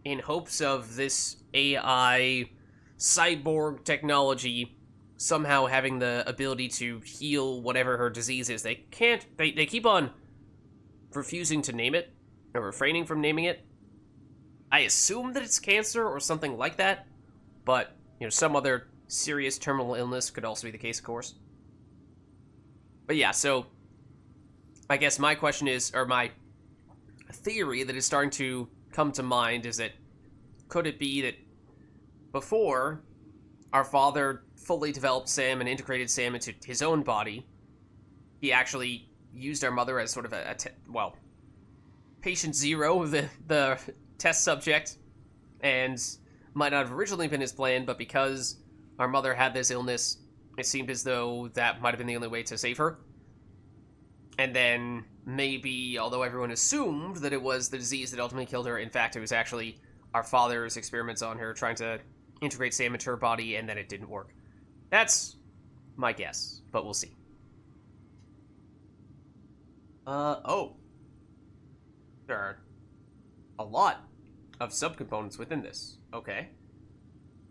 in hopes of this AI cyborg technology somehow having the ability to heal whatever her disease is. They keep on refusing to name it, or refraining from naming it. I assume that it's cancer or something like that, but, you know, some other serious terminal illness could also be the case, of course. But yeah, so I guess my question is, or my theory that is starting to come to mind is that, could it be that before our father fully developed Sam and integrated Sam into his own body, he actually used our mother as sort of well, patient zero, the test subject, and might not have originally been his plan, but because our mother had this illness, it seemed as though that might have been the only way to save her. And then maybe, although everyone assumed that it was the disease that ultimately killed her, in fact, it was actually our father's experiments on her trying to integrate Sam into her body, and then it didn't work. That's my guess, but we'll see. Oh. There are a lot of subcomponents within this. Okay.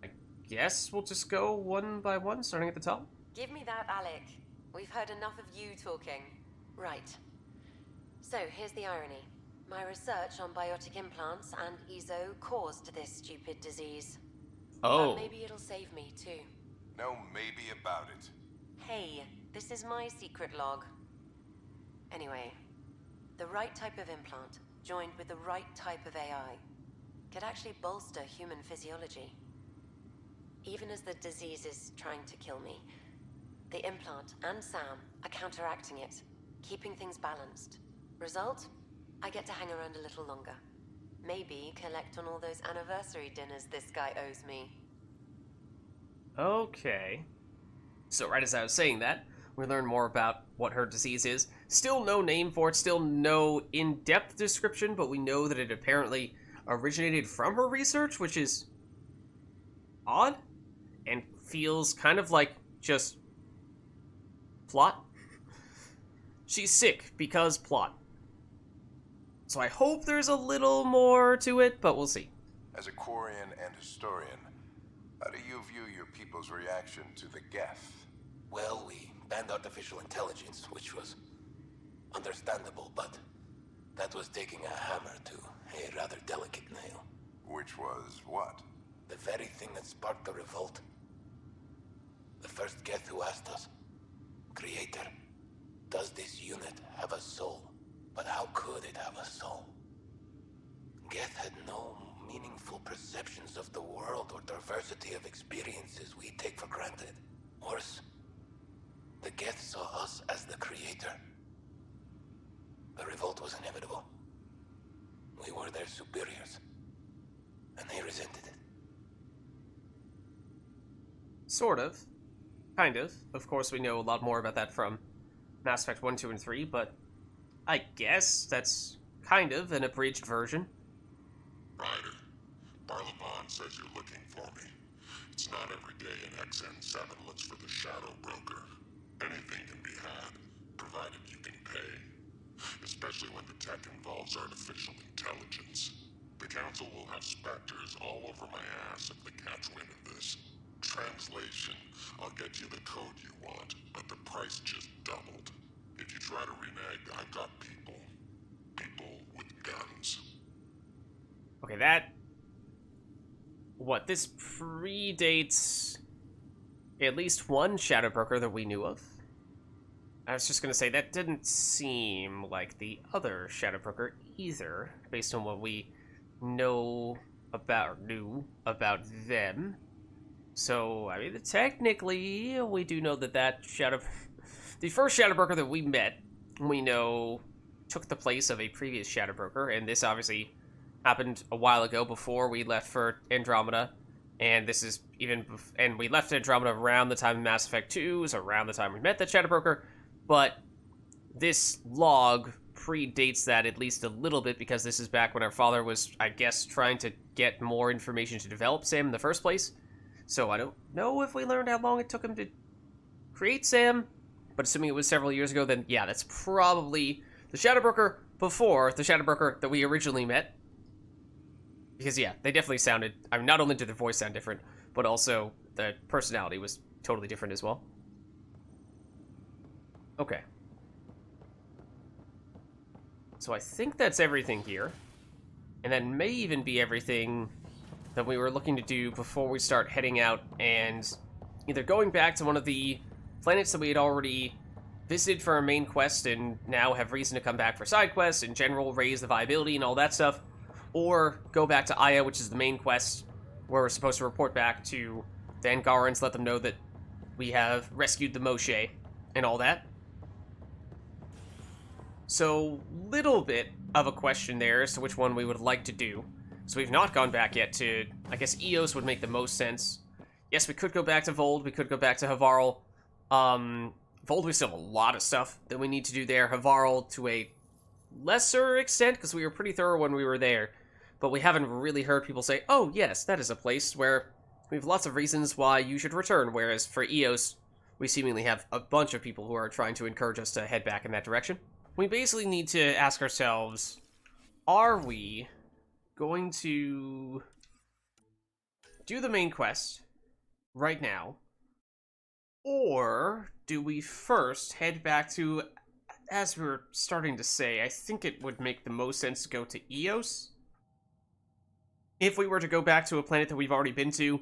I guess we'll just go one by one, starting at the top. Give me that, Alec. We've heard enough of you talking. Right. So, here's the irony. My research on biotic implants and EZO caused this stupid disease. Oh. But maybe it'll save me, too. No maybe about it. Hey, this is my secret log. Anyway, the right type of implant, joined with the right type of AI, could actually bolster human physiology. Even as the disease is trying to kill me, the implant and Sam are counteracting it, keeping things balanced. Result? I get to hang around a little longer. Maybe collect on all those anniversary dinners this guy owes me. Okay. So right as I was saying that, we learn more about what her disease is. Still no name for it, still no in-depth description, but we know that it apparently originated from her research, which is odd and feels kind of like just plot. She's sick because plot. So I hope there's a little more to it, but we'll see. As a Quarian and historian, how do you view your people's reaction to the Geth? Well, we banned artificial intelligence, which was understandable, but that was taking a hammer to a rather delicate nail. Which was what? The very thing that sparked the revolt. The first Geth who asked us, Creator, does this unit have a soul? But how could it have a soul? Geth had no meaningful perceptions of the world or diversity of experiences we take for granted. Worse, the Geth saw us as the Creator. The revolt was inevitable. We were their superiors, and they resented it. Sort of. Kind of. Of course, we know a lot more about that from Mass Effect 1, 2, and 3, but I guess that's kind of an abridged version. Ryder, Barlabon says you're looking for me. It's not every day an XN7 looks for the Shadow Broker. Anything can be had, provided you can pay. Especially when the tech involves artificial intelligence. The Council will have specters all over my ass if they catch wind of this. Translation, I'll get you the code you want, but the price just doubled. If you try to renege, I've got people. People with guns. Okay, that... What, this predates at least one Shadow Broker that we knew of? I was just gonna say, that didn't seem like the other Shadow Broker either, based on what we knew about them. So, I mean, technically, we do know that the first Shadow Broker that we met, we know, took the place of a previous Shadow Broker, and this obviously happened a while ago before we left for Andromeda, and this is and we left Andromeda around the time of Mass Effect 2, so around the time we met the Shadow Broker, but this log predates that at least a little bit, because this is back when our father was, I guess, trying to get more information to develop Sam in the first place. So I don't know if we learned how long it took him to create Sam, but assuming it was several years ago, then yeah, that's probably the Shadow Broker before the Shadow Broker that we originally met. Because yeah, they definitely sounded, I mean, not only did their voice sound different, but also the personality was totally different as well. Okay. So I think that's everything here. And that may even be everything that we were looking to do before we start heading out and either going back to one of the planets that we had already visited for our main quest and now have reason to come back for side quests, in general, raise the viability and all that stuff, or go back to Aya, which is the main quest, where we're supposed to report back to the Angarans, let them know that we have rescued the Moshae and all that. So, little bit of a question there as to which one we would like to do. So we've not gone back yet to, I guess Eos would make the most sense. Yes, we could go back to Vold, we could go back to Havarl. Vold, we still have a lot of stuff that we need to do there. Havarl, to a lesser extent, because we were pretty thorough when we were there. But we haven't really heard people say, oh yes, that is a place where we have lots of reasons why you should return. Whereas for Eos, we seemingly have a bunch of people who are trying to encourage us to head back in that direction. We basically need to ask ourselves, are we going to do the main quest right now? Or do we first head back to, as we were starting to say, I think it would make the most sense to go to Eos? If we were to go back to a planet that we've already been to,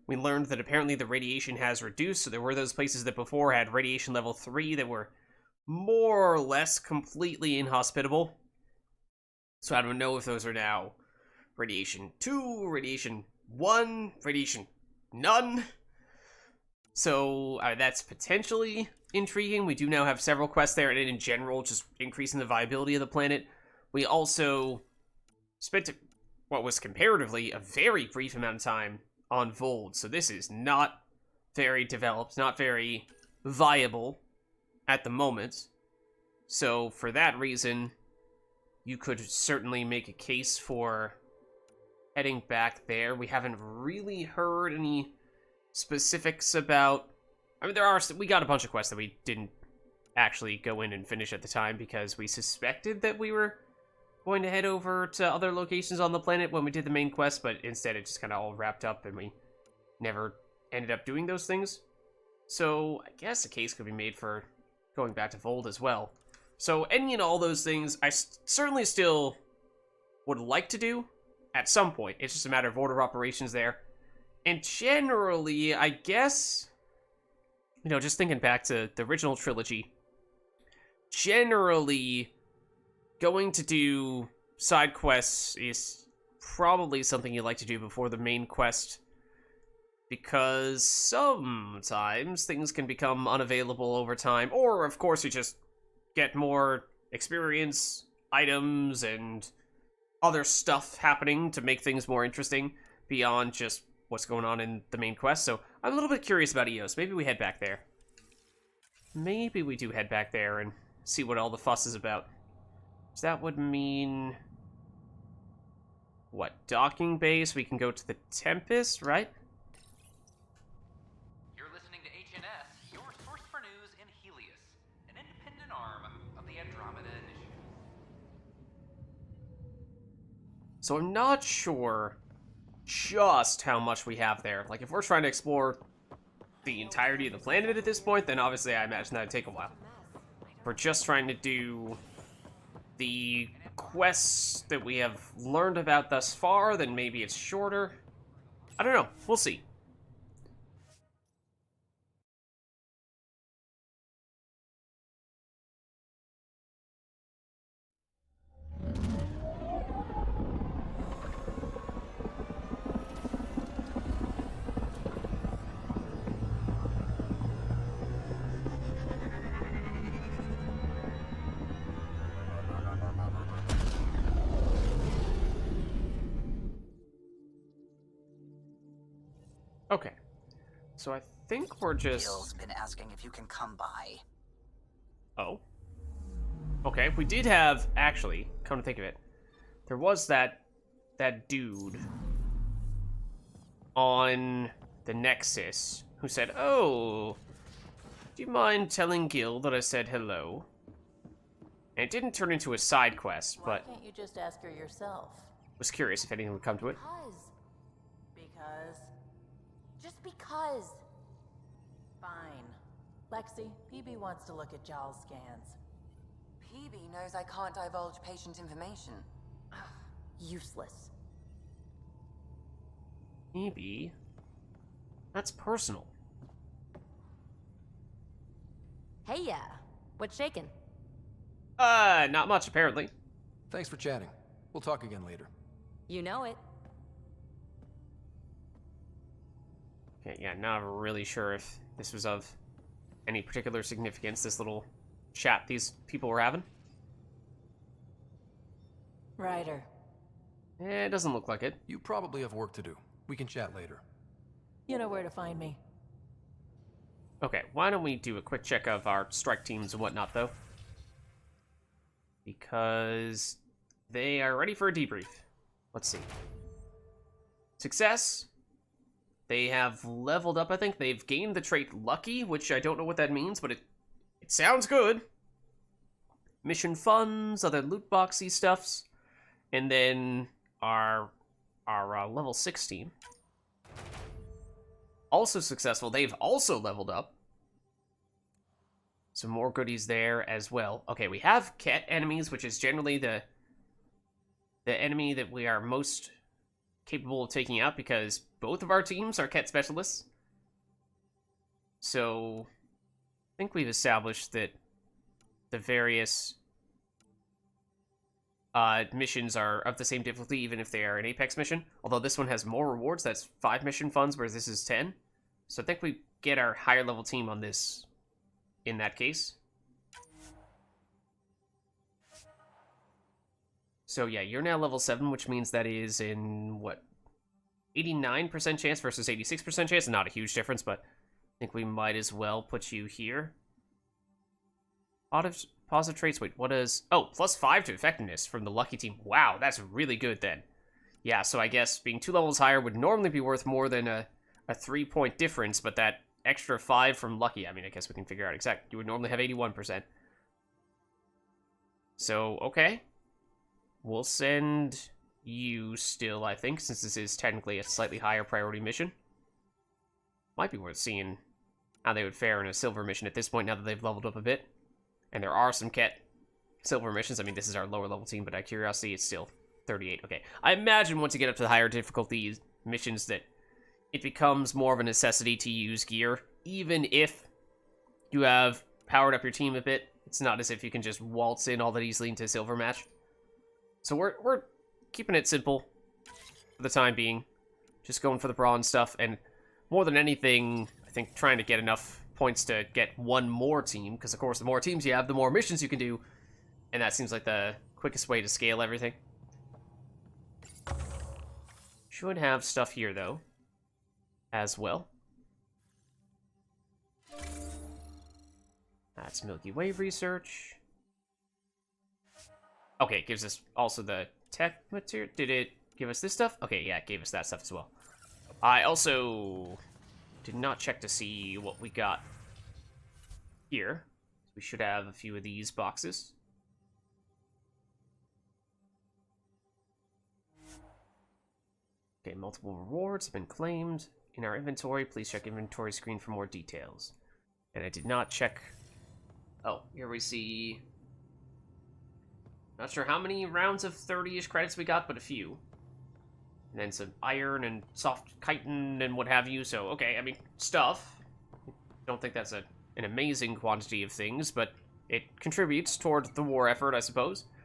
we learned that apparently the radiation has reduced, so there were those places that before had radiation level 3 that were more or less completely inhospitable. So I don't know if those are now radiation 2, radiation 1, radiation none. So that's potentially intriguing. We do now have several quests there, and in general, just increasing the viability of the planet. We also spent what was comparatively a very brief amount of time on Vold, so this is not very developed, not very viable at the moment. So for that reason, you could certainly make a case for heading back there. We haven't really heard any specifics about... I mean, we got a bunch of quests that we didn't actually go in and finish at the time because we suspected that we were going to head over to other locations on the planet when we did the main quest, but instead it just kind of all wrapped up and we never ended up doing those things. So I guess a case could be made for going back to Vold as well. So any and all those things, I certainly still would like to do at some point. It's just a matter of order of operations there. And generally, I guess, you know, just thinking back to the original trilogy, generally, going to do side quests is probably something you like to do before the main quest, because sometimes things can become unavailable over time, or of course you just get more experience, items, and other stuff happening to make things more interesting beyond just what's going on in the main quest. So I'm a little bit curious about Eos. Maybe we head back there. Maybe we do head back there and see what all the fuss is about. So that would mean... what, docking base? We can go to the Tempest, right? You're listening to HNS, your source for news in Helios, an independent arm of the Andromeda Initiative. So I'm not sure just how much we have there. Like, if we're trying to explore the entirety of the planet at this point, then obviously I imagine that would take a while. If we're just trying to do the quests that we have learned about thus far, then maybe it's shorter. I don't know. We'll see. Okay, so I think we're just... Bill's been asking if you can come by. Oh. Okay, we did have, actually, come to think of it, there was that dude on the Nexus who said, oh, do you mind telling Gil that I said hello? And it didn't turn into a side quest, but... Why can't you just ask her yourself? Was curious if anything would come to it. Because. Just because. Fine. Lexi, PB wants to look at Jaal's scans. PB knows I can't divulge patient information. Useless. Maybe. That's personal. Hey, What's shaking? Not much, apparently. Thanks for chatting. We'll talk again later. You know it. Okay, yeah, not really sure if this was of any particular significance, this little chat these people were having. Ryder. It doesn't look like it. You probably have work to do. We can chat later. You know where to find me. Okay, why don't we do a quick check of our strike teams and whatnot, though? Because they are ready for a debrief. Let's see. Success. They have leveled up, I think. They've gained the trait Lucky, which I don't know what that means, but it sounds good. Mission funds, other loot boxy stuffs. And then our level 6 team. Also successful. They've also leveled up. Some more goodies there as well. Okay, we have Ket enemies, which is generally the enemy that we are most capable of taking out because both of our teams are Ket specialists. So, I think we've established that the various missions are of the same difficulty, even if they are an Apex mission. Although this one has more rewards. That's 5 mission funds, whereas this is 10. So I think we get our higher level team on this in that case. So yeah, you're now level 7, which means that is in, what, 89% chance versus 86% chance? Not a huge difference, but I think we might as well put you here. Positive traits, wait, what is... Oh, +5 to effectiveness from the Lucky team. Wow, that's really good then. Yeah, so I guess being 2 levels higher would normally be worth more than a 3-point difference, but that extra 5 from Lucky, I mean, I guess we can figure out exact. You would normally have 81%. So, okay. We'll send you still, I think, since this is technically a slightly higher priority mission. Might be worth seeing how they would fare in a silver mission at this point, now that they've leveled up a bit. And there are some Ket silver missions. I mean, this is our lower level team, but out of curiosity, it's still 38. Okay. I imagine once you get up to the higher difficulty missions that it becomes more of a necessity to use gear. Even if you have powered up your team a bit, it's not as if you can just waltz in all that easily into a silver match. So we're keeping it simple for the time being. Just going for the bronze stuff, and more than anything, I think trying to get enough points to get one more team, because of course the more teams you have, the more missions you can do, and that seems like the quickest way to scale everything. Should have stuff here, though, as well. That's Milky Way research. Okay, it gives us also the tech material. Did it give us this stuff? Okay, yeah, it gave us that stuff as well. I also did not check to see what we got here. We should have a few of these boxes. Okay, multiple rewards have been claimed in our inventory. Please check inventory screen for more details. And I did not check... Oh, here we see... Not sure how many rounds of 30-ish credits we got, but a few. And then some iron and soft chitin and what have you, so, okay, I mean, stuff. Don't think that's an amazing quantity of things, but it contributes toward the war effort, I suppose.